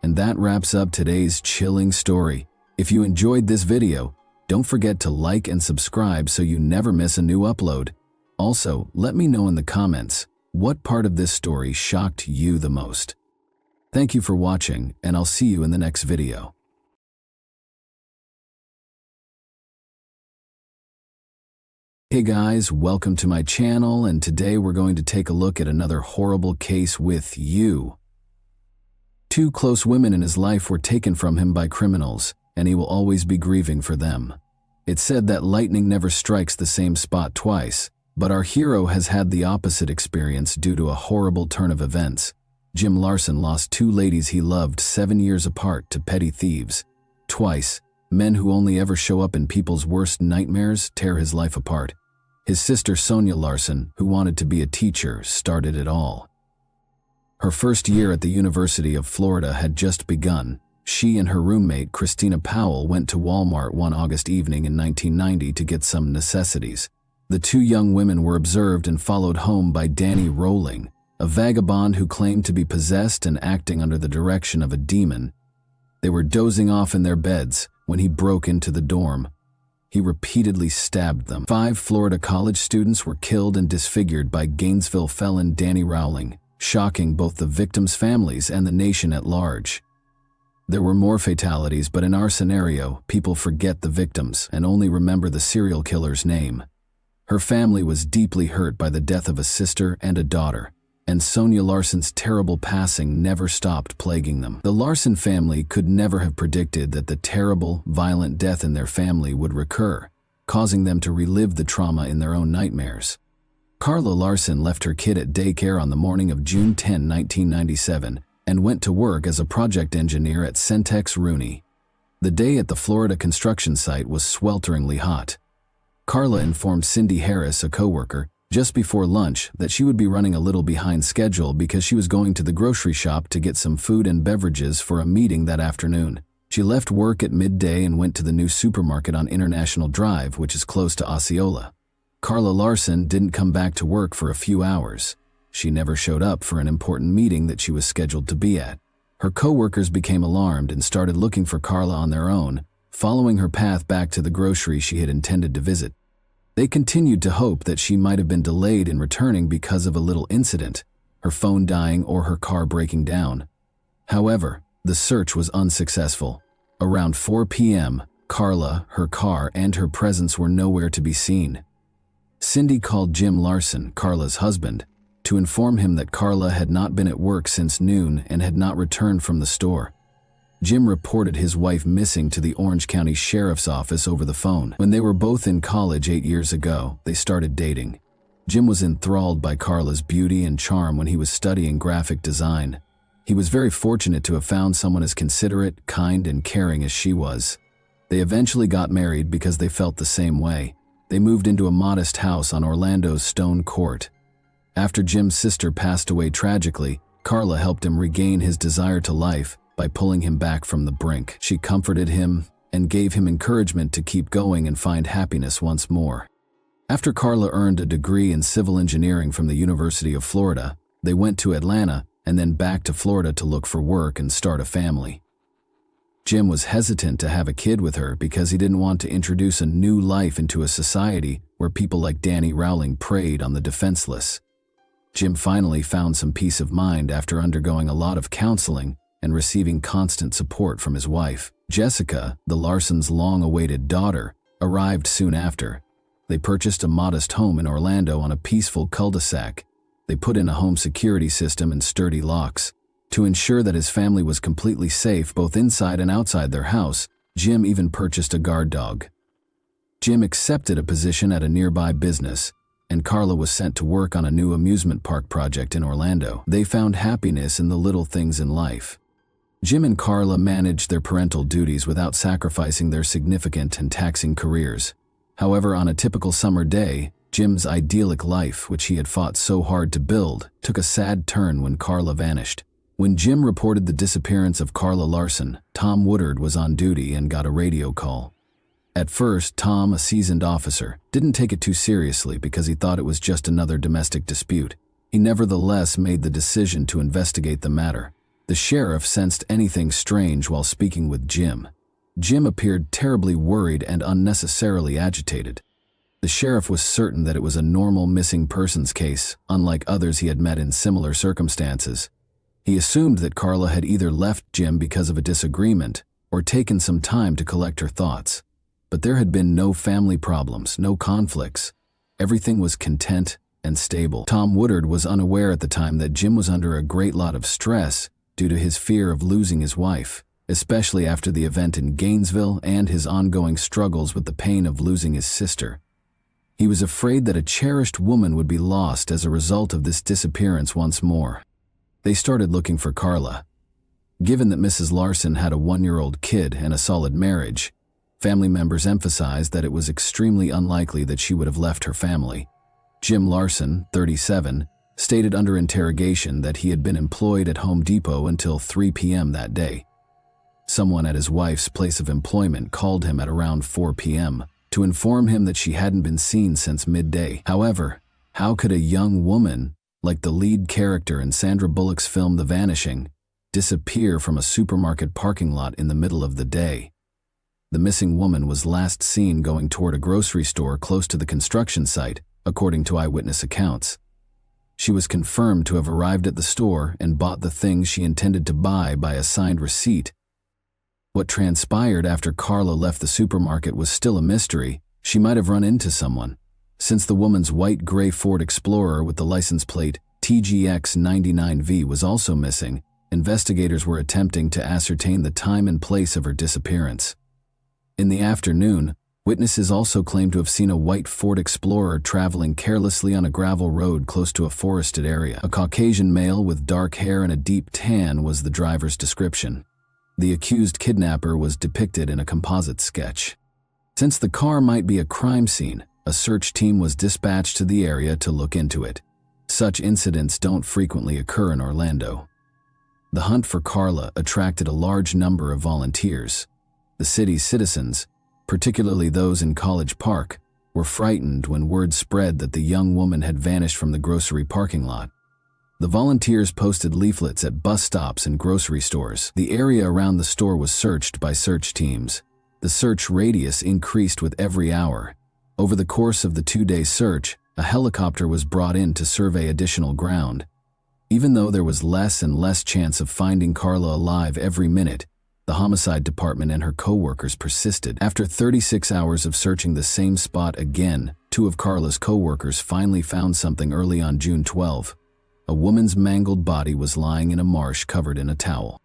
A: And that wraps up today's chilling story. If you enjoyed this video, don't forget to like and subscribe so you never miss a new upload. Also, let me know in the comments, what part of this story shocked you the most? Thank you for watching, and I'll see you in the next video. Hey guys, welcome to my channel, and today we're going to take a look at another horrible case with you. 2 close women in his life were taken from him by criminals, and he will always be grieving for them. It's said that lightning never strikes the same spot twice, but our hero has had the opposite experience due to a horrible turn of events. Jim Larson lost 2 ladies he loved 7 years apart to petty thieves. Twice, men who only ever show up in people's worst nightmares tear his life apart. His sister Sonia Larson, who wanted to be a teacher, started it all. Her first year at the University of Florida had just begun. She and her roommate, Christina Powell, went to Walmart one August evening in 1990 to get some necessities. The 2 young women were observed and followed home by Danny Rowling, a vagabond who claimed to be possessed and acting under the direction of a demon. They were dozing off in their beds when he broke into the dorm. He repeatedly stabbed them. 5 Florida college students were killed and disfigured by Gainesville felon Danny Rowling, shocking both the victims' families and the nation at large. There were more fatalities, but in our scenario, people forget the victims and only remember the serial killer's name. Her family was deeply hurt by the death of a sister and a daughter, and Sonia Larson's terrible passing never stopped plaguing them. The Larson family could never have predicted that the terrible, violent death in their family would recur, causing them to relive the trauma in their own nightmares. Carla Larson left her kid at daycare on the morning of June 10, 1997, and went to work as a project engineer at Centex Rooney. The day at the Florida construction site was swelteringly hot. Carla informed Cindy Harris, a coworker, just before lunch that she would be running a little behind schedule because she was going to the grocery shop to get some food and beverages for a meeting that afternoon. She left work at midday and went to the new supermarket on International Drive, which is close to Osceola. Carla Larson didn't come back to work for a few hours. She never showed up for an important meeting that she was scheduled to be at. Her coworkers became alarmed and started looking for Carla on their own, following her path back to the grocery she had intended to visit. They continued to hope that she might have been delayed in returning because of a little incident, her phone dying or her car breaking down. However, the search was unsuccessful. Around 4 p.m., Carla, her car, and her presence were nowhere to be seen. Cindy called Jim Larson, Carla's husband, to inform him that Carla had not been at work since noon and had not returned from the store. Jim reported his wife missing to the Orange County Sheriff's Office over the phone. When they were both in college 8 years ago, they started dating. Jim was enthralled by Carla's beauty and charm when he was studying graphic design. He was very fortunate to have found someone as considerate, kind, and caring as she was. They eventually got married because they felt the same way. They moved into a modest house on Orlando's Stone Court. After Jim's sister passed away tragically, Carla helped him regain his desire to life by pulling him back from the brink. She comforted him and gave him encouragement to keep going and find happiness once more. After Carla earned a degree in civil engineering from the University of Florida, they went to Atlanta and then back to Florida to look for work and start a family. Jim was hesitant to have a kid with her because he didn't want to introduce a new life into a society where people like Danny Rowling preyed on the defenseless. Jim finally found some peace of mind after undergoing a lot of counseling and receiving constant support from his wife. Jessica, the Larsons' long-awaited daughter, arrived soon after. They purchased a modest home in Orlando on a peaceful cul-de-sac. They put in a home security system and sturdy locks. To ensure that his family was completely safe both inside and outside their house, Jim even purchased a guard dog. Jim accepted a position at a nearby business, and Carla was sent to work on a new amusement park project in Orlando. They found happiness in the little things in life. Jim and Carla managed their parental duties without sacrificing their significant and taxing careers. However, on a typical summer day, Jim's idyllic life, which he had fought so hard to build, took a sad turn when Carla vanished. When Jim reported the disappearance of Carla Larson, Tom Woodard was on duty and got a radio call. At first, Tom, a seasoned officer, didn't take it too seriously because he thought it was just another domestic dispute. He nevertheless made the decision to investigate the matter. The sheriff sensed anything strange while speaking with Jim. Jim appeared terribly worried and unnecessarily agitated. The sheriff was certain that it was a normal missing persons case, unlike others he had met in similar circumstances. He assumed that Carla had either left Jim because of a disagreement or taken some time to collect her thoughts. But there had been no family problems, no conflicts. Everything was content and stable. Tom Woodard was unaware at the time that Jim was under a great lot of stress due to his fear of losing his wife, especially after the event in Gainesville and his ongoing struggles with the pain of losing his sister. He was afraid that a cherished woman would be lost as a result of this disappearance once more. They started looking for Carla. Given that Mrs. Larson had a 1-year-old kid and a solid marriage, family members emphasized that it was extremely unlikely that she would have left her family. Jim Larson, 37, stated under interrogation that he had been employed at Home Depot until 3 p.m. that day. Someone at his wife's place of employment called him at around 4 p.m. to inform him that she hadn't been seen since midday. However, how could a young woman, like the lead character in Sandra Bullock's film The Vanishing, disappear from a supermarket parking lot in the middle of the day? The missing woman was last seen going toward a grocery store close to the construction site, according to eyewitness accounts. She was confirmed to have arrived at the store and bought the things she intended to buy by a signed receipt. What transpired after Carla left the supermarket was still a mystery. She might have run into someone. Since the woman's white-gray Ford Explorer with the license plate TGX99V was also missing, investigators were attempting to ascertain the time and place of her disappearance. In the afternoon, witnesses also claimed to have seen a white Ford Explorer traveling carelessly on a gravel road close to a forested area. A Caucasian male with dark hair and a deep tan was the driver's description. The accused kidnapper was depicted in a composite sketch. Since the car might be a crime scene, a search team was dispatched to the area to look into it. Such incidents don't frequently occur in Orlando. The hunt for Carla attracted a large number of volunteers. The city's citizens, particularly those in College Park, were frightened when word spread that the young woman had vanished from the grocery parking lot. The volunteers posted leaflets at bus stops and grocery stores. The area around the store was searched by search teams. The search radius increased with every hour. Over the course of the 2-day search, a helicopter was brought in to survey additional ground. Even though there was less and less chance of finding Carla alive every minute, the homicide department and her co-workers persisted. After 36 hours of searching the same spot again, 2 of Carla's co-workers finally found something early on June 12. A woman's mangled body was lying in a marsh covered in a towel.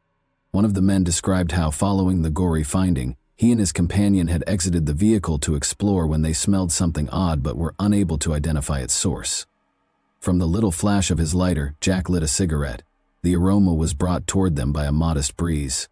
A: One of the men described how, following the gory finding, he and his companion had exited the vehicle to explore when they smelled something odd but were unable to identify its source. From the little flash of his lighter, Jack lit a cigarette. The aroma was brought toward them by a modest breeze.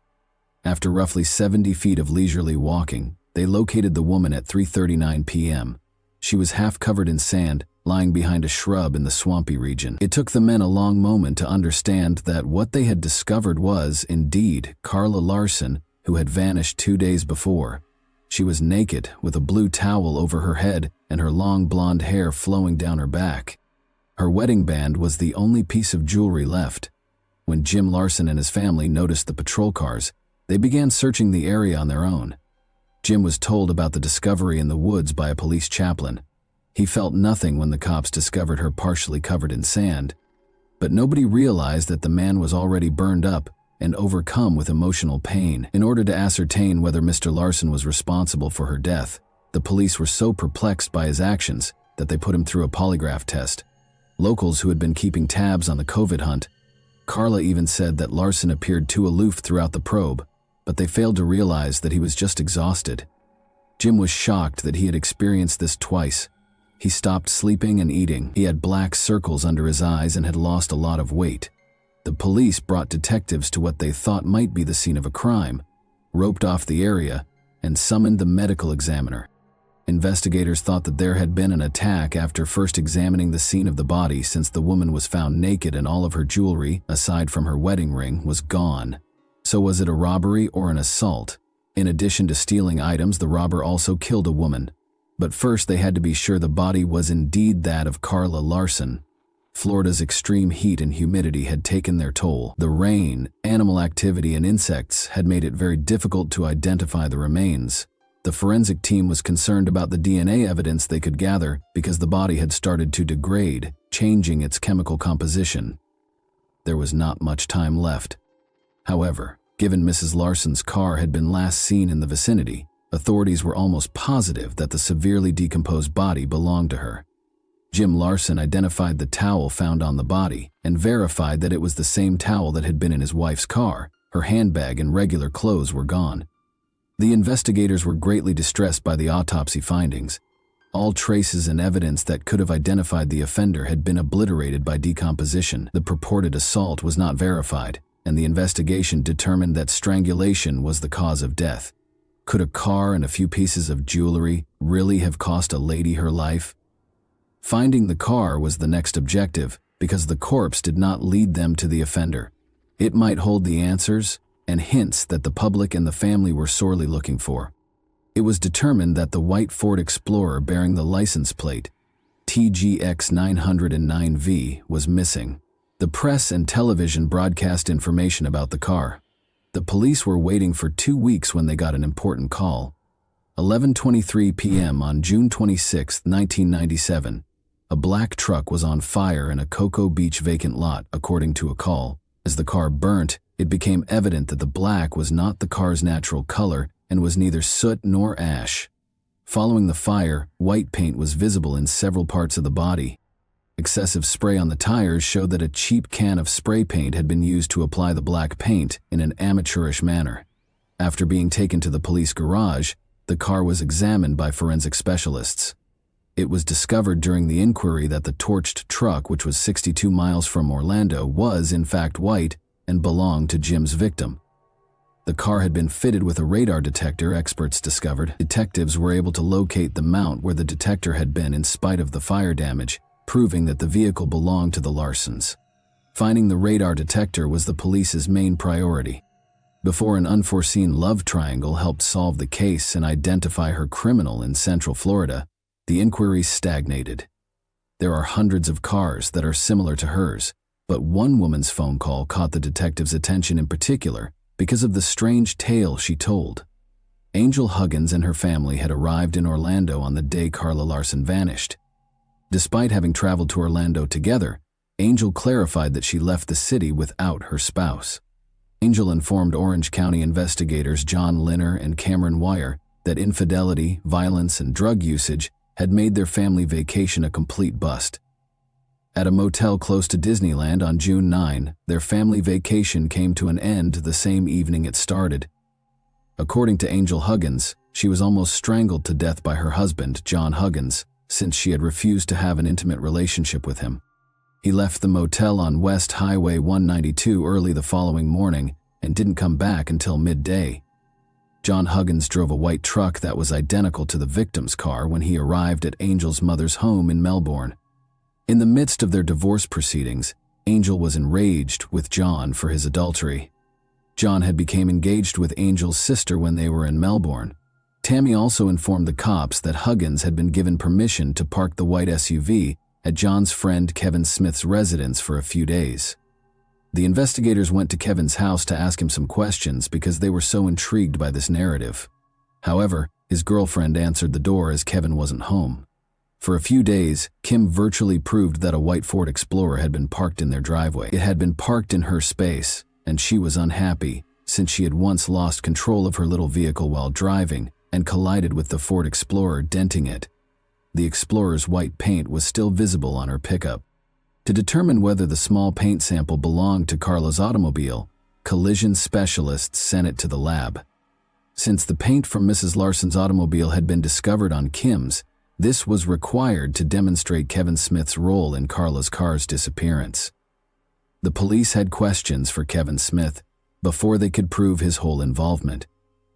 A: After roughly 70 feet of leisurely walking, they located the woman at 3:39 p.m. She was half covered in sand, lying behind a shrub in the swampy region. It took the men a long moment to understand that what they had discovered was, indeed, Carla Larson, who had vanished 2 days before. She was naked, with a blue towel over her head and her long blonde hair flowing down her back. Her wedding band was the only piece of jewelry left. When Jim Larson and his family noticed the patrol cars, they began searching the area on their own. Jim was told about the discovery in the woods by a police chaplain. He felt nothing when the cops discovered her partially covered in sand. But nobody realized that the man was already burned up and overcome with emotional pain. In order to ascertain whether Mr. Larson was responsible for her death, the police were so perplexed by his actions that they put him through a polygraph test. Locals who had been keeping tabs on the COVID hunt, Carla even said that Larson appeared too aloof throughout the probe, but they failed to realize that he was just exhausted. Jim was shocked that he had experienced this twice. He stopped sleeping and eating. He had black circles under his eyes and had lost a lot of weight. The police brought detectives to what they thought might be the scene of a crime, roped off the area, and summoned the medical examiner. Investigators thought that there had been an attack after first examining the scene of the body, since the woman was found naked and all of her jewelry, aside from her wedding ring, was gone. So was it a robbery or an assault? In addition to stealing items, the robber also killed a woman. But first they had to be sure the body was indeed that of Carla Larson. Florida's extreme heat and humidity had taken their toll. The rain, animal activity, and insects had made it very difficult to identify the remains. The forensic team was concerned about the DNA evidence they could gather because the body had started to degrade, changing its chemical composition. There was not much time left. However, given Mrs. Larson's car had been last seen in the vicinity, authorities were almost positive that the severely decomposed body belonged to her. Jim Larson identified the towel found on the body and verified that it was the same towel that had been in his wife's car. Her handbag and regular clothes were gone. The investigators were greatly distressed by the autopsy findings. All traces and evidence that could have identified the offender had been obliterated by decomposition. The purported assault was not verified, and the investigation determined that strangulation was the cause of death. Could a car and a few pieces of jewelry really have cost a lady her life? Finding the car was the next objective, because the corpse did not lead them to the offender. It might hold the answers and hints that the public and the family were sorely looking for. It was determined that the white Ford Explorer bearing the license plate TGX909V was missing. The press and television broadcast information about the car. The police were waiting for 2 weeks when they got an important call. 11:23 p.m. on June 26, 1997, a black truck was on fire in a Cocoa Beach vacant lot, according to a call. As the car burnt, it became evident that the black was not the car's natural color and was neither soot nor ash. Following the fire, white paint was visible in several parts of the body. Excessive spray on the tires showed that a cheap can of spray paint had been used to apply the black paint in an amateurish manner. After being taken to the police garage, the car was examined by forensic specialists. It was discovered during the inquiry that the torched truck, which was 62 miles from Orlando, was in fact white and belonged to Jim's victim. The car had been fitted with a radar detector, experts discovered. Detectives were able to locate the mount where the detector had been in spite of the fire damage, proving that the vehicle belonged to the Larsons. Finding the radar detector was the police's main priority. Before an unforeseen love triangle helped solve the case and identify her criminal in Central Florida, the inquiry stagnated. There are hundreds of cars that are similar to hers, but one woman's phone call caught the detective's attention in particular because of the strange tale she told. Angel Huggins and her family had arrived in Orlando on the day Carla Larson vanished. Despite having traveled to Orlando together, Angel clarified that she left the city without her spouse. Angel informed Orange County investigators John Linner and Cameron Wire that infidelity, violence, and drug usage had made their family vacation a complete bust. At a motel close to Disneyland on June 9, their family vacation came to an end the same evening it started. According to Angel Huggins, she was almost strangled to death by her husband, John Huggins, since she had refused to have an intimate relationship with him. He left the motel on West Highway 192 early the following morning and didn't come back until midday. John Huggins drove a white truck that was identical to the victim's car when he arrived at Angel's mother's home in Melbourne. In the midst of their divorce proceedings, Angel was enraged with John for his adultery. John had become engaged with Angel's sister when they were in Melbourne. Tammy also informed the cops that Huggins had been given permission to park the white SUV at John's friend Kevin Smith's residence for a few days. The investigators went to Kevin's house to ask him some questions because they were so intrigued by this narrative. However, his girlfriend answered the door as Kevin wasn't home. For a few days, Kim virtually proved that a white Ford Explorer had been parked in their driveway. It had been parked in her space, and she was unhappy since she had once lost control of her little vehicle while driving and collided with the Ford Explorer, denting it. The Explorer's white paint was still visible on her pickup. To determine whether the small paint sample belonged to Carla's automobile, collision specialists sent it to the lab. Since the paint from Mrs. Larson's automobile had been discovered on Kim's, this was required to demonstrate Kevin Smith's role in Carla's car's disappearance. The police had questions for Kevin Smith before they could prove his whole involvement,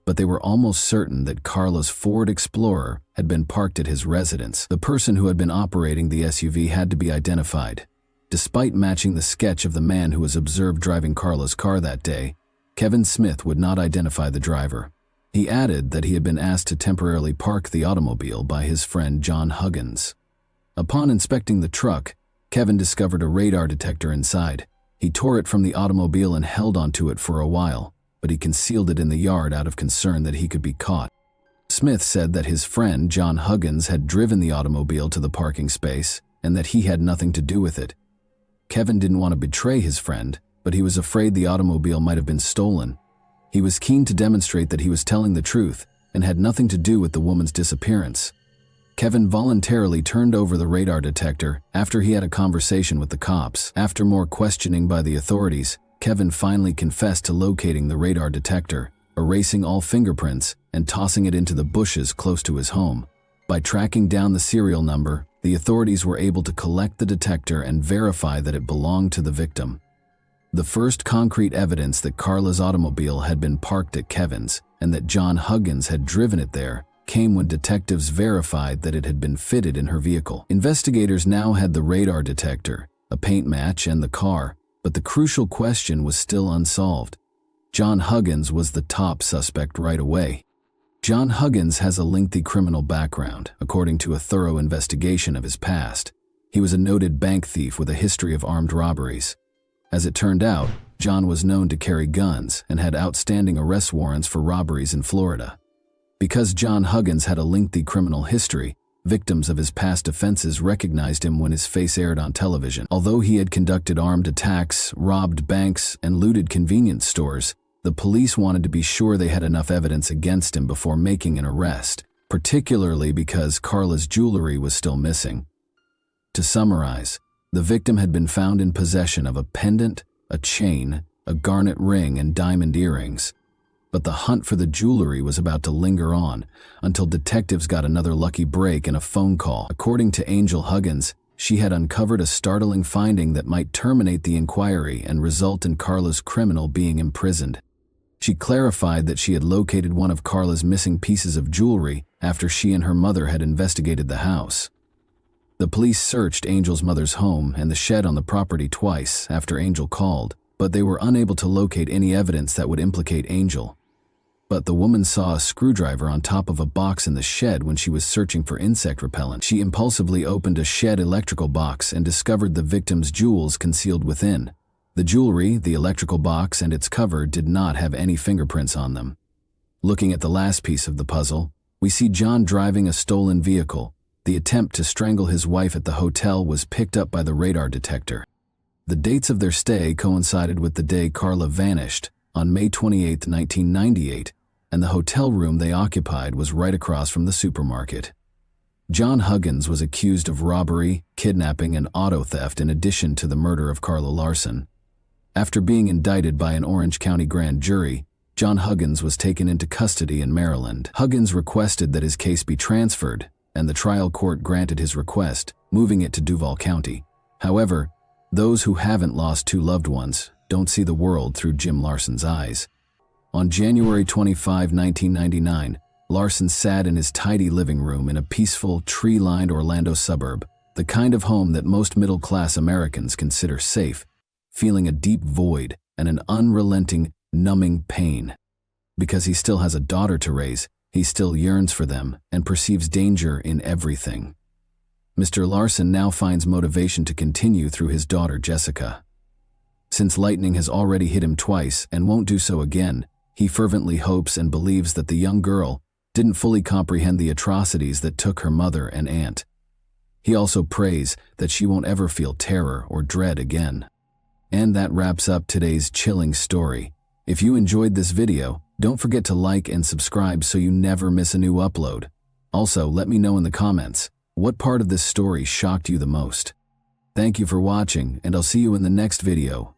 A: but they were almost certain that Carla's Ford Explorer had been parked at his residence. The person who had been operating the SUV had to be identified. Despite matching the sketch of the man who was observed driving Carla's car that day, Kevin Smith would not identify the driver. He added that he had been asked to temporarily park the automobile by his friend John Huggins. Upon inspecting the truck, Kevin discovered a radar detector inside. He tore it from the automobile and held onto it for a while, but he concealed it in the yard out of concern that he could be caught. Smith said that his friend John Huggins had driven the automobile to the parking space and that he had nothing to do with it. Kevin didn't want to betray his friend, but he was afraid the automobile might have been stolen. He was keen to demonstrate that he was telling the truth and had nothing to do with the woman's disappearance. Kevin voluntarily turned over the radar detector after he had a conversation with the cops. After more questioning by the authorities, Kevin finally confessed to locating the radar detector, erasing all fingerprints, and tossing it into the bushes close to his home. By tracking down the serial number, the authorities were able to collect the detector and verify that it belonged to the victim. The first concrete evidence that Carla's automobile had been parked at Kevin's and that John Huggins had driven it there came when detectives verified that it had been fitted in her vehicle. Investigators now had the radar detector, a paint match, and the car, but the crucial question was still unsolved. John Huggins was the top suspect right away. John Huggins has a lengthy criminal background, according to a thorough investigation of his past. He was a noted bank thief with a history of armed robberies. As it turned out, John was known to carry guns and had outstanding arrest warrants for robberies in Florida. Because John Huggins had a lengthy criminal history, victims of his past offenses recognized him when his face aired on television. Although he had conducted armed attacks, robbed banks, and looted convenience stores, the police wanted to be sure they had enough evidence against him before making an arrest, particularly because Carla's jewelry was still missing. To summarize, the victim had been found in possession of a pendant, a chain, a garnet ring, and diamond earrings. But the hunt for the jewelry was about to linger on until detectives got another lucky break in a phone call. According to Angel Huggins, she had uncovered a startling finding that might terminate the inquiry and result in Carla's criminal being imprisoned. She clarified that she had located one of Carla's missing pieces of jewelry after she and her mother had investigated the house. The police searched Angel's mother's home and the shed on the property twice after Angel called, but they were unable to locate any evidence that would implicate Angel. But the woman saw a screwdriver on top of a box in the shed when she was searching for insect repellent. She impulsively opened a shed electrical box and discovered the victim's jewels concealed within. The jewelry, the electrical box, and its cover did not have any fingerprints on them. Looking at the last piece of the puzzle, we see John driving a stolen vehicle. The attempt to strangle his wife at the hotel was picked up by the radar detector. The dates of their stay coincided with the day Carla vanished, on May 28, 1998, and the hotel room they occupied was right across from the supermarket. John Huggins was accused of robbery, kidnapping, and auto theft in addition to the murder of Carla Larson. After being indicted by an Orange County grand jury, John Huggins was taken into custody in Maryland. Huggins requested that his case be transferred, and the trial court granted his request, moving it to Duval County. However, those who haven't lost two loved ones don't see the world through Jim Larson's eyes. On January 25, 1999, Larson sat in his tidy living room in a peaceful, tree-lined Orlando suburb, the kind of home that most middle-class Americans consider safe, feeling a deep void and an unrelenting, numbing pain. Because he still has a daughter to raise, he still yearns for them and perceives danger in everything. Mr. Larson now finds motivation to continue through his daughter Jessica. Since lightning has already hit him twice and won't do so again, he fervently hopes and believes that the young girl didn't fully comprehend the atrocities that took her mother and aunt. He also prays that she won't ever feel terror or dread again. And that wraps up today's chilling story. If you enjoyed this video, don't forget to like and subscribe so you never miss a new upload. Also, let me know in the comments, what part of this story shocked you the most? Thank you for watching, and I'll see you in the next video.